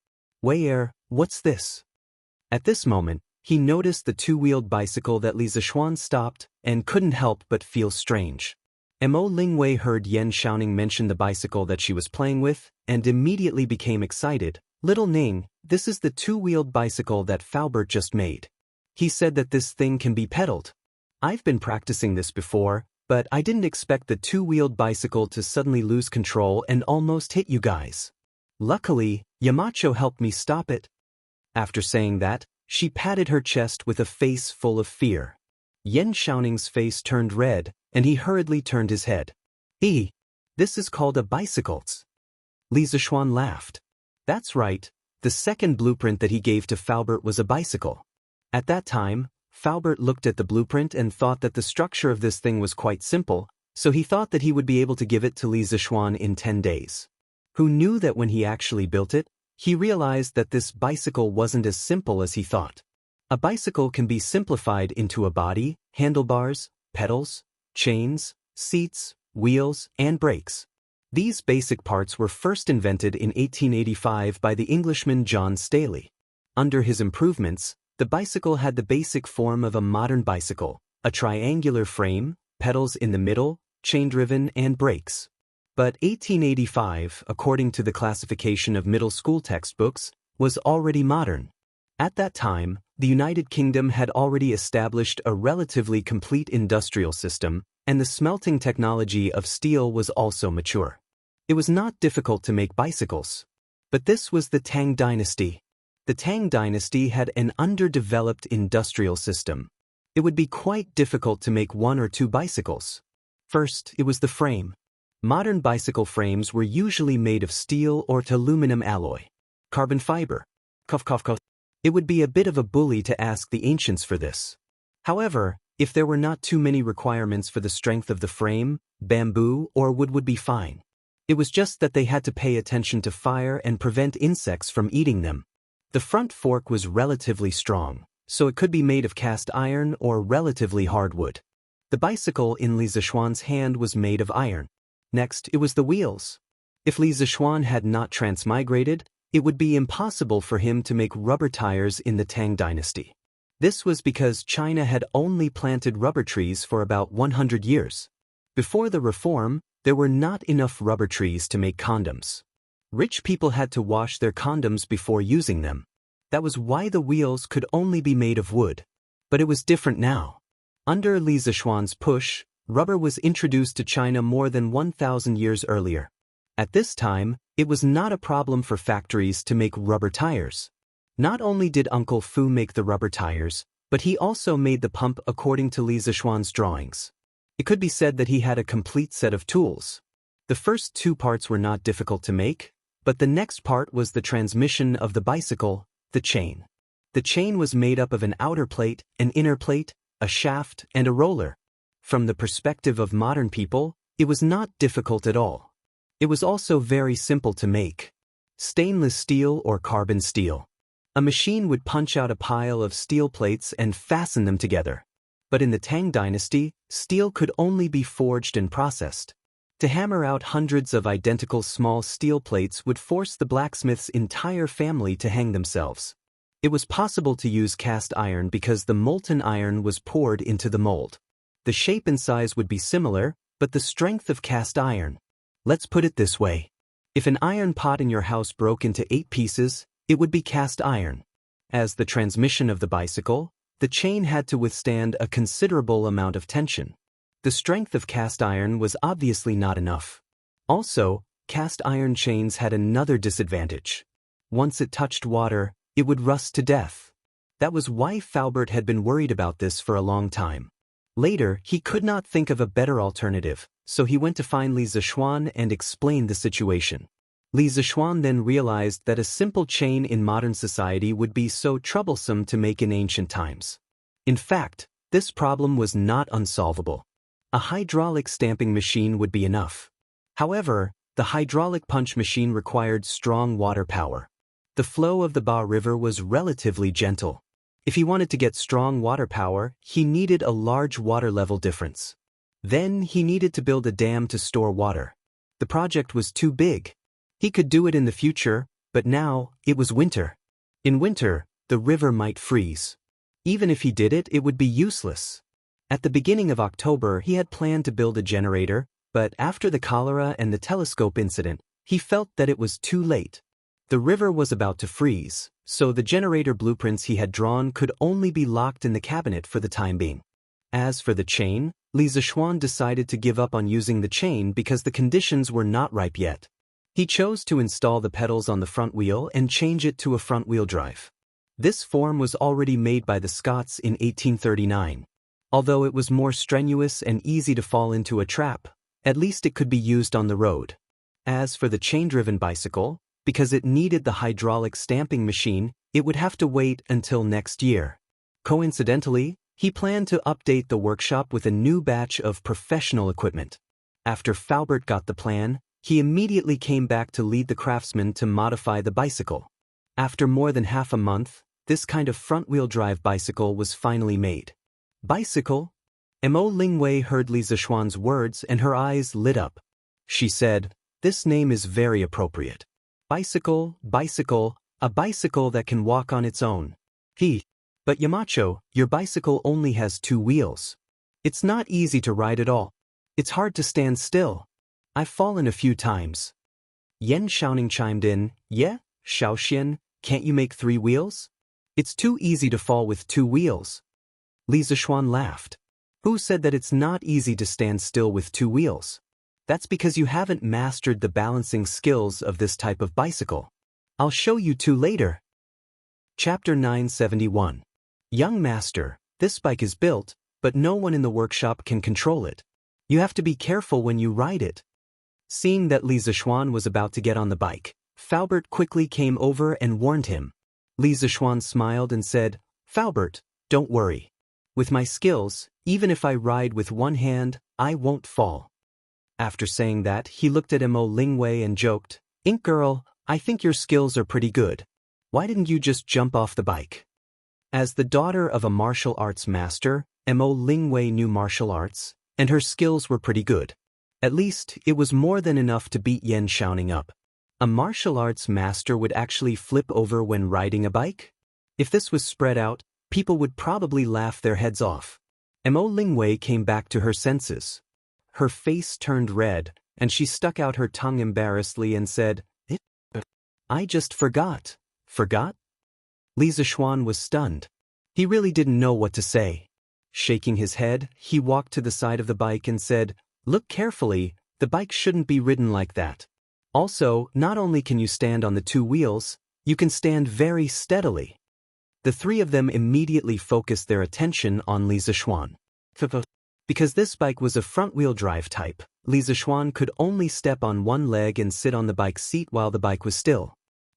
Wei, what's this? At this moment, he noticed the two-wheeled bicycle that Li Zixuan stopped and couldn't help but feel strange. Mo Lingwei heard Yan Xiaoning mention the bicycle that she was playing with and immediately became excited. Little Ning, this is the two-wheeled bicycle that Faubert just made. He said that this thing can be pedaled. I've been practicing this before, but I didn't expect the two-wheeled bicycle to suddenly lose control and almost hit you guys. Luckily, Yamacho helped me stop it. After saying that, she patted her chest with a face full of fear. Yan Xiaoning's face turned red, and he hurriedly turned his head. This is called a bicycle. Li Zixuan laughed. That's right, the second blueprint that he gave to Faubert was a bicycle. At that time, Faubert looked at the blueprint and thought that the structure of this thing was quite simple, so he thought that he would be able to give it to Li Zixuan in 10 days. Who knew that when he actually built it, he realized that this bicycle wasn't as simple as he thought. A bicycle can be simplified into a body, handlebars, pedals, chains, seats, wheels, and brakes. These basic parts were first invented in 1885 by the Englishman John Staley. Under his improvements, the bicycle had the basic form of a modern bicycle, a triangular frame, pedals in the middle, chain-driven, and brakes. But 1885, according to the classification of middle school textbooks, was already modern. At that time, the United Kingdom had already established a relatively complete industrial system, and the smelting technology of steel was also mature. It was not difficult to make bicycles. But this was the Tang Dynasty. The Tang Dynasty had an underdeveloped industrial system. It would be quite difficult to make one or two bicycles. First, it was the frame. Modern bicycle frames were usually made of steel or aluminum alloy. Carbon fiber. It would be a bit of a bully to ask the ancients for this. However, if there were not too many requirements for the strength of the frame, bamboo or wood would be fine. It was just that they had to pay attention to fire and prevent insects from eating them. The front fork was relatively strong, so it could be made of cast iron or relatively hard wood. The bicycle in Li Zixuan's hand was made of iron. Next, it was the wheels. If Li Zixuan had not transmigrated, it would be impossible for him to make rubber tires in the Tang dynasty. This was because China had only planted rubber trees for about 100 years. Before the reform, there were not enough rubber trees to make condoms. Rich people had to wash their condoms before using them. That was why the wheels could only be made of wood. But it was different now. Under Li Zixuan's push, rubber was introduced to China more than 1,000 years earlier. At this time, it was not a problem for factories to make rubber tires. Not only did Uncle Fu make the rubber tires, but he also made the pump according to Li Zixuan's drawings. It could be said that he had a complete set of tools. The first two parts were not difficult to make, but the next part was the transmission of the bicycle, the chain. The chain was made up of an outer plate, an inner plate, a shaft, and a roller. From the perspective of modern people, it was not difficult at all. It was also very simple to make. Stainless steel or carbon steel. A machine would punch out a pile of steel plates and fasten them together. But in the Tang dynasty, steel could only be forged and processed. To hammer out hundreds of identical small steel plates would force the blacksmith's entire family to hang themselves. It was possible to use cast iron because the molten iron was poured into the mold. The shape and size would be similar, but the strength of cast iron. Let's put it this way. If an iron pot in your house broke into 8 pieces, it would be cast iron. As the transmission of the bicycle, the chain had to withstand a considerable amount of tension. The strength of cast iron was obviously not enough. Also, cast iron chains had another disadvantage. Once it touched water, it would rust to death. That was why Faubert had been worried about this for a long time. Later, he could not think of a better alternative, so he went to find Li Zixuan and explained the situation. Li Zixuan then realized that a simple chain in modern society would be so troublesome to make in ancient times. In fact, this problem was not unsolvable. A hydraulic stamping machine would be enough. However, the hydraulic punch machine required strong water power. The flow of the Ba River was relatively gentle. If he wanted to get strong water power, he needed a large water level difference. Then he needed to build a dam to store water. The project was too big. He could do it in the future, but now, it was winter. In winter, the river might freeze. Even if he did it, it would be useless. At the beginning of October, he had planned to build a generator, but after the cholera and the telescope incident, he felt that it was too late. The river was about to freeze, so the generator blueprints he had drawn could only be locked in the cabinet for the time being. As for the chain, Li Zixuan decided to give up on using the chain because the conditions were not ripe yet. He chose to install the pedals on the front wheel and change it to a front-wheel drive. This form was already made by the Scots in 1839. Although it was more strenuous and easy to fall into a trap, at least it could be used on the road. As for the chain-driven bicycle, because it needed the hydraulic stamping machine, it would have to wait until next year. Coincidentally, he planned to update the workshop with a new batch of professional equipment. After Faubert got the plan, he immediately came back to lead the craftsmen to modify the bicycle. After more than half a month, this kind of front-wheel drive bicycle was finally made. Bicycle? Mo Lingwei heard Li Zixuan's words and her eyes lit up. She said, "This name is very appropriate. Bicycle, bicycle, a bicycle that can walk on its own." But Yamacho, your bicycle only has 2 wheels. It's not easy to ride at all. It's hard to stand still. I've fallen a few times. Yan Shaoning chimed in, "Yeah, Shaoxian, can't you make 3 wheels? It's too easy to fall with 2 wheels." Li Zixuan laughed. "Who said that it's not easy to stand still with 2 wheels? That's because you haven't mastered the balancing skills of this type of bicycle. I'll show you 2 later." Chapter 971. Young Master, this bike is built, but no one in the workshop can control it. You have to be careful when you ride it. Seeing that Li Zixuan was about to get on the bike, Faubert quickly came over and warned him. Li Zixuan smiled and said, "Faubert, don't worry. With my skills, even if I ride with one hand, I won't fall." After saying that, he looked at Mo Lingwei and joked, "Ink girl, I think your skills are pretty good. Why didn't you just jump off the bike?" As the daughter of a martial arts master, Mo Lingwei knew martial arts, and her skills were pretty good. At least, it was more than enough to beat Yan Xiaoning up. A martial arts master would actually flip over when riding a bike? If this was spread out, people would probably laugh their heads off. Mo Lingwei came back to her senses. Her face turned red, and she stuck out her tongue embarrassedly and said, I just forgot. Forgot? Li Zixuan was stunned. He really didn't know what to say. Shaking his head, he walked to the side of the bike and said, Look carefully, the bike shouldn't be ridden like that. Also, not only can you stand on the two wheels, you can stand very steadily. The three of them immediately focused their attention on Li Zixuan. Because this bike was a front-wheel drive type, Li Zixuan could only step on one leg and sit on the bike seat while the bike was still.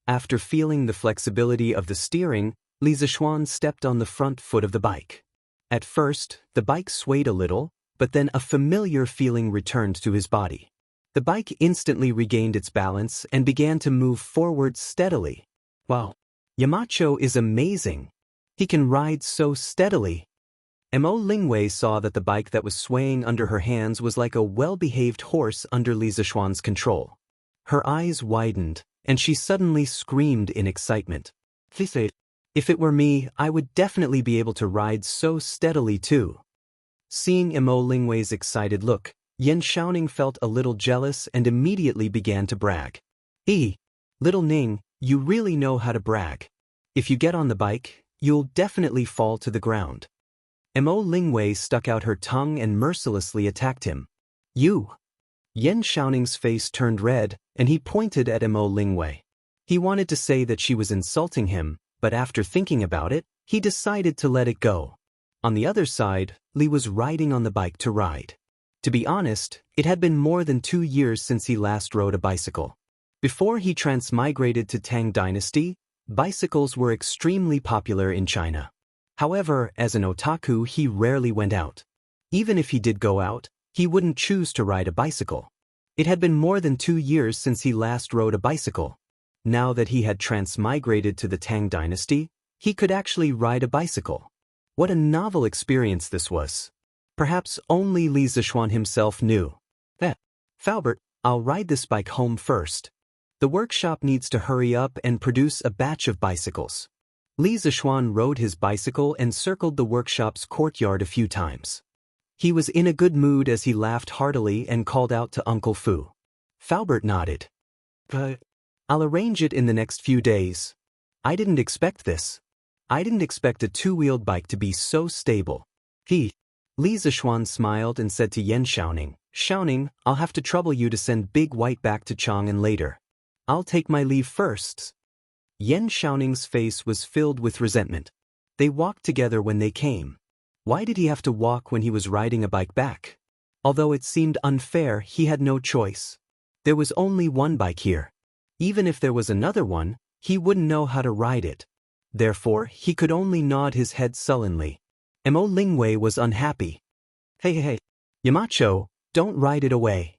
After feeling the flexibility of the steering, Li Zixuan stepped on the front foot of the bike. At first, the bike swayed a little, but then a familiar feeling returned to his body. The bike instantly regained its balance and began to move forward steadily. Wow! Yamacho is amazing. He can ride so steadily. Mo Lingwei saw that the bike that was swaying under her hands was like a well-behaved horse under Li Zixuan's control. Her eyes widened, and she suddenly screamed in excitement. If it were me, I would definitely be able to ride so steadily too. Seeing Mo Lingwei's excited look, Yan Xiaoning felt a little jealous and immediately began to brag. Little Ning, you really know how to brag. If you get on the bike, you'll definitely fall to the ground. Mo Lingwei stuck out her tongue and mercilessly attacked him. You! Yan Xiaoning's face turned red, and he pointed at Mo Lingwei. He wanted to say that she was insulting him, but after thinking about it, he decided to let it go. On the other side, Li was riding on the bike to ride. To be honest, it had been more than 2 years since he last rode a bicycle. Before he transmigrated to Tang Dynasty, bicycles were extremely popular in China. However, as an otaku, he rarely went out. Even if he did go out, he wouldn't choose to ride a bicycle. It had been more than 2 years since he last rode a bicycle. Now that he had transmigrated to the Tang Dynasty, he could actually ride a bicycle. What a novel experience this was. Perhaps only Li Zixuan himself knew. Faubert, I'll ride this bike home first. The workshop needs to hurry up and produce a batch of bicycles. Li Zixuan rode his bicycle and circled the workshop's courtyard a few times. He was in a good mood as he laughed heartily and called out to Uncle Fu. Faubert nodded. I'll arrange it in the next few days. I didn't expect this. I didn't expect a two-wheeled bike to be so stable. Li Zixuan smiled and said to Yan Xiaoning, Xiaoning, I'll have to trouble you to send Big White back to Chang'an later. I'll take my leave first. Yan Xiaoning's face was filled with resentment. They walked together when they came. Why did he have to walk when he was riding a bike back? Although it seemed unfair, he had no choice. There was only one bike here. Even if there was another one, he wouldn't know how to ride it. Therefore, he could only nod his head sullenly. Mo Lingwei was unhappy. Hey, Yamacho, don't ride it away.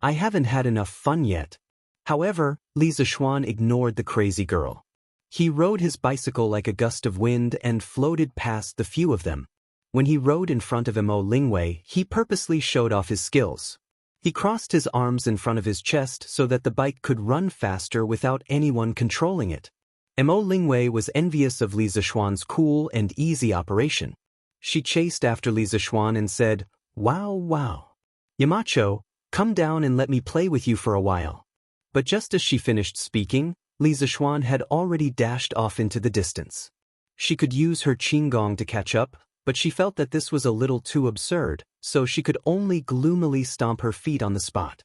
I haven't had enough fun yet. However, Li Zixuan ignored the crazy girl. He rode his bicycle like a gust of wind and floated past the few of them. When he rode in front of Mo Lingwei, he purposely showed off his skills. He crossed his arms in front of his chest so that the bike could run faster without anyone controlling it. Mo Lingwei was envious of Li Zixuan's cool and easy operation. She chased after Li Zixuan and said, Wow. Yamacho, come down and let me play with you for a while. But just as she finished speaking, Li Zixuan had already dashed off into the distance. She could use her qinggong to catch up, but she felt that this was a little too absurd, so she could only gloomily stomp her feet on the spot.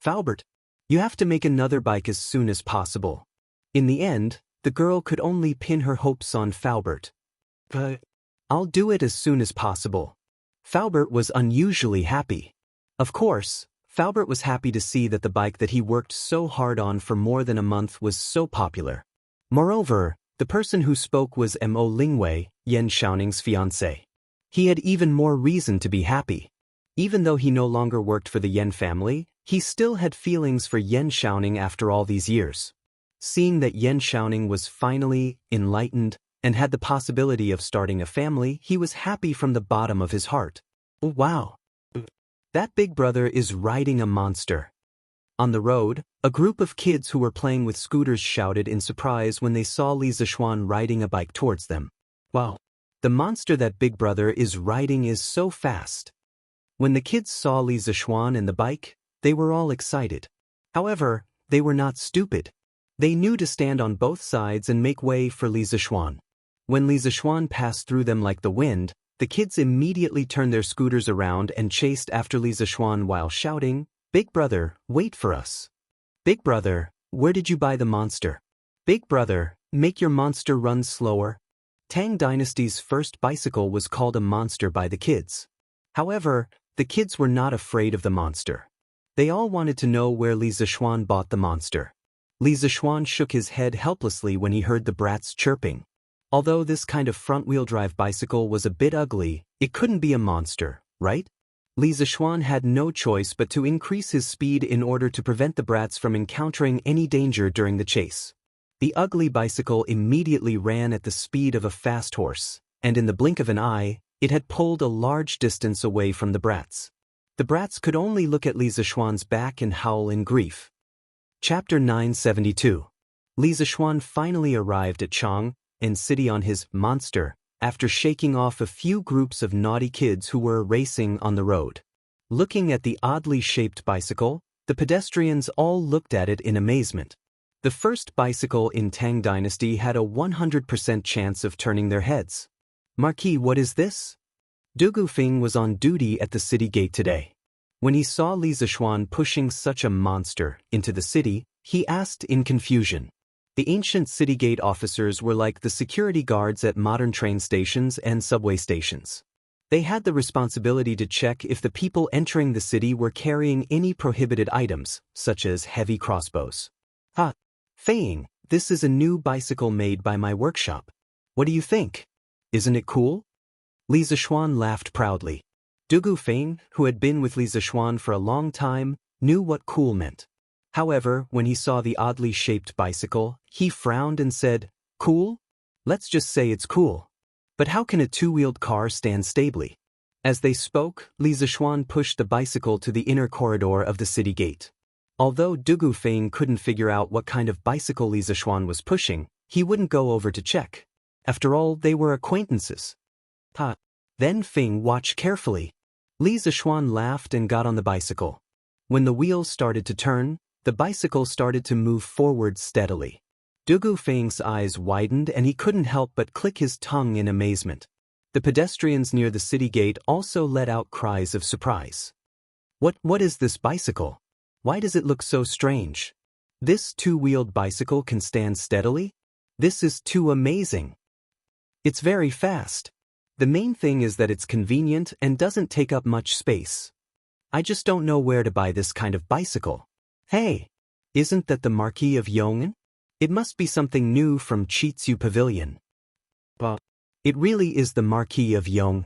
Faubert, you have to make another bike as soon as possible. In the end, the girl could only pin her hopes on Faubert. I'll do it as soon as possible. Faubert was unusually happy. Of course, Faubert was happy to see that the bike that he worked so hard on for more than a month was so popular. Moreover, the person who spoke was Mo Lingwei, Yan Xiaoning's fiancé. He had even more reason to be happy. Even though he no longer worked for the Yan family, he still had feelings for Yan Xiaoning after all these years. Seeing that Yan Xiaoning was finally enlightened and had the possibility of starting a family, he was happy from the bottom of his heart. Wow! That big brother is riding a monster. On the road, a group of kids who were playing with scooters shouted in surprise when they saw Li Zishuan riding a bike towards them. Wow! The monster that big brother is riding is so fast. When the kids saw Li Zishuan and the bike, they were all excited. However, they were not stupid. They knew to stand on both sides and make way for Li Zishuan. When Li Zishuan passed through them like the wind, the kids immediately turned their scooters around and chased after Li Zishuan while shouting, "Big brother, wait for us. Big brother, where did you buy the monster? Big brother, make your monster run slower." Tang Dynasty's first bicycle was called a monster by the kids. However, the kids were not afraid of the monster. They all wanted to know where Li Zishuan bought the monster. Li Zishuan shook his head helplessly when he heard the brats chirping. Although this kind of front-wheel drive bicycle was a bit ugly, it couldn't be a monster, right? Li Zishuan had no choice but to increase his speed in order to prevent the brats from encountering any danger during the chase. The ugly bicycle immediately ran at the speed of a fast horse, and in the blink of an eye, it had pulled a large distance away from the brats. The brats could only look at Li Zishuan's back and howl in grief. Chapter 972. Li Zishuan finally arrived at Chang'an City on his monster, after shaking off a few groups of naughty kids who were racing on the road. Looking at the oddly shaped bicycle, the pedestrians all looked at it in amazement. The first bicycle in Tang Dynasty had a 100% chance of turning their heads. "Marquis, what is this?" Du Gufeng was on duty at the city gate today. When he saw Li Zishuan pushing such a monster into the city, he asked in confusion. The ancient city gate officers were like the security guards at modern train stations and subway stations. They had the responsibility to check if the people entering the city were carrying any prohibited items, such as heavy crossbows. "Ha! Feng, this is a new bicycle made by my workshop. What do you think? Isn't it cool?" Li Zishuan laughed proudly. Du Gufeng, who had been with Li Zishuan for a long time, knew what cool meant. However, when he saw the oddly shaped bicycle, he frowned and said, "Cool? Let's just say it's cool. But how can a two-wheeled car stand stably?" As they spoke, Li Zishuan pushed the bicycle to the inner corridor of the city gate. Although Du Gufeng couldn't figure out what kind of bicycle Li Zishuan was pushing, he wouldn't go over to check. After all, they were acquaintances. Then Feng watched carefully. Li Zishuan laughed and got on the bicycle. When the wheels started to turn, the bicycle started to move forward steadily. Du Gufeng's eyes widened and he couldn't help but click his tongue in amazement. The pedestrians near the city gate also let out cries of surprise. What is this bicycle? Why does it look so strange? This two-wheeled bicycle can stand steadily? This is too amazing. It's very fast. The main thing is that it's convenient and doesn't take up much space. I just don't know where to buy this kind of bicycle. Hey, isn't that the Marquis of Yong'an? It must be something new from Chitsu Pavilion. But it really is the Marquis of Yong'an.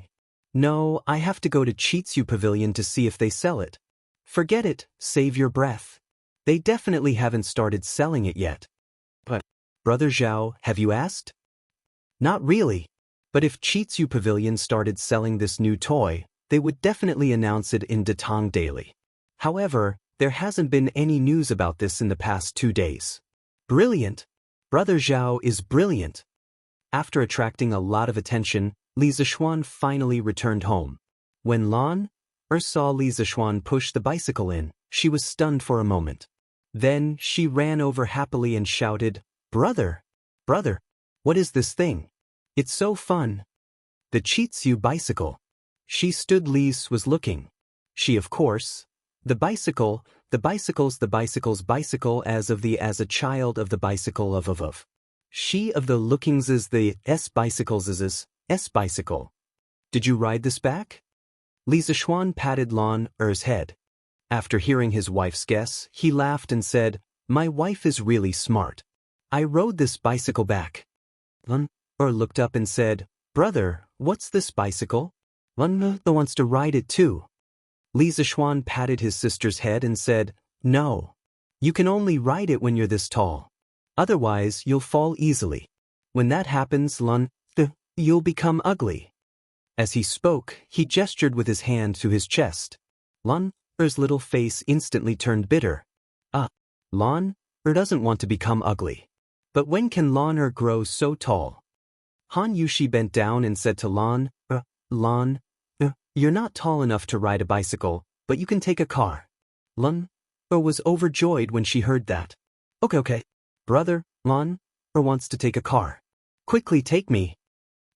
No, I have to go to Chitsu Pavilion to see if they sell it. Forget it, save your breath. They definitely haven't started selling it yet. But, Brother Zhao, have you asked? Not really. But if Chitsu Pavilion started selling this new toy, they would definitely announce it in Datang Daily. However, there hasn't been any news about this in the past 2 days. Brilliant! Brother Zhao is brilliant. After attracting a lot of attention, Li Zishuan finally returned home. When Lan saw Li Zishuan push the bicycle in, she was stunned for a moment. Then she ran over happily and shouted, Brother, what is this thing? It's so fun. The Chitsu bicycle." She stood. Lise was looking. She, of course. The bicycle, the bicycle's bicycle as a child of the bicycle of. She of the lookings is the bicycles bicycle. Did you ride this back? Li Zishuan patted Lan's head. After hearing his wife's guess, he laughed and said, My wife is really smart. I rode this bicycle back. Lan looked up and said, Brother, what's this bicycle? Lan wants to ride it too. Li Zishuan patted his sister's head and said, No. You can only ride it when you're this tall. Otherwise, you'll fall easily. When that happens, Lan, you'll become ugly. As he spoke, he gestured with his hand to his chest. Lan's little face instantly turned bitter. Lan doesn't want to become ugly. But when can Lan grow so tall? Han Yushi bent down and said to Lan, you're not tall enough to ride a bicycle, but you can take a car. Lan was overjoyed when she heard that. Okay. Brother, Lan wants to take a car. Quickly take me.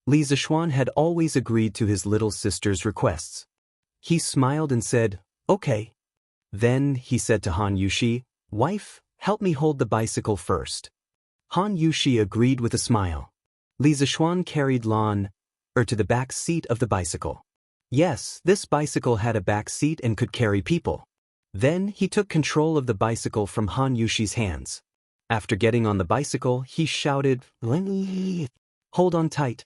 Li Zishuan had always agreed to his little sister's requests. He smiled and said, okay. Then he said to Han Yushi, wife, help me hold the bicycle first. Han Yushi agreed with a smile. Li Zishuan carried Lan to the back seat of the bicycle. Yes, this bicycle had a back seat and could carry people. Then he took control of the bicycle from Han Yushi's hands. After getting on the bicycle, he shouted, hold on tight.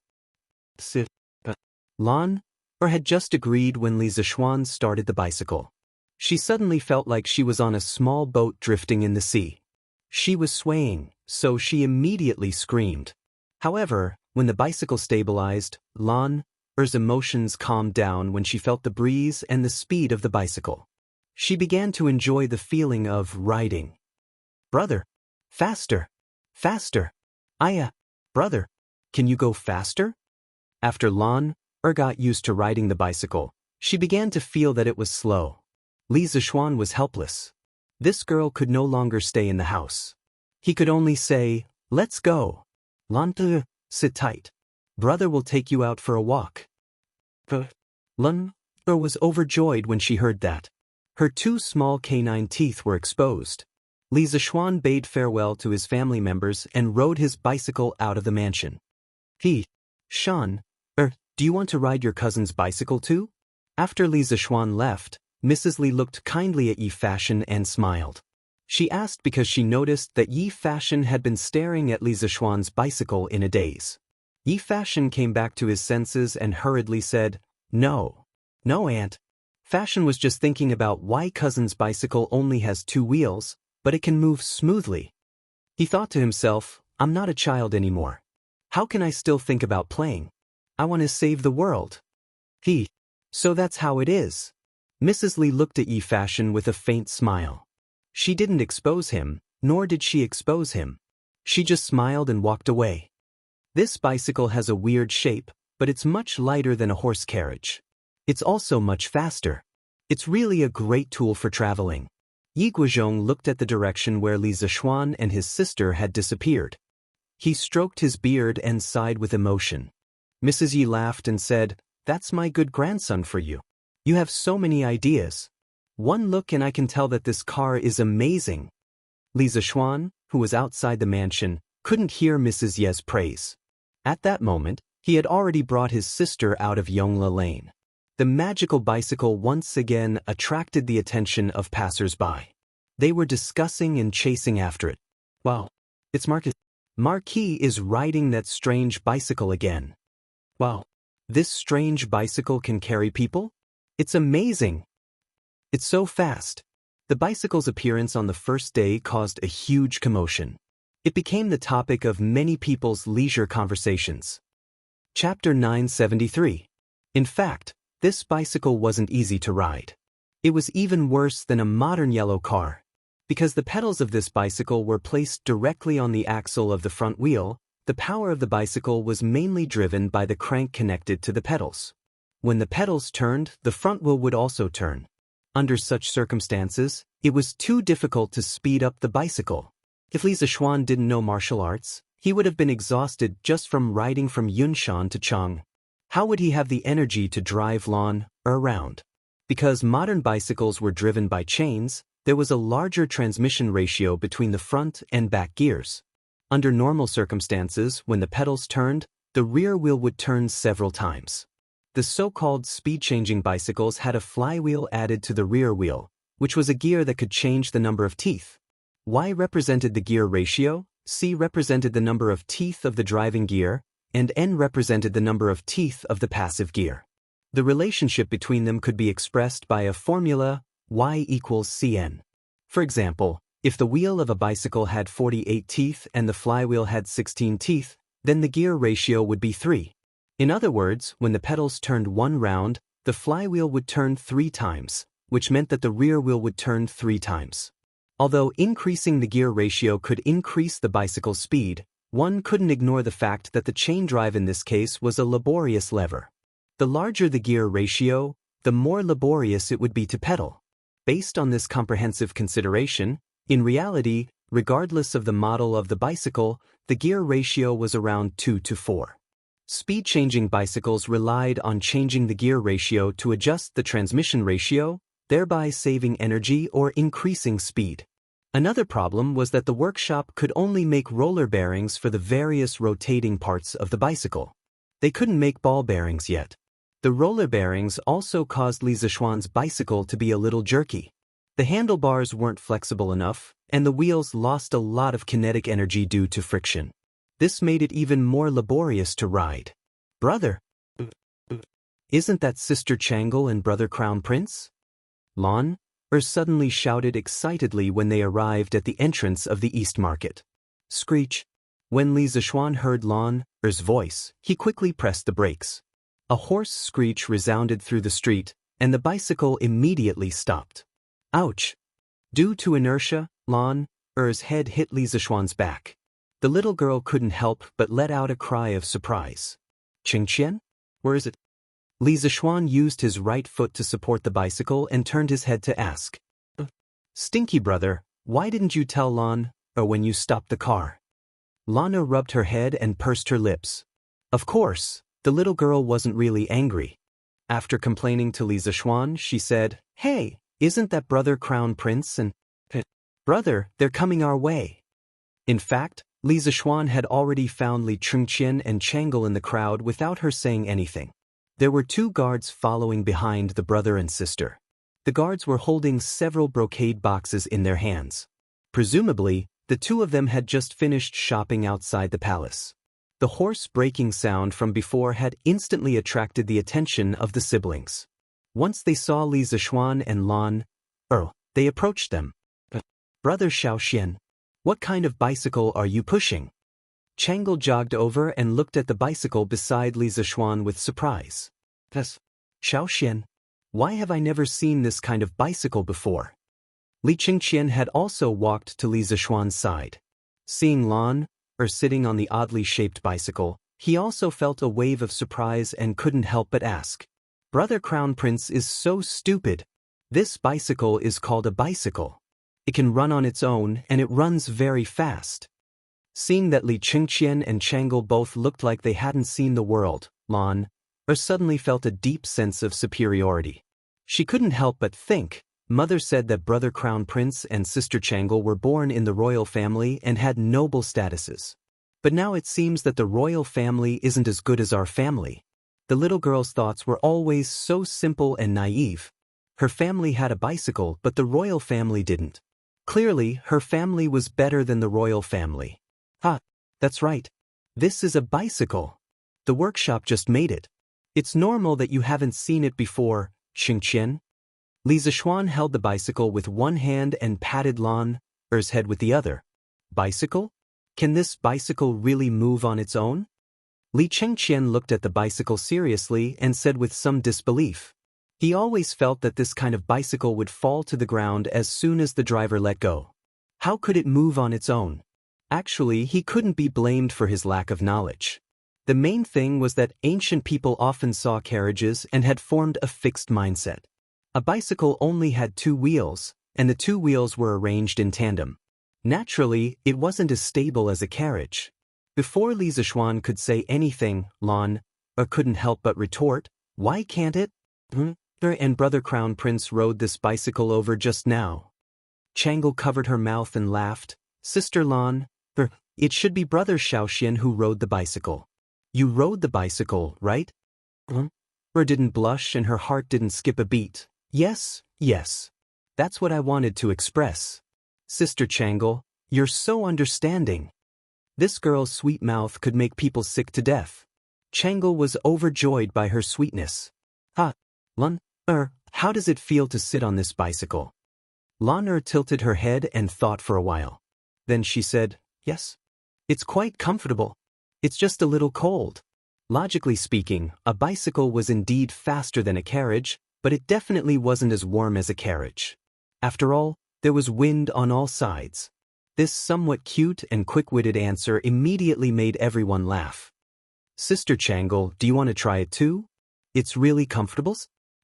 Lan had just agreed when Li Zishuan started the bicycle. She suddenly felt like she was on a small boat drifting in the sea. She was swaying, so she immediately screamed. However, when the bicycle stabilized, Lan's emotions calmed down when she felt the breeze and the speed of the bicycle. She began to enjoy the feeling of riding. Brother, faster, faster. Brother, can you go faster? After Lan got used to riding the bicycle, she began to feel that it was slow. Li Zishuan was helpless. This girl could no longer stay in the house. He could only say, let's go. Lan, sit tight. Brother will take you out for a walk. Lan was overjoyed when she heard that. Her two small canine teeth were exposed. Li Zishuan bade farewell to his family members and rode his bicycle out of the mansion. Shan, do you want to ride your cousin's bicycle too? After Li Zishuan left, Mrs. Li looked kindly at Yi Fashion and smiled. She asked because she noticed that Yi Fashion had been staring at Li Zishuan's bicycle in a daze. Yi Fashion came back to his senses and hurriedly said, No, Aunt. Fashion was just thinking about why cousin's bicycle only has 2 wheels, but it can move smoothly. He thought to himself, I'm not a child anymore. How can I still think about playing? I want to save the world. So that's how it is. Mrs. Li looked at Yi Fashion with a faint smile. She didn't expose him, nor did she expose him. She just smiled and walked away. This bicycle has a weird shape, but it's much lighter than a horse carriage. It's also much faster. It's really a great tool for traveling. Yi Guozhong looked at the direction where Li Zishuan and his sister had disappeared. He stroked his beard and sighed with emotion. Mrs. Yi laughed and said, That's my good grandson for you. You have so many ideas. One look and I can tell that this car is amazing. Li Zishuan, who was outside the mansion, couldn't hear Mrs. Ye's praise. At that moment, he had already brought his sister out of Yongla Lane. The magical bicycle once again attracted the attention of passers-by. They were discussing and chasing after it. Wow, it's Marquis. Marquis is riding that strange bicycle again. Wow, this strange bicycle can carry people? It's amazing. It's so fast. The bicycle's appearance on the first day caused a huge commotion. It became the topic of many people's leisure conversations. Chapter 973. In fact, this bicycle wasn't easy to ride. It was even worse than a modern yellow car. Because the pedals of this bicycle were placed directly on the axle of the front wheel, the power of the bicycle was mainly driven by the crank connected to the pedals. When the pedals turned, the front wheel would also turn. Under such circumstances, it was too difficult to speed up the bicycle. If Li Zishuan didn't know martial arts, he would have been exhausted just from riding from Yunshan to Chang. How would he have the energy to drive Lan around? Because modern bicycles were driven by chains, there was a larger transmission ratio between the front and back gears. Under normal circumstances, when the pedals turned, the rear wheel would turn several times. The so-called speed-changing bicycles had a flywheel added to the rear wheel, which was a gear that could change the number of teeth. Y represented the gear ratio, C represented the number of teeth of the driving gear, and N represented the number of teeth of the passive gear. The relationship between them could be expressed by a formula Y equals Cn. For example, if the wheel of a bicycle had 48 teeth and the flywheel had 16 teeth, then the gear ratio would be 3. In other words, when the pedals turned one round, the flywheel would turn 3 times, which meant that the rear wheel would turn 3 times. Although increasing the gear ratio could increase the bicycle's speed, one couldn't ignore the fact that the chain drive in this case was a laborious lever. The larger the gear ratio, the more laborious it would be to pedal. Based on this comprehensive consideration, in reality, regardless of the model of the bicycle, the gear ratio was around 2 to 4. Speed-changing bicycles relied on changing the gear ratio to adjust the transmission ratio, thereby saving energy or increasing speed. Another problem was that the workshop could only make roller bearings for the various rotating parts of the bicycle. They couldn't make ball bearings yet. The roller bearings also caused Li Zishuan's bicycle to be a little jerky. The handlebars weren't flexible enough, and the wheels lost a lot of kinetic energy due to friction. This made it even more laborious to ride. Brother! Isn't that Sister Chang'e and Brother Crown Prince? Lan suddenly shouted excitedly when they arrived at the entrance of the East Market. Screech! When Li Zishuan heard Lan's voice, he quickly pressed the brakes. A hoarse screech resounded through the street, and the bicycle immediately stopped. Ouch! Due to inertia, Lan's head hit Li Zishuan's back. The little girl couldn't help but let out a cry of surprise. Qingqian? Where is it? Li Zishuan used his right foot to support the bicycle and turned his head to ask. Stinky brother, why didn't you tell Lan when you stopped the car? Lana rubbed her head and pursed her lips. Of course, the little girl wasn't really angry. After complaining to Li Zishuan, she said, Hey, isn't that Brother Crown Prince and... Brother, they're coming our way. In fact, Li Zishuan had already found Li Chengqian and Chang'e in the crowd without her saying anything. There were 2 guards following behind the brother and sister. The guards were holding several brocade boxes in their hands. Presumably, the 2 of them had just finished shopping outside the palace. The hoarse braking sound from before had instantly attracted the attention of the siblings. Once they saw Li Zishuan and Lan, they approached them. Brother Xiaoxian, what kind of bicycle are you pushing? Chang'e jogged over and looked at the bicycle beside Li Zishuan with surprise. Xiaoxian, why have I never seen this kind of bicycle before? Li Chengqian had also walked to Li Zishuan's side. Seeing Lan sitting on the oddly shaped bicycle, he also felt a wave of surprise and couldn't help but ask. Brother Crown Prince is so stupid. This bicycle is called a bicycle. It can run on its own and it runs very fast. Seeing that Li Chengqian and Chang'e both looked like they hadn't seen the world, Lan suddenly felt a deep sense of superiority. She couldn't help but think, Mother said that Brother Crown Prince and Sister Chang'e were born in the royal family and had noble statuses. But now it seems that the royal family isn't as good as our family. The little girl's thoughts were always so simple and naive. Her family had a bicycle, but the royal family didn't. Clearly, her family was better than the royal family. That's right. This is a bicycle. The workshop just made it. It's normal that you haven't seen it before, Qingqian. Li Zishuan held the bicycle with one hand and patted Lan's head with the other. Bicycle? Can this bicycle really move on its own? Li Chengqian looked at the bicycle seriously and said with some disbelief. He always felt that this kind of bicycle would fall to the ground as soon as the driver let go. How could it move on its own? Actually, he couldn't be blamed for his lack of knowledge. The main thing was that ancient people often saw carriages and had formed a fixed mindset. A bicycle only had 2 wheels, and the 2 wheels were arranged in tandem. Naturally, it wasn't as stable as a carriage. Before Li Zishuan could say anything, Lan couldn't help but retort, Why can't it? And Brother Crown Prince rode this bicycle over just now. Chang'e covered her mouth and laughed. Sister Lan, it should be Brother Xiaoxian who rode the bicycle. You rode the bicycle, right? Her didn't blush and her heart didn't skip a beat. Yes. That's what I wanted to express. Sister Chang'e, you're so understanding. This girl's sweet mouth could make people sick to death. Chang'e was overjoyed by her sweetness. Lan, how does it feel to sit on this bicycle? Lan tilted her head and thought for a while. Then she said, Yes. It's quite comfortable. It's just a little cold. Logically speaking, a bicycle was indeed faster than a carriage, but it definitely wasn't as warm as a carriage. After all, there was wind on all sides. This somewhat cute and quick-witted answer immediately made everyone laugh. Sister Changle, do you want to try it too? It's really comfortable?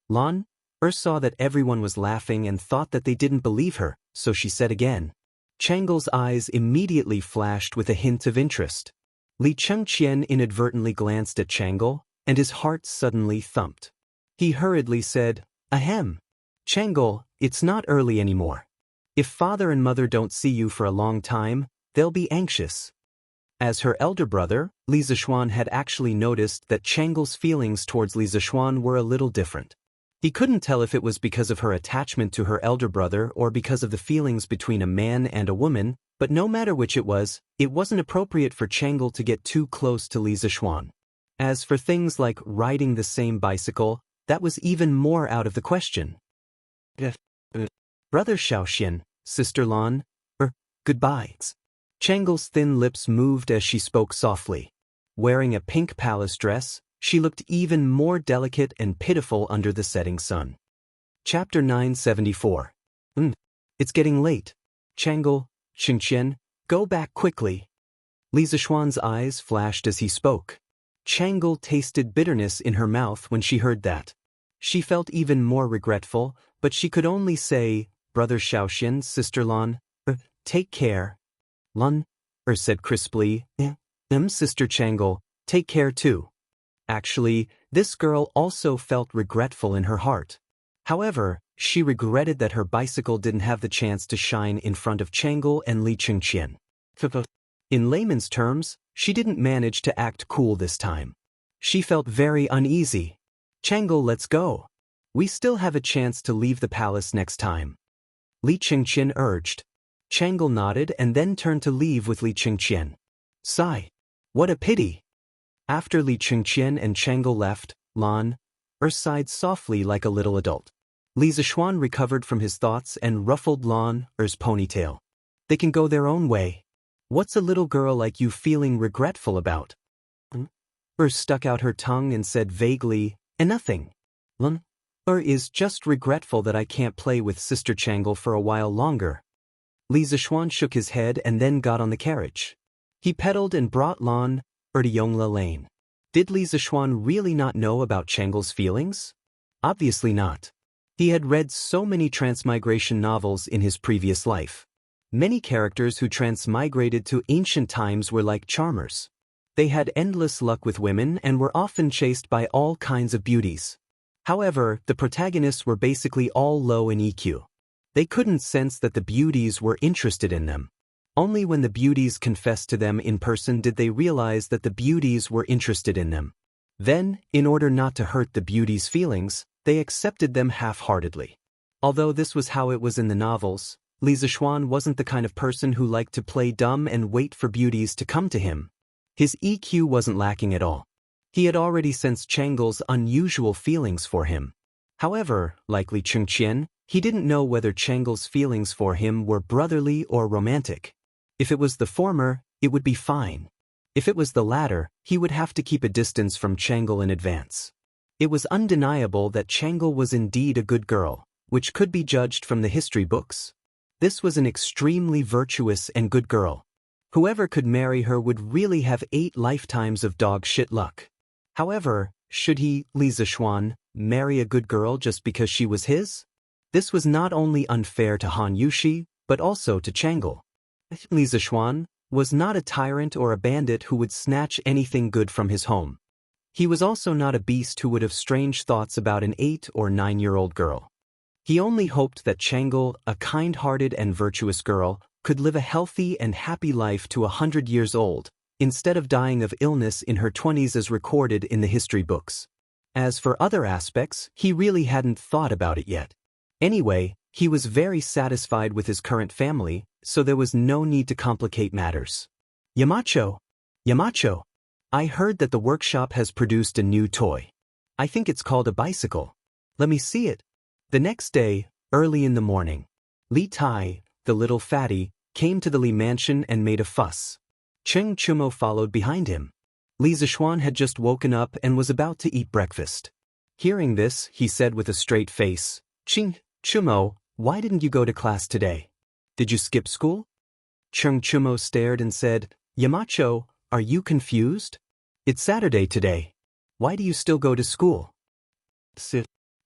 Lan saw that everyone was laughing and thought that they didn't believe her, so she said again. Changle's eyes immediately flashed with a hint of interest. Li Chengqian inadvertently glanced at Changle, and his heart suddenly thumped. He hurriedly said, Ahem. Changle, it's not early anymore. If father and mother don't see you for a long time, they'll be anxious. As her elder brother, Li Zishuan had actually noticed that Changle's feelings towards Li Zishuan were a little different. He couldn't tell if it was because of her attachment to her elder brother or because of the feelings between a man and a woman, but no matter which it wasn't appropriate for Changle to get too close to Li Zishuan. As for things like riding the same bicycle, that was even more out of the question. Brother Xiaoxian, Sister Lan, goodbye. Changle's thin lips moved as she spoke softly. Wearing a pink palace dress, she looked even more delicate and pitiful under the setting sun. Chapter 974. It's getting late. Changle, Xingqian, go back quickly. Li Zishuan's eyes flashed as he spoke. Changle tasted bitterness in her mouth when she heard that. She felt even more regretful, but she could only say, Brother Xiaoxian, Sister Lan, take care. Lan, said crisply, Sister Changle, take care too. Actually, this girl also felt regretful in her heart. However, she regretted that her bicycle didn't have the chance to shine in front of Changle and Li Chengqian. In layman's terms, she didn't manage to act cool this time. She felt very uneasy. Changle, let's go. We still have a chance to leave the palace next time. Li Chengqian urged. Changle nodded and then turned to leave with Li Chengqian. Sigh. What a pity. After Li Chengqian and Changle left, Lan sighed softly like a little adult. Li Zishuan recovered from his thoughts and ruffled Lan's ponytail. They can go their own way. What's a little girl like you feeling regretful about? Stuck out her tongue and said vaguely, nothing. Lan is just regretful that I can't play with Sister Changle for a while longer. Li Zishuan shook his head and then got on the carriage. He pedaled and brought Lan to Yongla Lane. Did Li Zishuan really not know about Changle's feelings? Obviously not. He had read so many transmigration novels in his previous life. Many characters who transmigrated to ancient times were like charmers. They had endless luck with women and were often chased by all kinds of beauties. However, the protagonists were basically all low in EQ. They couldn't sense that the beauties were interested in them. Only when the beauties confessed to them in person did they realize that the beauties were interested in them. Then, in order not to hurt the beauties' feelings, they accepted them half-heartedly. Although this was how it was in the novels, Li Zishuan wasn't the kind of person who liked to play dumb and wait for beauties to come to him. His EQ wasn't lacking at all. He had already sensed Changle's unusual feelings for him. However, like Li Chengqian, he didn't know whether Changle's feelings for him were brotherly or romantic. If it was the former, it would be fine. If it was the latter, he would have to keep a distance from Changle in advance. It was undeniable that Changle was indeed a good girl, which could be judged from the history books. This was an extremely virtuous and good girl. Whoever could marry her would really have 8 lifetimes of dog shit luck. However, should he, Li Zishuan, marry a good girl just because she was his? This was not only unfair to Han Yushi, but also to Changle. Li Zishuan was not a tyrant or a bandit who would snatch anything good from his home. He was also not a beast who would have strange thoughts about an 8 or 9-year-old girl. He only hoped that Changle, a kind-hearted and virtuous girl, could live a healthy and happy life to 100 years old, instead of dying of illness in her 20s as recorded in the history books. As for other aspects, he really hadn't thought about it yet. Anyway, he was very satisfied with his current family, so there was no need to complicate matters. Yamacho! I heard that the workshop has produced a new toy. I think it's called a bicycle. Let me see it. The next day, early in the morning, Li Tai, the little fatty, came to the Li mansion and made a fuss. Cheng Chumo followed behind him. Li Zishuan had just woken up and was about to eat breakfast. Hearing this, he said with a straight face, Chumo, why didn't you go to class today? Did you skip school? Chumo stared and said, Yamacho, are you confused? It's Saturday today. Why do you still go to school?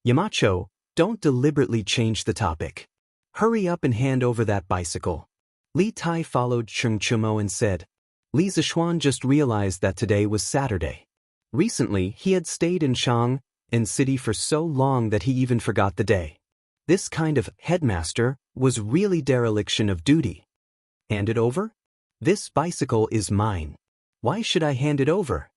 Yamacho, don't deliberately change the topic. Hurry up and hand over that bicycle. Li Tai followed Chumo and said, Li Zishuan just realized that today was Saturday. Recently, he had stayed in Chang'an City for so long that he even forgot the day. This kind of headmaster was really dereliction of duty. Hand it over? This bicycle is mine. Why should I hand it over?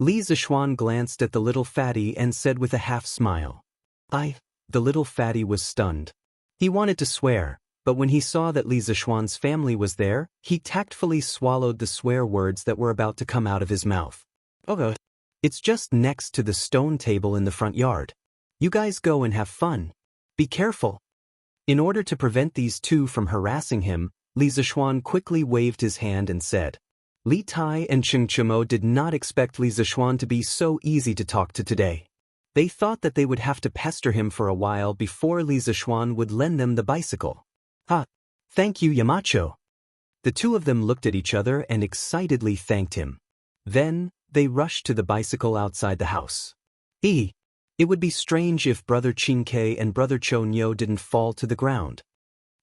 Li Zishuan glanced at the little fatty and said with a half smile. The little fatty was stunned. He wanted to swear, but when he saw that Li Zishuan's family was there, he tactfully swallowed the swear words that were about to come out of his mouth. Okay. It's just next to the stone table in the front yard. You guys go and have fun. Be careful. In order to prevent these two from harassing him, Li Zishuan quickly waved his hand and said. Li Tai and Chumo did not expect Li Zishuan to be so easy to talk to today. They thought that they would have to pester him for a while before Li Zishuan would lend them the bicycle. Thank you, Yamacho. The two of them looked at each other and excitedly thanked him. Then, they rushed to the bicycle outside the house. It would be strange if Brother Qingke and Brother Chonyo didn't fall to the ground.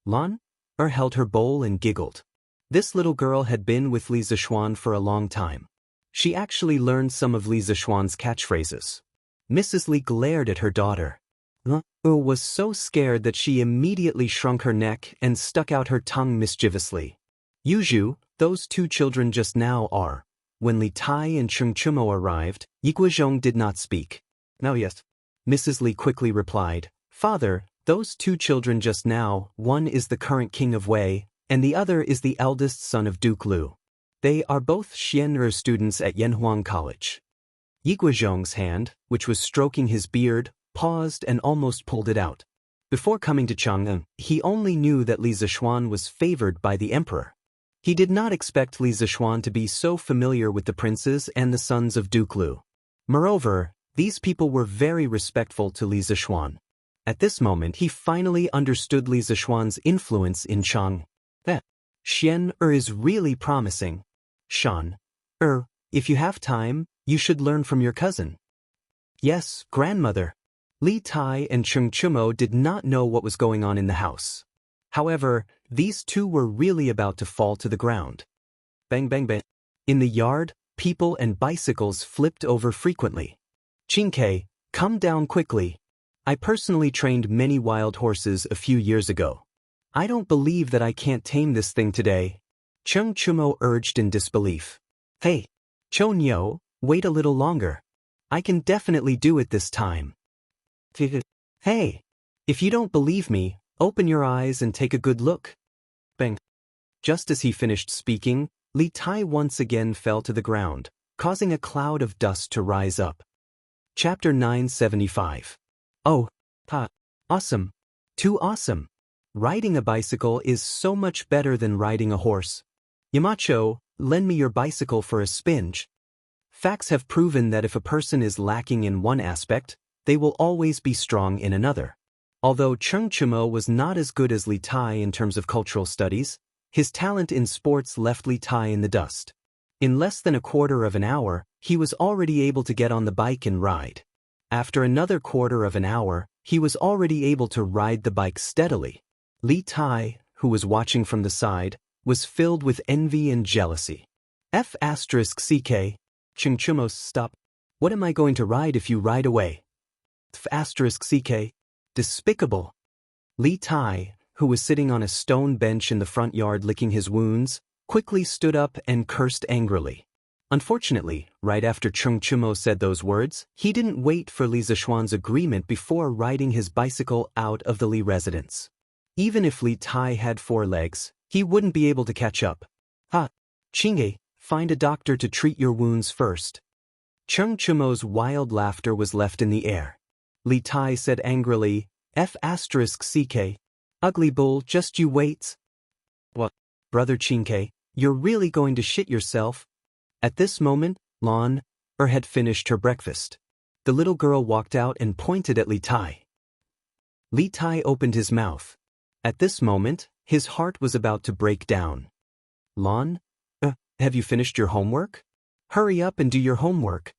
Lan held her bowl and giggled. This little girl had been with Li Zishuan for a long time. She actually learned some of Li Zishuan's catchphrases. Mrs. Li glared at her daughter. Was so scared that she immediately shrunk her neck and stuck out her tongue mischievously. Yuzhu, those two children just now are. When Li Tai and Chumo arrived, Yiguozhong did not speak. No, yes. Mrs. Li quickly replied, Father, those two children just now, one is the current king of Wei, and the other is the eldest son of Duke Lu. They are both Xian'er students at Yanhuang College. Yiguozhong's hand, which was stroking his beard, paused and almost pulled it out. Before coming to Chang'an, he only knew that Li Zishuan was favored by the emperor. He did not expect Li Zishuan to be so familiar with the princes and the sons of Duke Lu. Moreover, these people were very respectful to Li Zishuan. At this moment he finally understood Li Zishuan's influence in Chang'an. Xian'er is really promising. If you have time, you should learn from your cousin. Yes, grandmother. Li Tai and Chumo did not know what was going on in the house. However, these two were really about to fall to the ground. Bang bang bang. In the yard, people and bicycles flipped over frequently. Qingke, come down quickly. I personally trained many wild horses a few years ago. I don't believe that I can't tame this thing today. Chumo urged in disbelief. Hey, Chonyo, wait a little longer. I can definitely do it this time. Hey, if you don't believe me, open your eyes and take a good look. Bang. Just as he finished speaking, Li Tai once again fell to the ground, causing a cloud of dust to rise up. Chapter 975. Oh, awesome. Too awesome. Riding a bicycle is so much better than riding a horse. Yamacho, lend me your bicycle for a spin. Facts have proven that if a person is lacking in one aspect, they will always be strong in another. Although Chumo was not as good as Li Tai in terms of cultural studies, his talent in sports left Li Tai in the dust. In less than a quarter of an hour, he was already able to get on the bike and ride. After another quarter of an hour, he was already able to ride the bike steadily. Li Tai, who was watching from the side, was filled with envy and jealousy. F***ck. Chumo, stop. What am I going to ride if you ride away? F***ck. Despicable. Li Tai, who was sitting on a stone bench in the front yard licking his wounds, quickly stood up and cursed angrily. Unfortunately, right after Chumo said those words, he didn't wait for Li Zishuan's agreement before riding his bicycle out of the Li residence. Even if Li Tai had 4 legs, he wouldn't be able to catch up. Qingke, find a doctor to treat your wounds first. Chumo's wild laughter was left in the air. Li Tai said angrily, F***ck. Ugly bull, just you wait. What? Brother Qingke, you're really going to shit yourself? At this moment, Lan had finished her breakfast. The little girl walked out and pointed at Li Tai. Li Tai opened his mouth. At this moment, his heart was about to break down. Lon? Have you finished your homework? Hurry up and do your homework.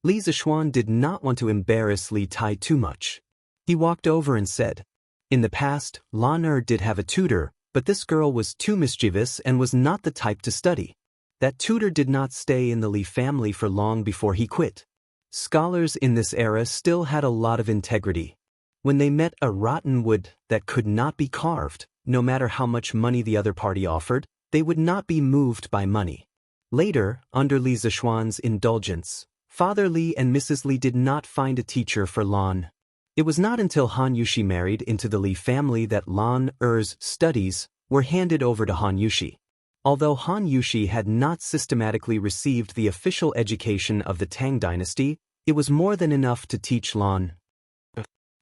Li Zishuan did not want to embarrass Li Tai too much. He walked over and said, in the past, Lon did have a tutor, but this girl was too mischievous and was not the type to study. That tutor did not stay in the Li family for long before he quit. Scholars in this era still had a lot of integrity. When they met a rotten wood that could not be carved, no matter how much money the other party offered, they would not be moved by money. Later, under Li Zishuan's indulgence, Father Li and Mrs. Li did not find a teacher for Lon. It was not until Han Yushi married into the Li family that Lon-er's studies were handed over to Han Yushi. Although Han Yushi had not systematically received the official education of the Tang dynasty, it was more than enough to teach Lon.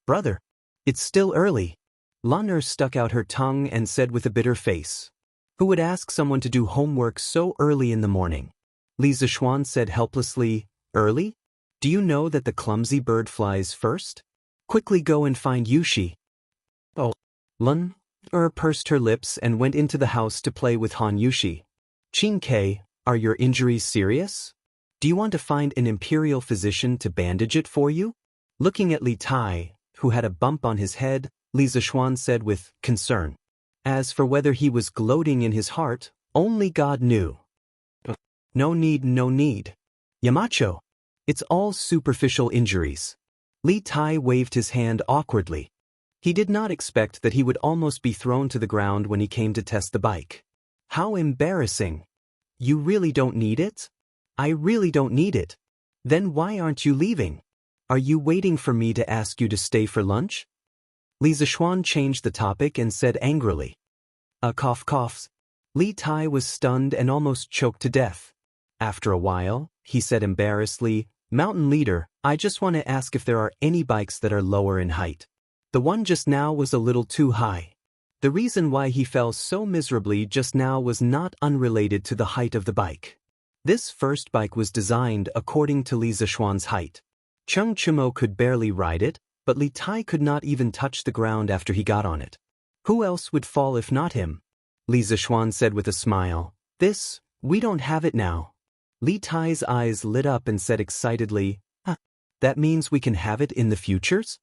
Brother, it's still early. Lon stuck out her tongue and said with a bitter face, who would ask someone to do homework so early in the morning? Li Zishuan said helplessly, early? Do you know that the clumsy bird flies first? Quickly go and find Yushi. Oh. Lon pursed her lips and went into the house to play with Han Yushi. Qin Ke, are your injuries serious? Do you want to find an imperial physician to bandage it for you? Looking at Li Tai, who had a bump on his head, Li Zishuan said with concern. As for whether he was gloating in his heart, only God knew. No need, no need. Yamacho. It's all superficial injuries. Li Tai waved his hand awkwardly. He did not expect that he would almost be thrown to the ground when he came to test the bike. How embarrassing. You really don't need it? I really don't need it. Then why aren't you leaving? Are you waiting for me to ask you to stay for lunch? Li Zishuan changed the topic and said angrily. Coughs. Li Tai was stunned and almost choked to death. After a while, he said embarrassedly, Mountain Leader, I just want to ask if there are any bikes that are lower in height. The one just now was a little too high. The reason why he fell so miserably just now was not unrelated to the height of the bike. This first bike was designed according to Li Zishuan's height. Cheng Chimo could barely ride it, but Li Tai could not even touch the ground after he got on it. Who else would fall if not him? Li Zishuan said with a smile. We don't have it now. Li Tai's eyes lit up and said excitedly, that means we can have it in the futures?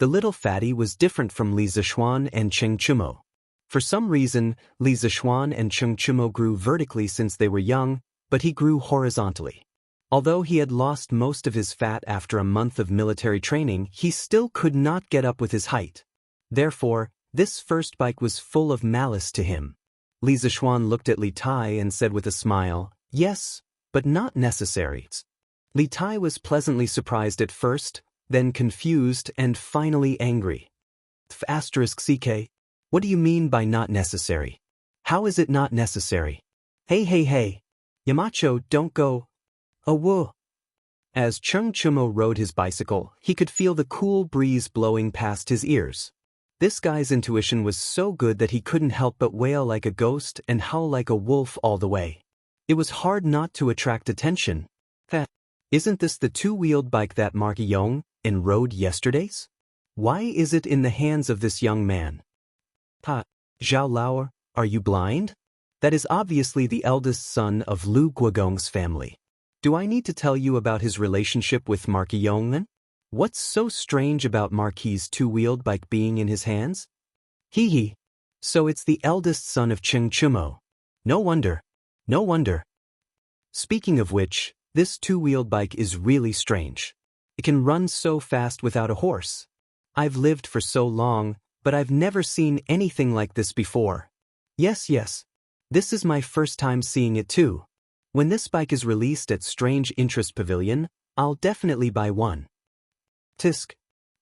The little fatty was different from Li Zishuan and Cheng Chimo. For some reason, Li Zishuan and Cheng Chimo grew vertically since they were young, but he grew horizontally. Although he had lost most of his fat after a month of military training, he still could not get up with his height. Therefore, this first bike was full of malice to him. Li Zishuan looked at Li Tai and said with a smile, yes, but not necessary. Li Tai was pleasantly surprised at first, then confused and finally angry. *CK, what do you mean by not necessary? How is it not necessary? Hey. Yamacho, don't go. Oh, whoa. As Cheng Chimo rode his bicycle, he could feel the cool breeze blowing past his ears. This guy's intuition was so good that he couldn't help but wail like a ghost and howl like a wolf all the way. It was hard not to attract attention. Isn't this the two-wheeled bike that Mark Yong rode yesterday's? Why is it in the hands of this young man? Zhao Lao, are you blind? That is obviously the eldest son of Lu Guogong's family. Do I need to tell you about his relationship with Mark Yong? What's so strange about Marquis' two-wheeled bike being in his hands? Hee. So it's the eldest son of Cheng Chimo. No wonder. Speaking of which, this two-wheeled bike is really strange. It can run so fast without a horse. I've lived for so long, but I've never seen anything like this before. Yes. This is my first time seeing it too. When this bike is released at Strange Interest Pavilion, I'll definitely buy one. Tisk.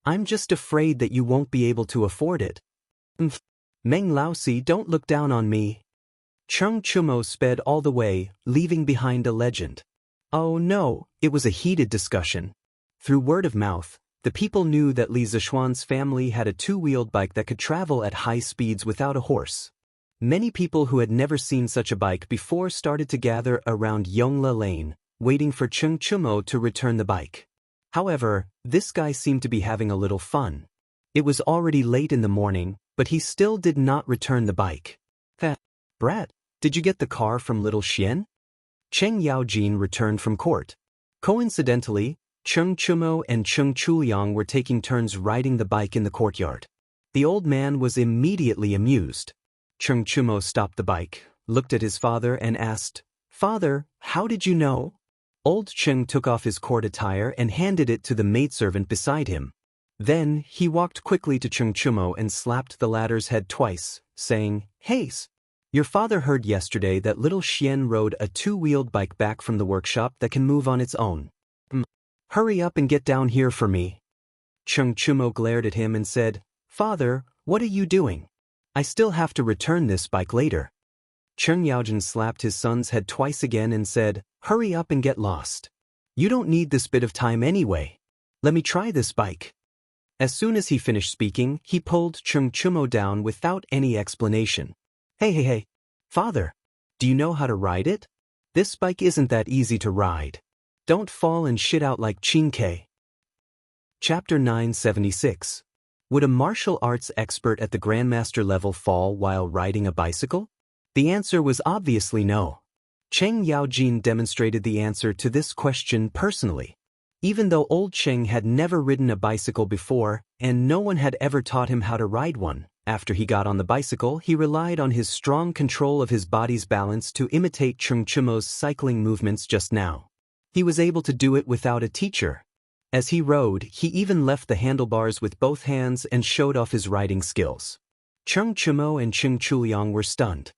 I'm just afraid that you won't be able to afford it. Meng Laosi, don't look down on me. Cheng Chimo sped all the way, leaving behind a legend. Oh no, it was a heated discussion. Through word of mouth, the people knew that Li Zishuan's family had a two-wheeled bike that could travel at high speeds without a horse. Many people who had never seen such a bike before started to gather around Yongla Lane, waiting for Cheng Chimo to return the bike. However, this guy seemed to be having a little fun. It was already late in the morning, but he still did not return the bike. Brat, did you get the car from little Xian? Cheng Yaojin returned from court. Coincidentally, Cheng Chumo and Cheng Chuliang were taking turns riding the bike in the courtyard. The old man was immediately amused. Cheng Chumo stopped the bike, looked at his father and asked, "Father, how did you know?" Old Cheng took off his court attire and handed it to the maidservant beside him. Then, he walked quickly to Cheng Chumo and slapped the latter's head twice, saying, "Hey, your father heard yesterday that little Xian rode a two-wheeled bike back from the workshop that can move on its own. Hurry up and get down here for me." Cheng Chumo glared at him and said, "Father, what are you doing? I still have to return this bike later." Cheng Yaojin slapped his son's head twice again and said, "Hurry up and get lost. You don't need this bit of time anyway. Let me try this bike." As soon as he finished speaking, he pulled Cheng Chumo down without any explanation. Hey, father, do you know how to ride it? This bike isn't that easy to ride. Don't fall and shit out like Chinke. Chapter 976. Would a martial arts expert at the Grandmaster level fall while riding a bicycle? The answer was obviously no. Cheng Yaojin demonstrated the answer to this question personally. Even though old Cheng had never ridden a bicycle before, and no one had ever taught him how to ride one, after he got on the bicycle, he relied on his strong control of his body's balance to imitate Cheng Chumo's cycling movements just now. He was able to do it without a teacher. As he rode, he even left the handlebars with both hands and showed off his riding skills. Cheng Chumo and Cheng Chuliang were stunned.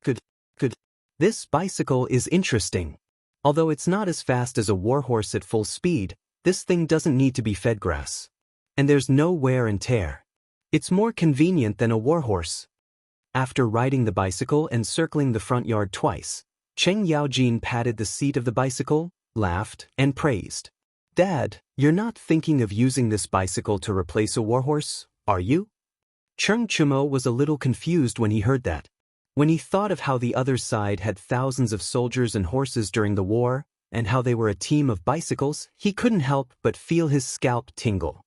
Good. This bicycle is interesting. Although it's not as fast as a warhorse at full speed, this thing doesn't need to be fed grass. And there's no wear and tear. It's more convenient than a warhorse. After riding the bicycle and circling the front yard twice, Cheng Yaojin patted the seat of the bicycle, laughed, and praised. "Dad, you're not thinking of using this bicycle to replace a warhorse, are you?" Cheng Chumo was a little confused when he heard that. When he thought of how the other side had thousands of soldiers and horses during the war, and how they were a team of bicycles, he couldn't help but feel his scalp tingle.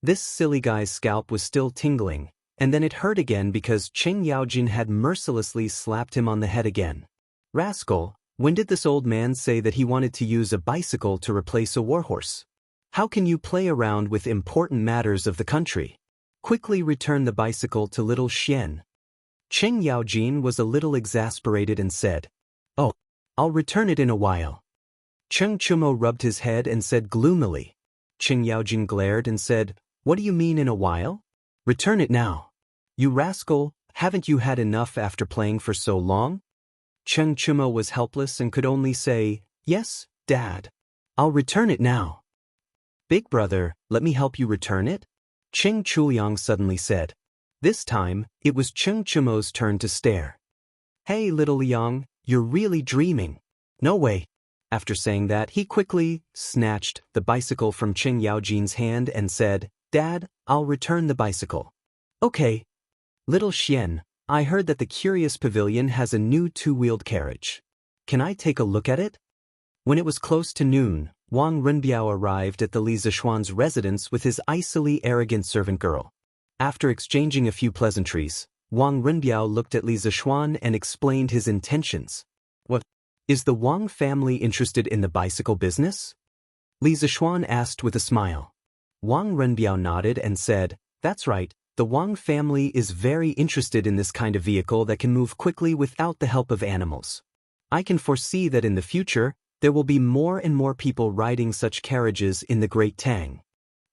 This silly guy's scalp was still tingling, and then it hurt again because Cheng Yaojin had mercilessly slapped him on the head again. "Rascal, when did this old man say that he wanted to use a bicycle to replace a warhorse? How can you play around with important matters of the country? Quickly return the bicycle to little Xian." Cheng Yaojin was a little exasperated and said, "Oh, I'll return it in a while." Cheng Chumo rubbed his head and said gloomily. Cheng Yaojin glared and said, "What do you mean in a while? Return it now. You rascal, haven't you had enough after playing for so long?" Cheng Chumo was helpless and could only say, "Yes, Dad. I'll return it now." "Big brother, let me help you return it?" Cheng Chuliang suddenly said. This time, it was Cheng Chumo's turn to stare. "Hey, little Liang, you're really dreaming. No way." After saying that, he quickly snatched the bicycle from Cheng Yaojin's hand and said, "Dad, I'll return the bicycle." "Okay." "Little Xian, I heard that the Curious Pavilion has a new two-wheeled carriage. Can I take a look at it?" When it was close to noon, Wang Runbiao arrived at the Li Zishuan's residence with his icily arrogant servant girl. After exchanging a few pleasantries, Wang Runbiao looked at Li Zishuan and explained his intentions. "What? Is the Wang family interested in the bicycle business?" Li Zishuan asked with a smile. Wang Runbiao nodded and said, "That's right, the Wang family is very interested in this kind of vehicle that can move quickly without the help of animals. I can foresee that in the future, there will be more and more people riding such carriages in the Great Tang."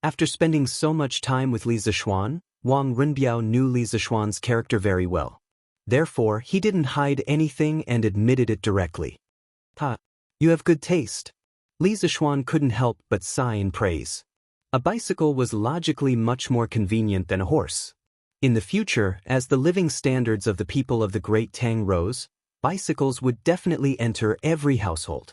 After spending so much time with Li Zishuan, Wang Runbiao knew Li Zishuan's character very well. Therefore, he didn't hide anything and admitted it directly. You have good taste." Li Zishuan couldn't help but sigh in praise. A bicycle was logically much more convenient than a horse. In the future, as the living standards of the people of the Great Tang rose, bicycles would definitely enter every household.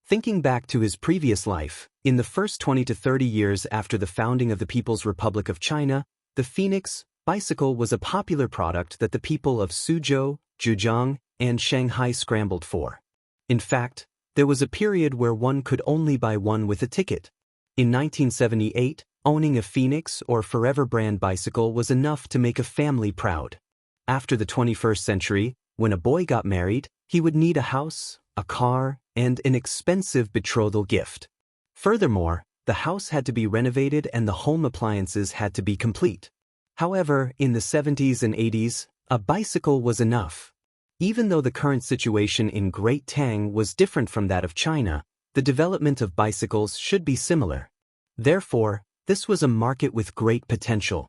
Thinking back to his previous life, in the first 20 to 30 years after the founding of the People's Republic of China, the Phoenix bicycle was a popular product that the people of Suzhou, Zhejiang, and Shanghai scrambled for. In fact, there was a period where one could only buy one with a ticket. In 1978, owning a Phoenix or Forever brand bicycle was enough to make a family proud. After the 21st century, when a boy got married, he would need a house, a car, and an expensive betrothal gift. Furthermore, the house had to be renovated and the home appliances had to be complete. However, in the 70s and 80s, a bicycle was enough. Even though the current situation in Great Tang was different from that of China, the development of bicycles should be similar. Therefore, this was a market with great potential.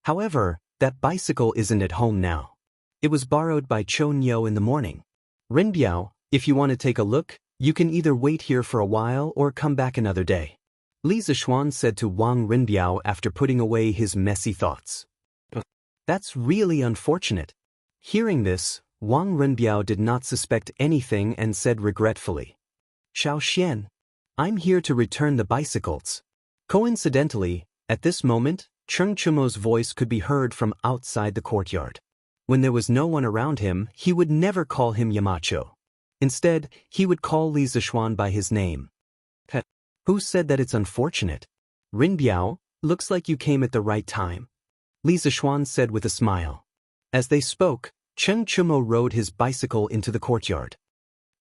However, that bicycle isn't at home now. It was borrowed by Cho Nyo in the morning. Rinbiao, if you want to take a look, you can either wait here for a while or come back another day. Li Zishuan said to Wang Rinbiao after putting away his messy thoughts. That's really unfortunate. Hearing this, Wang Rinbiao did not suspect anything and said regretfully, Xiao Xian, I'm here to return the bicycles. Coincidentally, at this moment, Cheng Chumo's voice could be heard from outside the courtyard. When there was no one around him, he would never call him Yamacho. Instead, he would call Li Zishuan by his name. Who said that it's unfortunate? Rinbiao, looks like you came at the right time. Li Zishuan said with a smile. As they spoke, Cheng Chumo rode his bicycle into the courtyard.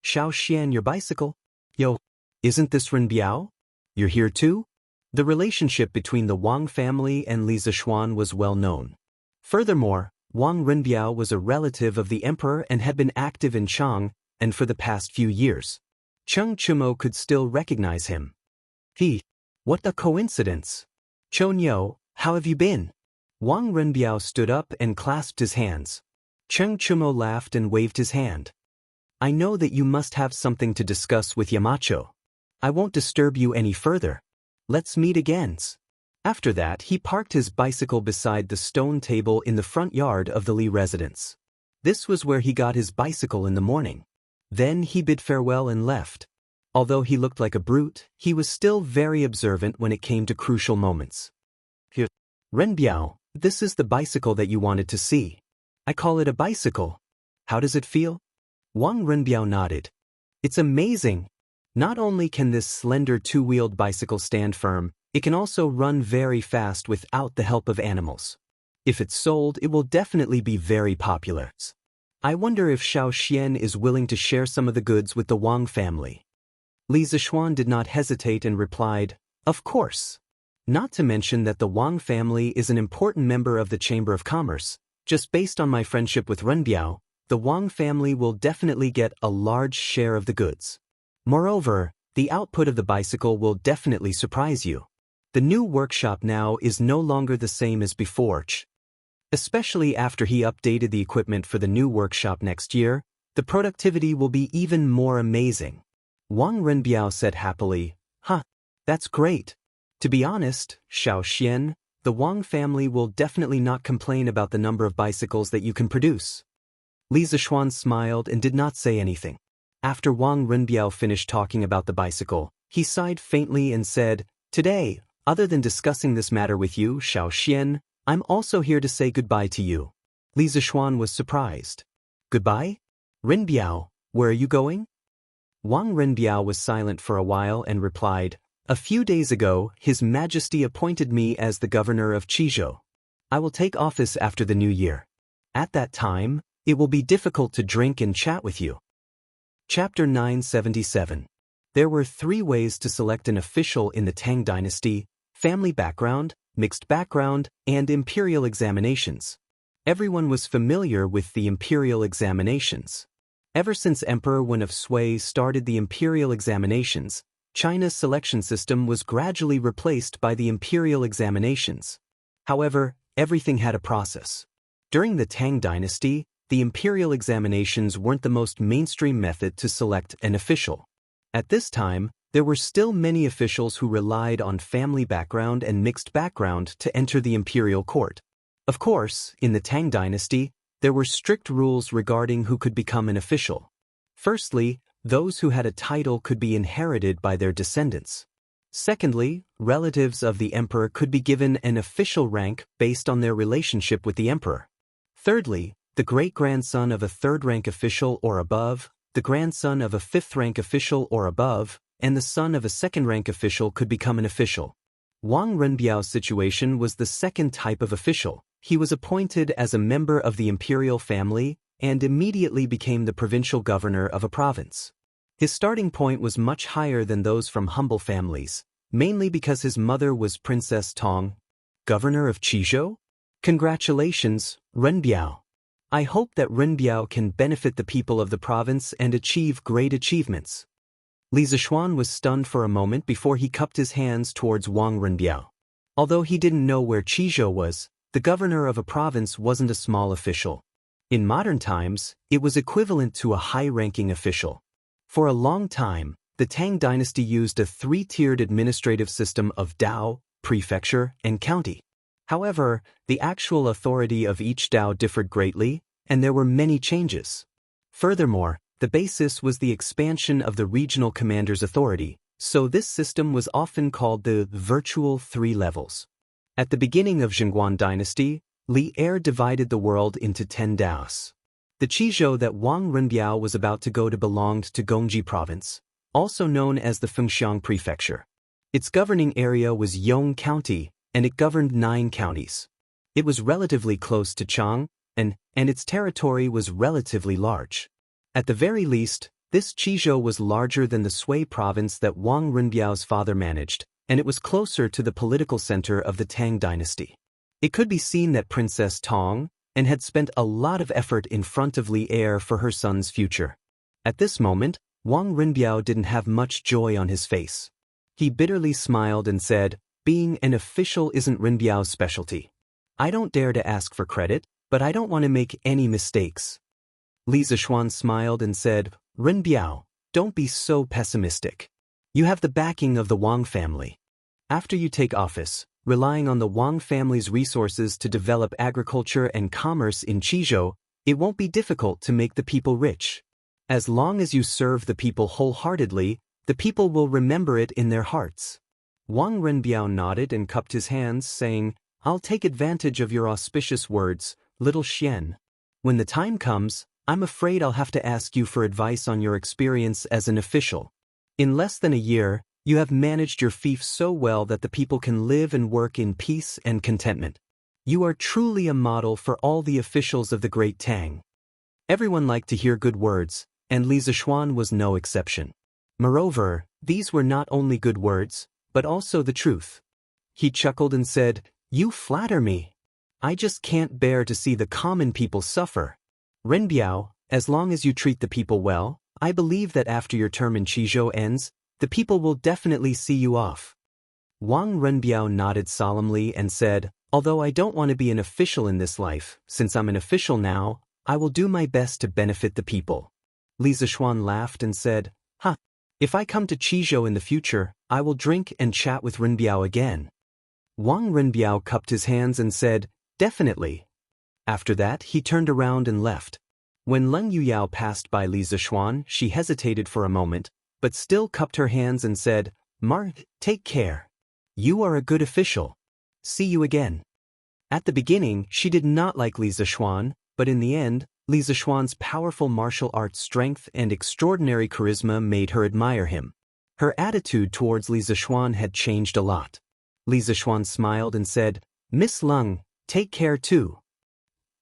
Xiao Xian, your bicycle? Yo, isn't this Rinbiao? You're here too? The relationship between the Wang family and Li Zishuan was well known. Furthermore, Wang Rinbiao was a relative of the emperor and had been active in Chang, and for the past few years. Cheng Chumo could still recognize him. What a coincidence. Cho Nyo, how have you been? Wang Rinbiao stood up and clasped his hands. Cheng Chumo laughed and waved his hand. I know that you must have something to discuss with Yamacho. I won't disturb you any further. Let's meet again. After that, he parked his bicycle beside the stone table in the front yard of the Li residence. This was where he got his bicycle in the morning. Then he bid farewell and left. Although he looked like a brute, he was still very observant when it came to crucial moments. Renbiao, this is the bicycle that you wanted to see. I call it a bicycle. How does it feel? Wang Renbiao nodded. It's amazing. Not only can this slender two-wheeled bicycle stand firm, it can also run very fast without the help of animals. If it's sold, it will definitely be very popular. I wonder if Xiao Xian is willing to share some of the goods with the Wang family. Li Zishuan did not hesitate and replied, of course. Not to mention that the Wang family is an important member of the Chamber of Commerce. Just based on my friendship with Renbiao, the Wang family will definitely get a large share of the goods. Moreover, the output of the bicycle will definitely surprise you. The new workshop now is no longer the same as before. Especially after he updated the equipment for the new workshop next year, the productivity will be even more amazing. Wang Renbiao said happily, that's great. To be honest, Xiao Xian, the Wang family will definitely not complain about the number of bicycles that you can produce. Li Zishuan smiled and did not say anything. After Wang Renbiao finished talking about the bicycle, he sighed faintly and said, Today, other than discussing this matter with you, Xiao Xian, I'm also here to say goodbye to you. Li Zishuan was surprised. Goodbye? Renbiao, where are you going? Wang Renbiao was silent for a while and replied, A few days ago, His Majesty appointed me as the governor of Qizhou. I will take office after the new year. At that time, it will be difficult to drink and chat with you. Chapter 977. There were 3 ways to select an official in the Tang dynasty: family background, mixed background, and imperial examinations. Everyone was familiar with the imperial examinations. Ever since Emperor Wen of Sui started the imperial examinations, China's selection system was gradually replaced by the imperial examinations. However, everything had a process. During the Tang dynasty, the imperial examinations weren't the most mainstream method to select an official. At this time, there were still many officials who relied on family background and mixed background to enter the imperial court. Of course, in the Tang dynasty, there were strict rules regarding who could become an official. Firstly, those who had a title could be inherited by their descendants. Secondly, relatives of the emperor could be given an official rank based on their relationship with the emperor. Thirdly, the great-grandson of a third-rank official or above, the grandson of a 5th-rank official or above, and the son of a 2nd-rank official could become an official. Wang Renbiao's situation was the 2nd type of official. He was appointed as a member of the imperial family and immediately became the provincial governor of a province. His starting point was much higher than those from humble families, mainly because his mother was Princess Tong, governor of Qizhou. Congratulations, Renbiao. I hope that Renbiao can benefit the people of the province and achieve great achievements. Li Zishuan was stunned for a moment before he cupped his hands towards Wang Renbiao. Although he didn't know where Qizhou was, the governor of a province wasn't a small official. In modern times, it was equivalent to a high-ranking official. For a long time, the Tang dynasty used a 3-tiered administrative system of Dao, prefecture, and county. However, the actual authority of each Dao differed greatly, and there were many changes. Furthermore, the basis was the expansion of the regional commander's authority, so this system was often called the virtual 3 levels. At the beginning of Zhengguan dynasty, Li Er divided the world into 10 Daos. The Qizhou that Wang Renbiao was about to go to belonged to Gongji province, also known as the Fengxiang prefecture. Its governing area was Yong County, and it governed 9 counties. It was relatively close to Chang, and its territory was relatively large. At the very least, this Qizhou was larger than the Sui province that Wang Renbiao's father managed, and it was closer to the political center of the Tang dynasty. It could be seen that Princess Tong had spent a lot of effort in front of Li Er for her son's future. At this moment, Wang Renbiao didn't have much joy on his face. He bitterly smiled and said, "Being an official isn't Renbiao's specialty. I don't dare to ask for credit, but I don't want to make any mistakes." Li Zishuan smiled and said, "Renbiao, don't be so pessimistic. You have the backing of the Wang family. After you take office, relying on the Wang family's resources to develop agriculture and commerce in Qizhou, it won't be difficult to make the people rich. As long as you serve the people wholeheartedly, the people will remember it in their hearts." Wang Renbiao nodded and cupped his hands, saying, "I'll take advantage of your auspicious words, little Xian. When the time comes, I'm afraid I'll have to ask you for advice on your experience as an official. In less than a year, you have managed your fief so well that the people can live and work in peace and contentment. You are truly a model for all the officials of the Great Tang." Everyone liked to hear good words, and Li Zishuan was no exception. Moreover, these were not only good words, but also the truth. He chuckled and said, "You flatter me. I just can't bear to see the common people suffer. Renbiao, as long as you treat the people well, I believe that after your term in Qizhou ends, the people will definitely see you off." Wang Renbiao nodded solemnly and said, "Although I don't want to be an official in this life, since I'm an official now, I will do my best to benefit the people." Li Zishuan laughed and said, "Ha! If I come to Qizhou in the future, I will drink and chat with Renbiao again." Wang Renbiao cupped his hands and said, "Definitely." After that, he turned around and left. When Leng Yuyao passed by Li Zishuan, she hesitated for a moment, but still cupped her hands and said, "Mark, take care. You are a good official. See you again." At the beginning, she did not like Li Zishuan, but in the end, Li Zishuan's powerful martial arts strength and extraordinary charisma made her admire him. Her attitude towards Li Zishuan had changed a lot. Li Zishuan smiled and said, "Miss Leng, take care too."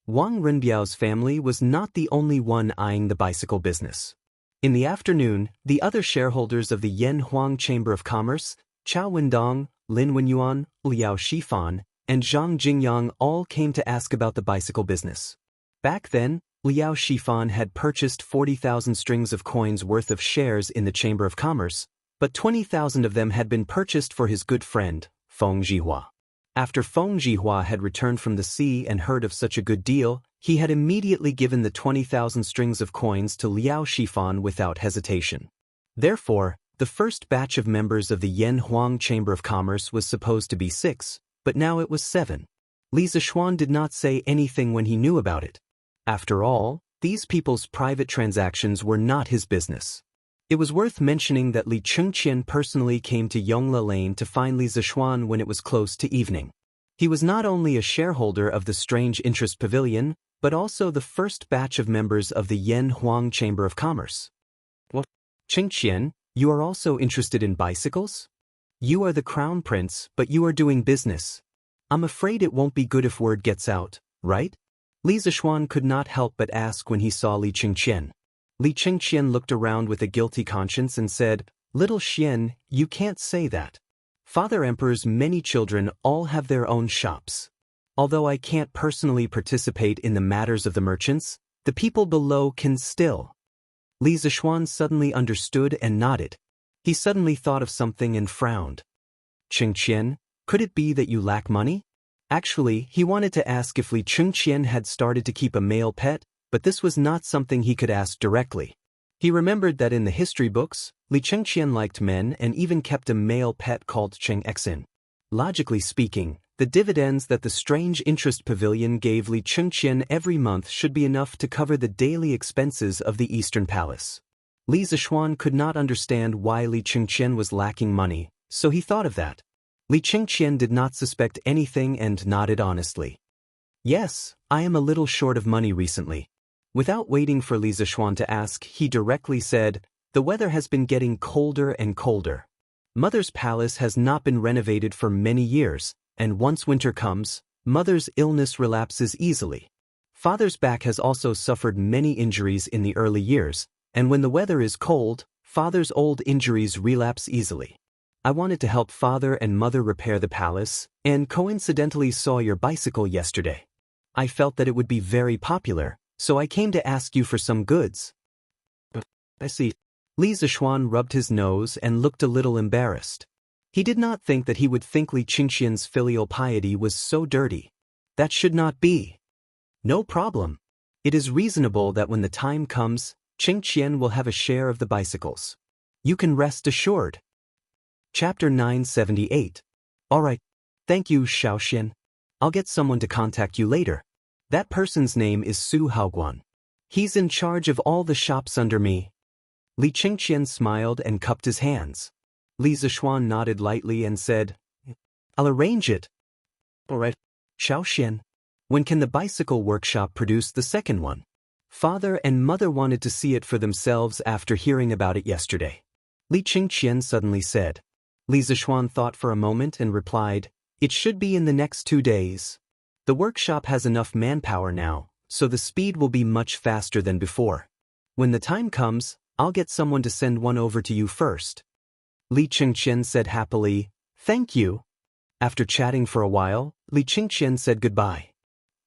Wang Renbiao's family was not the only one eyeing the bicycle business. In the afternoon, the other shareholders of the Yanhuang Chamber of Commerce, Chao Wendong, Lin Wenyuan, Liao Shifan, and Zhang Jingyang all came to ask about the bicycle business. Back then, Liao Shifan had purchased 40,000 strings of coins worth of shares in the Chamber of Commerce, but 20,000 of them had been purchased for his good friend, Feng Zhihua. After Feng Zhihua had returned from the sea and heard of such a good deal, he had immediately given the 20,000 strings of coins to Liao Shifan without hesitation. Therefore, the first batch of members of the Yanhuang Chamber of Commerce was supposed to be 6, but now it was 7. Li Zishuan did not say anything when he knew about it. After all, these people's private transactions were not his business. It was worth mentioning that Li Chengqian personally came to Yongla Lane to find Li Zishuan when it was close to evening. He was not only a shareholder of the Strange Interest Pavilion, but also the first batch of members of the Yanhuang Chamber of Commerce. Qingqian, you are also interested in bicycles? You are the crown prince, but you are doing business. I'm afraid it won't be good if word gets out, right? Li Zishuan could not help but ask when he saw Li Qingqian. Li Qingqian looked around with a guilty conscience and said, Little Xian, you can't say that. Father Emperor's many children all have their own shops. Although I can't personally participate in the matters of the merchants, the people below can still. Li Zishuan suddenly understood and nodded. He suddenly thought of something and frowned. Qingqian, could it be that you lack money? Actually, he wanted to ask if Li Qingqian had started to keep a male pet, but this was not something he could ask directly. He remembered that in the history books, Li Qingqian liked men and even kept a male pet called Chengxin. Logically speaking, the dividends that the strange interest pavilion gave Li Qingqian every month should be enough to cover the daily expenses of the Eastern Palace. Li Zishuan could not understand why Li Qingqian was lacking money, so he thought of that. Li Qingqian did not suspect anything and nodded honestly. Yes, I am a little short of money recently. Without waiting for Li Zishuan to ask, he directly said, the weather has been getting colder and colder. Mother's palace has not been renovated for many years, and once winter comes, Mother's illness relapses easily. Father's back has also suffered many injuries in the early years, and when the weather is cold, Father's old injuries relapse easily. I wanted to help Father and Mother repair the palace, and coincidentally saw your bicycle yesterday. I felt that it would be very popular, so I came to ask you for some goods. I see. Li Zishuan rubbed his nose and looked a little embarrassed. He did not think that he would think Li Qingqian's filial piety was so dirty. That should not be. No problem. It is reasonable that when the time comes, Qingqian will have a share of the bicycles. You can rest assured. Chapter 978. Alright. Thank you, Xiaoxian. I'll get someone to contact you later. That person's name is Su Haoguan. He's in charge of all the shops under me. Li Qingqian smiled and cupped his hands. Li Zishuan nodded lightly and said, I'll arrange it. Alright. Xiaoxian. When can the bicycle workshop produce the second one? Father and Mother wanted to see it for themselves after hearing about it yesterday. Li Qingqian suddenly said. Li Zishuan thought for a moment and replied, It should be in the next 2 days. The workshop has enough manpower now, so the speed will be much faster than before. When the time comes, I'll get someone to send one over to you first. Li Qingqian said happily, Thank you. After chatting for a while, Li Qingqian said goodbye.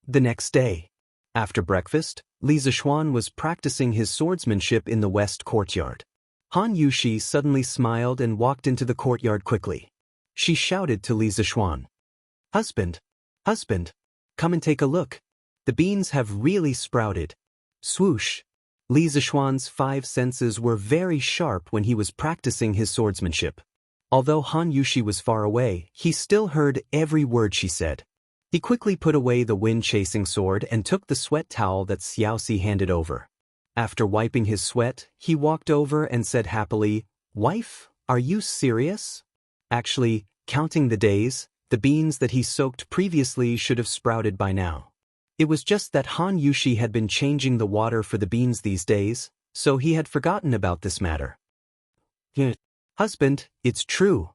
The next day, after breakfast, Li Zishuan was practicing his swordsmanship in the west courtyard. Han Yushi suddenly smiled and walked into the courtyard quickly. She shouted to Li Zishuan, Husband, husband, come and take a look. The beans have really sprouted. Swoosh. Li Zishuan's 5 senses were very sharp when he was practicing his swordsmanship. Although Han Yushi was far away, he still heard every word she said. He quickly put away the wind-chasing sword and took the sweat towel that Xiaoxi handed over. After wiping his sweat, he walked over and said happily, Wife, are you serious? Actually, counting the days, the beans that he soaked previously should have sprouted by now. It was just that Han Yushi had been changing the water for the beans these days, so he had forgotten about this matter. Husband, it's true.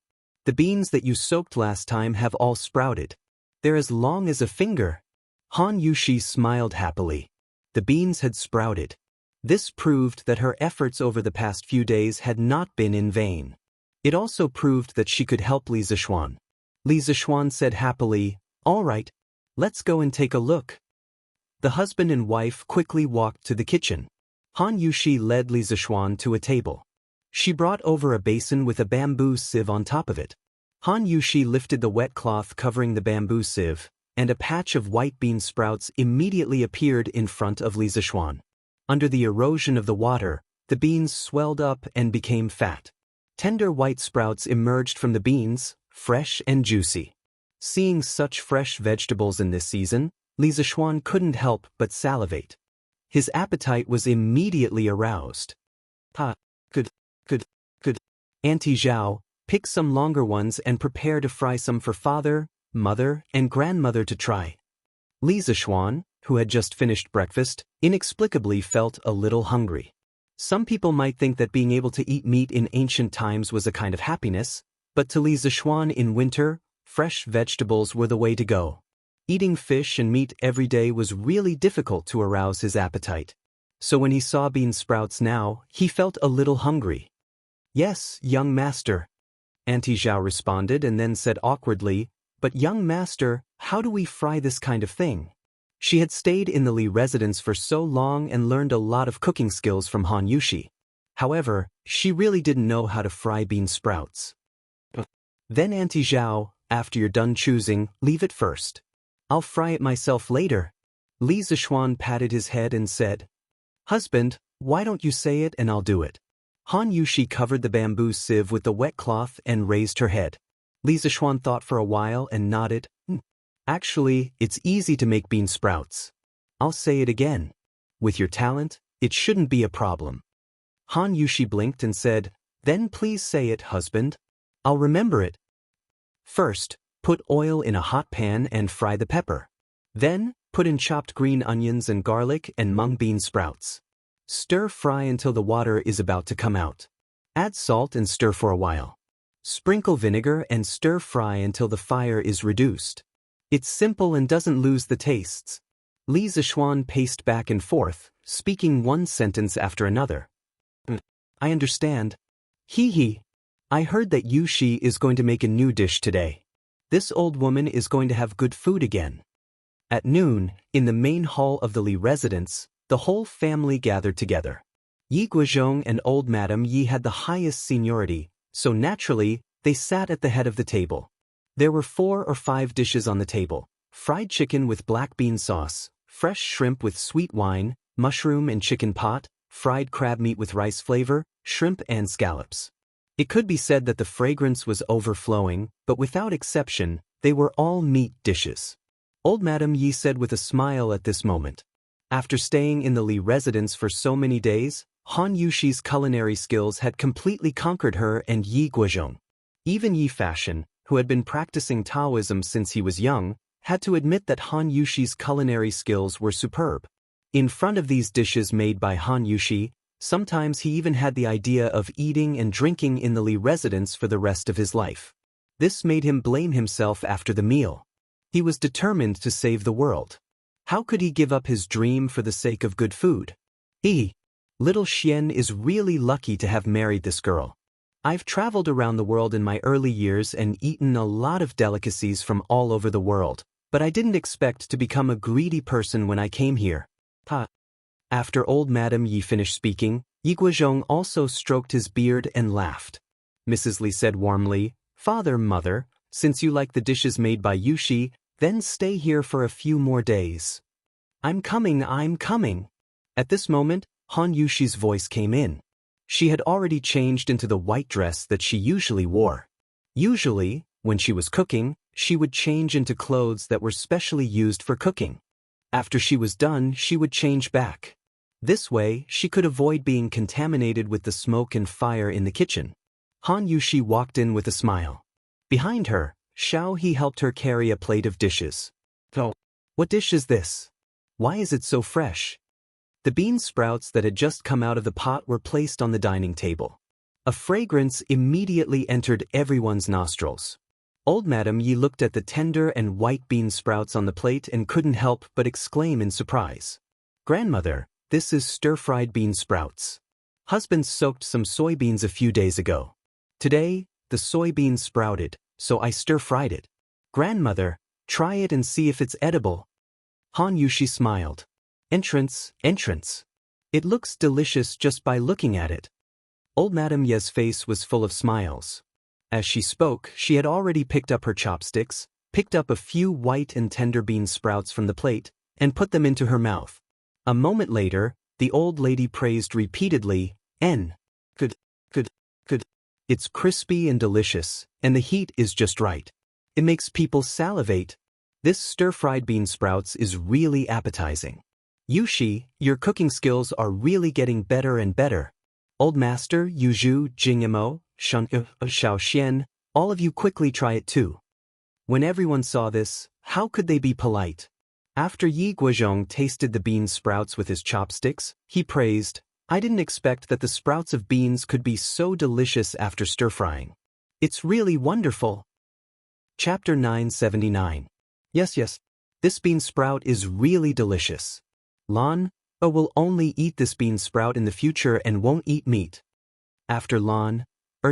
The beans that you soaked last time have all sprouted. They're as long as a finger. Han Yushi smiled happily. The beans had sprouted. This proved that her efforts over the past few days had not been in vain. It also proved that she could help Li Zishuan. Li Zishuan said happily, All right, let's go and take a look. The husband and wife quickly walked to the kitchen. Han Yushi led Li Zishuan to a table. She brought over a basin with a bamboo sieve on top of it. Han Yushi lifted the wet cloth covering the bamboo sieve, and a patch of white bean sprouts immediately appeared in front of Li Zishuan. Under the erosion of the water, the beans swelled up and became fat. Tender white sprouts emerged from the beans, fresh and juicy. Seeing such fresh vegetables in this season, Li Zishuan couldn't help but salivate. His appetite was immediately aroused. Good. Auntie Zhao, pick some longer ones and prepare to fry some for father, mother, and grandmother to try. Li Zishuan, who had just finished breakfast, inexplicably felt a little hungry. Some people might think that being able to eat meat in ancient times was a kind of happiness, but to Li Zishuan in winter, fresh vegetables were the way to go. Eating fish and meat every day was really difficult to arouse his appetite. So when he saw bean sprouts now, he felt a little hungry. "Yes, young master," Auntie Zhao responded and then said awkwardly, "But young master, how do we fry this kind of thing?" She had stayed in the Li residence for so long and learned a lot of cooking skills from Han Yushi. However, she really didn't know how to fry bean sprouts. Then Auntie Zhao, "After you're done choosing, leave it first. I'll fry it myself later." Li Zishuan patted his head and said, "Husband, why don't you say it and I'll do it?" Han Yushi covered the bamboo sieve with the wet cloth and raised her head. Li Zishuan thought for a while and nodded. "Actually, it's easy to make bean sprouts. I'll say it again. With your talent, it shouldn't be a problem." Han Yushi blinked and said, "Then please say it, husband. I'll remember it." "First, put oil in a hot pan and fry the pepper. Then, put in chopped green onions and garlic and mung bean sprouts. Stir fry until the water is about to come out. Add salt and stir for a while. Sprinkle vinegar and stir fry until the fire is reduced. It's simple and doesn't lose the tastes." Li Zishuan paced back and forth, speaking one sentence after another. "I understand. Hee. I heard that Yushi is going to make a new dish today. This old woman is going to have good food again." At noon, in the main hall of the Li residence, the whole family gathered together. Yi Guozhong and old Madame Yi had the highest seniority, so naturally, they sat at the head of the table. There were 4 or 5 dishes on the table: fried chicken with black bean sauce, fresh shrimp with sweet wine, mushroom and chicken pot, fried crab meat with rice flavor, shrimp and scallops. It could be said that the fragrance was overflowing, but without exception, they were all meat dishes. Old Madame Yi said with a smile at this moment. After staying in the Li residence for so many days, Han Yushi's culinary skills had completely conquered her and Yi Guozhong. Even Yi Fashion, who had been practicing Taoism since he was young, had to admit that Han Yushi's culinary skills were superb. In front of these dishes made by Han Yushi, sometimes he even had the idea of eating and drinking in the Li residence for the rest of his life. This made him blame himself after the meal. He was determined to save the world. How could he give up his dream for the sake of good food? Little Xian is really lucky to have married this girl. I've traveled around the world in my early years and eaten a lot of delicacies from all over the world, but I didn't expect to become a greedy person when I came here." After old Madame Yi finished speaking, Yi Guozhong also stroked his beard and laughed. Mrs. Li said warmly, Mother, since you like the dishes made by Yushi, then stay here for a few more days." I'm coming. At this moment, Han Yushi's voice came in. She had already changed into the white dress that she usually wore. Usually, when she was cooking, she would change into clothes that were specially used for cooking. After she was done, she would change back. This way, she could avoid being contaminated with the smoke and fire in the kitchen. Han Yushi walked in with a smile. Behind her, Xiao He helped her carry a plate of dishes. "Oh, what dish is this? Why is it so fresh?" The bean sprouts that had just come out of the pot were placed on the dining table. A fragrance immediately entered everyone's nostrils. Old Madame Yi looked at the tender and white bean sprouts on the plate and couldn't help but exclaim in surprise. "Grandmother, this is stir-fried bean sprouts. Husband soaked some soybeans a few days ago. Today, the soybeans sprouted, so I stir-fried it. Grandmother, try it and see if it's edible." Han Yushi smiled. Entrance. It looks delicious just by looking at it." Old Madame Ye's face was full of smiles. As she spoke, she had already picked up her chopsticks, picked up a few white and tender bean sprouts from the plate, and put them into her mouth. A moment later, the old lady praised repeatedly, Good. It's crispy and delicious, and the heat is just right. It makes people salivate. This stir-fried bean sprouts is really appetizing. Yushi, your cooking skills are really getting better and better. Old Master, Yuzhu, Jingimo, Xiao Xian, all of you quickly try it too." When everyone saw this, how could they be polite? After Yi Guozhong tasted the bean sprouts with his chopsticks, he praised, I didn't expect that the sprouts of beans could be so delicious after stir-frying. It's really wonderful. Chapter 979. Yes, this bean sprout is really delicious. Lan will only eat this bean sprout in the future and won't eat meat. After Lan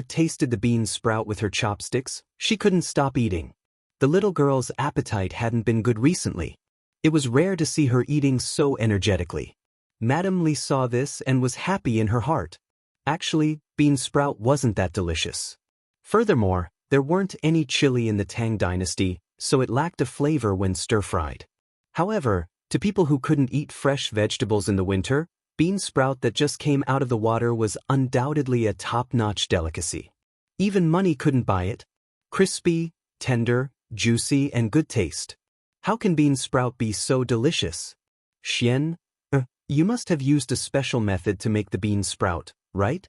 tasted the bean sprout with her chopsticks, she couldn't stop eating. The little girl's appetite hadn't been good recently. It was rare to see her eating so energetically. Madame Li saw this and was happy in her heart. Actually, bean sprout wasn't that delicious. Furthermore, there weren't any chili in the Tang dynasty, so it lacked a flavor when stir-fried. However, to people who couldn't eat fresh vegetables in the winter, bean sprout that just came out of the water was undoubtedly a top-notch delicacy. Even money couldn't buy it. Crispy, tender, juicy, and good taste. How can bean sprout be so delicious? Xian, you must have used a special method to make the bean sprout, right?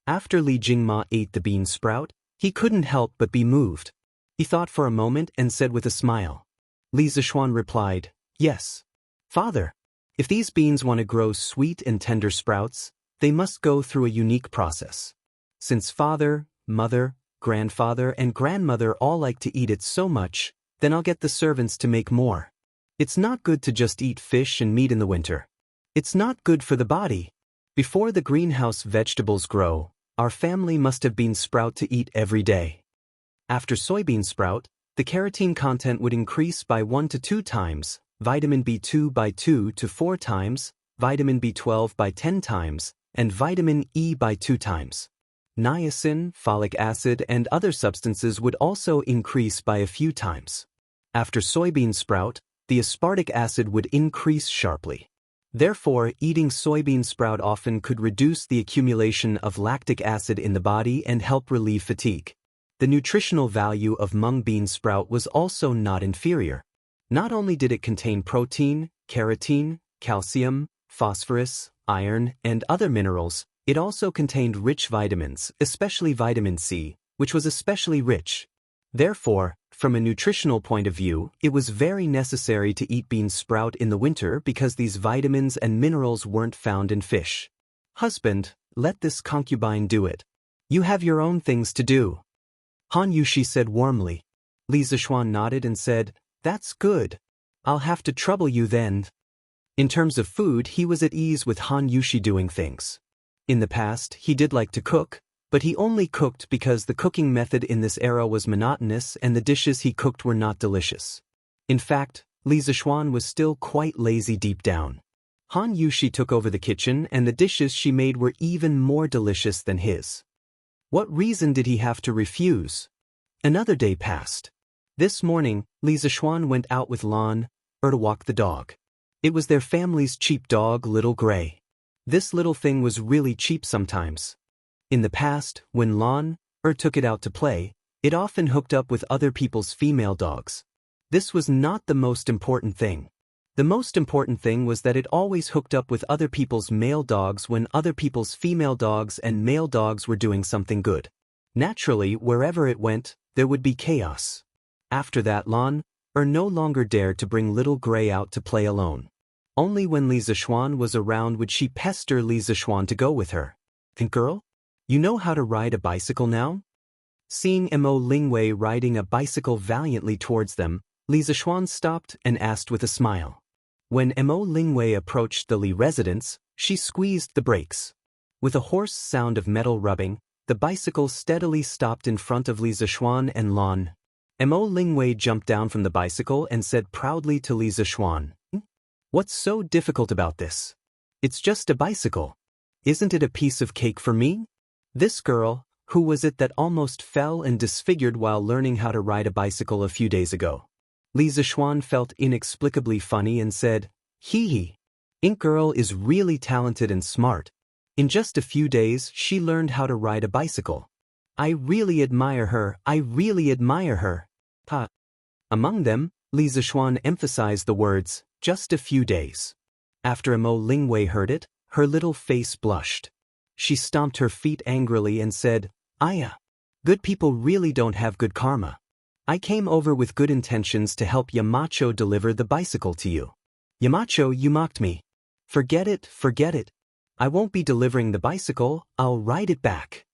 After Li Jingma ate the bean sprout, he couldn't help but be moved. He thought for a moment and said with a smile. Li Zishuan replied, "Yes. Father, if these beans want to grow sweet and tender sprouts, they must go through a unique process. Since father, mother, grandfather, and grandmother all like to eat it so much, then I'll get the servants to make more. It's not good to just eat fish and meat in the winter. It's not good for the body. Before the greenhouse vegetables grow, our family must have bean sprout to eat every day. After soybean sprout, the carotene content would increase by 1 to 2 times, vitamin B2 by 2 to 4 times, vitamin B12 by 10 times, and vitamin E by 2 times. Niacin, folic acid, and other substances would also increase by a few times. After soybean sprout, the aspartic acid would increase sharply. Therefore, eating soybean sprout often could reduce the accumulation of lactic acid in the body and help relieve fatigue. The nutritional value of mung bean sprout was also not inferior. Not only did it contain protein, carotene, calcium, phosphorus, iron, and other minerals, it also contained rich vitamins, especially vitamin C, which was especially rich. Therefore, from a nutritional point of view, it was very necessary to eat bean sprout in the winter because these vitamins and minerals weren't found in fish. Husband, let this concubine do it. You have your own things to do. Han Yushi said warmly. Li Zishuan nodded and said, "That's good. I'll have to trouble you then." In terms of food, he was at ease with Han Yushi doing things. In the past, he did like to cook, but he only cooked because the cooking method in this era was monotonous and the dishes he cooked were not delicious. In fact, Li Zishuan was still quite lazy deep down. Han Yushi took over the kitchen and the dishes she made were even more delicious than his. What reason did he have to refuse? Another day passed. This morning, Li Zishuan went out with Lan to walk the dog. It was their family's cheap dog, Little Gray. This little thing was really cheap sometimes. In the past, when Lan took it out to play, it often hooked up with other people's female dogs. This was not the most important thing. The most important thing was that it always hooked up with other people's male dogs when other people's female dogs and male dogs were doing something good. Naturally, wherever it went, there would be chaos. After that, Lan no longer dared to bring Little Gray out to play alone. Only when Li Zishuan was around would she pester Li Zishuan to go with her. "And girl, you know how to ride a bicycle now?" Seeing Mo Lingwei riding a bicycle valiantly towards them, Li Zishuan stopped and asked with a smile. When Mo Lingwei approached the Li residence, she squeezed the brakes. With a hoarse sound of metal rubbing, the bicycle steadily stopped in front of Li Zishuan and Lan. Mo Lingwei jumped down from the bicycle and said proudly to Li Zishuan, "What's so difficult about this? It's just a bicycle. Isn't it a piece of cake for me?" This girl, who was it that almost fell and disfigured while learning how to ride a bicycle a few days ago? Li Zishuan felt inexplicably funny and said, "Hee hee. Ink Girl is really talented and smart. In just a few days, she learned how to ride a bicycle. I really admire her, I really admire her." Ha. Among them, Li Zishuan emphasized the words, "just a few days." After Mo Lingwei heard it, her little face blushed. She stomped her feet angrily and said, "Aya. Good people really don't have good karma. I came over with good intentions to help Yamacho deliver the bicycle to you. Yamacho, you mocked me. Forget it, forget it. I won't be delivering the bicycle, I'll ride it back.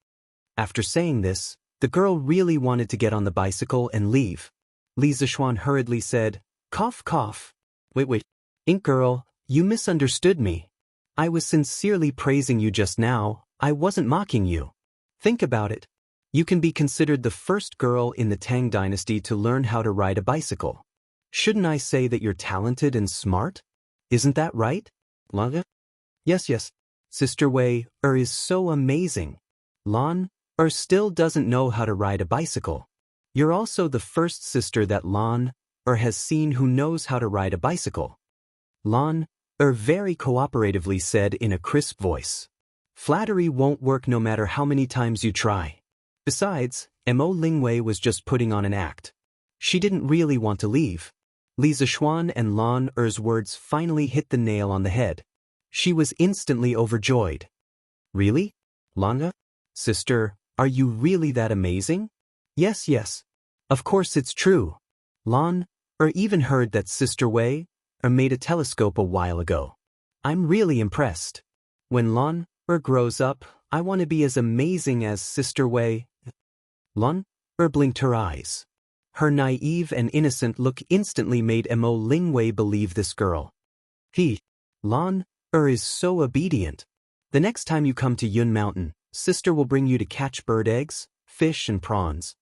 After saying this, the girl really wanted to get on the bicycle and leave. Li Zishuan hurriedly said, "Cough, cough. Wait. Ink girl, you misunderstood me. I was sincerely praising you just now, I wasn't mocking you. Think about it. You can be considered the first girl in the Tang dynasty to learn how to ride a bicycle. Shouldn't I say that you're talented and smart? Isn't that right? Lan? Yes. Sister Wei is so amazing. Lan still doesn't know how to ride a bicycle. You're also the first sister that Lan has seen who knows how to ride a bicycle." Lan very cooperatively said in a crisp voice. "Flattery won't work no matter how many times you try. Besides, Mo Lingwei was just putting on an act. She didn't really want to leave." Li Zishuan and Lan Er's words finally hit the nail on the head. She was instantly overjoyed. "Really? Lan? Sister, are you really that amazing?" Yes. Of course it's true. Lan even heard that Sister Wei made a telescope a while ago. I'm really impressed. When Lan grows up, I want to be as amazing as Sister Wei. Lan blinked her eyes. Her naive and innocent look instantly made Mo Lingwei believe this girl. Lan is so obedient. The next time you come to Yun Mountain, Sister will bring you to catch bird eggs, fish and prawns.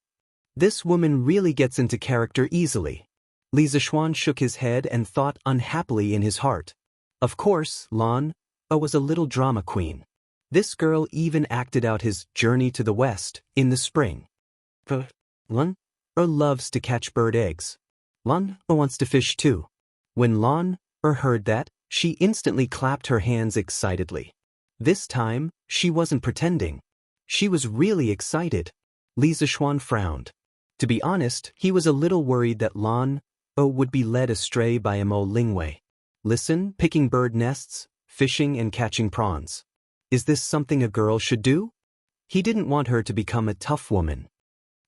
This woman really gets into character easily. Li Zishuan shook his head and thought unhappily in his heart. Of course, Lan was a little drama queen. This girl even acted out his journey to the west in the spring. Lan loves to catch bird eggs. Lan wants to fish too. When Lan heard that, she instantly clapped her hands excitedly. This time, she wasn't pretending. She was really excited. Li Zishuan frowned. To be honest, he was a little worried that Lan would be led astray by Mo Lingwei. Listen, picking bird nests, fishing and catching prawns. Is this something a girl should do? He didn't want her to become a tough woman.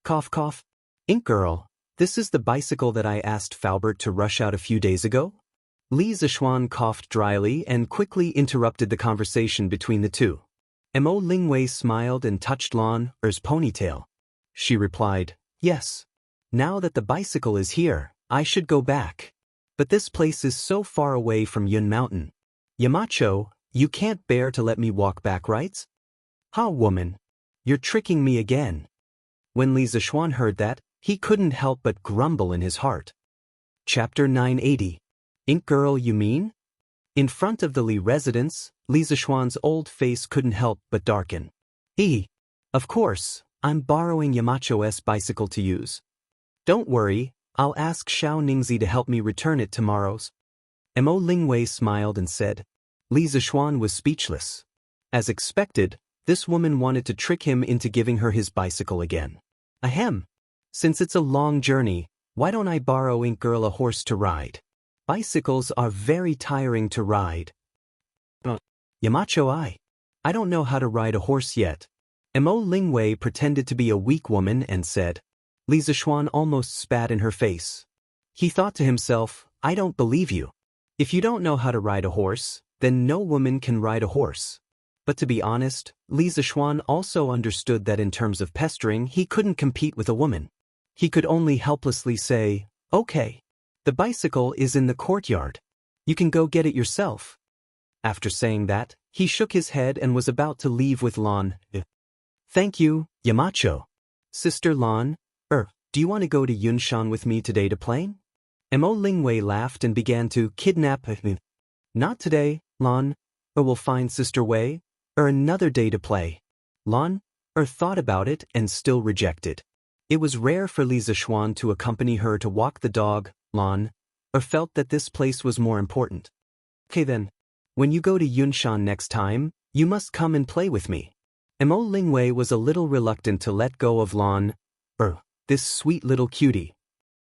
Cough, cough. Ink girl, this is the bicycle that I asked Faubert to rush out a few days ago? Li Zishuan coughed dryly and quickly interrupted the conversation between the two. Mo Lingwei smiled and touched Lan Er's ponytail. She replied, "Yes. Now that the bicycle is here, I should go back. But this place is so far away from Yun Mountain. Yamacho, you can't bear to let me walk back, right? Ha, woman. You're tricking me again." When Li Zishuan heard that, he couldn't help but grumble in his heart. Chapter 980. Ink girl, you mean? In front of the Li residence, Li Zishuan's old face couldn't help but darken. Of course, I'm borrowing Yamacho's bicycle to use. Don't worry, I'll ask Xiao Ningzi to help me return it tomorrow. Mo Lingwei smiled and said. Li Zishuan was speechless. As expected, this woman wanted to trick him into giving her his bicycle again. Ahem. Since it's a long journey, why don't I borrow Ink girl a horse to ride? Bicycles are very tiring to ride. Yamacho, I don't know how to ride a horse yet. Mo Lingwei pretended to be a weak woman and said. Li Zishuan almost spat in her face. He thought to himself, I don't believe you. If you don't know how to ride a horse, then no woman can ride a horse. But to be honest, Li Zishuan also understood that in terms of pestering he couldn't compete with a woman. He could only helplessly say, okay. The bicycle is in the courtyard. You can go get it yourself. After saying that, he shook his head and was about to leave with Lan. Thank you, Yamacho. Sister Lan, do you want to go to Yunshan with me today to play? Mo Lingwei laughed and began to kidnap me. Not today, Lan, we'll find Sister Wei, another day to play. Lan, thought about it and still rejected. It was rare for Li Zishuan to accompany her to walk the dog, Lan, felt that this place was more important. Okay then, when you go to Yunshan next time, you must come and play with me. Mo Lingwei was a little reluctant to let go of Lan, this sweet little cutie.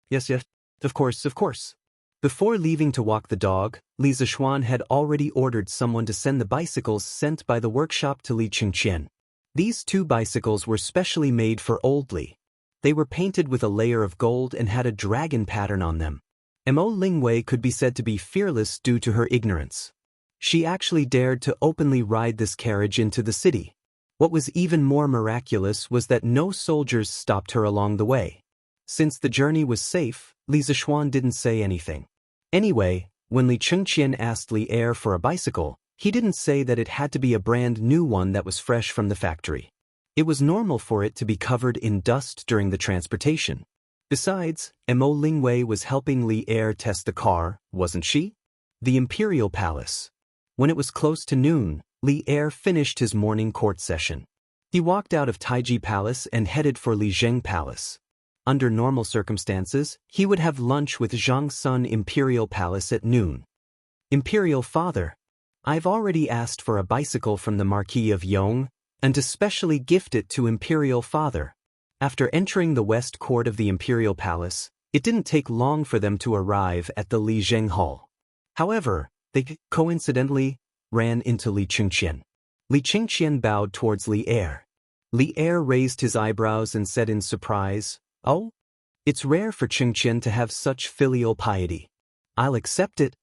Yes, of course. Before leaving to walk the dog, Li Zishuan had already ordered someone to send the bicycles sent by the workshop to Li Qingqian. These two bicycles were specially made for old Li. They were painted with a layer of gold and had a dragon pattern on them. Mo Lingwei could be said to be fearless due to her ignorance. She actually dared to openly ride this carriage into the city. What was even more miraculous was that no soldiers stopped her along the way. Since the journey was safe, Li Zixuan didn't say anything. Anyway, when Li Chengqian asked Li Er for a bicycle, he didn't say that it had to be a brand new one that was fresh from the factory. It was normal for it to be covered in dust during the transportation. Besides, Mo Lingwei was helping Li Er test the car, wasn't she? The Imperial Palace. When it was close to noon, Li Er finished his morning court session. He walked out of Taiji Palace and headed for Li Zheng Palace. Under normal circumstances, he would have lunch with Zhang Sun Imperial Palace at noon. Imperial Father, I've already asked for a bicycle from the Marquis of Yong, and to specially gift it to Imperial Father. After entering the west court of the Imperial Palace, it didn't take long for them to arrive at the Li Zheng Hall. However, they coincidentally ran into Li Chengqian. Li Chengqian bowed towards Li Er. Li Er raised his eyebrows and said in surprise, "Oh? It's rare for Chengqian to have such filial piety. I'll accept it."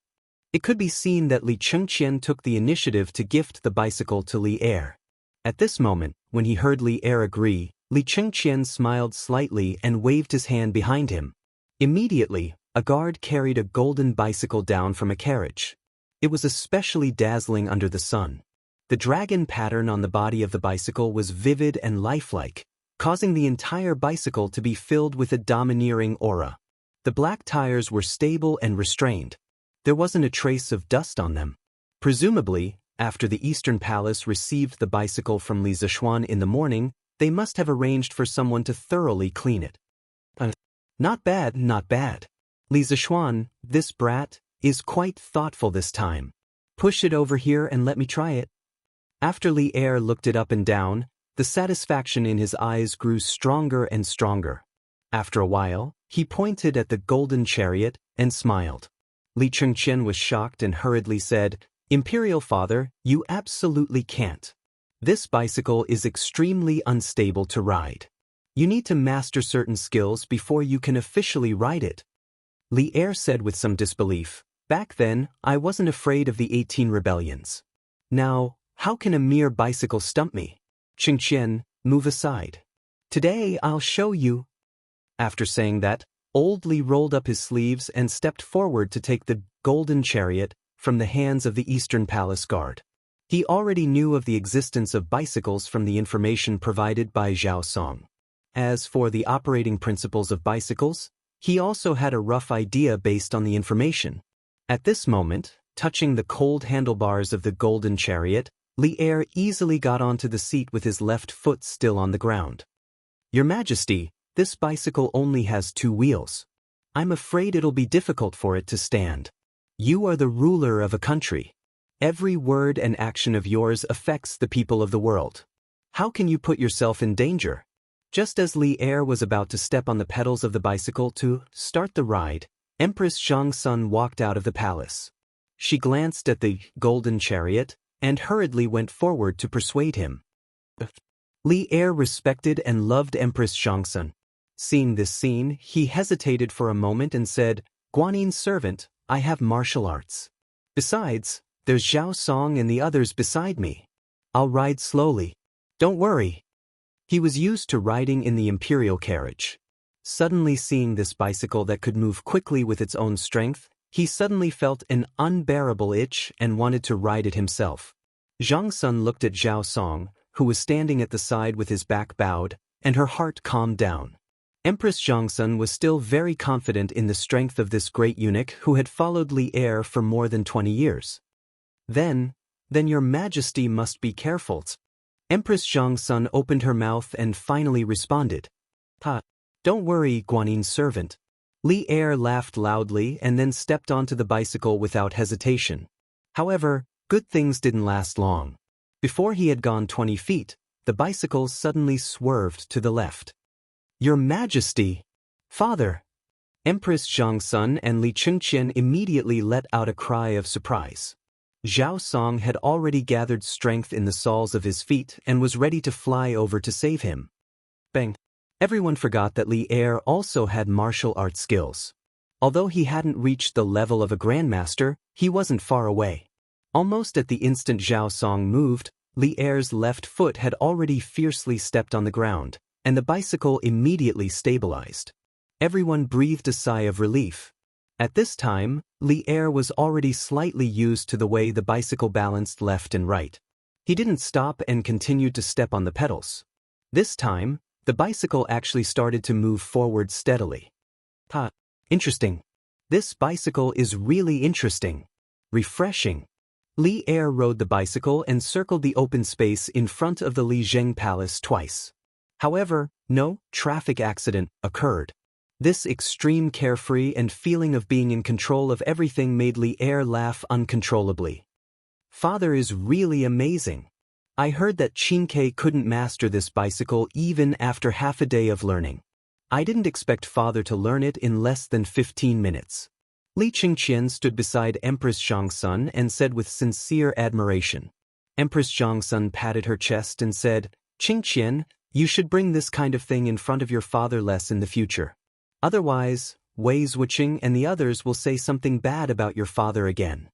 It could be seen that Li Chengqian took the initiative to gift the bicycle to Li Er. At this moment, when he heard Li Er agree, Li Chengqian smiled slightly and waved his hand behind him. Immediately, a guard carried a golden bicycle down from a carriage. It was especially dazzling under the sun. The dragon pattern on the body of the bicycle was vivid and lifelike, causing the entire bicycle to be filled with a domineering aura. The black tires were stable and restrained. There wasn't a trace of dust on them. Presumably, after the Eastern Palace received the bicycle from Li Zixuan in the morning, they must have arranged for someone to thoroughly clean it. Not bad, not bad. Li Zixuan, this brat, is quite thoughtful this time. Push it over here and let me try it. After Li Er looked it up and down, the satisfaction in his eyes grew stronger and stronger. After a while, he pointed at the golden chariot and smiled. Li Chengqian was shocked and hurriedly said, "Imperial Father, you absolutely can't. This bicycle is extremely unstable to ride. You need to master certain skills before you can officially ride it." Li Er said with some disbelief, "Back then, I wasn't afraid of the 18 rebellions. Now, how can a mere bicycle stump me? Chengqian, move aside. Today I'll show you." After saying that, Old Li rolled up his sleeves and stepped forward to take the golden chariot from the hands of the Eastern Palace guard. He already knew of the existence of bicycles from the information provided by Zhao Song. As for the operating principles of bicycles, he also had a rough idea based on the information. At this moment, touching the cold handlebars of the golden chariot, Li Er easily got onto the seat with his left foot still on the ground. "Your Majesty, this bicycle only has 2 wheels. I'm afraid it'll be difficult for it to stand. You are the ruler of a country. Every word and action of yours affects the people of the world. How can you put yourself in danger?" Just as Li Er was about to step on the pedals of the bicycle to start the ride, Empress Zhang Sun walked out of the palace. She glanced at the golden chariot and hurriedly went forward to persuade him. Li Er respected and loved Empress Zhang Sun. Seeing this scene, he hesitated for a moment and said, "Guanin's servant, I have martial arts. Besides, there's Zhao Song and the others beside me. I'll ride slowly. Don't worry." He was used to riding in the imperial carriage. Suddenly seeing this bicycle that could move quickly with its own strength, he suddenly felt an unbearable itch and wanted to ride it himself. Zhang Sun looked at Zhao Song, who was standing at the side with his back bowed, and her heart calmed down. Empress Zhang Sun was still very confident in the strength of this great eunuch who had followed Li Er for more than 20 years. Then your Majesty must be careful." Empress Zhang Sun opened her mouth and finally responded, "Don't worry, Guanin's servant." Li Er laughed loudly and then stepped onto the bicycle without hesitation. However, good things didn't last long. Before he had gone 20 feet, the bicycle suddenly swerved to the left. "Your Majesty! Father!" Empress Zhang Sun and Li Chengqian immediately let out a cry of surprise. Zhao Song had already gathered strength in the soles of his feet and was ready to fly over to save him. Bang! Everyone forgot that Li Er also had martial arts skills. Although he hadn't reached the level of a grandmaster, he wasn't far away. Almost at the instant Zhao Song moved, Li Er's left foot had already fiercely stepped on the ground, and the bicycle immediately stabilized. Everyone breathed a sigh of relief. At this time, Li Er was already slightly used to the way the bicycle balanced left and right. He didn't stop and continued to step on the pedals. This time, the bicycle actually started to move forward steadily. Interesting. This bicycle is really interesting. Refreshing. Li Er rode the bicycle and circled the open space in front of the Li Zheng Palace twice. However, no traffic accident occurred. This extreme carefree and feeling of being in control of everything made Li Er laugh uncontrollably. Father is really amazing. I heard that Qingke couldn't master this bicycle even after half a day of learning. I didn't expect father to learn it in less than 15 minutes. Li Qingqian stood beside Empress Zhongsun and said with sincere admiration. Empress Zhongsun patted her chest and said, "Qingqian, you should bring this kind of thing in front of your father less in the future. Otherwise, Wei Zhuqing and the others will say something bad about your father again."